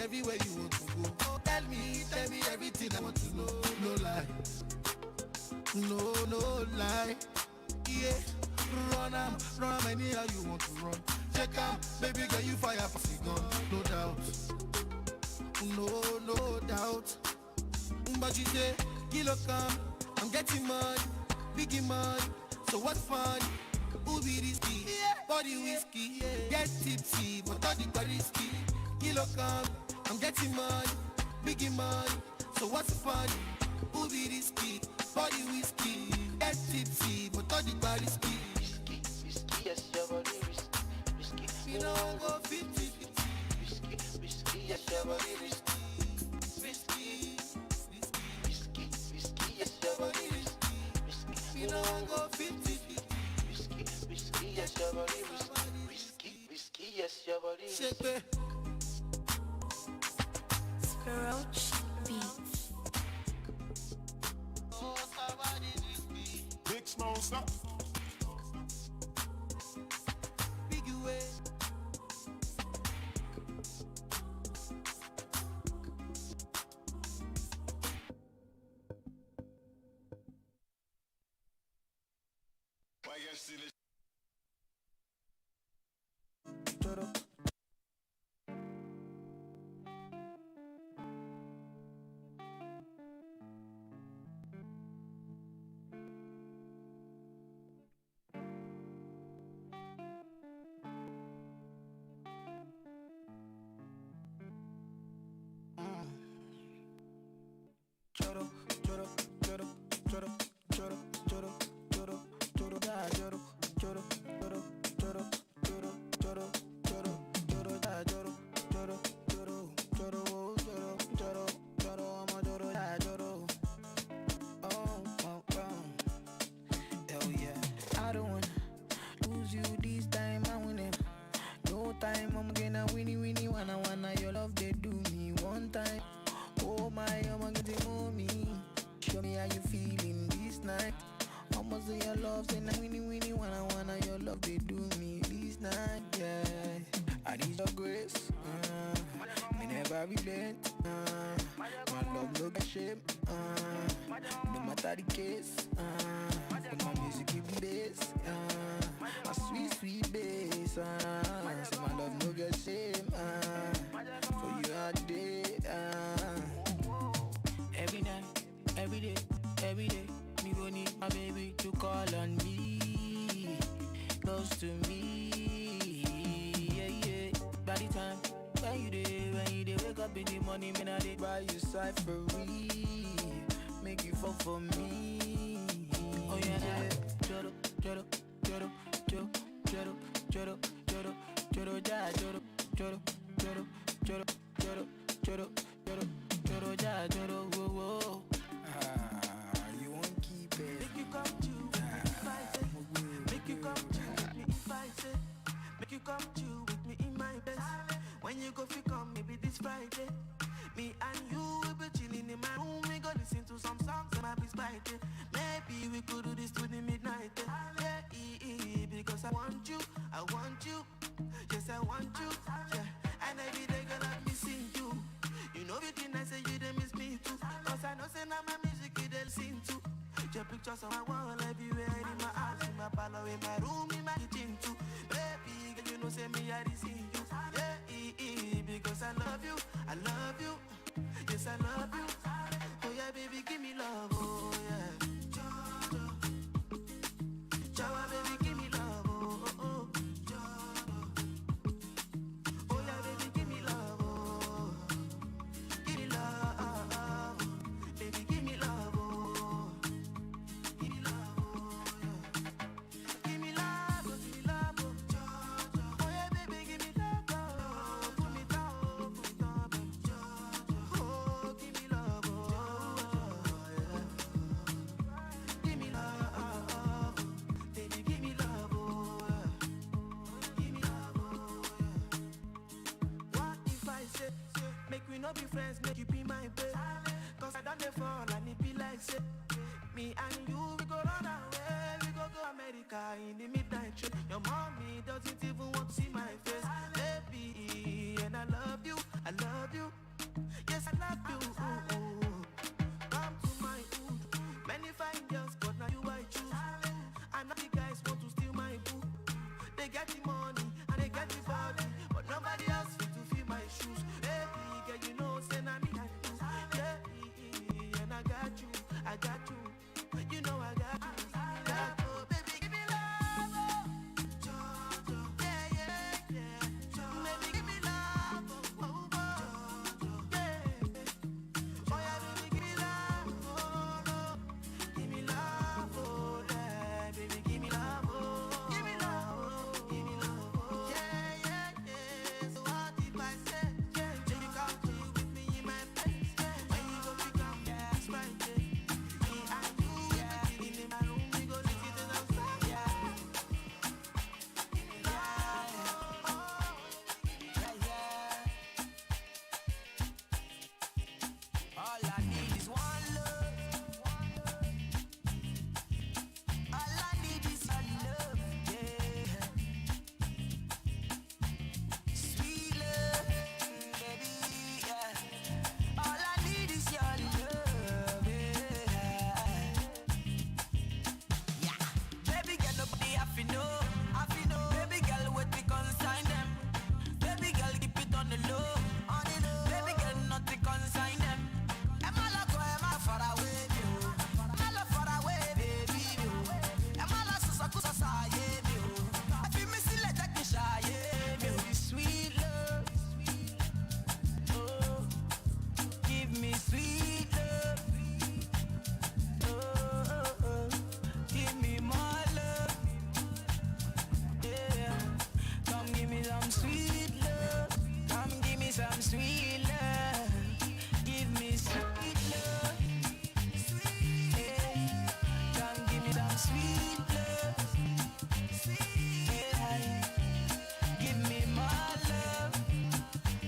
everywhere you want to go. Tell me everything I want to know. No lie, no lie. Yeah, run anyhow you want to run. Check out, baby girl, you fire for the gun. No doubt. But you say, kilo come, I'm getting money, biggie money. So what's fun? Who be risky? Body whiskey, get tipsy, but body risky. Kilo come, I'm getting money, biggie money. So what's fun? Who be risky? Body whiskey, get tipsy, but body risky. Risky, yes, your body risky. You know I'm go 50-50. Risky, yes, your body risky. Risky, yes, your body risky. You know I'm go 50-50. Risky, yes, your body risky. Risky, yes, your body risky. Roach Beats. Big small stuff. Big way. Why you see this? I don't wanna lose you this time, I win it. No time, I'm gonna winnie wanna your love they do me one time. Oh my, I'm gonna mommy. Show me how you feeling this night. Almost say your love, say na winnie wanna your love they do me this night, yeah. I need your grace, me never relent, my love no get shame, no matter the case, when my music give me bass, my sweet bass, say my love no get shame, for you all day, every night, every day, me gon' need my baby to call on me, close to me, yeah. By the time when you dey wake up in the morning, man, I dey buy you cyphery, make you fuck for me. Oh yeah, joro, joro, joro, joro, joro, joro, joro, joro, joro, joro, joro, joro, joro, joro, joro, joro, choro, ja, choro, whoa, whoa. You won't keep it. Make you come chill with me if I say. Make you come chill with me if I say. Make you come chill with me in my best. When you go fi come, maybe this Friday. Me and you will be chilling in my room. We go listen to some songs and my be spicy. Maybe we could do this to the midnight. Yeah, because I want you, I want you. Yes, I want you. Yeah, and every day girl I'm missing you. You know everything I say you they miss me too. Cause I know say now my music you they listen to. Your pictures on my wall everywhere, in my house, in my parlor, in my room, in my kitchen too. Baby, girl, you know say me I see you. Yeah, because I love you, I love you. Yes, I love you. Oh yeah, baby, give me love. Oh yeah. Jawa, baby, give me love. Oh oh oh. Oh yeah, baby, give me love. Oh, give me love. Baby, give me love. Oh, give me love. Oh yeah. Give me love. Oh, give me love. Oh, oh yeah, baby, give me love. Oh, put me down, put me down, baby. Oh, give me love. Oh yeah. Give me love. Baby, give me love. Oh yeah. Give me love. Oh yeah. What if I say, make we not be friends, make you be my babe? Cause I don't fall and it be like say, me and you, we go run away, we go America in the midnight train. Your mommy doesn't even want to see my face, baby, and I love you, I love you, yes I love you. Ooh, ooh. Come to my hood, many fine girls, but now you I choose. And now the guys want to steal my boo. They get the money and they get the body, but nobody else fit to fill my shoes. Baby, girl, you know, say na me and you. Yeah, and I got you, I got you. You know I got you. Got you. Baby, give me love. Oh. Yeah, yeah, yeah. Baby, give me love. Oh, oh, oh. Yeah. Oh yeah, baby, give me love. Oh, no. Give me love. Oh, yeah. Baby, give me love. Oh, give me love. Give me love. Oh, yeah, yeah, yeah. So what if I say, baby, come chill with me in my place? When you go pick up, yeah, it's right there. Me and you, we be chilling in my room. We go listen to some songs. Yeah. Give me love. Oh, yeah, yeah. All I need is one love. All I need is one love. Yeah. Sweet love, baby. Yeah. All I need is your love. Yeah. Baby girl, nobody have to know. Baby girl, what we consign them. Baby girl, keep it on the low. Baby girl, nothing consign them. Am I like am I far away, you? Am I like far away, baby, you? Am I like so yeah, you? I feel me still like that shy, yeah, you. Sweet love, oh, give me sweet love, oh, give me more love, yeah. Come give me some sweet love, come give me some sweet love, give me sweet love, yeah. Come give me some sweet love, yeah. Give me more love,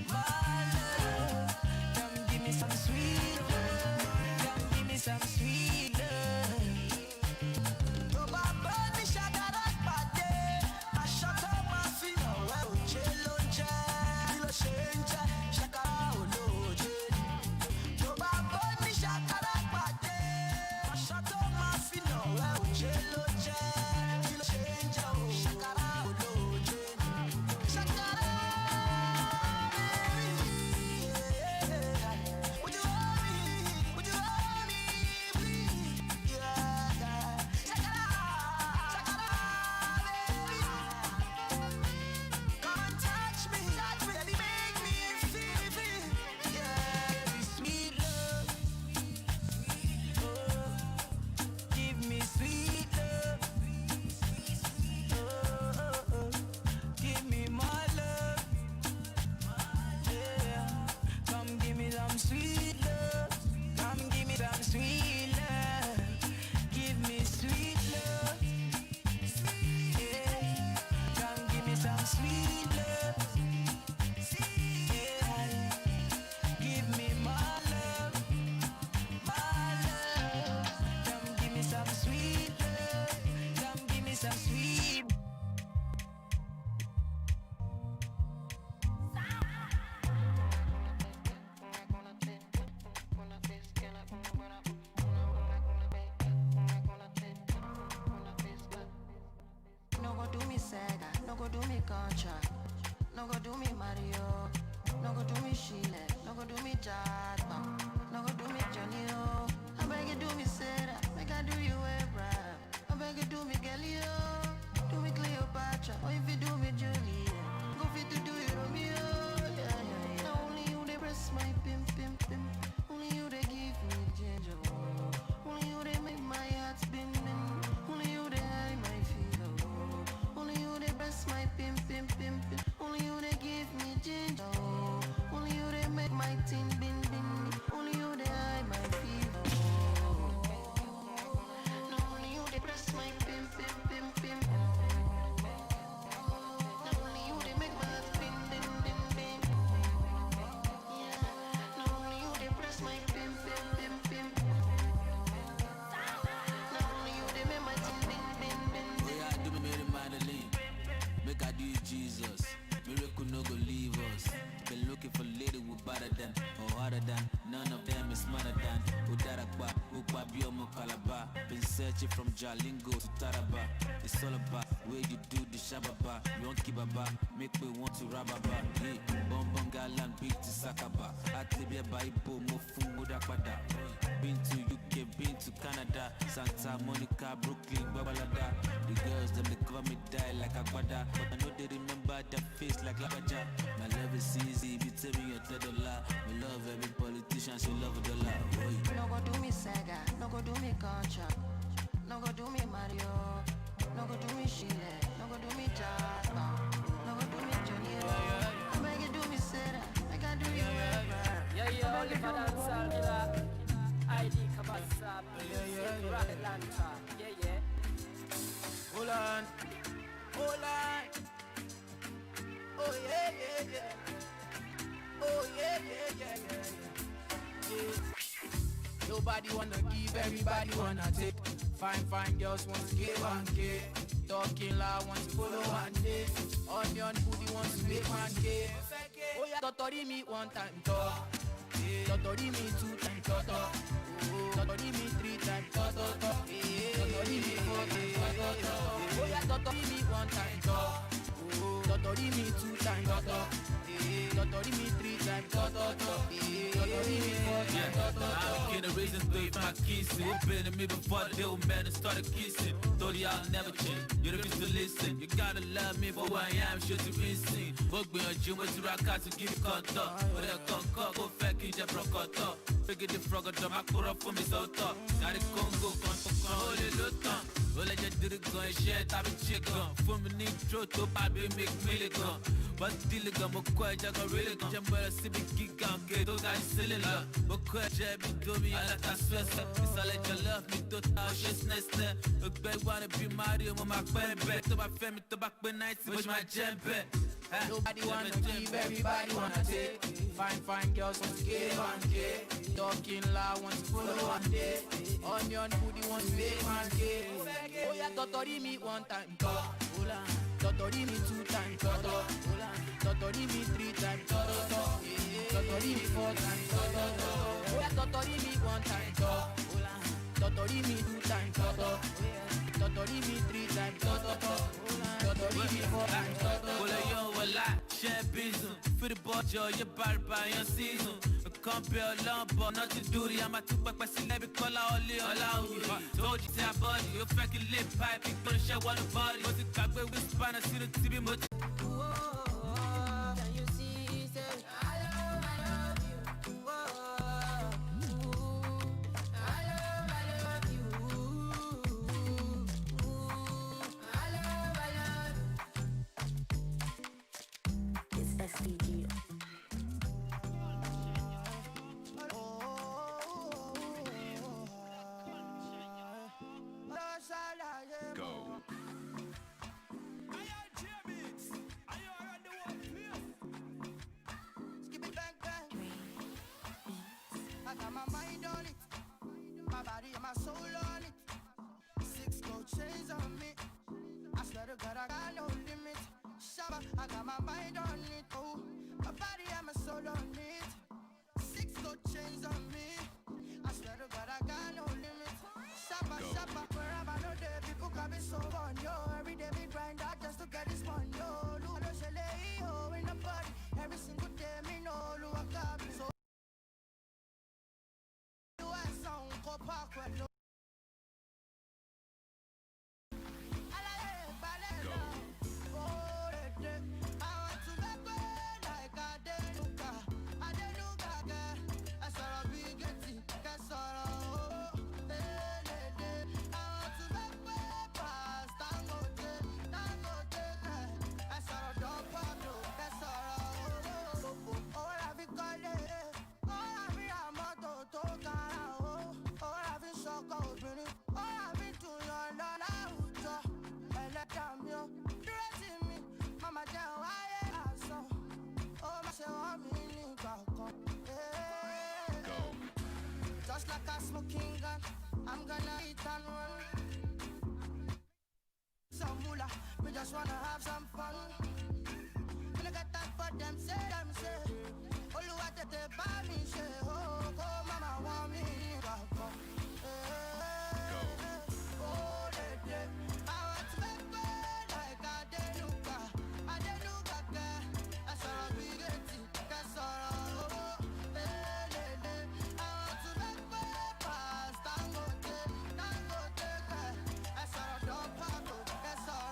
more love. Come give me some sweet love, come give me some sweet love. Oh, Baba, ni shagara pade, ashaka mafino, we uchelo nje, ilo shenje, shakara Sega, no go do me Contra, no go do me Mario, no go do me Sheila, no go do me Jackpot, no go do me Johnny O. I beg you do me Sarah, make I do you a rap. I beg you do me Galileo, do me Cleopatra, or if you do me Julia, go fit to do it Romeo. Yeah, yeah, yeah. Now only you they press my pimp, pimp, pimp. Only you they give me ginger. Only you they make my heart spin. Only you they hide my fever. Only you they press my pimp, pimp, pimp, pimp. Only you they give me ginger. Only you they make my tin bin, bin. Only you they hide my fever. No, only you they press my pimp, pimp, pimp, pimp. Now only you they make my heart spin, bin, bin, bin. Yeah. No, only you they press my pimp, pimp, pimp, pimp. Now only you they make my tin bin, bin, bin, bin. Oh yeah, do me Mary Magdalene. Make I do you Jesus. Miracle no go leave us. Been looking for lady who better than or harder than. None of them is smarter than. Udarakba, Ukba Biomo Kalaba. Been searching from Jalingo to Taraba. It's all about where you do the shababa. You won't keep baba, make me want to rababa. Hey, Bom Bom Galan beat to Sakaba. Atibia Baibo Mofungo Dapada. Been to UK, been to Canada, Santa Monica, Brooklyn, Babalada. The girls, them they cover me die like Agbada. But I know they remember their face like Labaja. My love is easy, be tell me your $10. Me love every politician, she love a dollar. No go do me Sega, no go do me Contra, no go do me Mario, no go do me Sheila, no go do me Jackpot, no go do me Johnny O. I beg you do me Sarah, make I do you ever. Yeah, only for dancehall, killer. ID Kabasa, Rock Atlanta. Yeah. Hold on. Oh yeah. Oh yeah. Nobody wanna give, everybody wanna take. Fine girls want to get 1K. Talking loud want to follow 1K. Onion booty wants to make 1K. Oh yeah, Totori me 1 time talk. Totori me 2 time talk. Totori me 3 time talk. Totori me 4 time talk. Oh yeah, Totori me 1 time talk. Totori me 2 time talk. Totori me 3 time talk. Totori me 4 time talk. I'm generation 3 from my kissing. Who been to me before the little man and started kissing? Thought y'all never change. You refuse to listen. You gotta love me for who I am. Sure to be seen. Work me on gym with you rock out to give you contact. But I can't go fake in your brocoto. Figure the frog of my cura for me so tough. Got it Congo, holy luton. Well, I just did it gun, shit, I've been chicken. For me, need to baby, make milligan. But deal it, I'm a quite a really gun. Jump where I see me kick out, get those guys silly love. But quite jabby, do me, I like that stress. It's all like you love me, to touch this nest. Look back, wanna be Mario, my baby. To my family, to back when nights, which my jam bet. Nobody wanna give, everybody wanna take. Fine girls want to get 1K. Talking loud want to follow 1K. Onion booty want to make 1K. Oh yeah, Totori me 1 time talk. Totori me 2 time talk. Totori me 3 time talk. Totori me 4 time talk. Oh yeah, Totori me 1 time talk. Totori me 2 time talk. Totori me 3 time talk. Totori me 4 time talk. Well, yo, a lot, share business. For the boy, yo, you're bad by your season. Can't be alone, but not to do it. I'm a two-pack, but see, let me call out all you. Told you, say, body, you fucking lip pipe, you gonna share one body. But you got away with spine, I see the TV motor. Can you see? Say, I love you. I love you. I love you. It's SDG. Go. I got my mind on it, my body and my soul on it. 6 gold chains on me. I swear to God I got no limit. Shabba, I got my mind on it. Oh, my body and my soul on it. 6 gold chains on me. I swear to God I got no limit. Shabba, wherever no day people can be so on. Yo, every day me grind out just to get Just like a smoking gun, I'm gonna eat and run. Some moolah, we just wanna have some fun. When I get that for them, say, oh, you want to buy me, say, oh, mama want me, go. Oh, I want to make me like I did, that's all we get, that's all. I want to make me pass, tango, that's all, don't pop, that's all.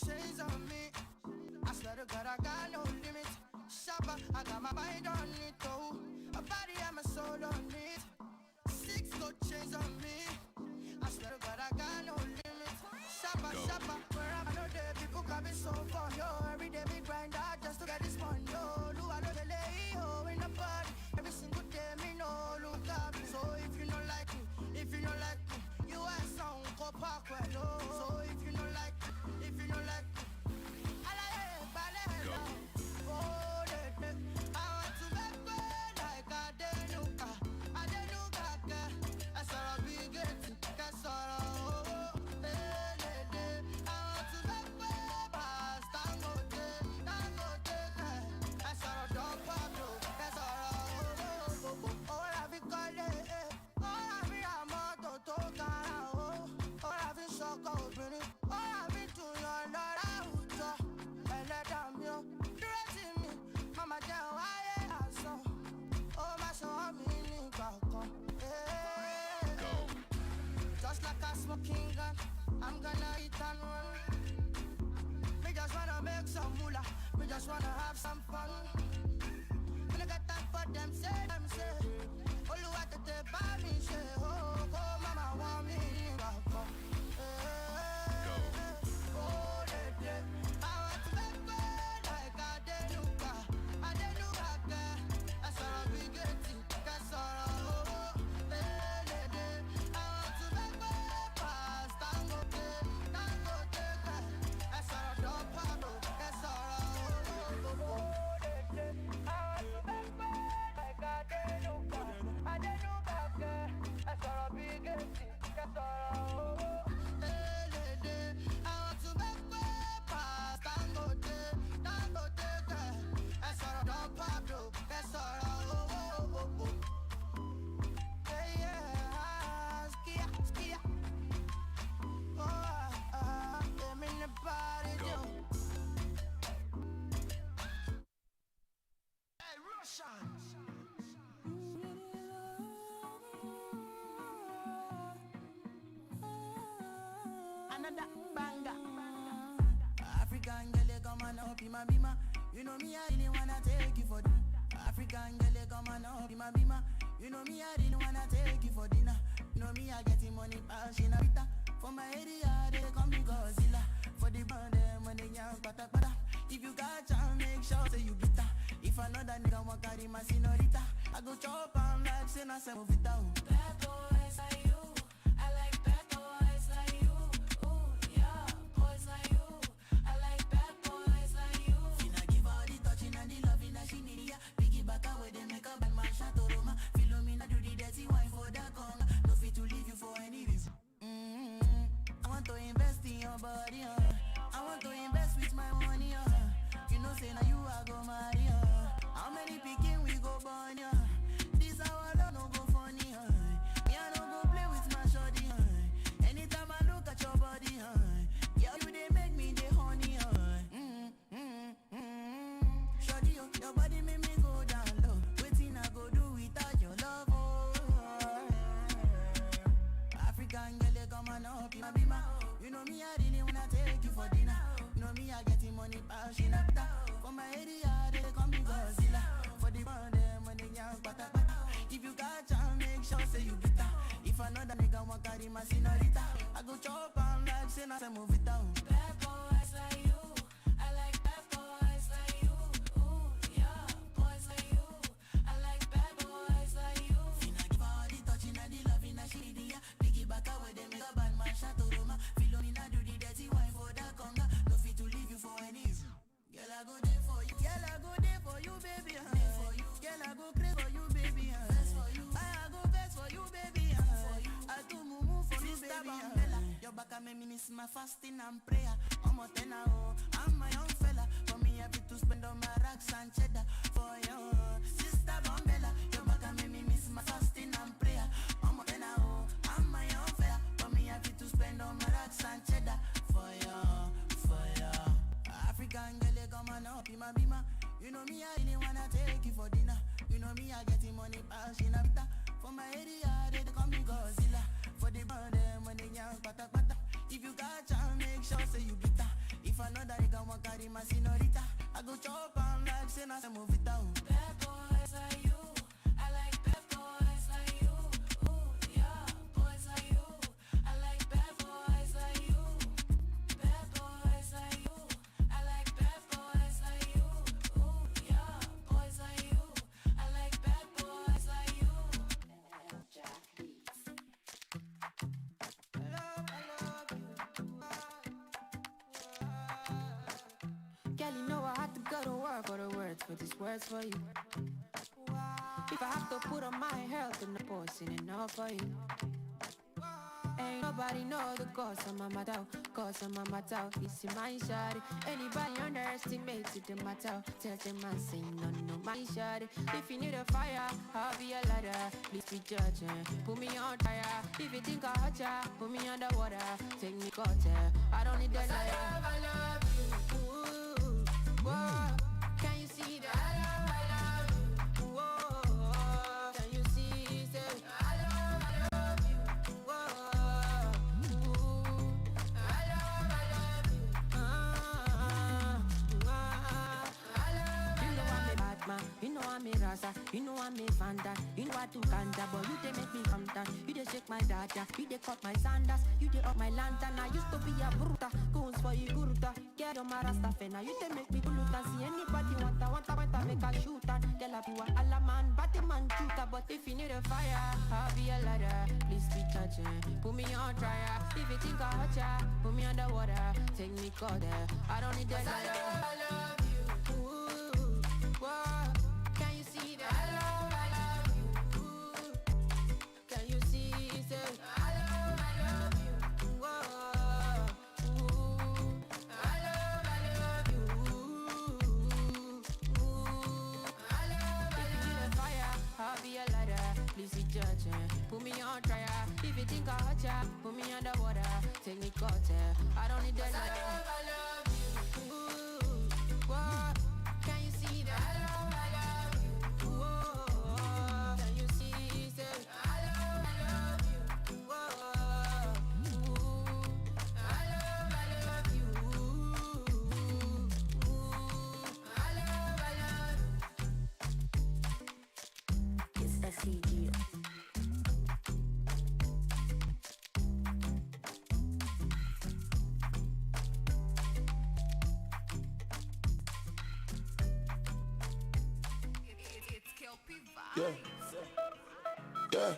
Chains on me, I swear to God I got no limit. Shabba, I got my mind on it though. A body and my soul on it. 6 gold chains on me, I swear to God I got no limit. Shabba, shabba, wherever I know there people can be so fun, yo. Every day we grind out just to get this money, yo. Do I know the lay, yo, in the party. Every single day me no look up. So if you don't like me, you are some go park well, yo. So if you don't like me, smoking gun, I'm gonna eat and run. Me just wanna make some moolah, me just wanna have some fun. When I get that for them, say, oh, you want to buy me, say, oh, mama want me, go. Oh, I want to make me like I did, that's all we get, that's all. Another banger. African girl, come on up, bima. You know me, I really wanna take you for dinner. African girl, come on up, bima. You know me, I really wanna take you for dinner. You know me, I getting money, passion, a for my area, they call me Godzilla. For the band, when they young, pata. If you got chance, make sure say you bitter. If another nigga want carry my senorita, I go chop and like say na se movita. Bad boys like you, I like bad boys like you. Ooh yeah, boys like you, I like bad boys like you. Finna give all the touching and the loving that she need ya. Biggie back away, they make a bad man shato Roma. Philomena do the dirty wine for the conga. No fit to leave you for any reason. I want to invest in your body, I want to invest with my money, You know say now you are go marry, I How many picking we go burn, yeah? This our love no go funny, me I no go play with my shorty, anytime I look at your body, girl, you they make me the honey, shorty, your body make me go down low. Waiting I go do without your love, African girl, they come and up, be my. You know me, I really wanna take you for dinner. You know me, I getting money, passion up that. For my area, they call me Godzilla. For the band, when they young, pata. If you got chance, make sure say you bitter. If another nigga want carry my senorita, I go chop and like say na say move it down. Bad boys like you, I like bad boys like you. Ooh, yeah, boys like you, I like bad boys like you. Finna give all the touching and the loving and shit, yeah. Piggy back away, they make a bad man shot to Roma. Philomena do the dirty wine for that conga. No fit to leave you for any. Girl, I go there for you. Girl, I go there for you, baby. For you. Girl, I go crazy for you, baby. For you. I go best for you, baby. I do move for you, baby. Your back make me miss my fasting and prayer. I'm a tenor, I'm my own fella. For me, happy to spend on my racks and cheddar. For you, sister Bombella. Your back make me miss my fasting and prayer. I'm a tenor, I'm my own fella. For me, happy to spend on my racks and cheddar. For you, for you. African girl, they come and up in my bima. You know me, I really wanna take you for dinner. You know me, I getting money, passion up that. For my area, they call me Godzilla. For the band, when they young, pata. If you got chance, make sure say you bitter. If another nigga want carry my senorita, I go chop and like say na say move it down. Bad boys like you, I like bad boys like you. Ooh, yeah, boys like you, I like bad boys like you. Bad boys like you, I like bad boys like you. Ooh, yeah, boys like you, I like bad boys like you. Girl, you know I had to go to work for the words for these words for you. If I have to put on my health and the poison enough for you. Ain't nobody know the cause of my matter, cause of my matter. It's in my shawty. Anybody underestimates it, the matter. Tell them I say no, my shawty. If you need a fire, I'll be a ladder. Please be judging, put me on fire. If you think I hurt ya, put me underwater. Take me cutter, I don't need that liar. I love you. Ooh, whoa. Can you see that? I love you. Whoa. Can you see that? I love you. You know I'm a rasa, you know I'm a fanta. You know I do ganja, but you they make me come down. You they shake my data, you they cut my sandals. You they up my lantern, I used to be a bruta. Goons for you guruta, get on my rasta fena. You they make me guluta. See anybody want to make a shoot and tell up you a alla man, but the man shooter. But if you need a fire, I'll be a ladder. Please be touching, put me on trial. If you think I hurt ya, put me underwater. Take me colder, I don't need that liar. I love you. Ooh, whoa. Can you see that? I love you. Ooh. Can you see that? I love you. Whoa. Ooh. I love you. Ooh. I love you. If you need a fire, I'll be a ladder. Please be judging, put me on trial. If you think I hurt ya, put me underwater. Take me cutter, I don't need that liar. I love you. Ooh. Whoa. Can you see that? I love you. Whoa. Can you see that? I love you. Whoa. Ooh. I love you. Ooh. I love you. It's SCG. Yeah. Yeah.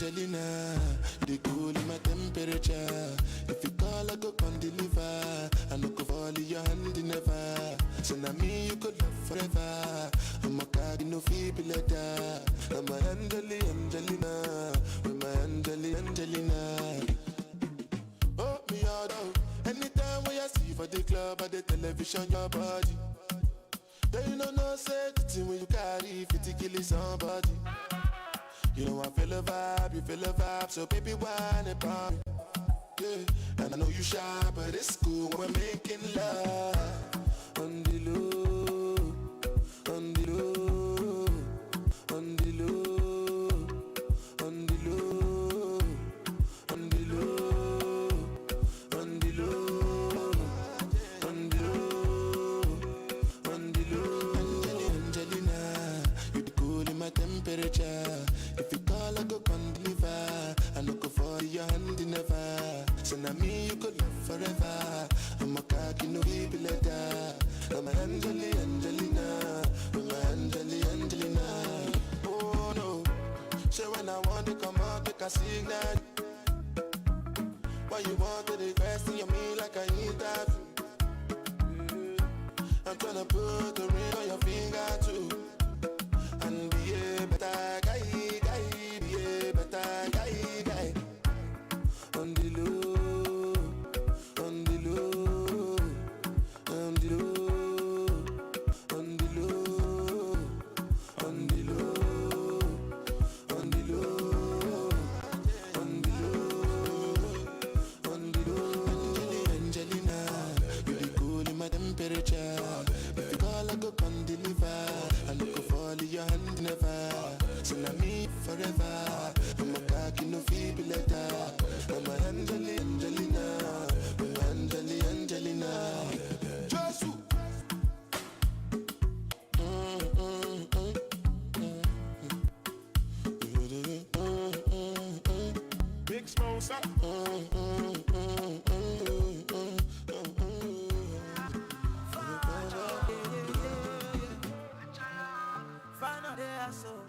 Angelina, they cool in my temperature. If you call, I go on deliver. Angelina, with my Angelina. Oh, me all out. Anytime when I see you for the club or the television, your body. Then you know no safety when you carry 50 kilos somebody. You know I feel a vibe, you feel a vibe, so baby whine about me. Yeah, and I know you shy, but it's cool when we're making love. On the low, on the low, on the low, on the low, on the low, on the low, on the low, Angelina, you be cool in my temperature. If you call, I go come deliver. I no go for your hand never. So now me you could love forever. I'm a cocky no baby letter. I'm a Angelina, I'm a Angelina. Oh no, so when I want to come out, make a signal. Why you want to request in your me like I need that? I'm tryna put the ring on your finger too. And be a better guy, be a better guy. On the low, on the low, on the low, on the low, on the low, on the low, on the low, on the low. Angelina, you be cool in my temperature. If you call, I go come deliver. I no go fall in your hand never. So now me forever. I'm a cocky no feeble letter. I'm a Angelina. I'm a Angelina. Jesus. Big sponsor.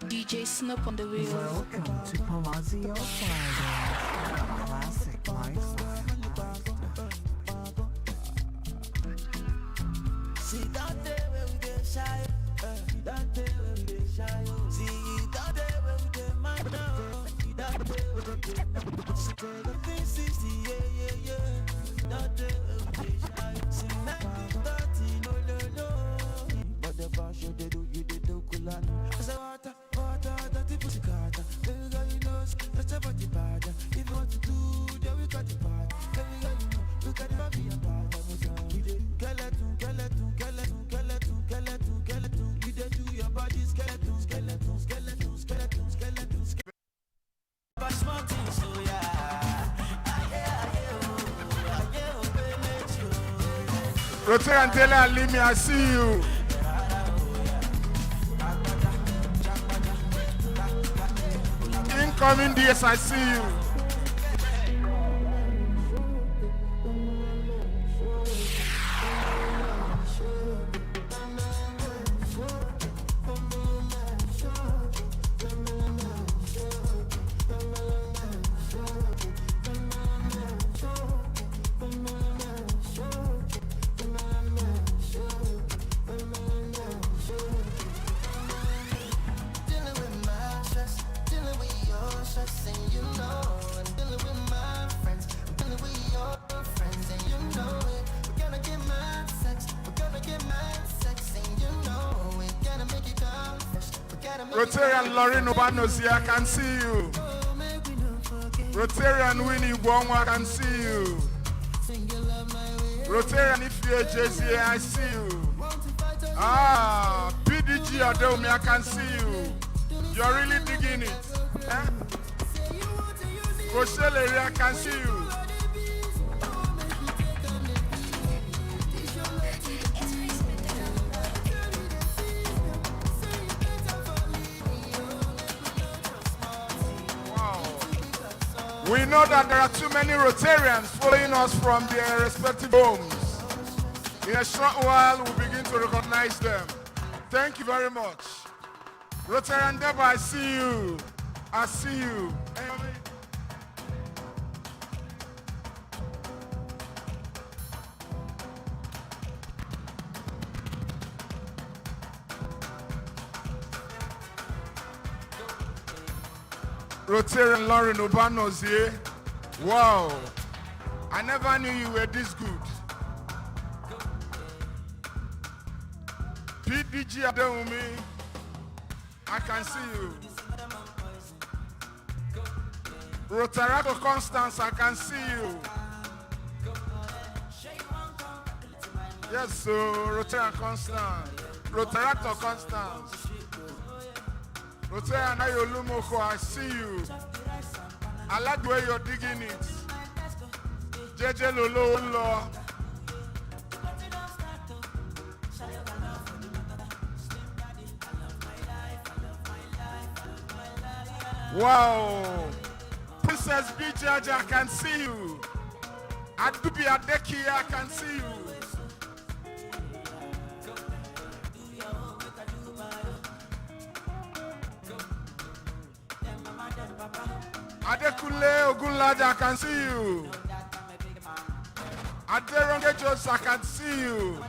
DJ Snoop on the wheel. Welcome to Palazzo Friday. Classic lifestyle. See that day where we get shy, that day where we get shy. See that day where we get mad now, that day where we get mad. See the 360, yeah. That day where we get shy. See 1930, no. But the bar show they do, you they do cool and I say water, dirty pussy carter. Baby girl you know, that's about the bad. If you want to do, then we got the part. Baby girl you know, we got the baby apart. We did skeleton. You did do your body skeleton. But small things, so yeah. Rotary and Taylor and Limi, I see you. Incoming DS, I see you. Rotarian Lauren Obanos, I can see you. Rotarian Winnie Guangwa, I can see you. Rotarian Ifye JC, I see you. PDG Adomi, I can see you. You're really digging it. Rochelle area, I can see you. We know that there are too many Rotarians following us from their respective homes. In a short while, we'll begin to recognize them. Thank you very much. Rotarian Deba, I see you. I see you. Rotary Lauren Obano's here. Wow. I never knew you were this good. PDG Adewumi, I can see you. Rotarato Constance, I can see you. Yes, so Rotary Constance. Rotarato Constance. Rotary Anayolumoko, I see you. I like the way you're digging it. JJ Lolo Law. Wow. Princess B. Judge, I can see you. Adubi Adeki, I can see you. Adekule Ogunlaja, I can see you. Aderonge Jones, I can see you.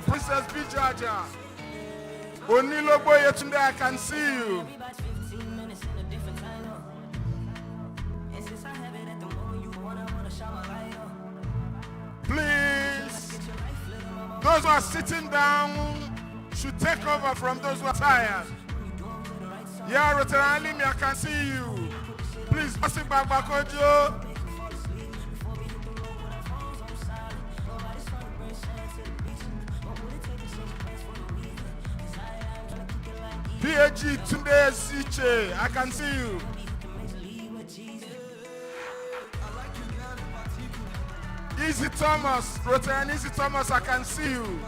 Princess B. Jaja. Onilobo Yetunde, I can see you. Please, those who are sitting down should take over from those who are tired. Yeah, Rotary Alimi, I can see you. Please, pass it back, Ojo. PAG Tunde Siche, I can see you. Easy Thomas, Rotary Easy Thomas, I can see you.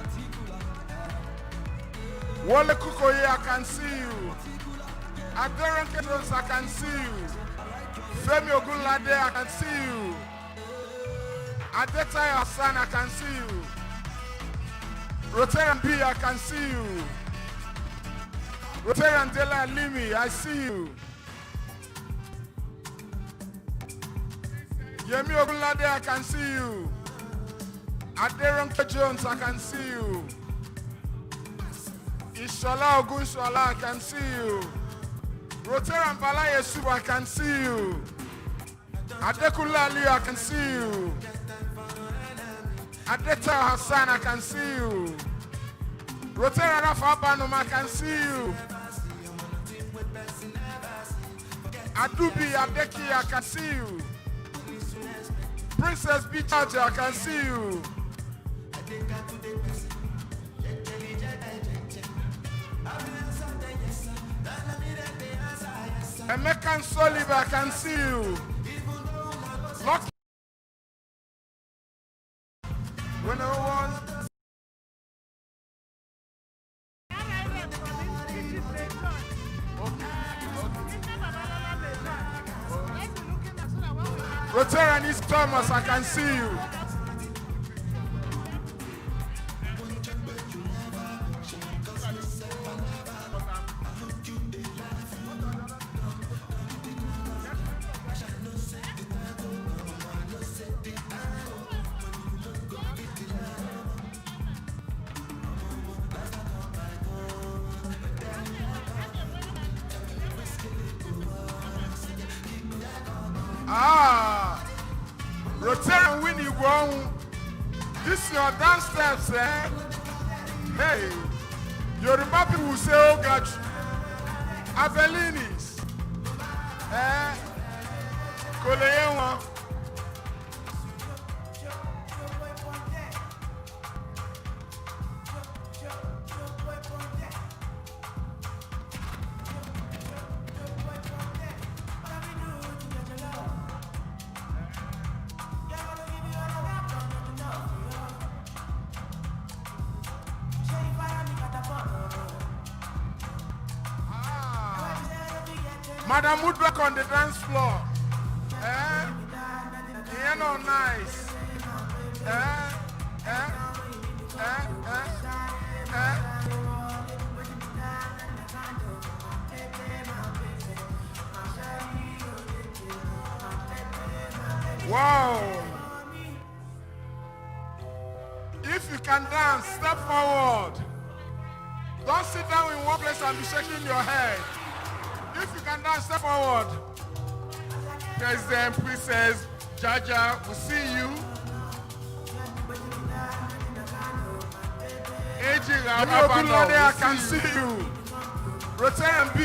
Wole Kukoye, I can see you. Adoran Kedros, I can see you. Femi Ogunlade, I can see you. Adeta Hassan, I can see you. Rotary B, I can see you. Rotary Dela Limi, I see you. Yemi Ogunlade, I can see you. Aderonke Jones, I can see you. Ishola Ogunshola, I can see you. Rotary Mbala Yesu, I can see you. Adekula Ali, I can see you. Adeta Hassan, I can see you. Rotary Rafa Banum, I can see you. Adubi Adeki, I can see you. Princess B. Charger, I can see you. American Soliver, I can see you. Lock. When I want. Rotary and East Thomas, I can see you. Rotary Winnie Wong. This is your dance steps, eh? Hey, Yoruba people will say, oh God, Abelinis. Eh? Koleyewa. Madam Woodwork on the dance floor. Eh? You know, nice. Wow. If you can dance, step forward. Don't sit down in one place and be shaking your head. If you can now step forward. President, Princess, Jaja, we see you. AJ Rababano, I can see you. Rotary B.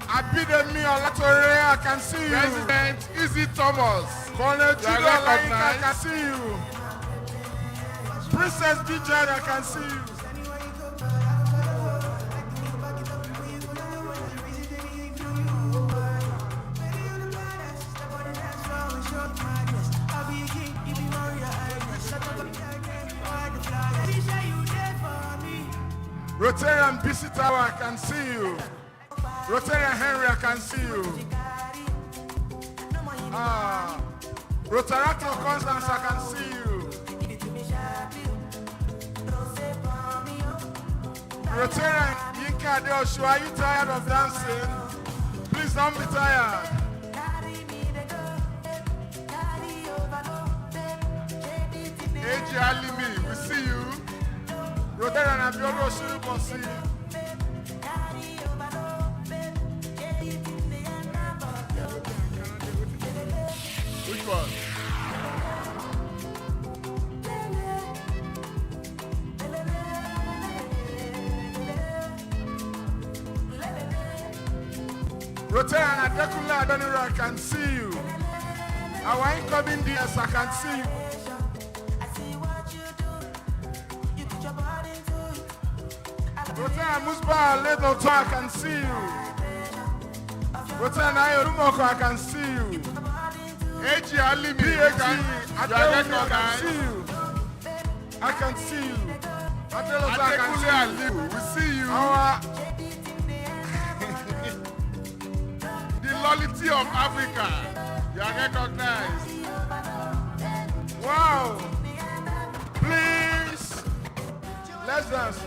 Abidemi Olatore, I can see you. President Izzy Thomas. Colonel Judo Laika, I can see you. Princess DJ, I can see you. Rotarian BC Tower, I can see you. Rotarian Henry, I can see you. Rotarato Constance, I can see you. Rotarian Yinka Deoshu, are you tired of dancing? Please don't be tired. AJ Alimi, we see you. Rotarian Abiodo Shiribo, see you. Which one? Rotarian Adekula Adonira, I can see you. Our incoming DS, I can see you. Rotarian Musba Ledo, I can see you. Rotarian Ayorumoko, I can see you. AG Alimi, I can see you. I can see you. I can see you. We see you. The loyalty of Africa. You are recognized. Wow. Please. Let's dance.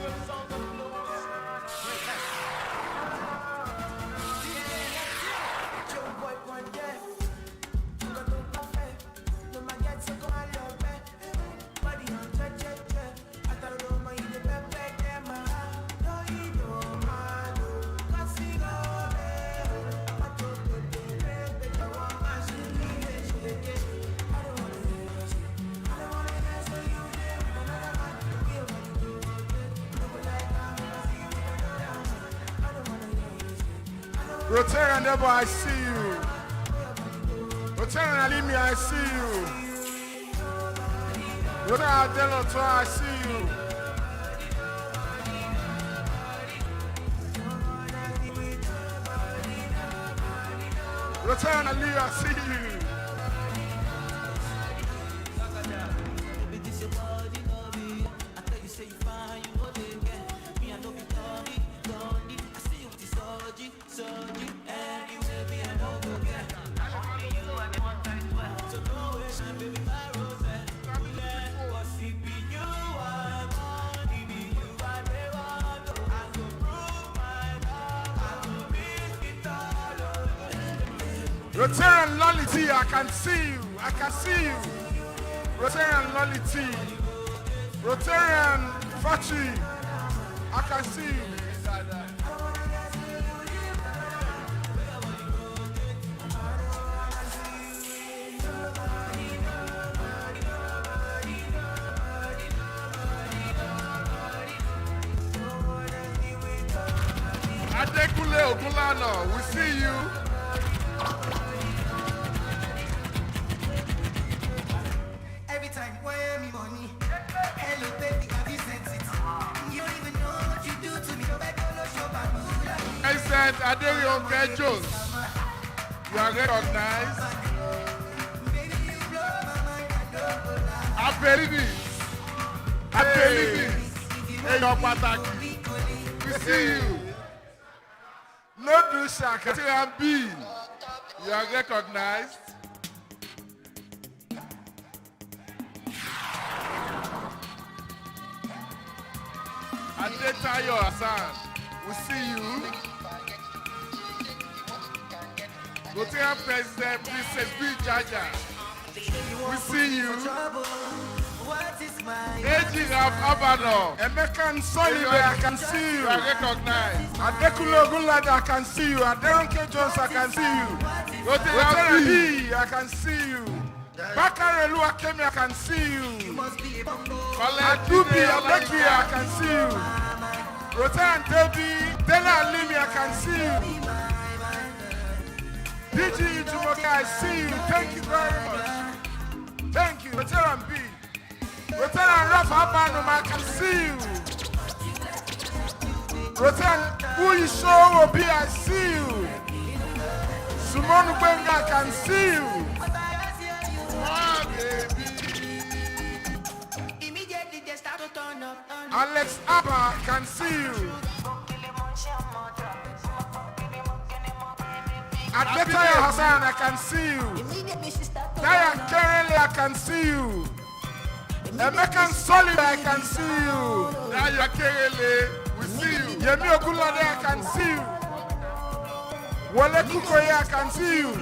Rotarian Debo, I see you. Rotarian Alimi, I see you. Rotarian Adeloto, I see you. Rotarian Ali, I see you. Rotarian Lolity, I can see you. I can see you. Rotarian Lolity. Rotarian Fachi, I can see you. Adekule Ogunlana, we see you. Every time, where me money? Hello, baby, have you sent it? You don't even know what you do to me. I said, Adeoke Jones, you are recognized. Apelivis, hey, your pataki. We see you. No do shaka. You are recognized. Adetayo Hassan, we see you. Rotarian President, Princess B. Jaja, we see you. What is Aging of Abano. Emekan Solive, I can see you. I recognize. Adekulo Gulada, I can see you. Aderonke Jones, I can see you. Rotary B, I can see you. Bakarelu Akemi, I can see you. Adubi Abeki, I can see you. Rotan Debi, Dena Limi, I can see you. DG Jumoke, I see you. Thank you very much. Thank you. Rotan B. Rotan Rafa Abano, I can see you. Rotan, who you show will be, I see you. Sumonu Benga, I can see you. Oh, baby. Alex Abba can see you. Adetaya Hassan, I can see you. Diane Kerele, I can see you. Emekan Solid, I can see you. Diane Kerele, we see you. Yemi Ogunlade, I can see you. Wale Kukoye, I can see you.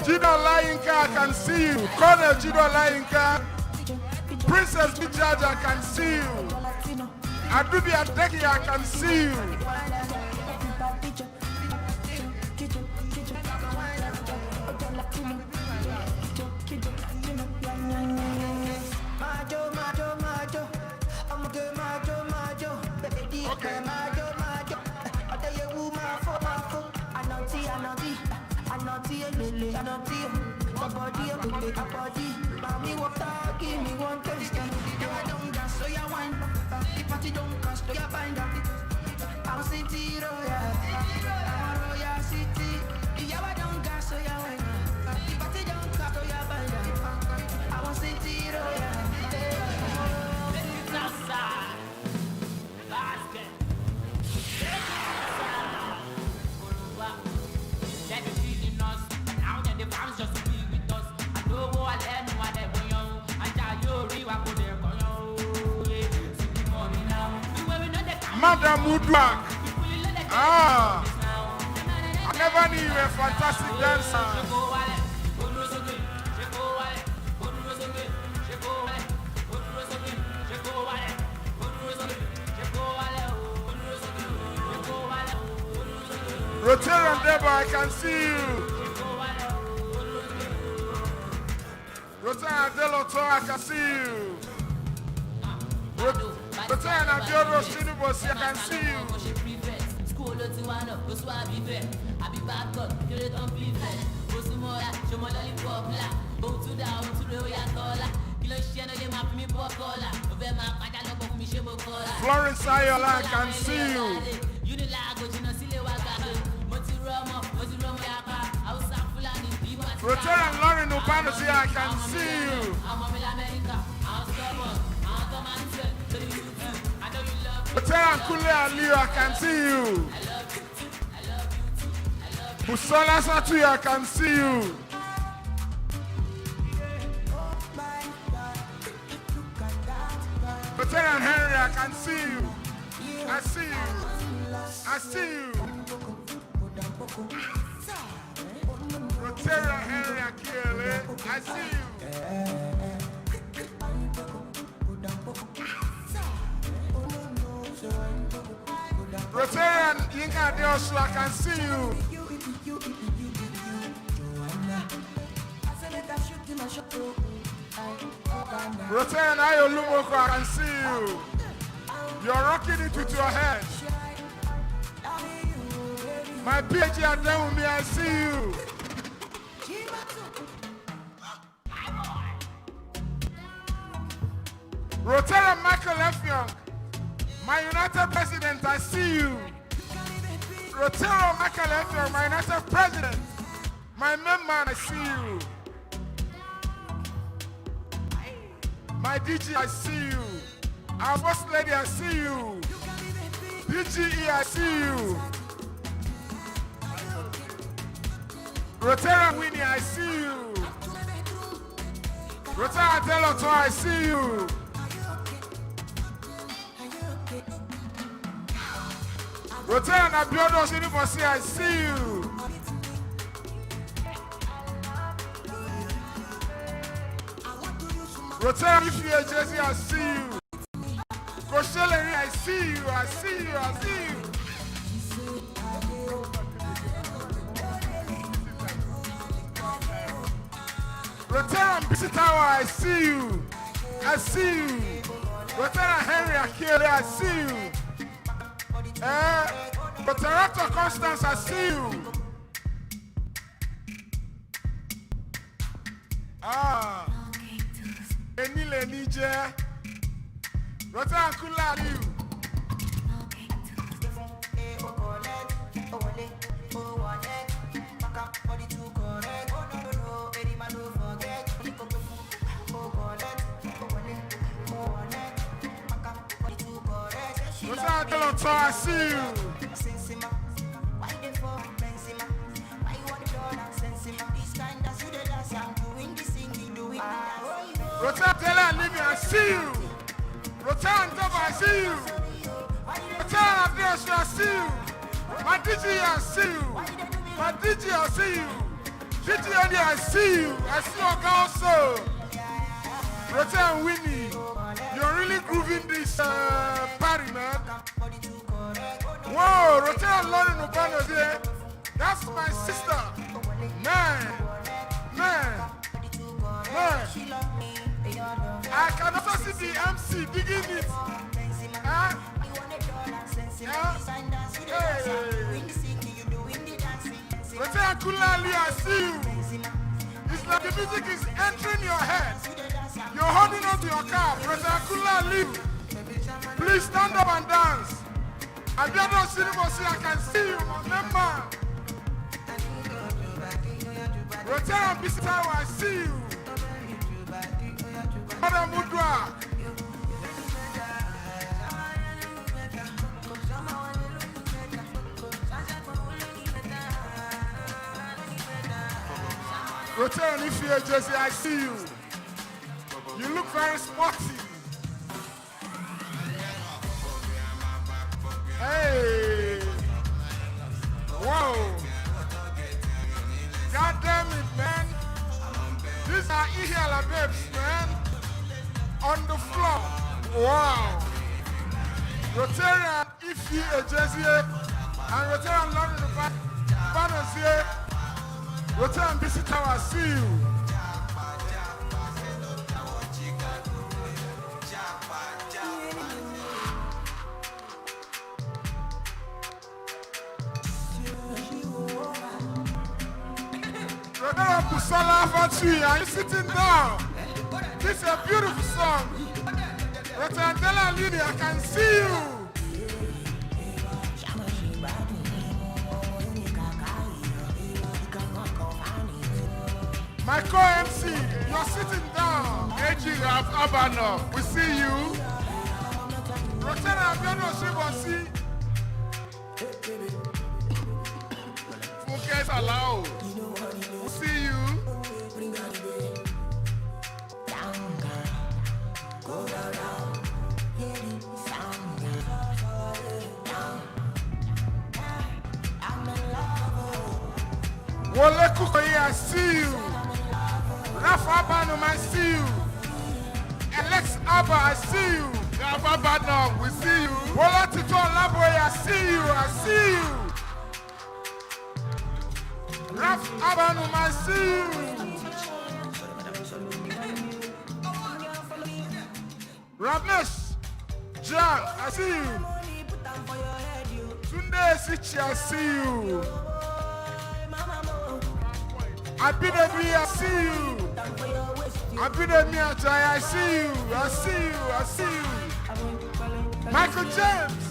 Jido Layinka, I can see you. Colonel Jido Layinka. Princess Mijaja, I can see you. Adubi Adeki, I can see you. Madam Woodward. Ah, I never knew you were a fantastic dancer. Rotary and Deba, I can see you. Rotary and Deloto, I can see you. Rotary and Abiodo Shinibos, I can see you. Florence Ayola, I can see you. Rotary and Lauren Ubano, I can see you. Rotary and Kule Aliyu, I can see you. Busola Satu, I can see you. Rotary and Henry, I can see you. I see you. I see you. Rotary and Henry Akiele, I see you. Rotary and Yinka Adeosu, I can see you. Rotary and Ayo Lumoko, I can see you. You're rocking it with your head. My PhD are done with me, I see you. Rotary and Michael F. Young, my United President, I see you. Rotary and Michael F. Young, my United President, my main man, I see you. My DG, I see you. Our boss lady, I see you. DGE, I see you. Rotary Winnie, I see you. Rotary Deloto, I see you. Rotary and Abiodo Shinibos, I see you. Rotary Jesse, I see you. Rochelle, I see you, I see you, I see you. Rotary Bisi Tower, I see you. I see you. Rotary Henry Akele, I see you. Rotary Constance, I see you. Emile Nije. Rotary Kula you. I see you. Rotary Living, I see you. Rotary Top, I see you. Rotary Abdesh, I see you. My DJ, I see you. My DJ, I see you. DJ, I see you. I see your girl also. Rotary Winnie, you're really grooving this party, man. Whoa, Rotary Lauren Obano there. That's my sister. Man. I can also see the MC digging it. Rotary Kulali, I see you. It's like the music is entering your head. You're holding on to your car. Rotary Kulali, please stand up and dance. I don't see him, I can see you, my member. Rotary Bisi Tower, I see you. Madam Mudra. Rotary Jesse, I see you. You look very sporty. Hey! Whoa! God damn it, man! These are Ihiala babes, man! On the floor! Wow! Rotarian Ifi Jesse and Rotarian London Banners here. Rotarian Bisi Tower, I see you. Busala Fatui, are you sitting down? This is a beautiful song. Rotandela Lini, I can see you. My co-MC, you're sitting down. Aging of Abano, we see you. Rotana Abiano Shibosi. Focus allowed. We see you. Wole Kukoyi, I see you. Rafa Abano, I see you. Alex Abba, I see you. Rafa Abano, we see you. Wole Tito Laboy, I see you. I see you. Raf Abano, I see you. Ramesh Jan, I see you. Tunde Sichi, I see you. Abidemi, I see you. Abidemi Ajay, I see you. I see you. I see you. Michael James,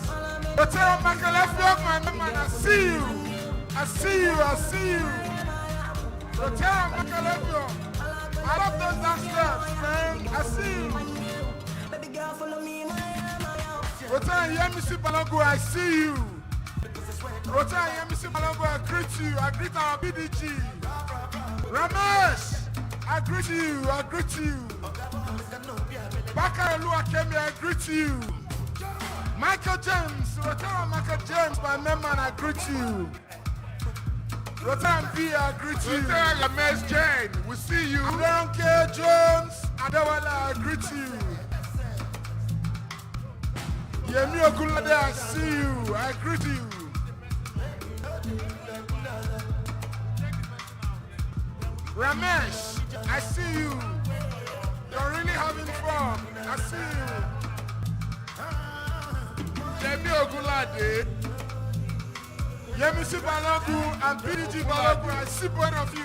Hotel Michael F. Youngman, I see you. I see you. I see you. Hotel Michael F. Young. I love those downstairs, man. I see you. Hotel Yemisi Balago, I see you. Hotel Yemisi Balago, I greet you. I greet our BDG. Ramesh, I greet you. I greet you. Bakaralu Akemi, I greet you. Michael James, Hotel Michael James, my member, I greet you. Rotan B, I greet you. Rotan Lames Jane, we see you. Aaron K. Jones, I Adewale, I greet you. Yemi Ogunlade, I see you. I greet you. Ramesh, I see you. You're really having fun. I see you. Yemi Ogunlade, Yemi Sibalogu, and PDG Balogu, I see both of you.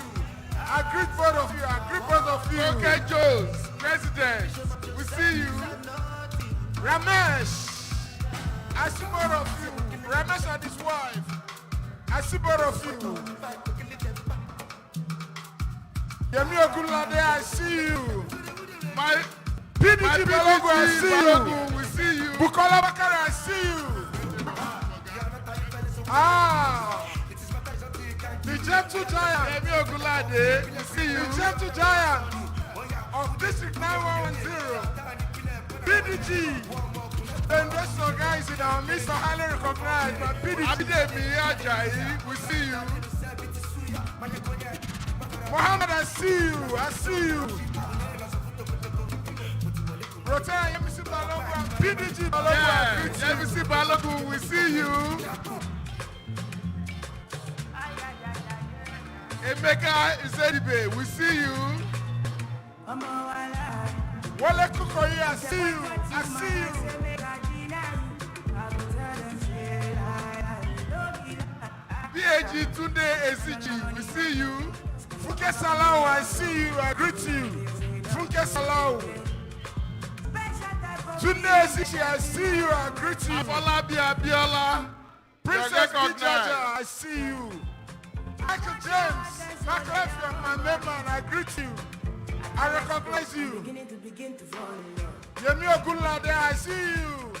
I greet both of you. I greet both of you. Okay, Jones, President, we see you. Ramesh, I see both of you. Ramesh and his wife, I see both of you. Yemi Ogunlade, I see you. My PDG Balogu, I see you. We see you. Bukola Bakare, I see you. The gentle giant, Yemi Ogunlade, we see you. The gentle giant of District 9110, PDG. The investor guys in our midst are highly recognized by PDG. Abidemi Ajayi, we see you. Mohammed, I see you. I see you. Rotary, Yemisi Balogu, and PDG Balogu. Yemisi Balogu, we see you. Emeka Izedibe, we see you. Wale Kukoyi, I see you. I see you. BAG Tunde Eziji, we see you. Funke Salau, I see you. I greet you. Funke Salau. Tunde Eziji, I see you. I greet you. Afolabi Abiola. Princess Kijaja, I see you. Michael James, Michael F, my member, I greet you. I recognize you. Yemi Ogunlade, I see you.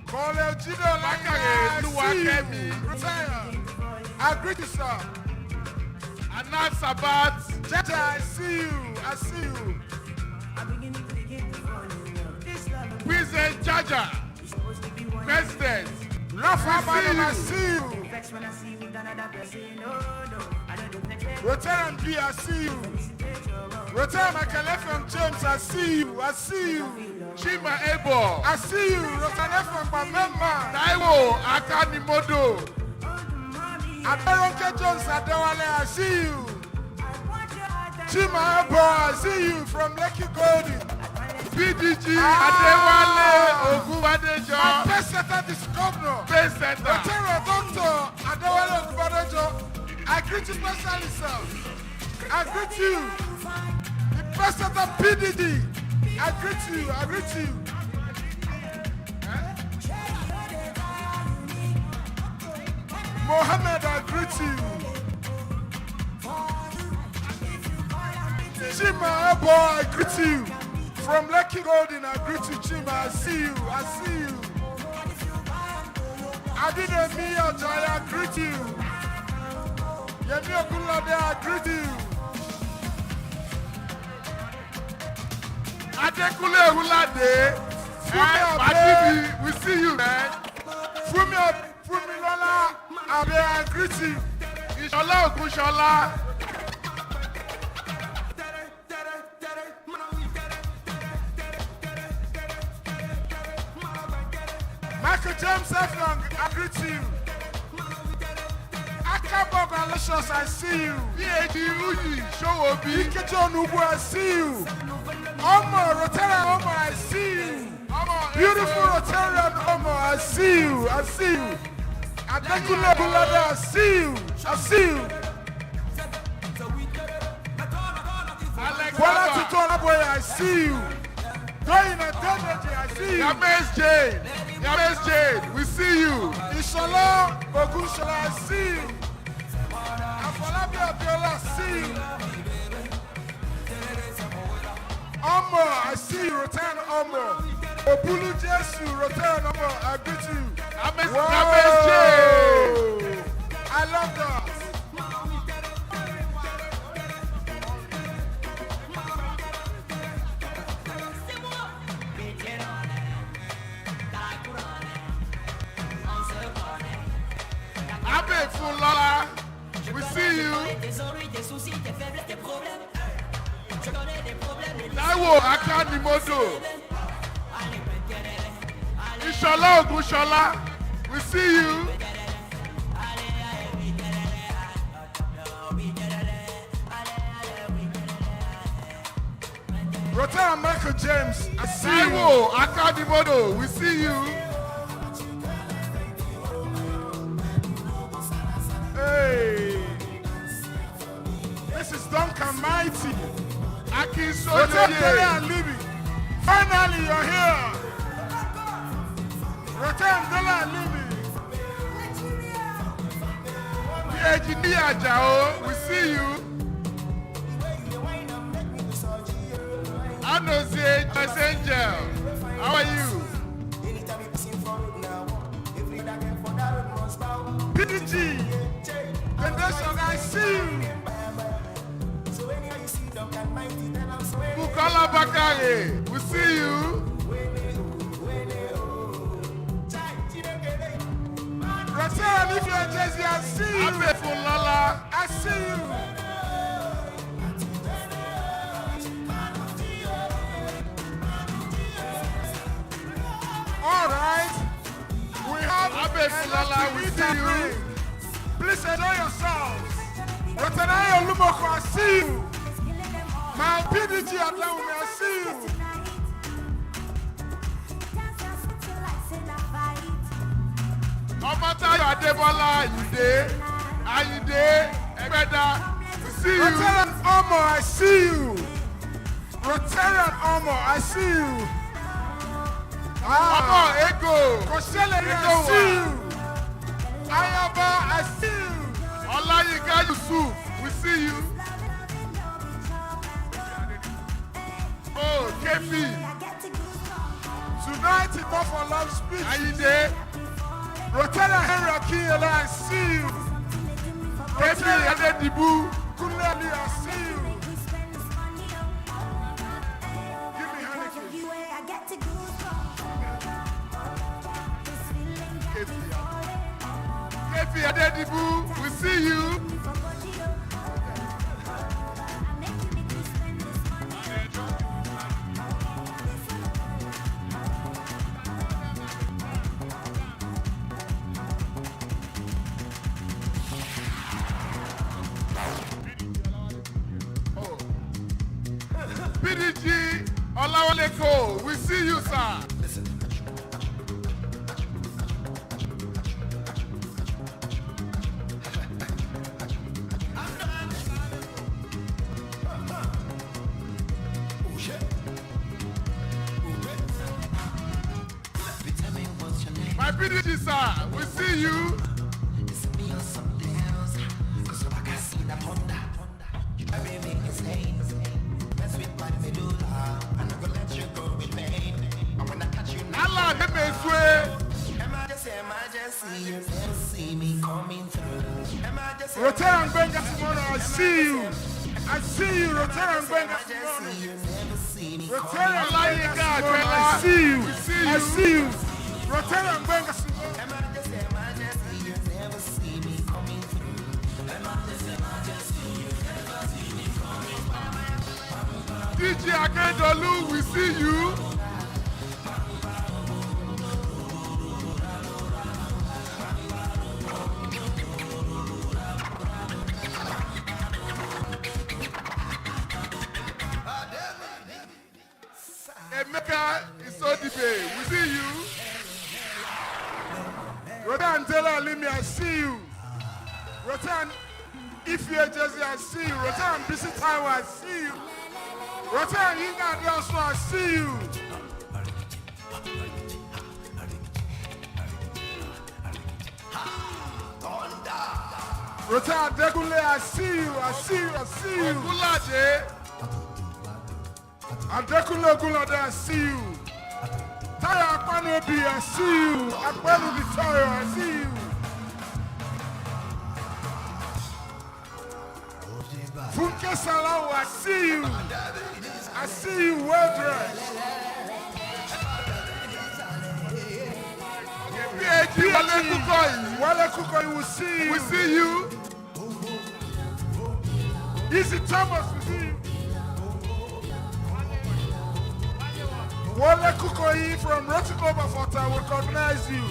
Kole Ojido Lakare, I see you. Retire. I greet you, sir. Anat Sabat, Jaja, I see you. I see you. President Jaja, President. Rafa, I see you. Rotary B, I see you. Rotary Michael F. James, I see you. I see you. Chima Ebo, I see you. Rotary F. Member. Taiwo Akanimodo. Aderonke Jones Adewale, I see you. Chima Ebo, I see you from Lekki Golden. PDG Adewale Ogunbadejo. And Best Center this governor. Best Center. Rotary Doctor Adewale Ogunbadejo. I greet you personally, sir. I greet you. The Best Center PDG. I greet you. I greet you. Mohammed, I greet you. Chima Ebo, I greet you. From Lucky Golden, I greet you, Chima. I see you. I see you. Adidemi Ajayi, I greet you. Yemi Ogunlade, I greet you. Adekunle Ogunlade, Fumi, we see you, man. Fumi Lola, Abe, I greet you. Ishola Ogunshola. Michael James Eflong, I greet you. Akabog Alicious, I see you. BAG Uyi, Showobi. Ikejo Nubu, I see you. Omo, Rotary Omo, I see you. Beautiful Rotarian Omo, I see you. I see you. Adekunle Bulade, I see you. I see you. Bola Tito Alaboye, I see you. Going at Demeji, I see you. Yames Jane. Yames Jane, we see you. Ishola Ogunshola, I see you. Afolabi Abiola, I see you. Omo, I see you. Return Omo. Obulu Jesu, return Omo. I greet you. Yames Jane. I love that. Abe Fulola, we see you. Taiwo Akanimodo. Ishola Ogushola, we see you. Rotary Michael James, I see Taiwo Akanimodo, we see you. Hey, this is Duncan Mighty. Akin Rotary and Libby. Finally, you're here. Rotary and Libby. PhD Ajao, we see you. Anozie Joyce Angel, how are you? PDG, Foundation, I see you. Bukola Bakare, we see you. Rotary, if you're Jesse, I see you. Abe Fulala, I see you. All right, we have Abe Fulala, we see you. Please enjoy yourselves. Rotary Olumoko, I see you. My PDG Adamu, I see you. Omatayo Adebola, Ayinde, Egbeda, we see you. Rotary Omo, I see you. Rotary Omo, I see you. Omo Ego, Kosele, I see you. Ayaba, I see you. Olayinka Yusuf, we see you. Oh, Kefi. Tonight it's not for love speech. Ayinde. Rotary Henry Akiyele, I see you. Kefi Adedibu. Kunleli, I see you. Give me Hanneke. Kefi Adedibu, we see you. PDG Olawaleko, we see you, sir. My PDG, sir, we see you. Allah, let me swear. Emergency, you never see me coming through. Rotary and Benga tomorrow, I see you. I see you, Rotary and Benga tomorrow. Rotary and Benga tomorrow, I see you. I see you. Rotary and Benga tomorrow. You never see me coming through. DJ Akendolu, we see you. Emeka Isodibe, we see you. Rodan Taylor Limi, I see you. Rotan Ifye Jesse, I see you. Rotan Bisi Taiwo, I see you. Rotan Yinga Adeosu, I see you. Rotan Degunle, I see you. I see you. I see you. Ogulaje. Adekunle Ogunlade, I see you. Tayo Akpanobi, I see you. Akpanu Victoria, I see you. Funke Salawu, I see you. I see you well dressed. Wale Kukoyi, we see you. We see you. Easy Thomas, we see you. Wole Kukoyi from Rotary Club of Water will recognize you.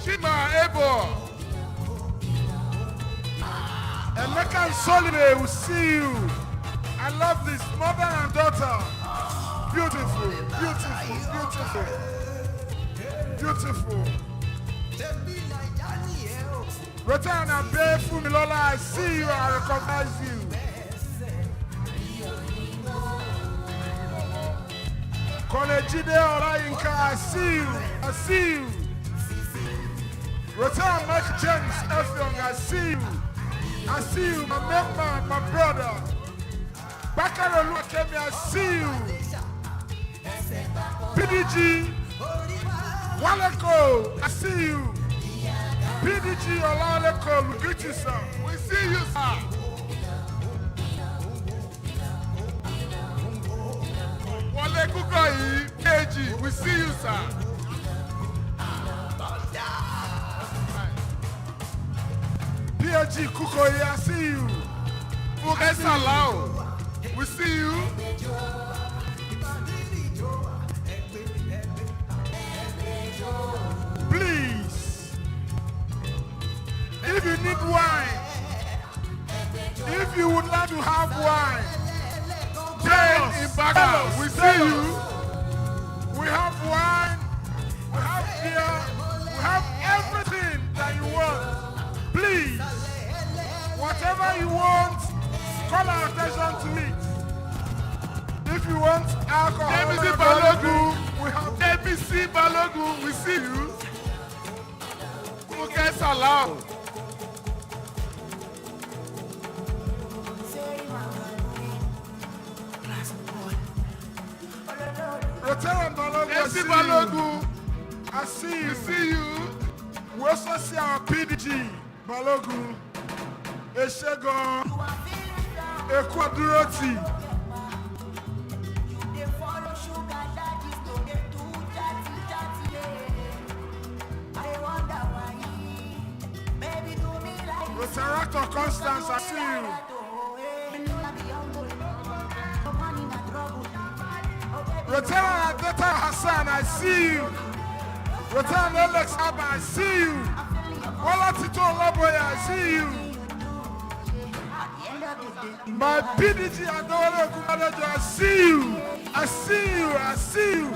Chima Ebo. Emeka and Solide will see you. I love this mother and daughter. Beautiful, beautiful, beautiful. Beautiful. Return and pay Fumilola, I see you, I recognize you. Konejide Olayinka, I see you, I see you. Return Mike James Effiong, I see you. I see you, my member, my brother. Bakaro Luakemi, I see you. PDG, Waleko, I see you. PDG Olaleko, we greet you, sir. We see you, sir. Wale Kukoyi, KG, we see you, sir. PG Kukoyi, I see you. Esa Lao, we see you. Please, if you need wine, if you would like to have wine, Jane in Baga, we see you. We have wine, we have beer, we have everything that you want. Please, whatever you want, call our attention to it. If you want alcohol, JBC Balogu, we have JBC Balogu, we see you. Uke Salau. Rotary Balogu, I see you. We see you. We also see our PDG Balogu, Eshegon, Ekwaduroti. Rotaract Constance, I see you. Rotary Data Hassan, I see you. Rotary Alex Abba, I see you. Wala Tito Laboya, I see you. My PDG Adore Kumadajo, I see you. I see you, I see you.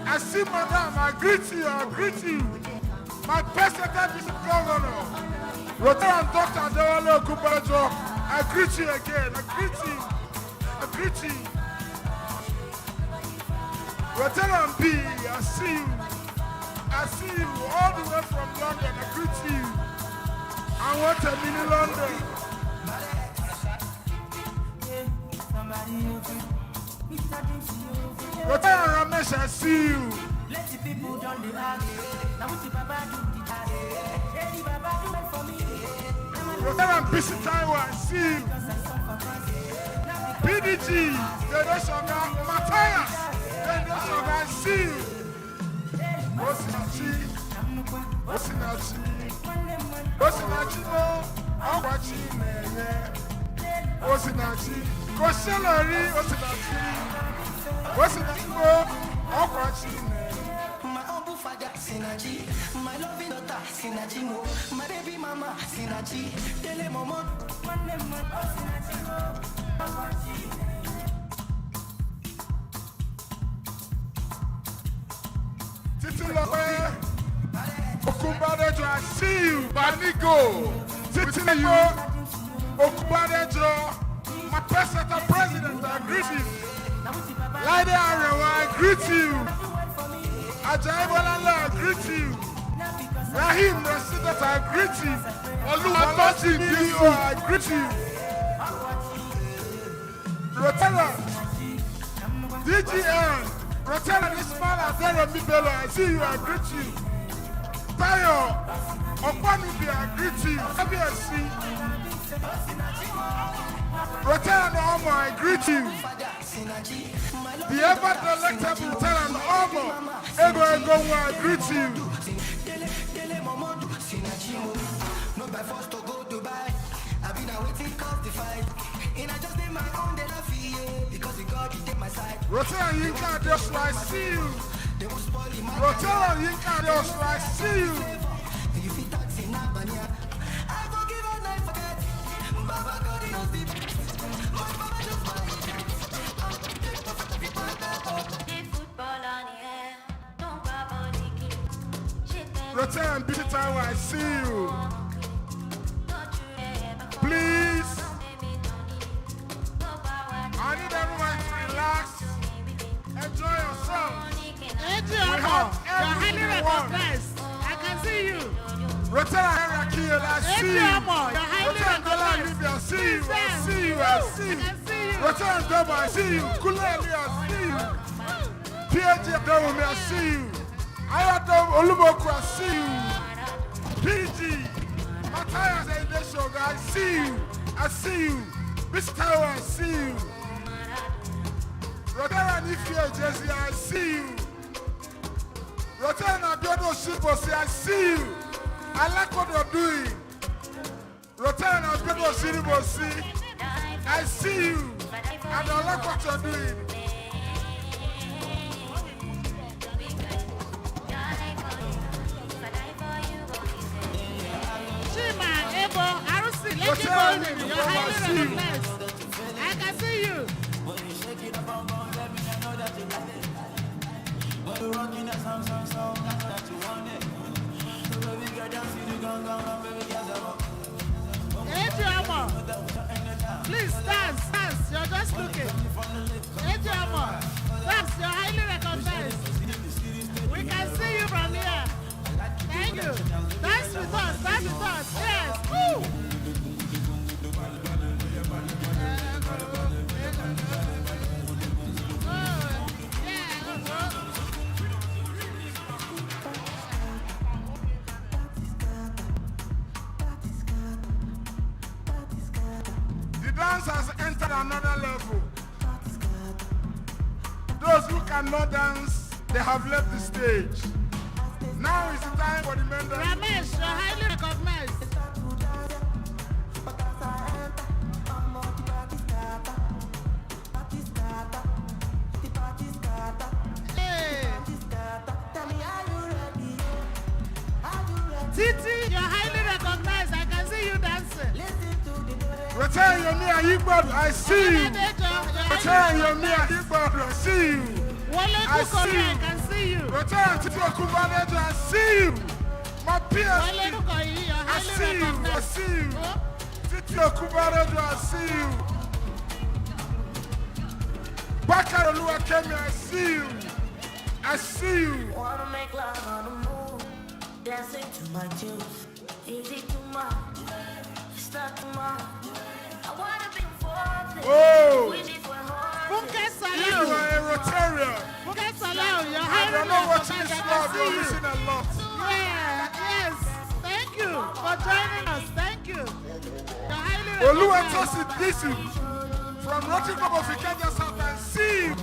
I see Madame, I greet you, I greet you. My President Governor. Rotary Dr. Adewale Okubajo, I greet you again. I greet you. I greet you. Rotary B, I see you. I see you all the way from London. I greet you. I want to be in London. Rotary Ramesh, I see you. Let the people don't be now with the Baba do Rotary Bisi Taiwan, I see you. PDG, Generation Matthias, Generation, I see you. Osinachi, no, Awachi, Osinachi, Koshelari, Osinachi, no, Awachi, My humble father, Sinachi. My loving daughter, Sinachi. My baby mama, Sinachi. Tele momo, Sinachi. Titilope, Okumbadejo, I see you. Banigo, Titilope, Okumbadejo, my president, I greet you. Lady Arewa, I greet you. Ajayi Bolala, I greet you. Rahim Rasidat, I greet you. Oluwatosi Biyo, I greet you. Rotella, DGN, Rotella Ismail Adero Mibelo, I see you, I greet you. Tayo, Okwanubi, I greet you. FBSC, Rotella Omo, I greet you. The ever delectable Rotella Omo, Ego, I greet you. No by force to go Dubai. I've been waiting cause the fight. And I just did my own, then I feel because the God is at my side. Rotella Yinka, just I see you. Rotary Conference, I see you. Rotary and Beauty Tower, I see you. Please, I need everyone to relax, enjoy yourself. You're highly recognized. I can see you. Rotary area Kiel, I see you. You're highly recognized. I see you, I see you, I see you. Rotary Dobo, I see you. Kuleli, I see you. PJ Dobo, I see you. Ayadom Olumoku, I see you. PG, Matthias and Deshoga, I see you. I see you. Mr. Tower, I see you. Rotary and Ifia Jesse, I see you. Rotary and Abiodo Shiposi, I see you. I like what you're doing. Rotary and Abiodo Shiposi, I see you. And I like what you're doing. Chima, Ebo, Arusi, let's keep going. You're highly recognized. I can see you. Please dance. You're just looking. Dance, you're highly recognized. We can see you from here. Thank you. Dance with us. Yes. Woo. The dance has entered another level. Those who cannot dance, they have left the stage. Now is the time for the men that... Ramesh, you're highly recognized. Titi, you're highly recognized. I can see you dancing. Return your me and Igbado, I see you. Return your me and Igbado, I see you. I see you. I can see you. Return to your Kubanejo, I see you. My peers, I see you. I see you. To your Kubanejo, I see you. Bakar Oluwakemi, I see you. I see you. Wanna make love on the moon, dancing to my tunes. Easy too much, it's not too much. I wanna be involved. Oh. We need one heart. You are a Rotarian. I don't know what you listen but listen a lot. Yes. Thank you for joining us. Thank you. Oluwatosi Disu from Rotary Conference of Kenya South, I see you.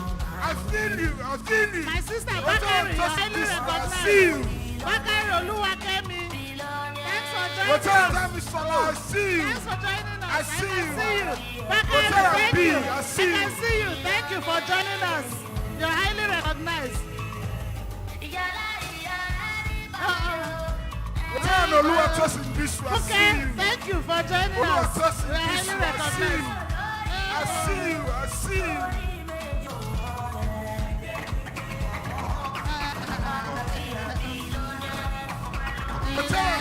I feel you. I feel you. My sister Bakari, you're highly recognized. I see you. Bakari Oluwakemi. Thanks for joining us. I see you. Thanks for joining us. I see you. Bakari, thank you. I see you. I can see you. Thank you for joining us. You're highly recognized. Okay, thank you for joining us. You're highly recognized. I see you. I see you.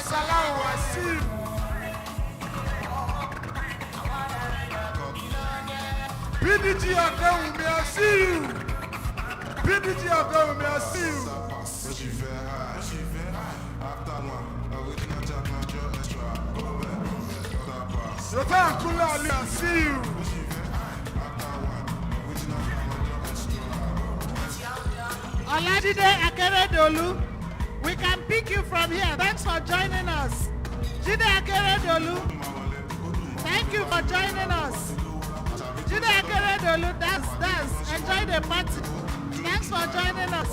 Salam, I see you. PDG are done with me, I see you. PDG are done with me, I see you. Sultan Kula Ali, I see you. Oladide Akeredolu, we can pick you from here. Thanks for joining us. Jide Akeredolu, thank you for joining us. Jide Akeredolu, dance, enjoy the party. Thanks for joining us.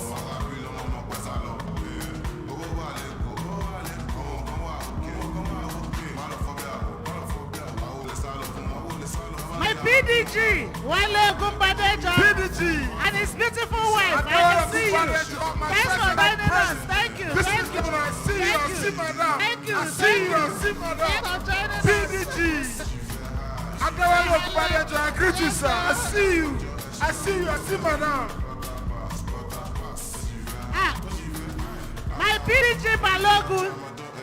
My PDG, Wale Gumbadejo, PDG, and his beautiful wife. I can see you. Thanks for joining us. Thank you. Thank you. I see you. I see madam. Thank you. I see you. I see madam. Thanks for joining us. PDG. Adewale Gumbadejo, I greet you, sir. I see you. I see you. I see madam. My PDG Balogun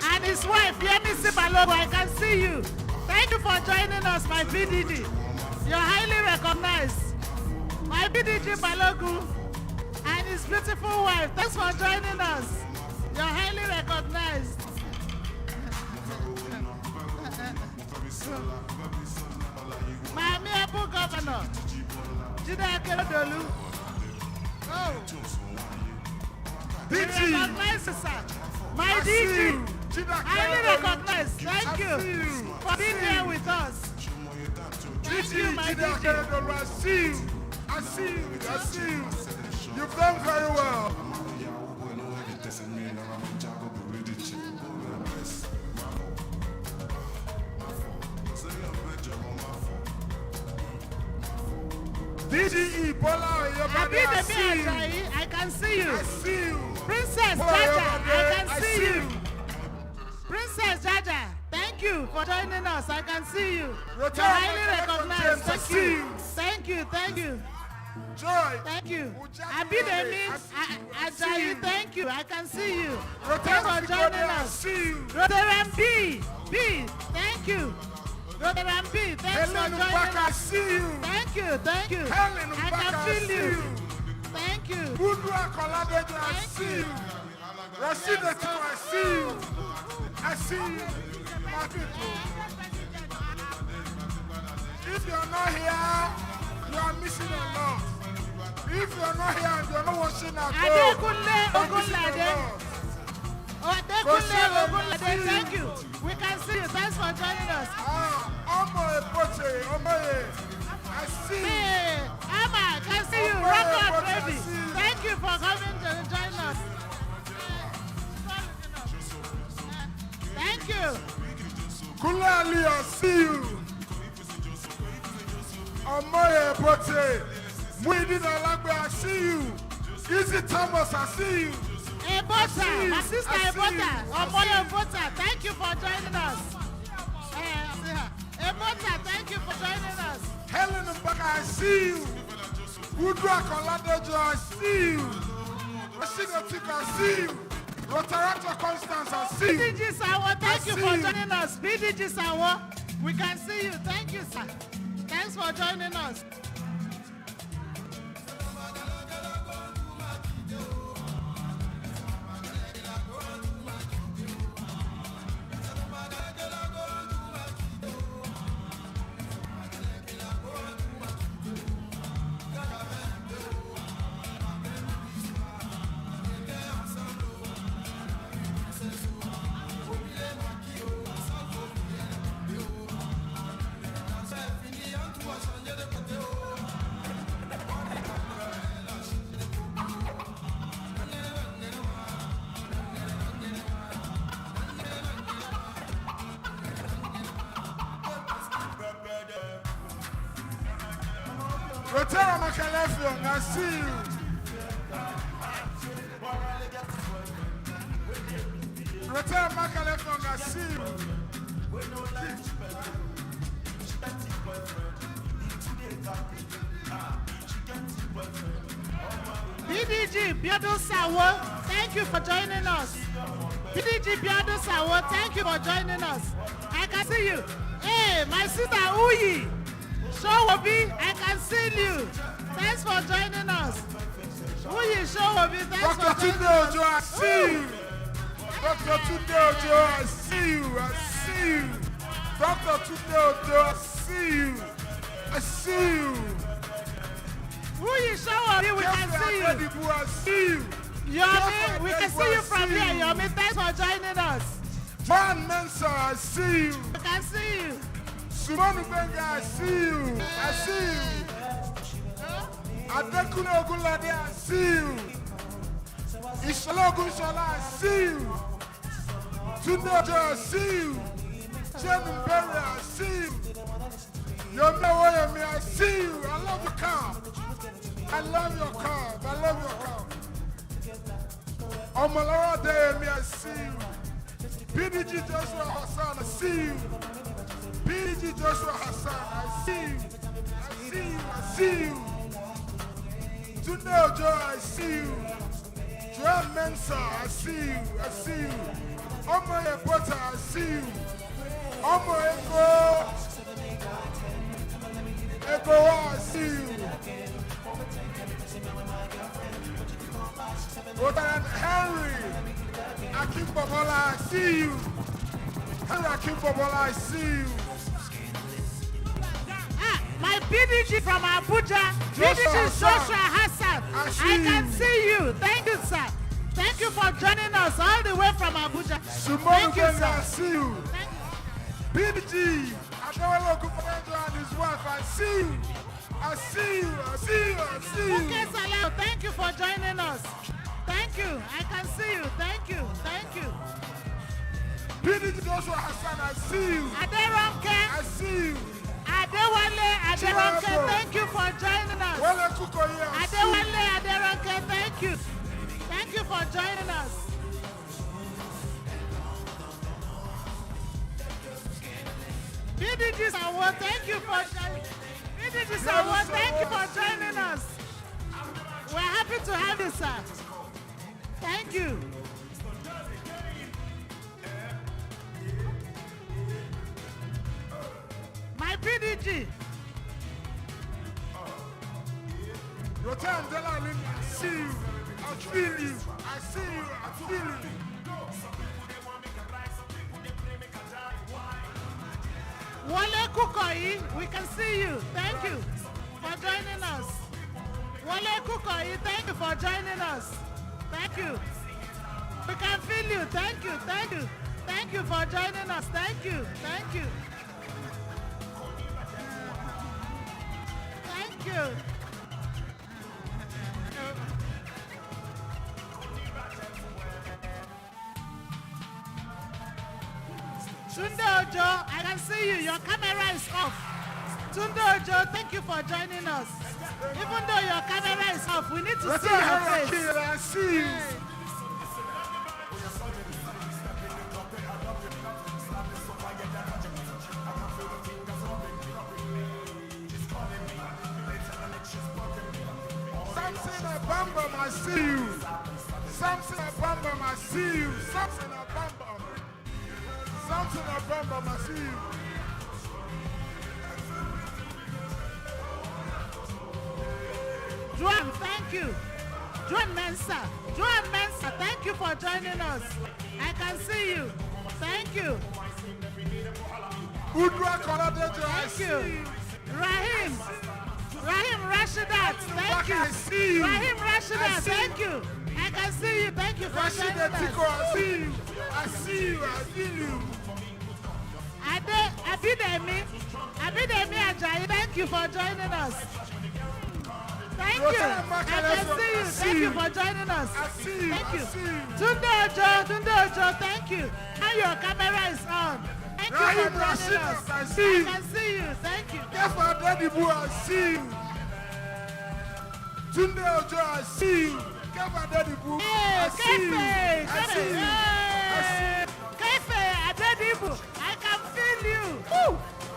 and his wife, Yemisi Balogun, I can see you. Thank you for joining us, my PDG. You're highly recognized. My PDG Balogun and his beautiful wife, thanks for joining us. You're highly recognized. My amiable governor, Jide Akeredolu. Oh. DG. My DG, highly recognized. Thank you for being here with us. Thank you, my DG. I see you. I see you. I see you. You've done very well. DGE, Bola, I see you. I can see you. I see you. Princess Jaja, I can see you. Princess Jaja, thank you for joining us. I can see you. You're highly recognized. Thank you. Thank you. Thank you. Joy. Thank you. Abidemi Ajayi, thank you. I can see you. Thanks for joining us. Rotary B, thank you. Rotary B, thanks for joining us. I see you. Thank you. Thank you. I can feel you. Thank you. Budua Koladejo, I see you. Rashida too, I see you. I see you. My people. If you're not here, you are missing a lot. If you're not here and you're not watching at home, you're missing a lot. Thank you. We can see you. Thanks for joining us. I see you. Hey, Amma, I can see you. Record baby. Thank you for coming to join us. Thank you. Kulali, I see you. Omoye Bote, Muidin Alagbe, I see you. Easy Thomas, I see you. Ebota, my sister Ebota, Omoye Ebota, thank you for joining us. Ebota, thank you for joining us. Helen Mbaka, I see you. Udra Koladejo, I see you. Rashida Tika, I see you. Rotary Conference, I see you. BDG Sawo, thank you for joining us. BDG Sawo, we can see you. Thank you, sir. Thanks for joining us. Rotary Makalefion, I see you. Rotary Makalefion, I see you. BDG Biodun Sawo, thank you for joining us. BDG Biodun Sawo, thank you for joining us. I can see you. Hey, my sister Uyi. Showobi, I can see you. Thanks for joining us. Uyi Showobi, thanks for joining us. Dr. Tunde Ojo, I see you. Dr. Tunde Ojo, I see you. I see you. Dr. Tunde Ojo, I see you. I see you. Uyi Showobi, we can see you. I see you. Yomi, we can see you from here. Yomi, thanks for joining us. Man Mensa, I see you. We can see you. Sumanu Benga, I see you. I see you. Adekune Ogunlade, I see you. Ishola Ogunshola, I see you. Tunde Ojo, I see you. Jem Mbere, I see you. Yomi Owoyemi, I love the car. I love your car. I love your car. On my Lord day, me I see you. PDG Joshua Hassan, I see you. PDG Joshua Hassan, I see you. I see you. I see you. Tunde Ojo, I see you. Joel Mensa, I see you. I see you. Omo Ebota, I see you. Omo Ego. Ego, I see you. Lieutenant Henry Akim Bobola, I see you. Henry Akim Bobola, I see you. My PDG from Abuja, PDG Joshua Hassan, I can see you. Thank you, sir. Thank you for joining us all the way from Abuja. Thank you, sir. I see you. PDG, Adewale Okuperejo and his wife, I see you. I see you. I see you. I see you. Okay, Salah, thank you for joining us. Thank you. I can see you. Thank you. Thank you. PDG Joshua Hassan, I see you. Aderonke. I see you. Adewale Aderonke, thank you for joining us. Adewale Aderonke, thank you. Thank you for joining us. PDG Sawo, thank you for joining. PDG Sawo, thank you for joining us. We're happy to have you, sir. Thank you. My PDG. Rotan Delalim, I see you. I feel you. I see you. I feel you. Wale Kukoyi, we can see you. Thank you for joining us. Wale Kukoyi, thank you for joining us. Thank you. We can feel you. Thank you. Thank you. Thank you for joining us. Thank you. Thank you. Thank you. Tunde Ojo, I can see you. Your camera is off. Tunde Ojo, thank you for joining us. Even though your camera is off, we need to see your face. I see you. Samson Abambam, I see you. Samson Abambam, I see you. Samson Abambam. Samson Abambam, I see you. Joan, thank you. Joan Mensa. Joan Mensa, thank you for joining us. I can see you. Thank you. Udra Koladejo, I see you. Rahim Rashidat, thank you. I see you. Rahim Rashidat, thank you. I can see you. Thank you for joining us. I see you. I see you. I feel you. Abidemi Ajayi, thank you for joining us. Thank you. I can see you. Thank you for joining us. Thank you. Tunde Ojo, thank you. Now your camera is on. Thank you for joining us. I can see you. Thank you. Kefa Adedibu, I see you. Tunde Ojo, I see you. Kefa Adedibu, I see you. I see you. Kefe Adedibu, I can feel you. Woo!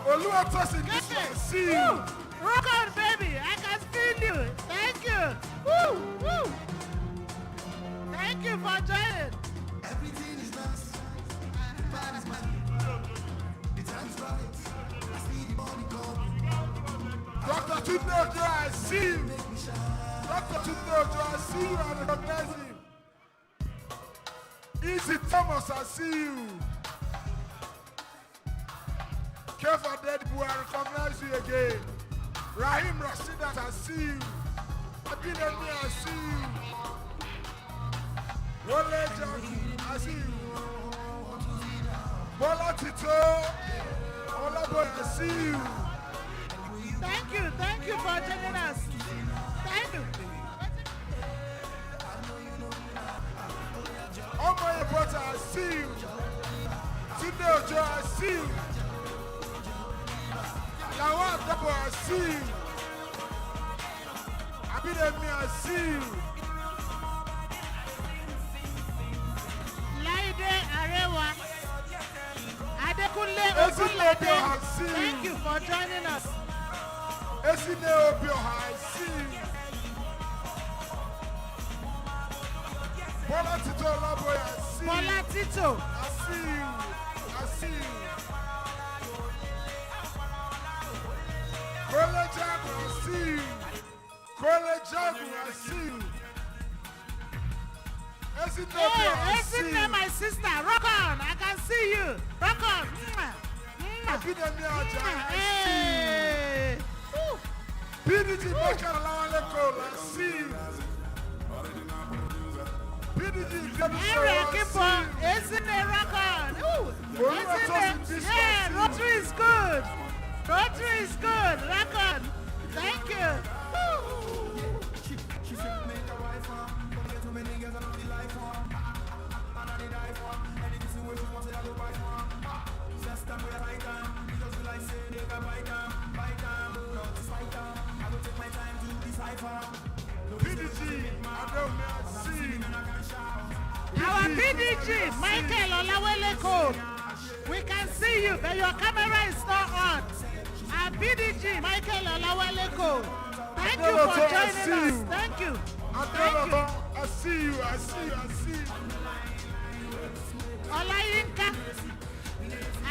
Oluwatosin, I see you. Rock on, baby. I can feel you. Thank you. Woo! Woo! Thank you for joining. Everything is nice. Bad is money. The time's right. I see the money come. Dr. Tunde Ojo, I see you. Dr. Tunde Ojo, I see you and recognize him. Easy Thomas, I see you. Kefa Adedibu, I recognize you again. Rahim Rashidat, I see you. Abidemi, I see you. Wole Jackie, I see you. Bola Tito, Olabo, I see you. Thank you for joining us. Thank you. Oh my brother, I see you. Tunde Ojo, I see you. Lawal Dabo, I see you. Abidemi, I see you. Laide Arewa. Adekunle Ogunlade. Thank you for joining us. Esine Obioha, I see you. Bola Tito Laboy, I see you. Bola Tito. I see you. I see you. Kole Jagu, I see you. Kole Jagu, I see you. Esine Obioha, I see you. Esine, my sister. Rock on. I can see you. Rock on. Abidemi Aja, I see you. PDG Meka Lawale Cole, I see you. PDG Area Kipo, Esine, rock on. Esine, yeah, Rotary is good. Rotary is good. Rock on. Thank you. Our PDG, Michael Olawale Cole. We can see you, but your camera is not on. Our PDG, Michael Olawale Cole. Thank you for joining us. Thank you. Thank you. I see you, I see you, I see you. Olayinka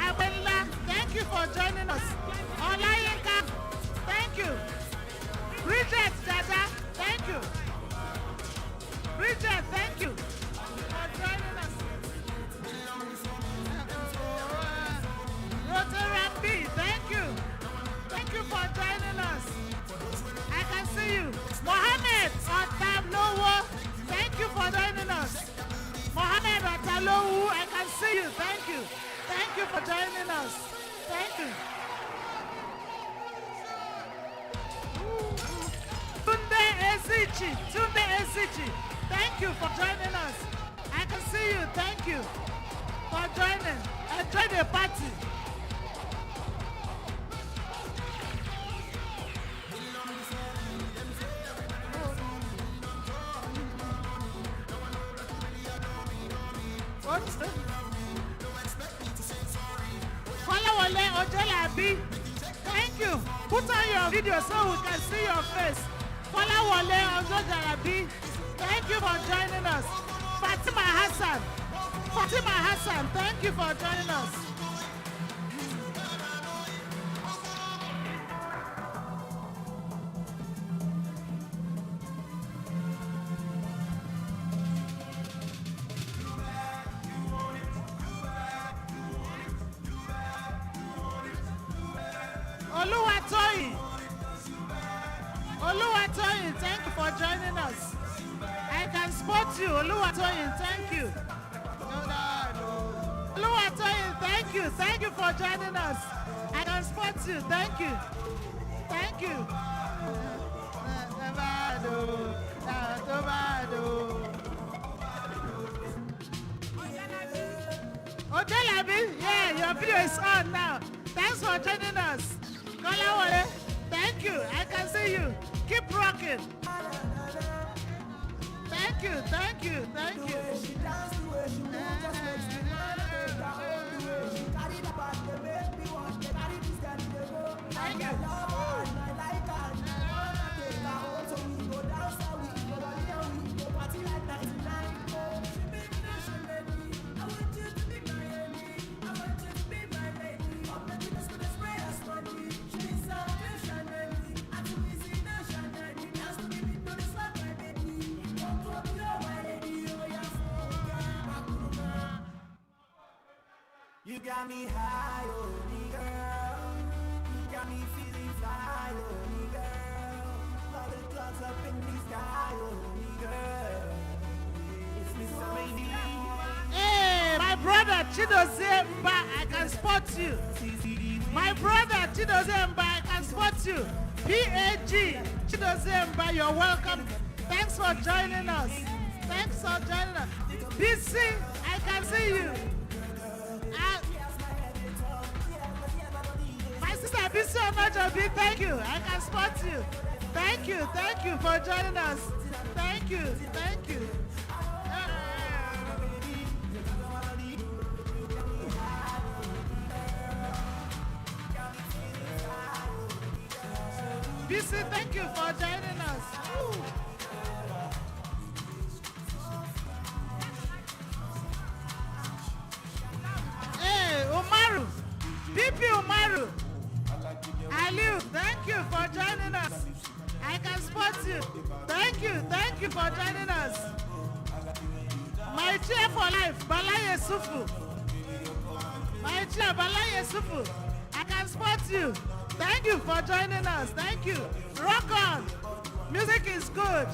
Abella, thank you for joining us. Olayinka, thank you. Bridget Dada, thank you. Bridget, thank you for joining us. Rotary, thank you. Thank you for joining us. I can see you. Mohammed Otalowo, thank you for joining us. Mohammed Otalowo, I can see you. Thank you. Thank you for joining us. Thank you. Tunde Ezichi, thank you for joining us. I can see you. Thank you for joining. Enjoy the party. What? Follow Ojelabi. Thank you. Put on your video so we can see your face. Follow Ojelabi. Thank you for joining us. Fatima Hassan, thank you for joining us. Oluwatoyin, thank you for joining us. I can spot you. Oluwatoyin, thank you. Oluwatoyin, thank you. Thank you for joining us. I can spot you. Thank you. Thank you. Ojelabi, yeah, your video is on now. Thanks for joining us. Kolawole, thank you. I can see you. Keep rocking. Thank you, thank you, thank you. Thank you. You got me high, oh me girl. You got me feeling fly, oh me girl. All the clouds up in the sky, oh me girl. It's Mr. Rainy. Hey, my brother Chidozie Mba, I can spot you. My brother Chidozie Mba, I can spot you. PAG Chidozie Mba, you're welcome. Thanks for joining us. Thanks for joining us. BC, I can see you. My sister BC Omajobi, thank you. I can spot you. Thank you for joining us. Thank you. BC, thank you for joining us. Woo. Hey, Umaru. BP Umaru. Aliu, thank you for joining us. I can spot you. Thank you for joining us. My chair for life, Balaye Sufu. My chair, Balaye Sufu. I can spot you. Thank you for joining us. Thank you. Rock on. Music is good.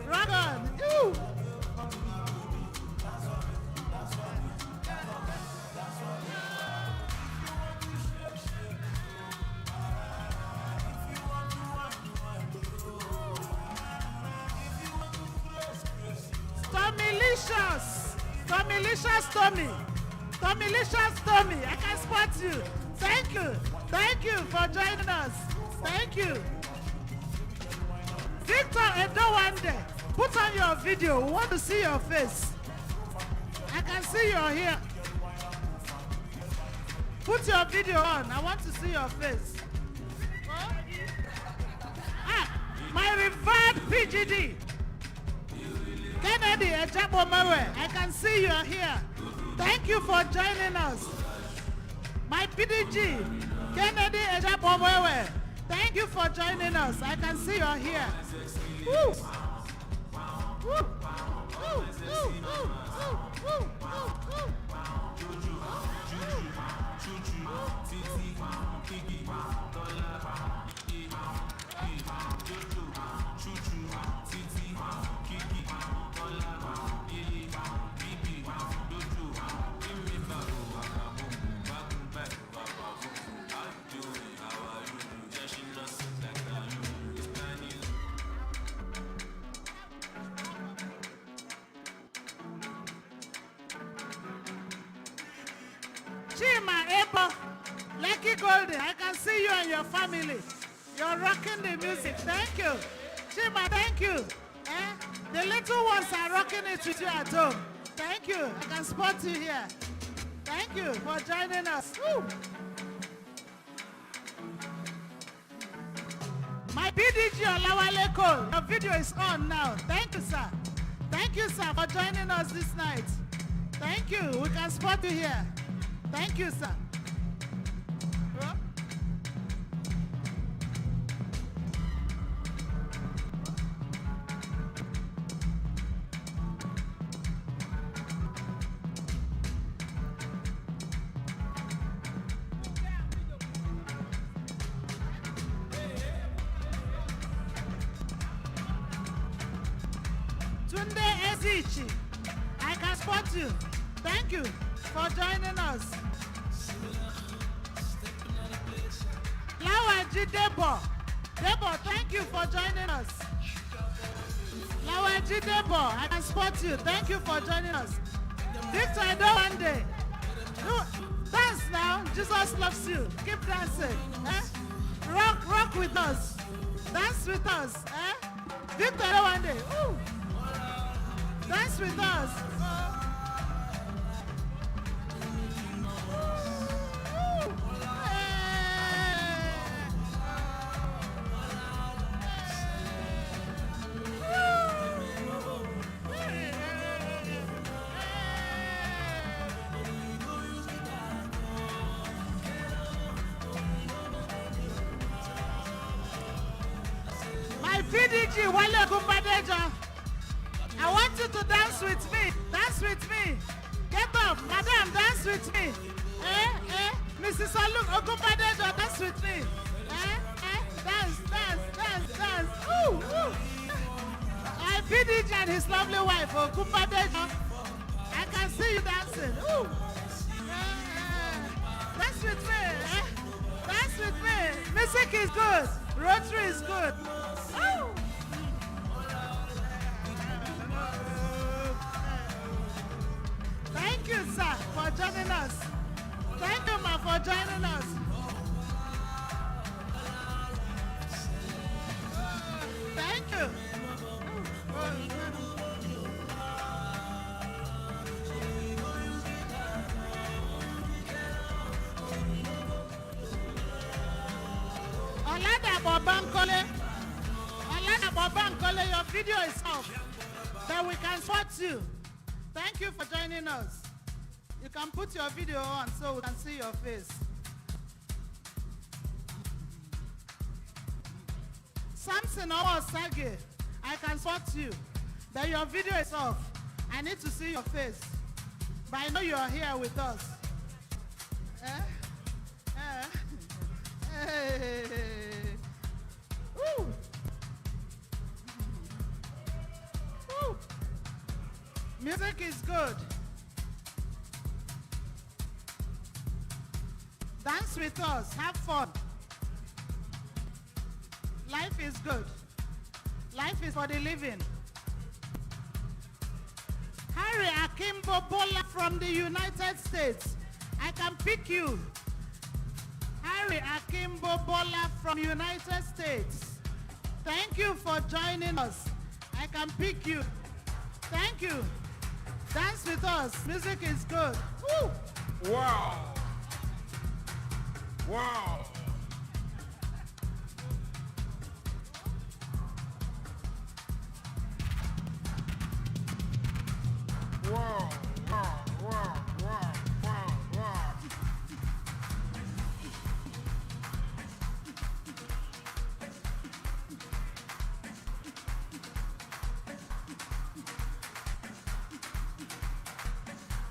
Rock on. Ew. Tommylicious Tommy, I can spot you. Thank you for joining us. Thank you. Victor Edowande, put on your video. We want to see your face. I can see you're here. Put your video on. I want to see your face. Oh. My revered PGD. Kennedy Ejabomewe, I can see you are here. Thank you for joining us. My PDG, Kennedy Ejabomewe, thank you for joining us. I can see you are here. Woo. Woo. Woo. Woo. Woo. Woo. Chima Ebo, Lucky Golden, I can see you and your family. You're rocking the music. Thank you. Chima, thank you. The little ones are rocking it with you at home. Thank you. I can spot you here. Thank you for joining us. Woo. My BDG Olawale Cole, your video is on now. Thank you, sir. Thank you, sir, for joining us this night. Thank you. We can spot you here. Thank you, sir. Tunde Ezichi, I can spot you. Thank you for joining us. Lawaji Debo, thank you for joining us. Lawaji Debo, I can spot you. Thank you for joining us. Victor Edowande, dance now. Jesus loves you. Keep dancing. Rock with us. Dance with us. Victor Edowande, dance with us. My PDG, Wale Kumbadeja, I want you to dance with me. Dance with me. Get up. Madam, dance with me. Mrs. Oluk Okumbadeja, dance with me. Dance. Ooh. My PDG and his lovely wife, Okumbadeja. I can see you dancing. Ooh. Dance with me. Dance with me. Music is good. Rotary is good. Ooh. Thank you, sir, for joining us. Thank you, ma, for joining us. Bankole, your video is off. Then we can spot you. Thank you for joining us. You can put your video on so we can see your face. Samson Sage, I can spot you. But your video is off. I need to see your face. But I know you are here with us. Hey. Woo. Woo. Music is good. Dance with us. Have fun. Life is good. Life is for the living. Harry Akimbo Bola from the United States. I can pick you. Harry Akimbo Bola from United States. Thank you for joining us. I can pick you. Thank you. Dance with us. Music is good. Woo. Wow. Wow. Wow, wow, wow, wow, wow, wow.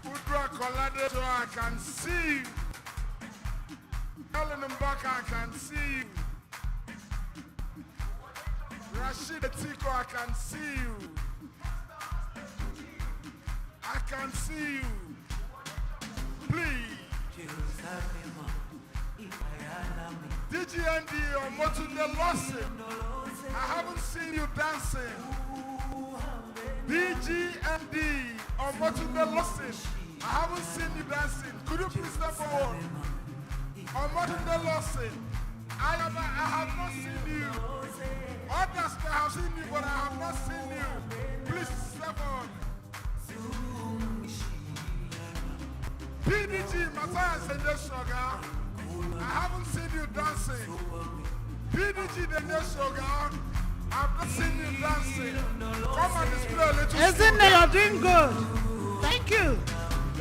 Udra Kolade, so I can see you. Ellen Mbaka, I can see you. Rashid Tiko, I can see you. I can see you. Please. DGND or Motunde Lawson. I haven't seen you dancing. DGND or Motunde Lawson. I haven't seen you dancing. Could you please step forward? Or Motunde Lawson. I have not seen you. Others may have seen you, but I have not seen you. Please step forward. PDG Matthias and Sugar. I haven't seen you dancing. PDG the Sugar. I've not seen you dancing. Come and display a little. Isn't it? You're doing good. Thank you.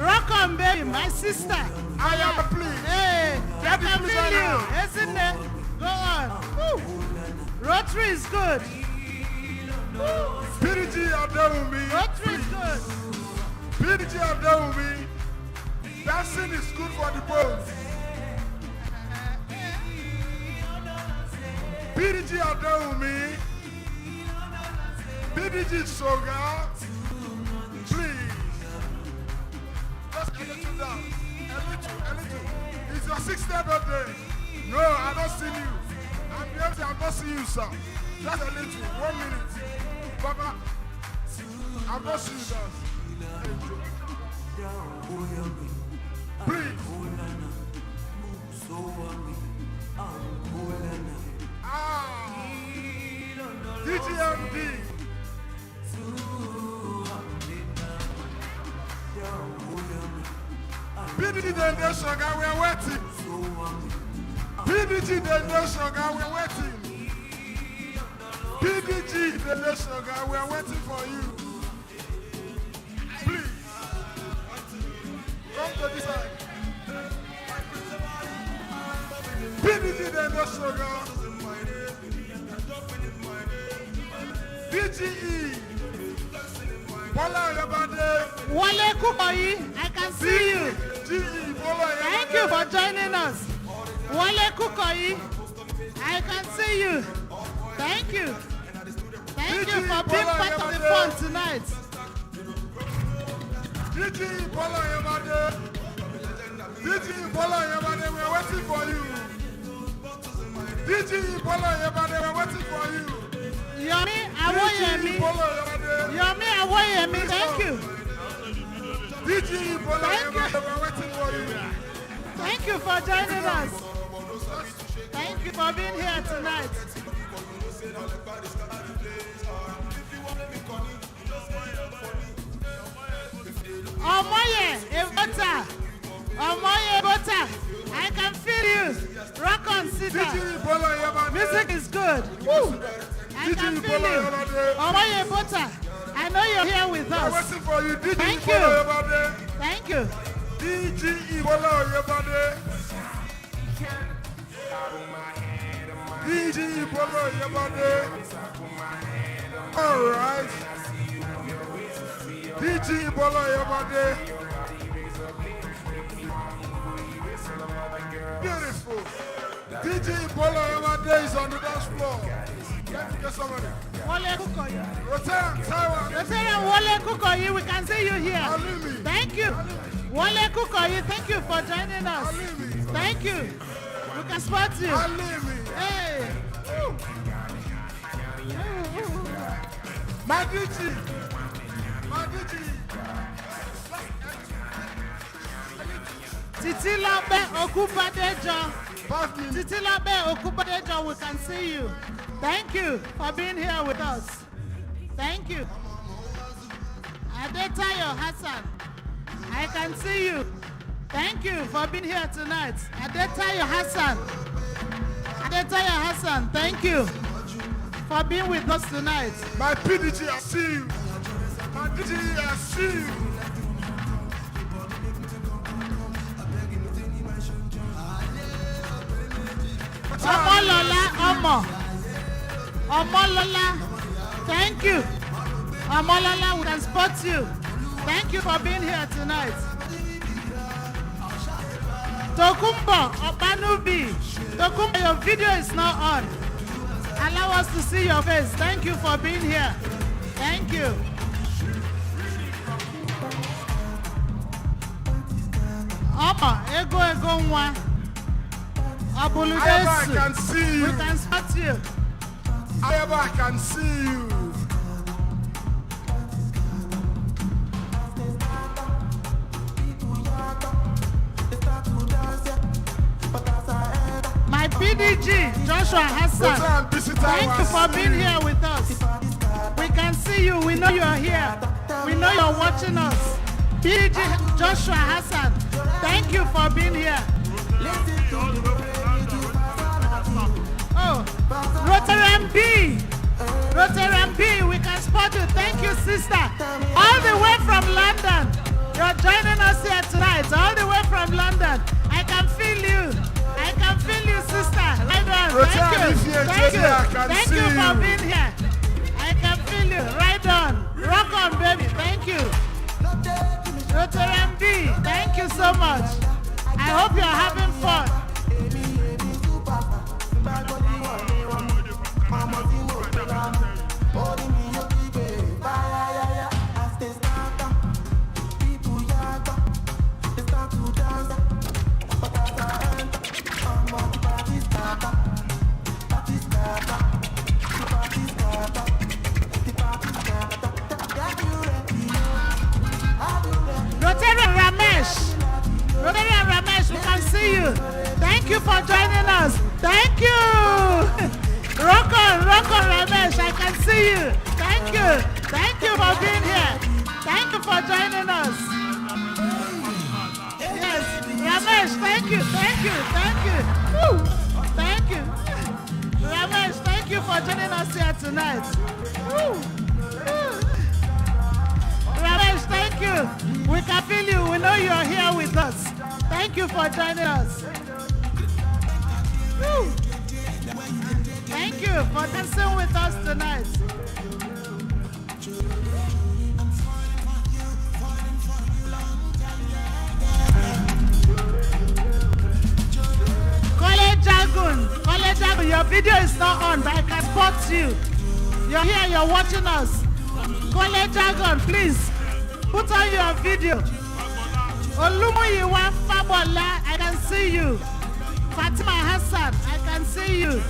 Rock on, baby, my sister. I am pleased. Hey, I Daddy, can please feel you. now. Isn't it? Go on. Woo. Rotary is good. Woo. PDG are done with me. Rotary is good. PDG are done with me. Dancing is good for the bones. PDG are done with me. PDG Sugar. Please. Just a little down. A little. It's your 60th birthday. No, I don't see you. I'm not seeing you, sir. Just a little. 1 minute. Papa, I'm not seeing you, sir. Please. DGMD. PDG the Sugar, we're waiting. PDG the Sugar, we're waiting. PDG the Sugar, we're waiting for you. Please. Come to this side. PDG the Sugar. DGE. Wale Kukoyi, I can see you. Thank you for joining us. Wale Kukoyi, I can see you. Thank you. Thank you for being part of the fun tonight. DGE Bola Yamade, we're waiting for you. DGE Bola Yamade, we're waiting for you. Yomi Awoyemi. Yomi Awoyemi, thank you. DGE Bola Yamade, we're waiting for you. Thank you for joining us. Thank you for being here tonight. Omoye Ebota. I can feel you. Rock on, sister. Music is good. Woo. I can feel you. Omoye Bota, I know you're here with us. Waiting for you. Thank you. Thank you. DJ Ibola Oyebade. DJ Ibola Oyebade. All right. DJ Ibola Oyebade. Beautiful. DJ Ibola Oyebade is on the dance floor. Let's get somebody. Wole Kukoyi. Rotary Wole Kukoyi, we can see you here. Thank you. Wole Kukoyi, thank you for joining us. Thank you. We can spot you. Hey. Madiji. Titilabe Okubadejo. Titilabe Okubadejo, we can see you. Thank you for being here with us. Thank you. Adetayo Hassan, I can see you. Thank you for being here tonight. Adetayo Hassan, thank you for being with us tonight. My PDG, I see you. My PDG, I see you. Omolola, thank you. Omolola, we can spot you. Thank you for being here tonight. Tokumbo, Opanubi. Tokumbo, your video is not on. Allow us to see your face. Thank you for being here. Thank you. Opa, ego nwa. I can see you. We can spot you. I can see you. My PDG, Joshua Hassan, thank you for being here with us. We can see you. We know you're here. We know you're watching us. PDG, Joshua Hassan, thank you for being here. Oh, Rotary MB, we can spot you. Thank you, sister. All the way from London. You're joining us here tonight. All the way from London. I can feel you. I can feel you, sister. Right on. Thank you. Thank you for being here. I can feel you. Right on. Rock on, baby. Thank you. Rotary MB, thank you so much. I hope you're having fun. Rotary Ramesh, we can see you. Thank you for joining us. Thank you. Rock on, Ramesh. I can see you. Thank you. Thank you for being here. Thank you for joining us. Yes, Ramesh, thank you. Woo. Thank you. Ramesh, thank you for joining us here tonight. Woo. Ramesh, thank you. We can feel you. We know you're here with us. Thank you for joining us. Woo. Thank you for dancing with us tonight. College Jagun, your video is not on, but I can spot you. You're here, you're watching us. College Jagun, please put on your video. Olumuyiwa Fabola, I can see you. Fatima Hassan, I can see you.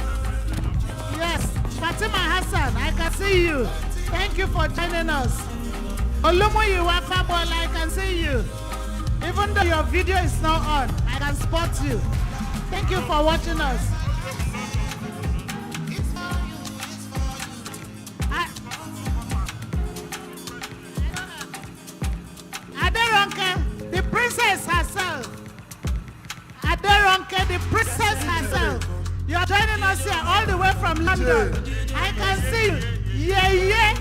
Yes, Fatima Hassan, I can see you. Thank you for joining us. Olumuyiwa Fabola, I can see you. Even though your video is not on, I can spot you. Thank you for watching us. Aderonke, the princess herself. Aderonke, the princess herself. You're joining us here all the way from London. I can see you. Yeah.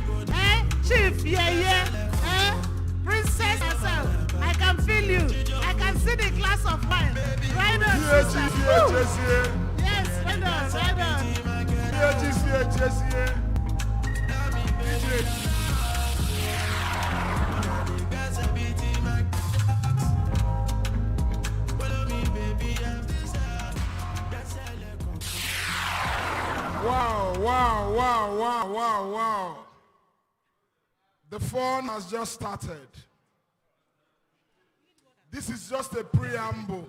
Chief, yeah. Princess herself. I can feel you. I can see the glass of wine. Right on, sister. Yes, right on. Wow. The fun has just started. This is just a preamble.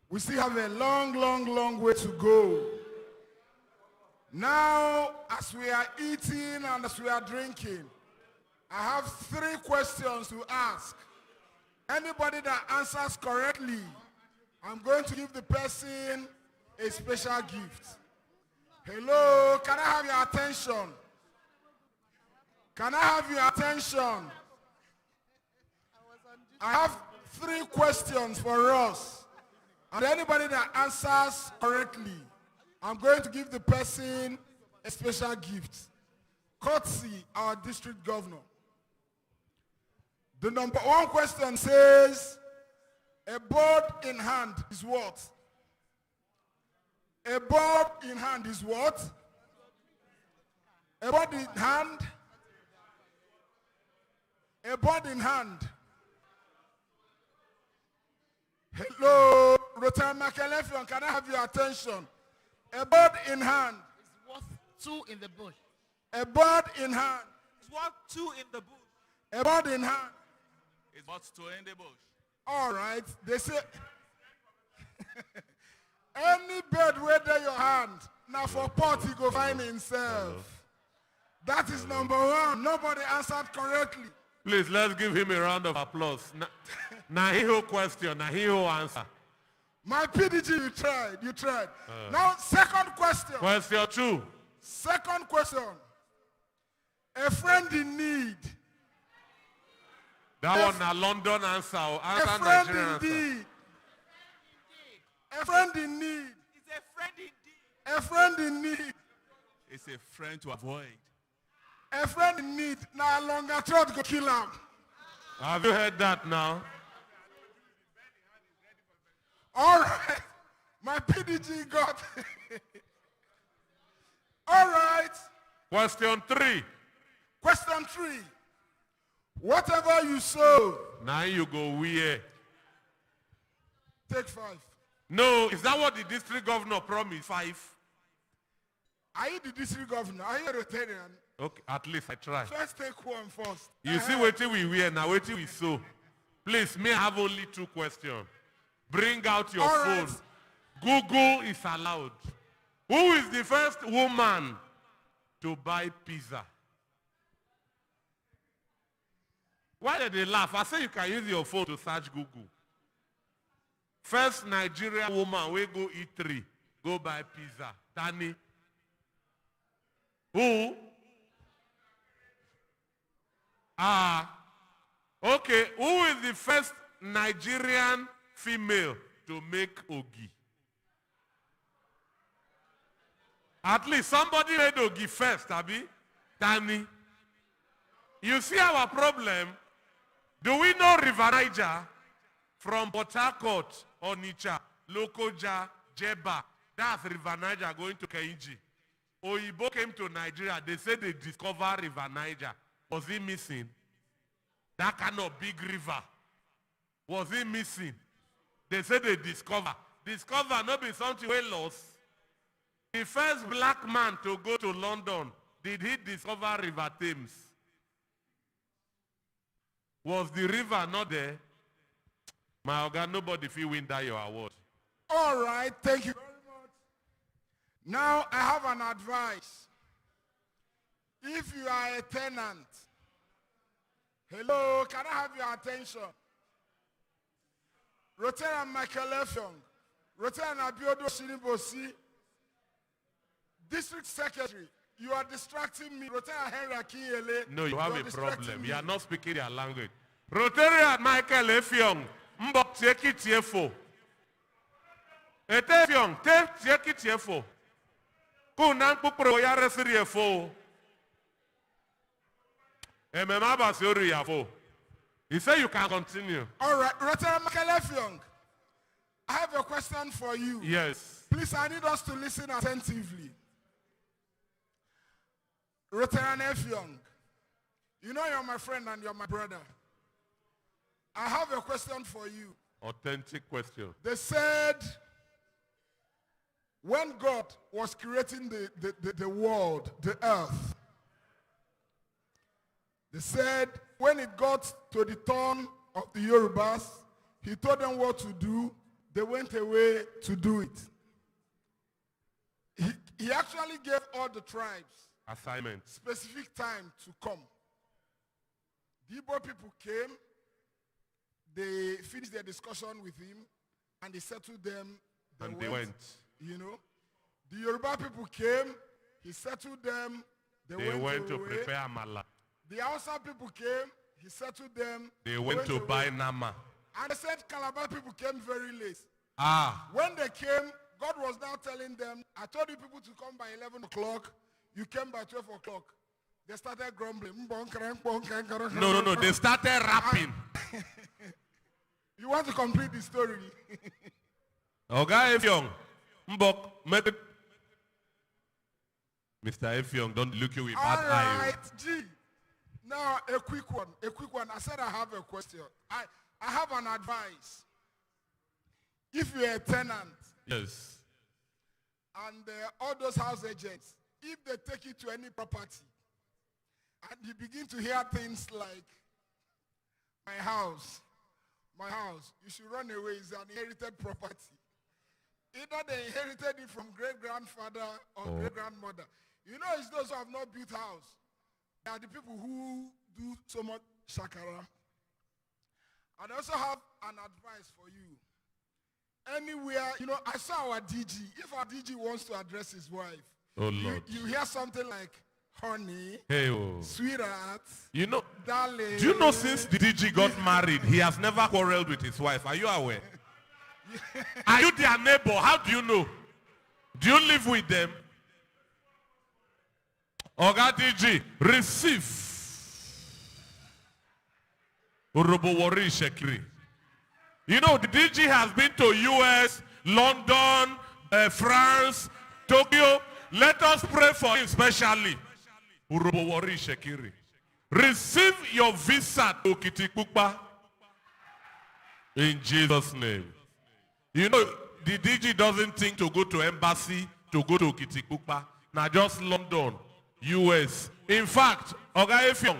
We still have a long way to go. Now, as we are eating and as we are drinking, I have 3 questions to ask. Anybody that answers correctly, I'm going to give the person a special gift. Hello, can I have your attention? Can I have your attention? I have 3 questions for us. And anybody that answers correctly, I'm going to give the person a special gift. Courtesy, our district governor. The number 1 question says, a bird in hand is what? A bird in hand is what? A bird in hand? A bird in hand. Hello, Rotary Conference, can I have your attention? A bird in hand. It's worth 2 in the bush. A bird in hand. It's worth 2 in the bush. A bird in hand. It's worth 2 in the bush. All right. They say, any bird where there your hand, now for pot he go find himself. That is number 1. Nobody answered correctly. Please, let's give him a round of applause. Now he will question, now he will answer. My PDG, you tried. Now, second question. Question 2. Second question. A friend in need. That one a London answer. A friend indeed. A friend in need. It's a friend indeed. A friend in need. It's a friend to avoid. A friend in need. Now longer throat go kill him. Have you heard that now? All right. My PDG got. All right. Question 3. Question 3. Whatever you sow. Now you go where? Take 5. No, is that what the district governor promised? 5. Are you the district governor? Are you a Rotarian? Okay, at least I try. Let's take 1 first. You see what we wear now, what we sow. Please, may I have only 2 questions. Bring out your All phone. right. Google is allowed. Who is the first woman to buy pizza? Why did they laugh? I say you can use your phone to search Google. First Nigerian woman we go eat 3, go buy pizza. Tani. Who? Okay. Who is the first Nigerian female to make ogi? At least somebody made ogi first, Abi. Tani. You see our problem? Do we know River Niger from Port Harcourt, Onitsha, Lokoja, Jeba? That's River Niger going to Kainji. Oyibo came to Nigeria. They said they discovered River Niger. Was he missing? That kind of big river. Was he missing? They said they discover. Discover not be something we lost. The first black man to go to London, did he discover River Thames? Was the river not there? My organ, nobody feel win that your award. All right, thank you very much. Now I have an advice. If you are a tenant, hello, can I have your attention? Rotary Michael Effiong, Rotary Abiodo Shinibosi, District Secretary, you are distracting me. Rotary Henry Akinyele. No, you have a problem. You are not speaking their language. Rotary Michael Effiong, Mbok Teki Tiefo. Etefiong, take it here for. Kunang pupro ya resiri for. Ememaba siori ya for. He said you can continue. All right, Rotary Makalefiong, I have a question for you. Yes. Please, I need us to listen attentively. Rotary Effiong, you know you're my friend and you're my brother. I have a question for you. Authentic question. They said when God was creating the world, the earth, they said when it got to the turn of the Yorubas, he told them what to do. They went away to do it. He actually gave all the tribes assignment, specific time to come. The Igbo people came. They finished their discussion with him, and they settled them. They went. You know, the Yoruba people came. He settled them. They went to prepare amala. The Hausa people came. He settled them. They went to buy nama. And they said Calabar people came very late. When they came, God was now telling them, I told you people to come by 11 o'clock. You came by 12 o'clock. They started grumbling. No. They started rapping. You want to complete the story? Oga Effiong, Mbok, Mr. Effiong, don't look you with bad eye. All right, G. Now, a quick one. I said I have a question. I have an advice. If you're a tenant, yes, and all those house agents, if they take you to any property, and you begin to hear things like, my house, you should run away, it's an inherited property. Either they inherited it from great-grandfather or great-grandmother. You know, it's those who have not built house. They are the people who do so much shakara. And I also have an advice for you. Anywhere, you know, I saw our DG. If our DG wants to address his wife, oh Lord, you hear something like, honey, hey, sweetheart, you know, darling. Do you know since the DG got married, he has never quarreled with his wife? Are you aware? Are you their neighbor? How do you know? Do you live with them? Oga DG, receive. Urubowori Shekiri. You know, the DG has been to US, London, France, Tokyo. Let us pray for him specially. Urubowori Shekiri. Receive your visa to Kitikpupa. In Jesus' name. You know, the DG doesn't think to go to embassy, to go to Kitikpupa. Now just London, US. In fact, Oga Effiong,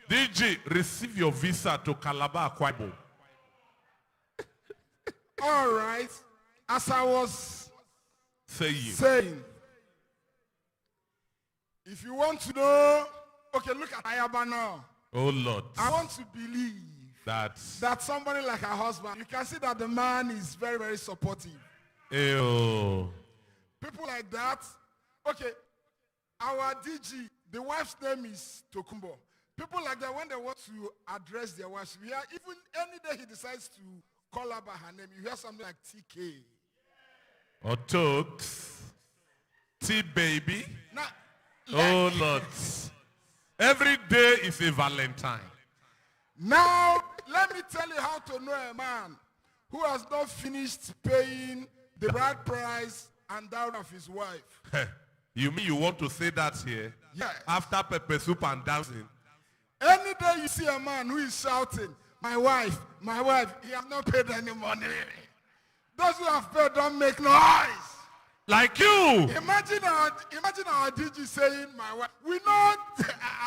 DG, receive your visa to Calabar, Kwaibo. All right. As I was saying, if you want to know, okay, look at Ayaba now. Oh Lord. I want to believe that somebody like her husband, you can see that the man is very, very supportive. Ew. People like that. Okay, our DG, the wife's name is Tokumbo. People like that, when they want to address their wives, we are, even any day he decides to call her by her name, you hear something like TK. Or Tokes. T-Baby. Now, oh Lord. Every day is a Valentine. Now, let me tell you how to know a man who has not finished paying the bride price and dowry of his wife. You mean you want to say that here? Yes. After pepper soup and dancing? Any day you see a man who is shouting, my wife, he has not paid any money. Those who have paid don't make noise. Like you. Imagine our DG saying, my wife. We know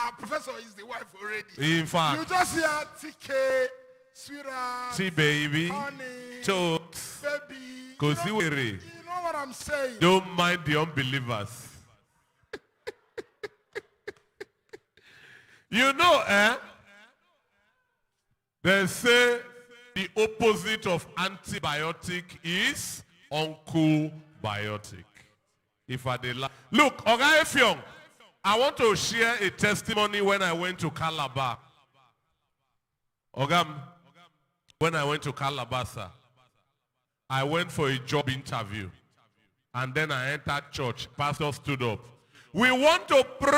our professor is the wife already. In fact. You just hear TK, sweetheart, T-Baby, honey, Chokes, baby. You know what I'm saying? Don't mind the unbelievers. You know, they say the opposite of antibiotic is uncle biotic. If I did look, Oga Effiong, I want to share a testimony when I went to Calabar. Ogam, when I went to Calabar, sir, I went for a job interview. And then I entered church. Pastor stood up. We want to praise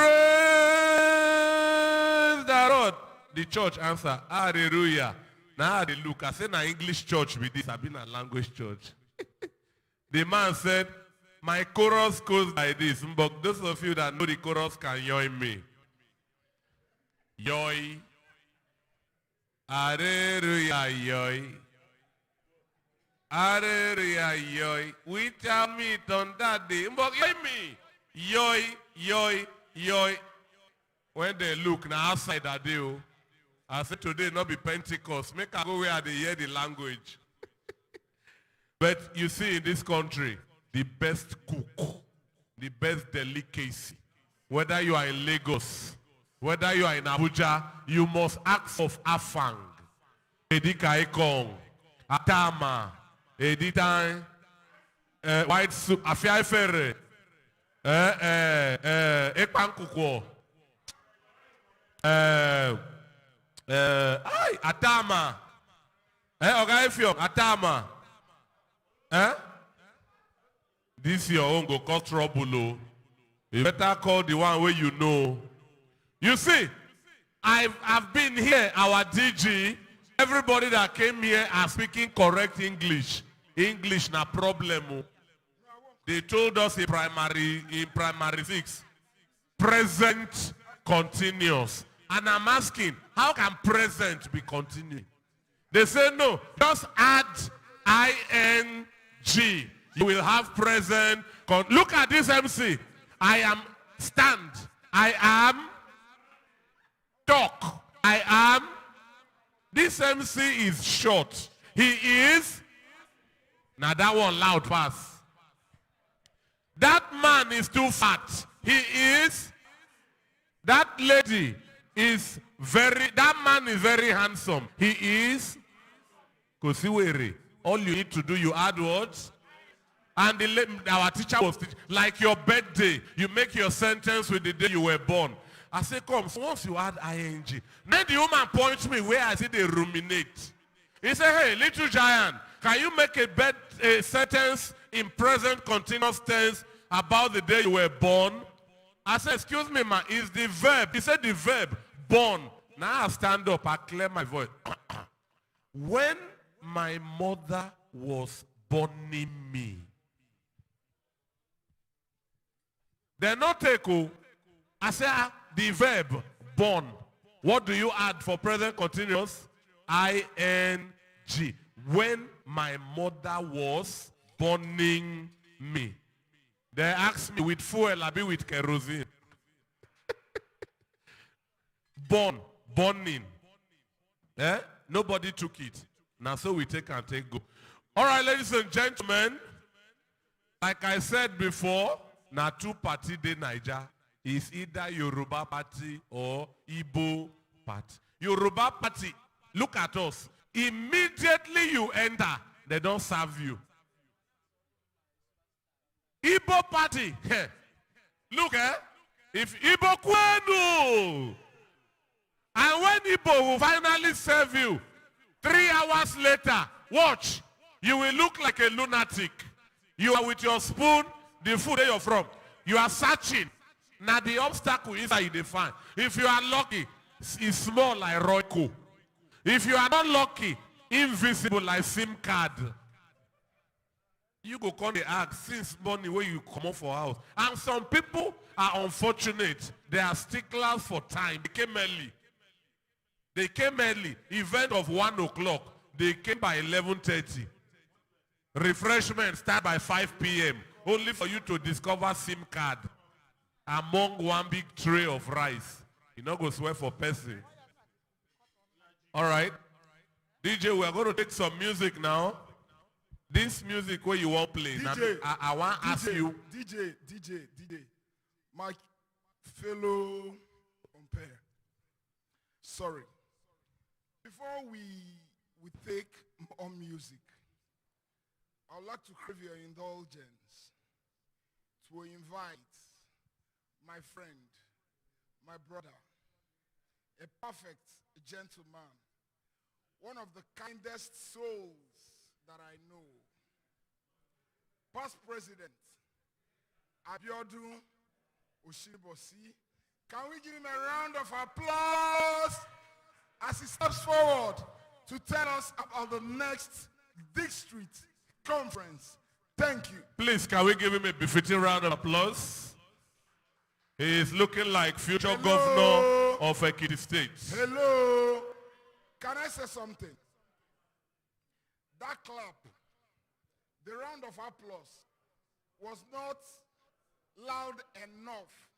the Lord. The church answered, hallelujah. Now they look. I said, na English church with this. I've been a language church. The man said, my chorus goes like this. But those of you that know the chorus can join me. Yoi. Hallelujah, yoi. Hallelujah, yoi. We shall meet on that day. But yoi me. Yoi, yoi, yoi. When they look, now outside that day, I said today not be Pentecost. Make I go where they hear the language. But you see in this country, the best cook, the best delicacy, whether you are in Lagos, whether you are in Abuja, you must ask of afang, edika ekong, atama, editan, white soup, afia efere, ekpankukwo, atama, oga efiok, atama, this your own go cause trouble, oh. You better call the one where you know. You see, I've been here, our DG, everybody that came here are speaking correct English. English na problem. Oh. They told us in primary 6, present continuous. And I'm asking, how can present be continuing? They say no, just add ing. You will have present. Look at this MC. I am stand. I am talk. I am. This MC is short. He is. Now that one loud pass. That man is too fat. He is. That lady is that man is very handsome. He is. Kosiwere. All you need to do, you add words. And our teacher was teaching, like your birthday, you make your sentence with the day you were born. I say, come, so once you add ing. Then the woman points me where I see they ruminate. He said, hey, little giant, can you make a sentence in present continuous tense about the day you were born? I said, excuse me, ma, is the verb. He said the verb, born. Now I stand up, I clear my voice. When my mother was borning me, they not take. I say the verb born. What do you add for present continuous? ing. When my mother was borning me. They asked me with fuel, I be with kerosene. Borning. Nobody took it. Now so we take and take go. All right, ladies and gentlemen. Like I said before, now two party de Niger is either Yoruba party or Igbo party. Yoruba party, look at us. Immediately you enter, they don't serve you. Igbo party, look, if Igbo kwenu, and when Igbo will finally serve you, 3 hours later, watch, you will look like a lunatic. You are with your spoon, the food where you're from. You are searching. Now the obstacle is that you define. If you are lucky, it's small like Royco. If you are not lucky, invisible like SIM card. You go come and ask since morning where you come up for house. And some people are unfortunate. They are sticklers for time. They came early. They came early. Event of 1 o'clock. They came by 11:30. Refreshment start by 5 p.m. Only for you to discover SIM card among one big tray of rice. You know, go swear for person. All right. DJ, we are going to take some music now. This music where you want play. DJ, now, I want to ask you. DJ. My fellow compare. Sorry. Before we take on music, I would like to crave your indulgence to invite my friend, my brother, a perfect gentleman, one of the kindest souls that I know, past president, Abiodun Oshinibosi. Can we give him a round of applause as he steps forward to tell us about the next district conference? Thank you. Please, can we give him a befitting round of applause? He is looking like future governor of Ekiti State. Hello. Can I say something? That clap, the round of applause, was not loud enough.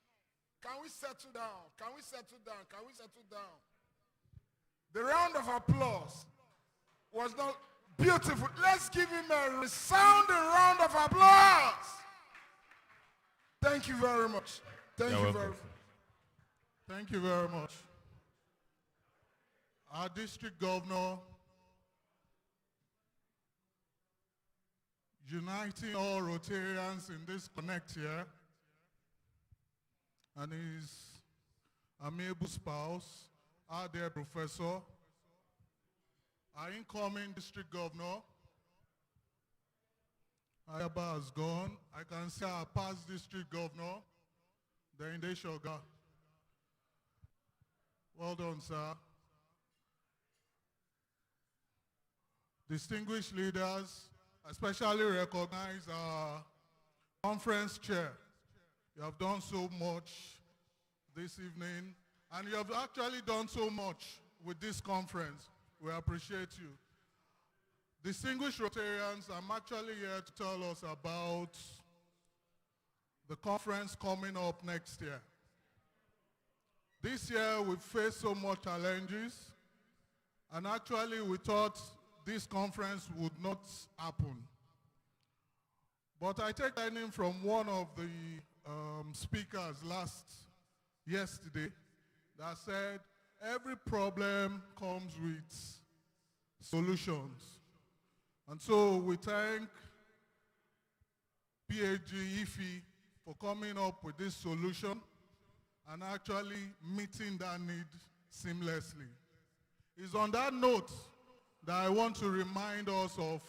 Can we settle down? Can we settle down? Can we settle down? The round of applause was not beautiful. Let's give him a resounding round of applause. Thank you very much. Thank you very much. Thank you very much. Our district governor, uniting all Rotarians in this connect here, and his amiable spouse, our dear professor, our incoming district governor, Ayaba has gone. I can see our past district governor, Dende Shoga. Well done, sir. Distinguished leaders, especially recognize our conference chair. You have done so much this evening, and you have actually done so much with this conference. We appreciate you. Distinguished Rotarians, I'm actually here to tell us about the conference coming up next year. This year we faced so much challenges, and actually we thought this conference would not happen. But I take learning from one of the speakers yesterday that said every problem comes with solutions. And so we thank PhD IFI for coming up with this solution and actually meeting that need seamlessly. It's on that note that I want to remind us of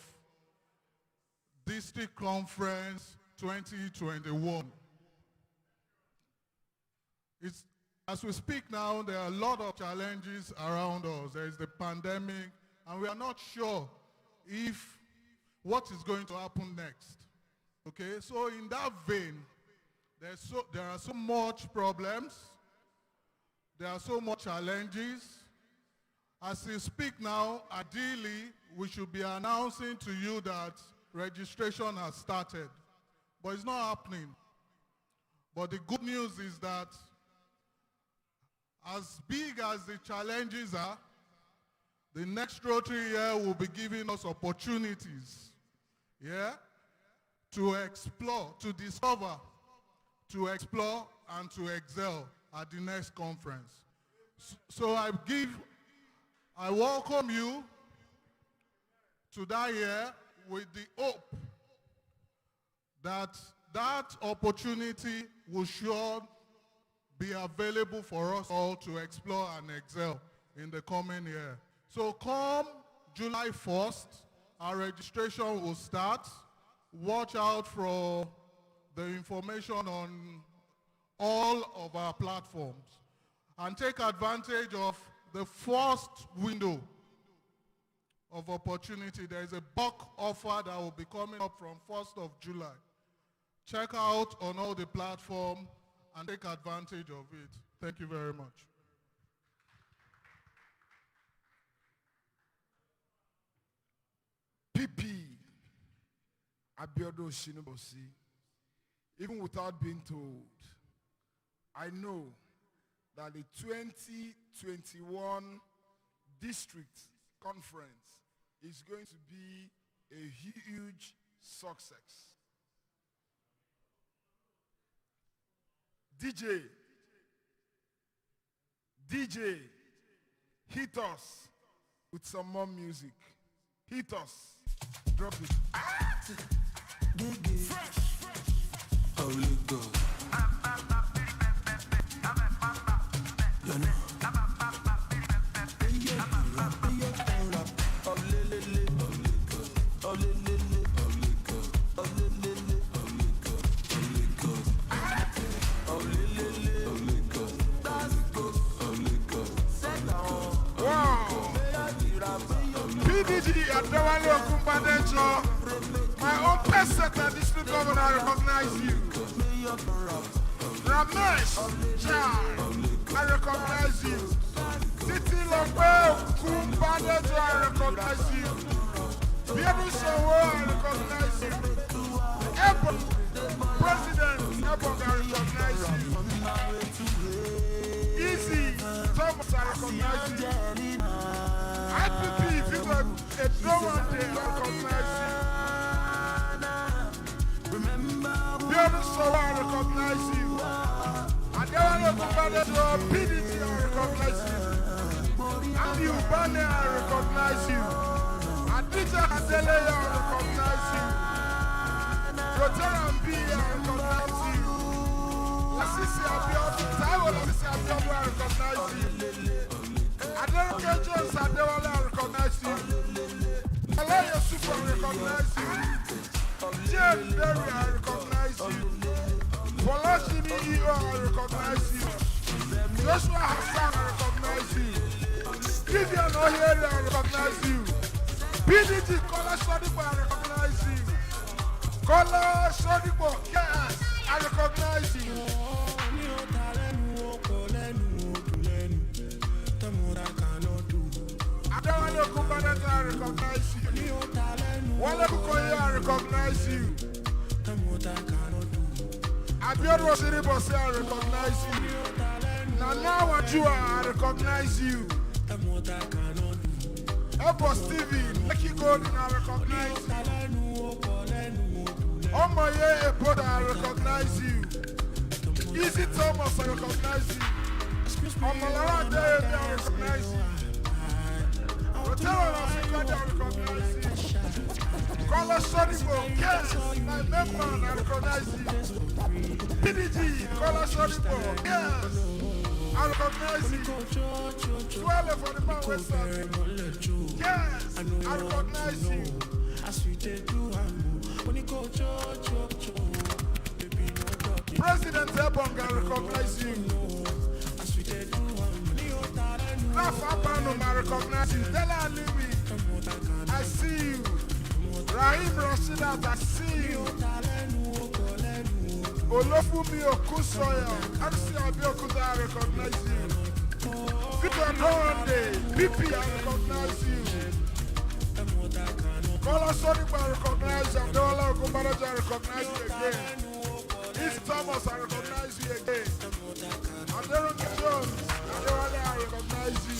District Conference 2021. As we speak now, there are a lot of challenges around us. There is the pandemic, and we are not sure if what is going to happen next. Okay, so in that vein, there are so much problems, there are so much challenges. As we speak now, ideally, we should be announcing to you that registration has started, but it's not happening. But the good news is that as big as the challenges are, the next Rotary year will be giving us opportunities, to explore, to discover, to explore, and to excel at the next conference. So I welcome you to that year with the hope that that opportunity will sure be available for us all to explore and excel in the coming year. So come July 1st, our registration will start. Watch out for the information on all of our platforms and take advantage of the first window of opportunity. There is a bulk offer that will be coming up from 1st of July. Check out on all the platforms and take advantage of it. Thank you very much. PP Abiodun Oshinibosi, even without being told, I know that the 2021 district conference is going to be a huge success. DJ, hit us with some more music. Hit us. Drop it. Fresh. Holy God. You know. Oh, Manager, my own president and district governor, I recognize you. Ramesh Char, I recognize you. Titi Lope Manager, I recognize you. Biabu Sowo, I recognize you. Ebon, President Ebon, I recognize you. Easy, Thomas, I recognize you. IPP, if you were a drone day, I recognize you. Biabu Sowo, I recognize you. And then I recognize you. PDT, I recognize you. And you, Bane, I recognize you. Adija Adele, I recognize you. Rotary Conference, I recognize you. Lasisi Abiodun, Taiwo Lasisi Abiodun, I recognize you. Aderoke Jones Adewale, I recognize you. Alaya Super, I recognize you. Jane Derry, I recognize you. Polashini EO, I recognize you. Joshua Hassan, I recognize you. Vivian Oyeri, I recognize you. PDG Kola Sodipo, I recognize you. Kola Sodipo, yes, I recognize you. Adewale Okunbadege, I recognize you. Wale Kukoye, I recognize you. Abiodun Osiribose, I recognize you. Nana Wajua, I recognize you. Ebo Stevie, Lucky Golden, I recognize you. Omoye Eboda, I recognize you. Easy Thomas, I recognize you. Omolara Dave, I recognize you. Rotary Conference, I recognize you. Kola Sodipo, yes, my member, I recognize you. PDG, Kola Sodipo, yes, I recognize you. 12 for the man West Side. Yes, I recognize you. President Ebong, I recognize you. Rafa Banum, I recognize you. Dela Alimi, I see you. Rahim Rashidat, I see you. Olofumi Okusoya, MC Abiokuta, I recognize you. Victor Nwande, BP, I recognize you. Kola Sodipo, I recognize you. Adeola Ogunbadege, I recognize you again. East Thomas, I recognize you again. Aderoke Jones, Adewale, I recognize you.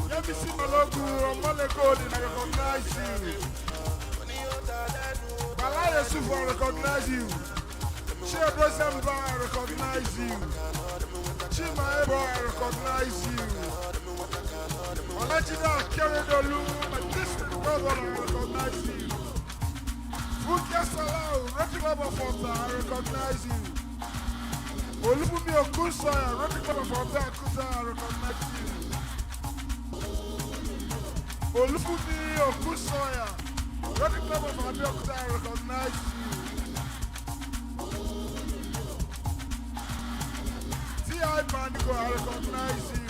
Let me see my logo, Omole Golden, I recognize you. Balaya Sufu, I recognize you. Chia Dosemba, I recognize you. Chima Ebo, I recognize you. Olajida Keredolu, my district governor, I recognize you. Fukia Salau, Rotary Conference, I recognize you. Olufumi Okusoya, Rotary Conference, I recognize you. Olufumi Okusoya, Rotary Conference, I recognize you. T.I. Manigo, I recognize you.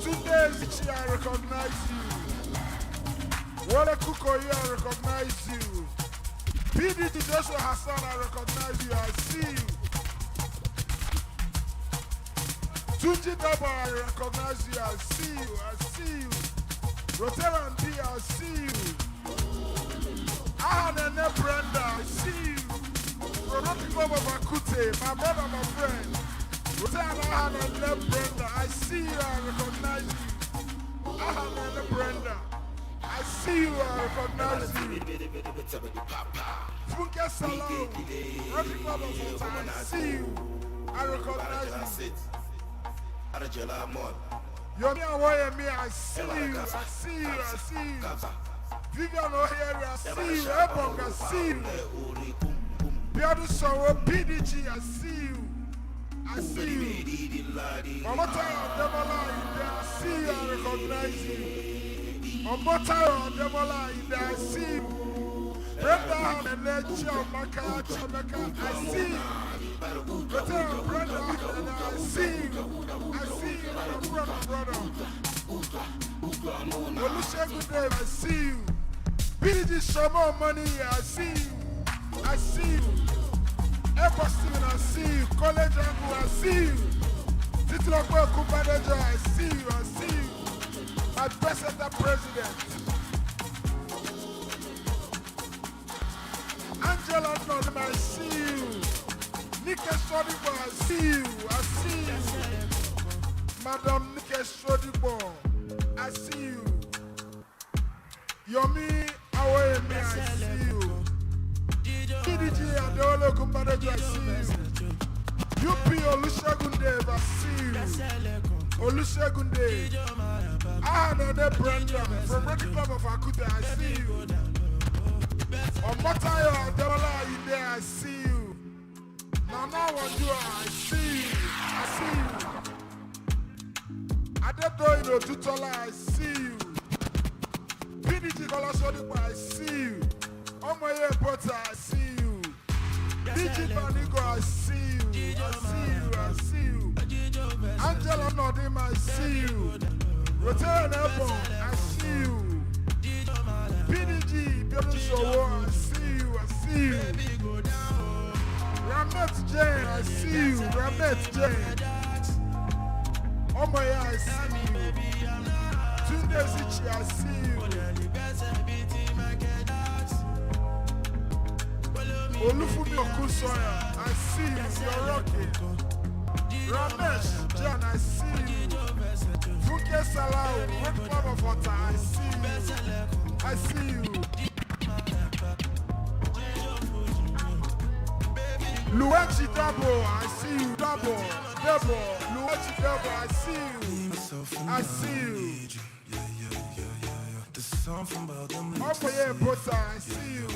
Tunde Zichi, I recognize you. Wale Kukoye, I recognize you. PDT Joshua Hassan, I recognize you. I see you. Tunji Daba, I recognize you. I see you. I see you. Rotary D, I see you. Ahanene Brenda, I see you. Rotary Conference Akute, my brother, my friend. Rotary Ahanene Brenda, I see you. I recognize you. Ahanene Brenda, I see you. I recognize you. Funke Salam, Rotary Conference, I see you. I recognize you. Yomi Awoye me, I see you. I see you. I see you. Vivian O'Hare, I see you. Ebong, I see you. Biadu Sowo, PDG, I see you. I see you. Omota Demola in there, I see you. I recognize you. Omota Demola in there, I see you. Brother, and then Chiamaka, I see you. Brother, I see you. I see you, brother. Olusegun Dave, I see you. PDG, show more money, I see you. I see you. Airport Steven, I see you. College Angle, I see you. Titilokwe Kumbadejo, I see you. I see you. My president, Angela Nodem, I see you. Nike Shodibo, I see you. I see you. Madam Nike Shodibo, I see you. Yomi Awayemi, I see you. PDG Adeolo Kumbadejo, I see you. UP Olusegun Dave, I see you. Olusegun Dave. Another Brenda from Rotary Club of Akuta, I see you. Omotayo Adeola, you there, I see you. Nana Wandua, I see you. I see you. Adedoyin Otutola, I see you. PDG Kolasodipo, I see you. Omoye Potter, I see you. DG Banigo, I see you. I see you. I see you. Angela Nodim, I see you. Rotary Conference, I see you. PDG Biodusowo, I see you. I see you. Ramet Jane, I see you. Ramet Jane. Omoye, I see you. Tunde Zichi, I see you. Olufumi Okusoya, I see you. You're rocking. Ramesh Jan, I see you. Funke Salau, Red Club of Water, I see you. I see you. Luachi Dabo, I see you. Dabo, Luachi Dabo, I see you. I see you. Oh yeah, Potter, I see you.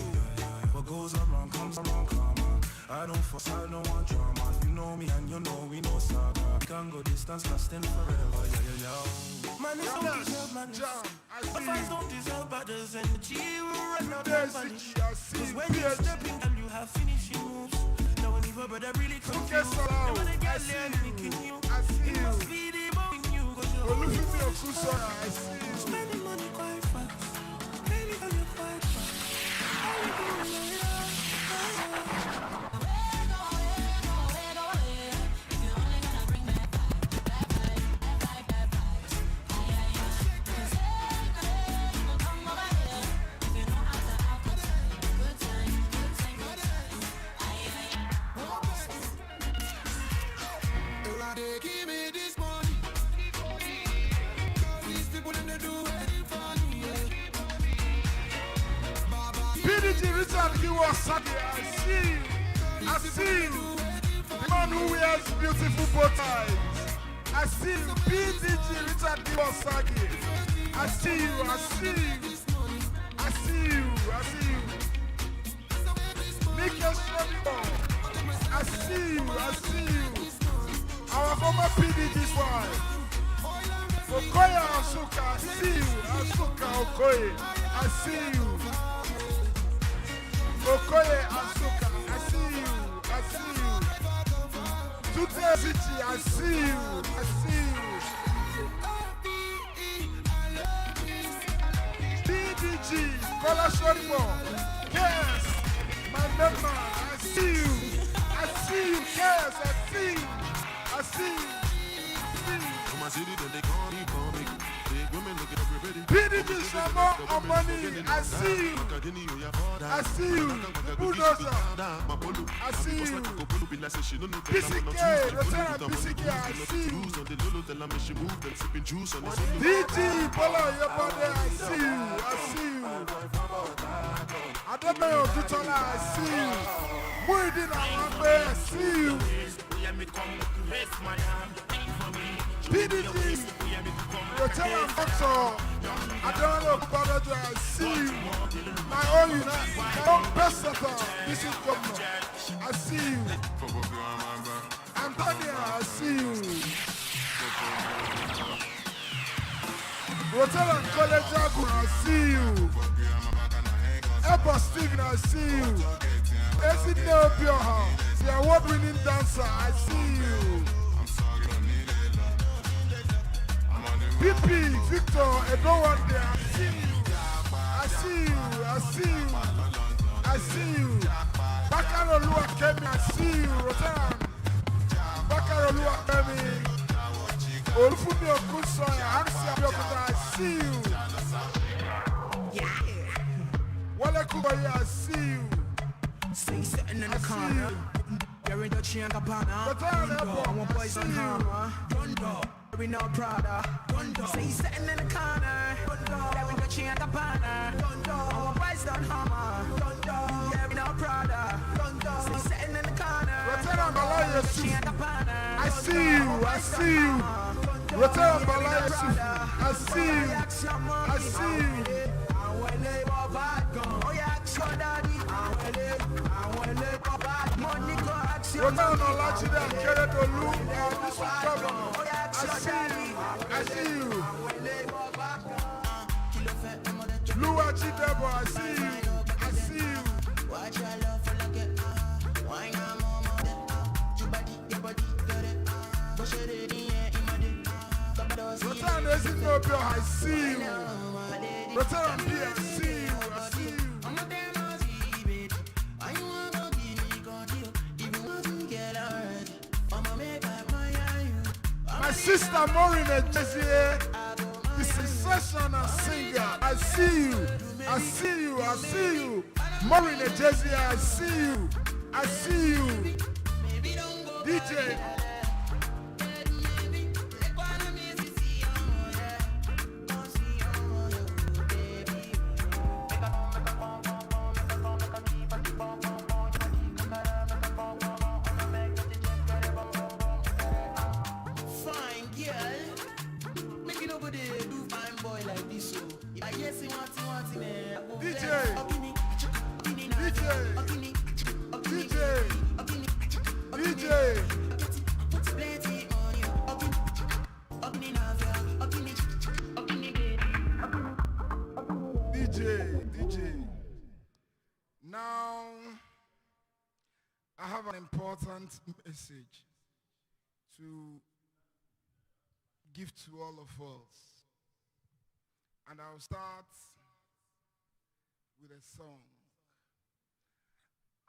What goes around comes around, come on. I don't fuss, I don't want drama. You know me and you know we know saga. Can't go distance, lasting forever, yeah. Man, it's don't deserve madness. But fans don't deserve battles. Energy will run out of vanish. Cause when you step in, and you have finishing moves. Now when you brother really confused. Now when they get there and making you, it must be the in you. Cause you're spending money quite fast. Baby, girl, you're quite fast. How you doing, PDG Richard Iwasaki, I see you. I see you. The man who wears beautiful bow ties. I see you. PDG Richard Iwasaki. I see you. I see you. I see you. I see you. Nike Shodibo. I see you. I see you. Our former PDG wife. Okoye Asuka, I see you. Asuka Okoye, I see you. Okoye Asuka, I see you. I see you. Today City, I see you. I see you. PDG, Kola Shodibo. Yes, my member, I see you. I see you. Yes, I see you. I see you. PDG Shamo on money, I see you. I see you. Bulldozer, I see you. PCK, Rotary PCK, I see you. DG, follow your body, I see you. I see you. I don't know, Tutola, I see you. Muidin Alambe, I see you. PDG, Rotary Conference, I don't know about it, I see you. My own unit, my own best setter, this is governor. I see you. Antonia, I see you. Rotary College, I see you. Papa Steven, I see you. Ezinobioha, the award-winning dancer, I see you. PP, Victor, everyone there, I see you. I see you, I see you. I see you. Bakaro Lua Kemi, I see you. Rotan. Bakaro Lua Kemi. Olufumi Okusoya, Hansi Abiyokuta, I see you. Wale Kubayi, I see you. Say something in the corner. You're in the Chiangapana. I want boys on hammer. We no Prada. Say something in the corner. You're in the Chiangapana. I want boys on hammer. Yeah, we no Prada. Say something in the corner. I see you. I see you. Rotan Balaya, I see you. I see you. Rotan Olajide Akeredolu, this will come. I see you. I see you. Lua Chidebo, I see you. I see you. Rotan Ezinobio, I see you. Rotan B, I see you. I see you. My sister Maureen Ejezie, the sensational singer. I see you. I see you. I see you. Maureen Ejezie, I see you. I see you. DJ. DJ. Now, I have an important message to give to all of us. And I'll start with a song.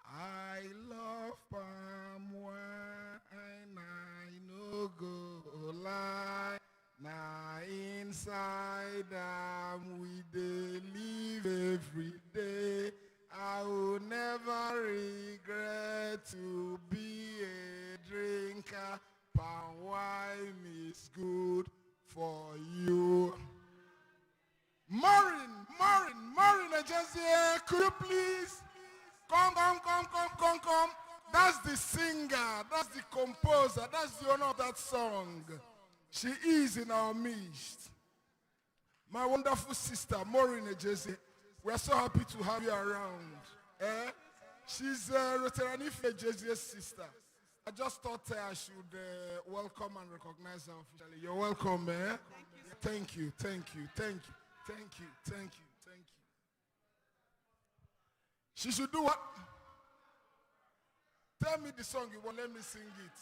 I love palm wine, I no go lie. Now inside we dey live every day. I will never regret to be a drinker. Palm wine is good for you. Maureen, Ejezie, could you please come. That's the singer, that's the composer, that's the owner of that song. She is in our midst. My wonderful sister, Maureen Ejezie, we are so happy to have you around. She's Rotary Ejezie's sister. I just thought I should welcome and recognize her officially. You're welcome, eh? Thank you. She should do what? Tell me the song you want, let me sing it.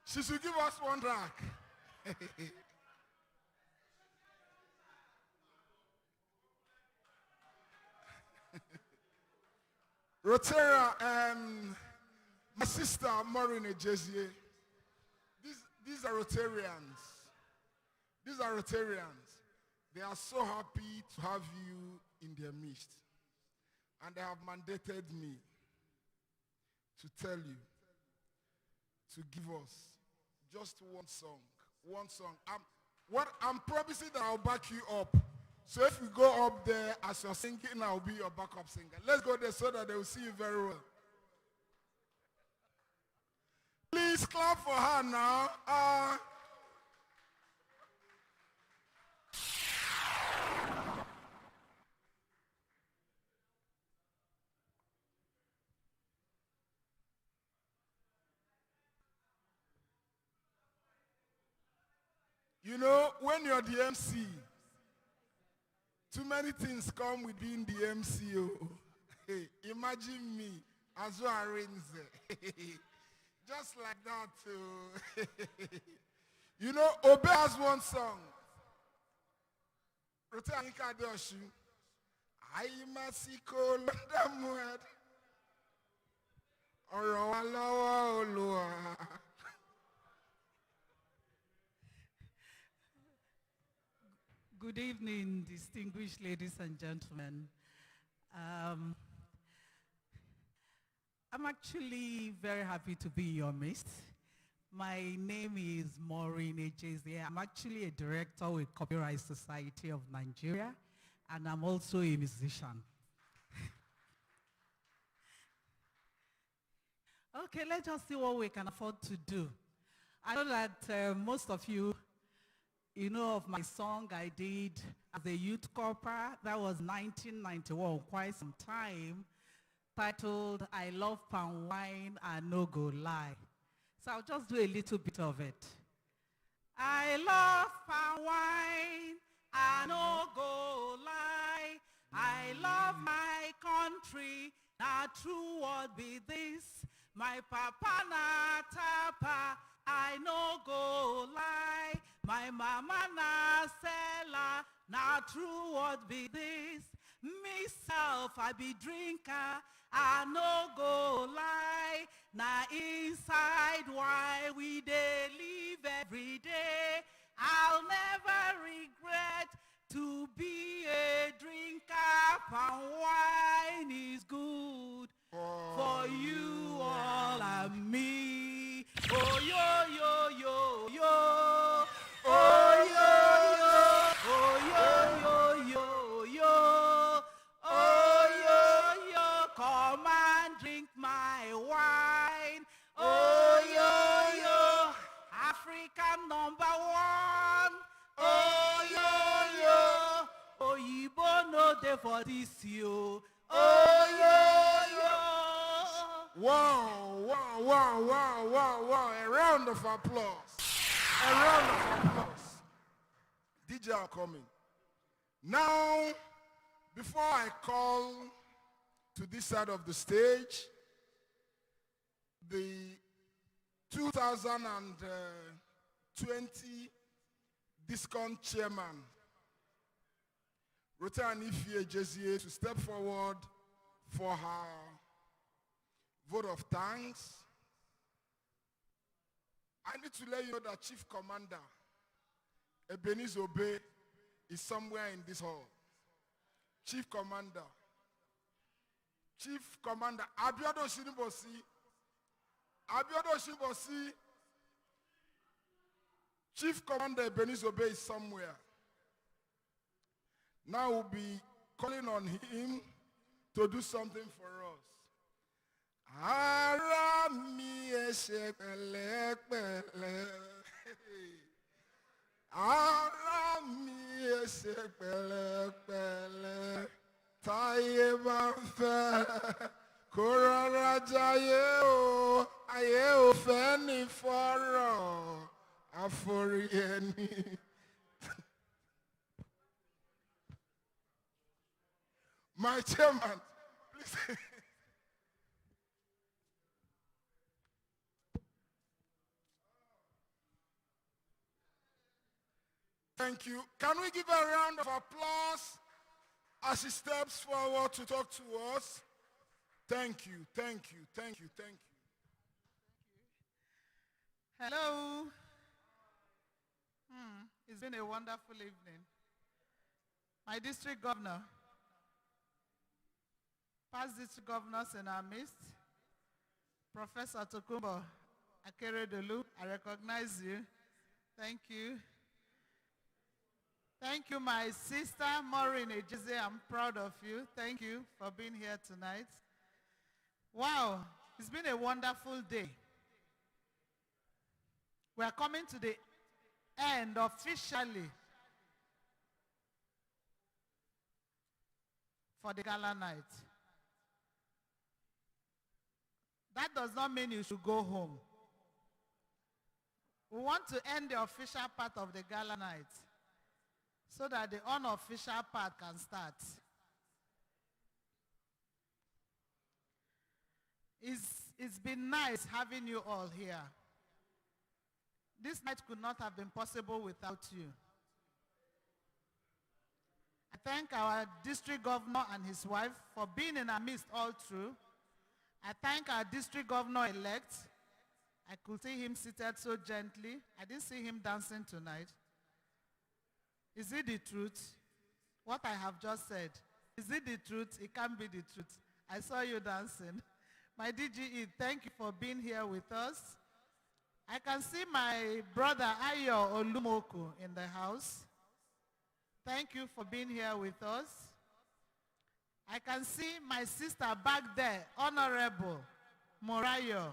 She should give us one track. Rotera, my sister Maureen Ejezie. These are Rotarians. They are so happy to have you in their midst. And they have mandated me to tell you to give us just one song. I'm promising that I'll back you up. So if you go up there as you're singing, I'll be your backup singer. Let's go there so that they will see you very well. Please clap for her now. You know, when you're the MC, Too many things come with being the MCO. Hey, imagine me as well arrange. Just like that too. You know, Obe has one song. Rotary Conference. Àyìmásíkò lọ́dàmú ẹ̀. Ọ̀rọ̀ wa lọ́wọ́ Olúwa. Good evening, distinguished ladies and gentlemen. I'm actually very happy to be in your midst. My name is Maureen Ejeze. I'm actually a director with Copyright Society of Nigeria, and I'm also a musician. Okay, let's just see what we can afford to do. I know that most of you know of my song I did as a youth corporal. That was 1991, quite some time, titled I Love Palm Wine and No Go Lie. So I'll just do a little bit of it. I love palm wine and no go lie. I love my country, not true what be this. My papa na tapa, I no go lie. My mama na seller, not true what be this. Myself, I be drinker, I no go lie. Na inside why we dey live every day. I'll never regret to be a drinker. Palm wine is good for you all and me. Oh yo yo yo yo. Oh yo yo. Oh yo yo yo yo. Oh yo yo. Come and drink my wine. Oh yo yo. African number one. Oh yo yo. Oyibo no dey for this yo. Oh yo yo. Wow, wow, wow, wow, wow, wow. A round of applause. A round of applause. DJ are coming. Now, before I call to this side of the stage, the 2020 Discount Chairman, Rotary Ejeze, to step forward for her vote of thanks. I need to let you know that Chief Commander Ebenezer Obey is somewhere in this hall. Chief Commander Abiodun Shinibosi. Abiodun Shinibosi. Chief Commander Ebenezer Obey is somewhere. Now we'll be calling on him to do something for us. Ara mi ẹ ṣe pẹ̀lẹ́pẹ̀lẹ́. Ara mi ẹ ṣe pẹ̀lẹ́pẹ̀lẹ́. Táyé bá ń fẹ́ kó rọra jayé o. Ayé ò fẹ́ ní fọ́rọ̀ àforí ẹni. My chairman, please. Thank you. Can we give a round of applause as he steps forward to talk to us? Thank you, thank you, thank you, thank you. Hello. It's been a wonderful evening. My district governor, past district governors in our midst, Professor Tokumbo Akeredolu, I recognize you. Thank you. Thank you, my sister, Maureen Ejeze. I'm proud of you. Thank you for being here tonight. Wow, it's been a wonderful day. We are coming to the end officially for the gala night. That does not mean you should go home. We want to end the official part of the gala night so that the unofficial part can start. It's been nice having you all here. This night could not have been possible without you. I thank our district governor and his wife for being in our midst all through. I thank our district governor-elect. I could see him seated so gently. I didn't see him dancing tonight. Is it the truth? What I have just said. Is it the truth? It can't be the truth. I saw you dancing. My DGE, thank you for being here with us. I can see my brother Ayo Olumoku in the house. Thank you for being here with us. I can see my sister back there, Honorable Morayo.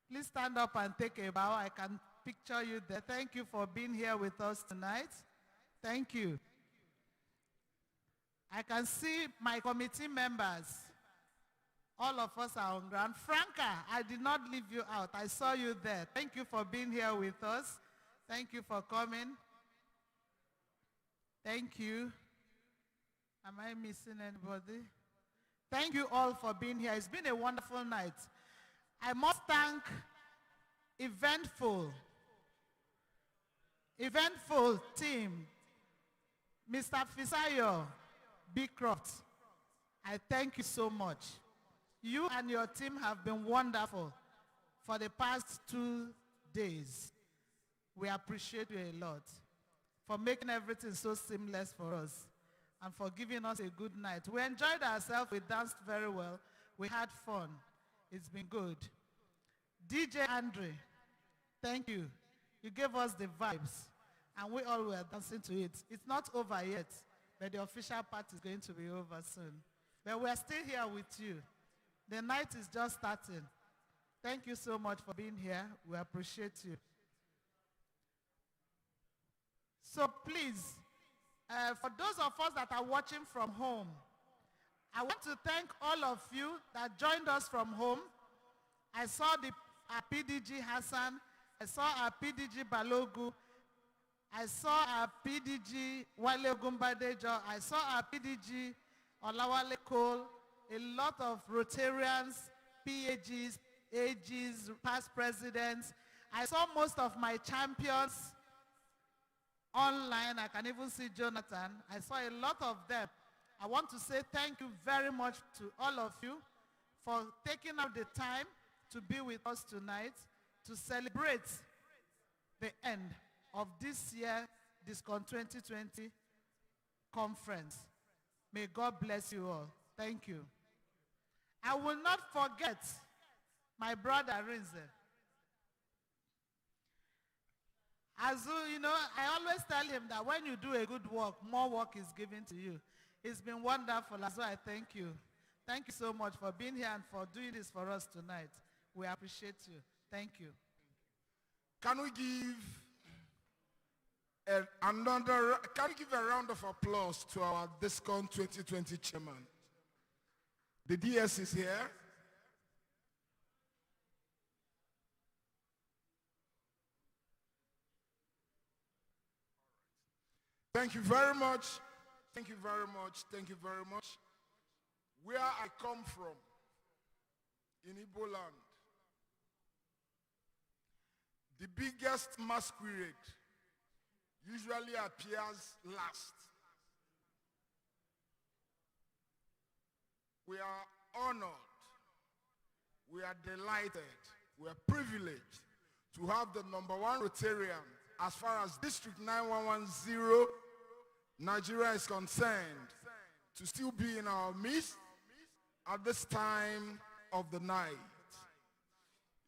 Please stand up and take a bow. I can picture you there. Thank you for being here with us tonight. Thank you. I can see my committee members. All of us are on ground. Franca, I did not leave you out. I saw you there. Thank you for being here with us. Thank you for coming. Thank you. Am I missing anybody? Thank you all for being here. It's been a wonderful night. I must thank eventful team, Mr. Fisayo Beecroft. I thank you so much. You and your team have been wonderful for the past 2 days. We appreciate you a lot for making everything so seamless for us and for giving us a good night. We enjoyed ourselves. We danced very well. We had fun. It's been good. DJ Andre, thank you. You gave us the vibes, and we all were dancing to it. It's not over yet, but the official part is going to be over soon. But we're still here with you. The night is just starting. Thank you so much for being here. We appreciate you. So please, for those of us that are watching from home, I want to thank all of you that joined us from home. I saw our PDG Hassan. I saw our PDG Balogu. I saw our PDG Wale Gumbadejo. I saw our PDG Olawale Cole. A lot of Rotarians, PAGs, AGs, past presidents. I saw most of my champions online. I can even see Jonathan. I saw a lot of them. I want to say thank you very much to all of you for taking out the time to be with us tonight to celebrate the end of this year, DISCON 2020 conference. May God bless you all. Thank you. I will not forget my brother Rinze. As you know, I always tell him that when you do a good work, more work is given to you. It's been wonderful, as well. I thank you. Thank you so much for being here and for doing this for us tonight. We appreciate you. Thank you. Can we give a round of applause to our DISCON 2020 chairman? The DS is here. Thank you very much. Thank you very much. Thank you very much. Where I come from, in Igbo land, the biggest masquerade usually appears last. We are honored, we are delighted, we are privileged to have the #1 Rotarian as far as District 9110 Nigeria is concerned to still be in our midst at this time of the night.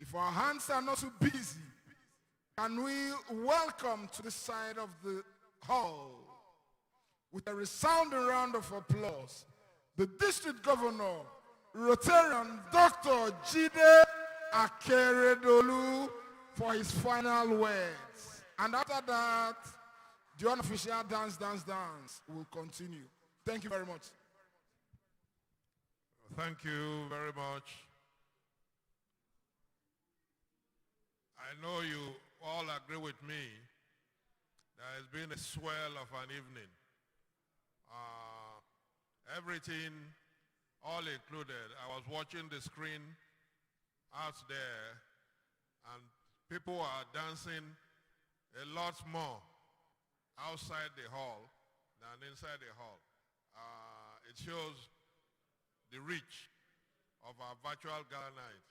If our hands are not too busy, can we welcome to the side of the hall with a resounding round of applause the District Governor, Rotarian Dr. Jide Akeredolu for his final words. And after that, the unofficial dance will continue. Thank you very much. Thank you very much. I know you all agree with me There has been a swell of an evening. Everything, all included. I was watching the screen out there, and people are dancing a lot more outside the hall than inside the hall. It shows the reach of our virtual gala night.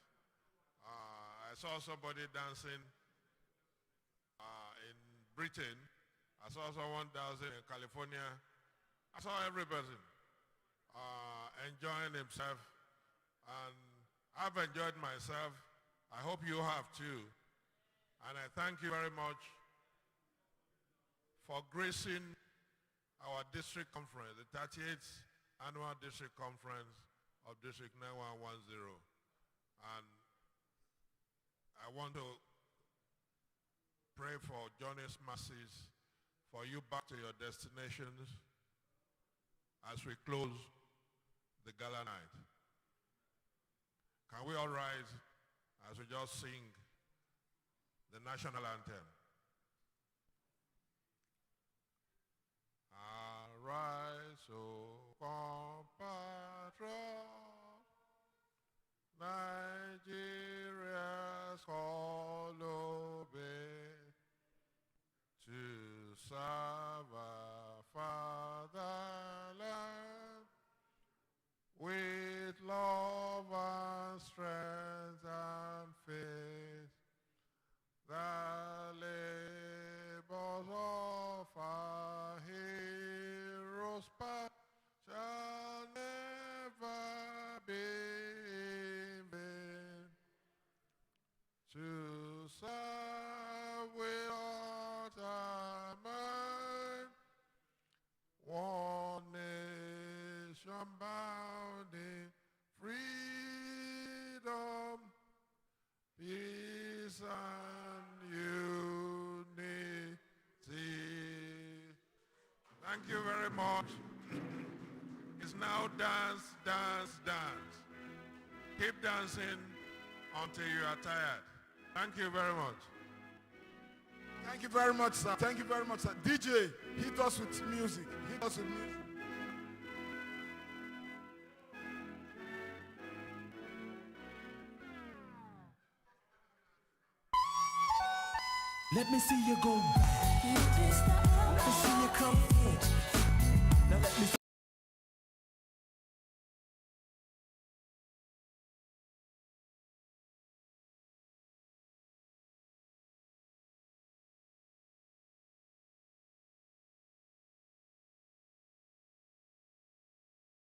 I saw somebody dancing in Britain. I saw someone dancing in California. I saw everybody enjoying himself, and I've enjoyed myself. I hope you have too. And I thank you very much for gracing our district conference, the 38th annual district conference of District 9110. And I want to pray for Johnny's mercies for you back to your destinations as we close the gala night. Can we all rise as we just sing the national anthem? Arise, O compatriot, Nigeria's call obey, to serve our fatherland with love and strength and faith. The labors of our heroes past shall never be in vain. To serve with heart and mind, one nation bound in freedom, peace and unity. Thank you very much. It's now dance, dance, dance. Keep dancing until you are tired. Thank you very much. Thank you very much, sir. Thank you very much, sir. DJ, hit us with music. Hit us with music. Let me see you go back.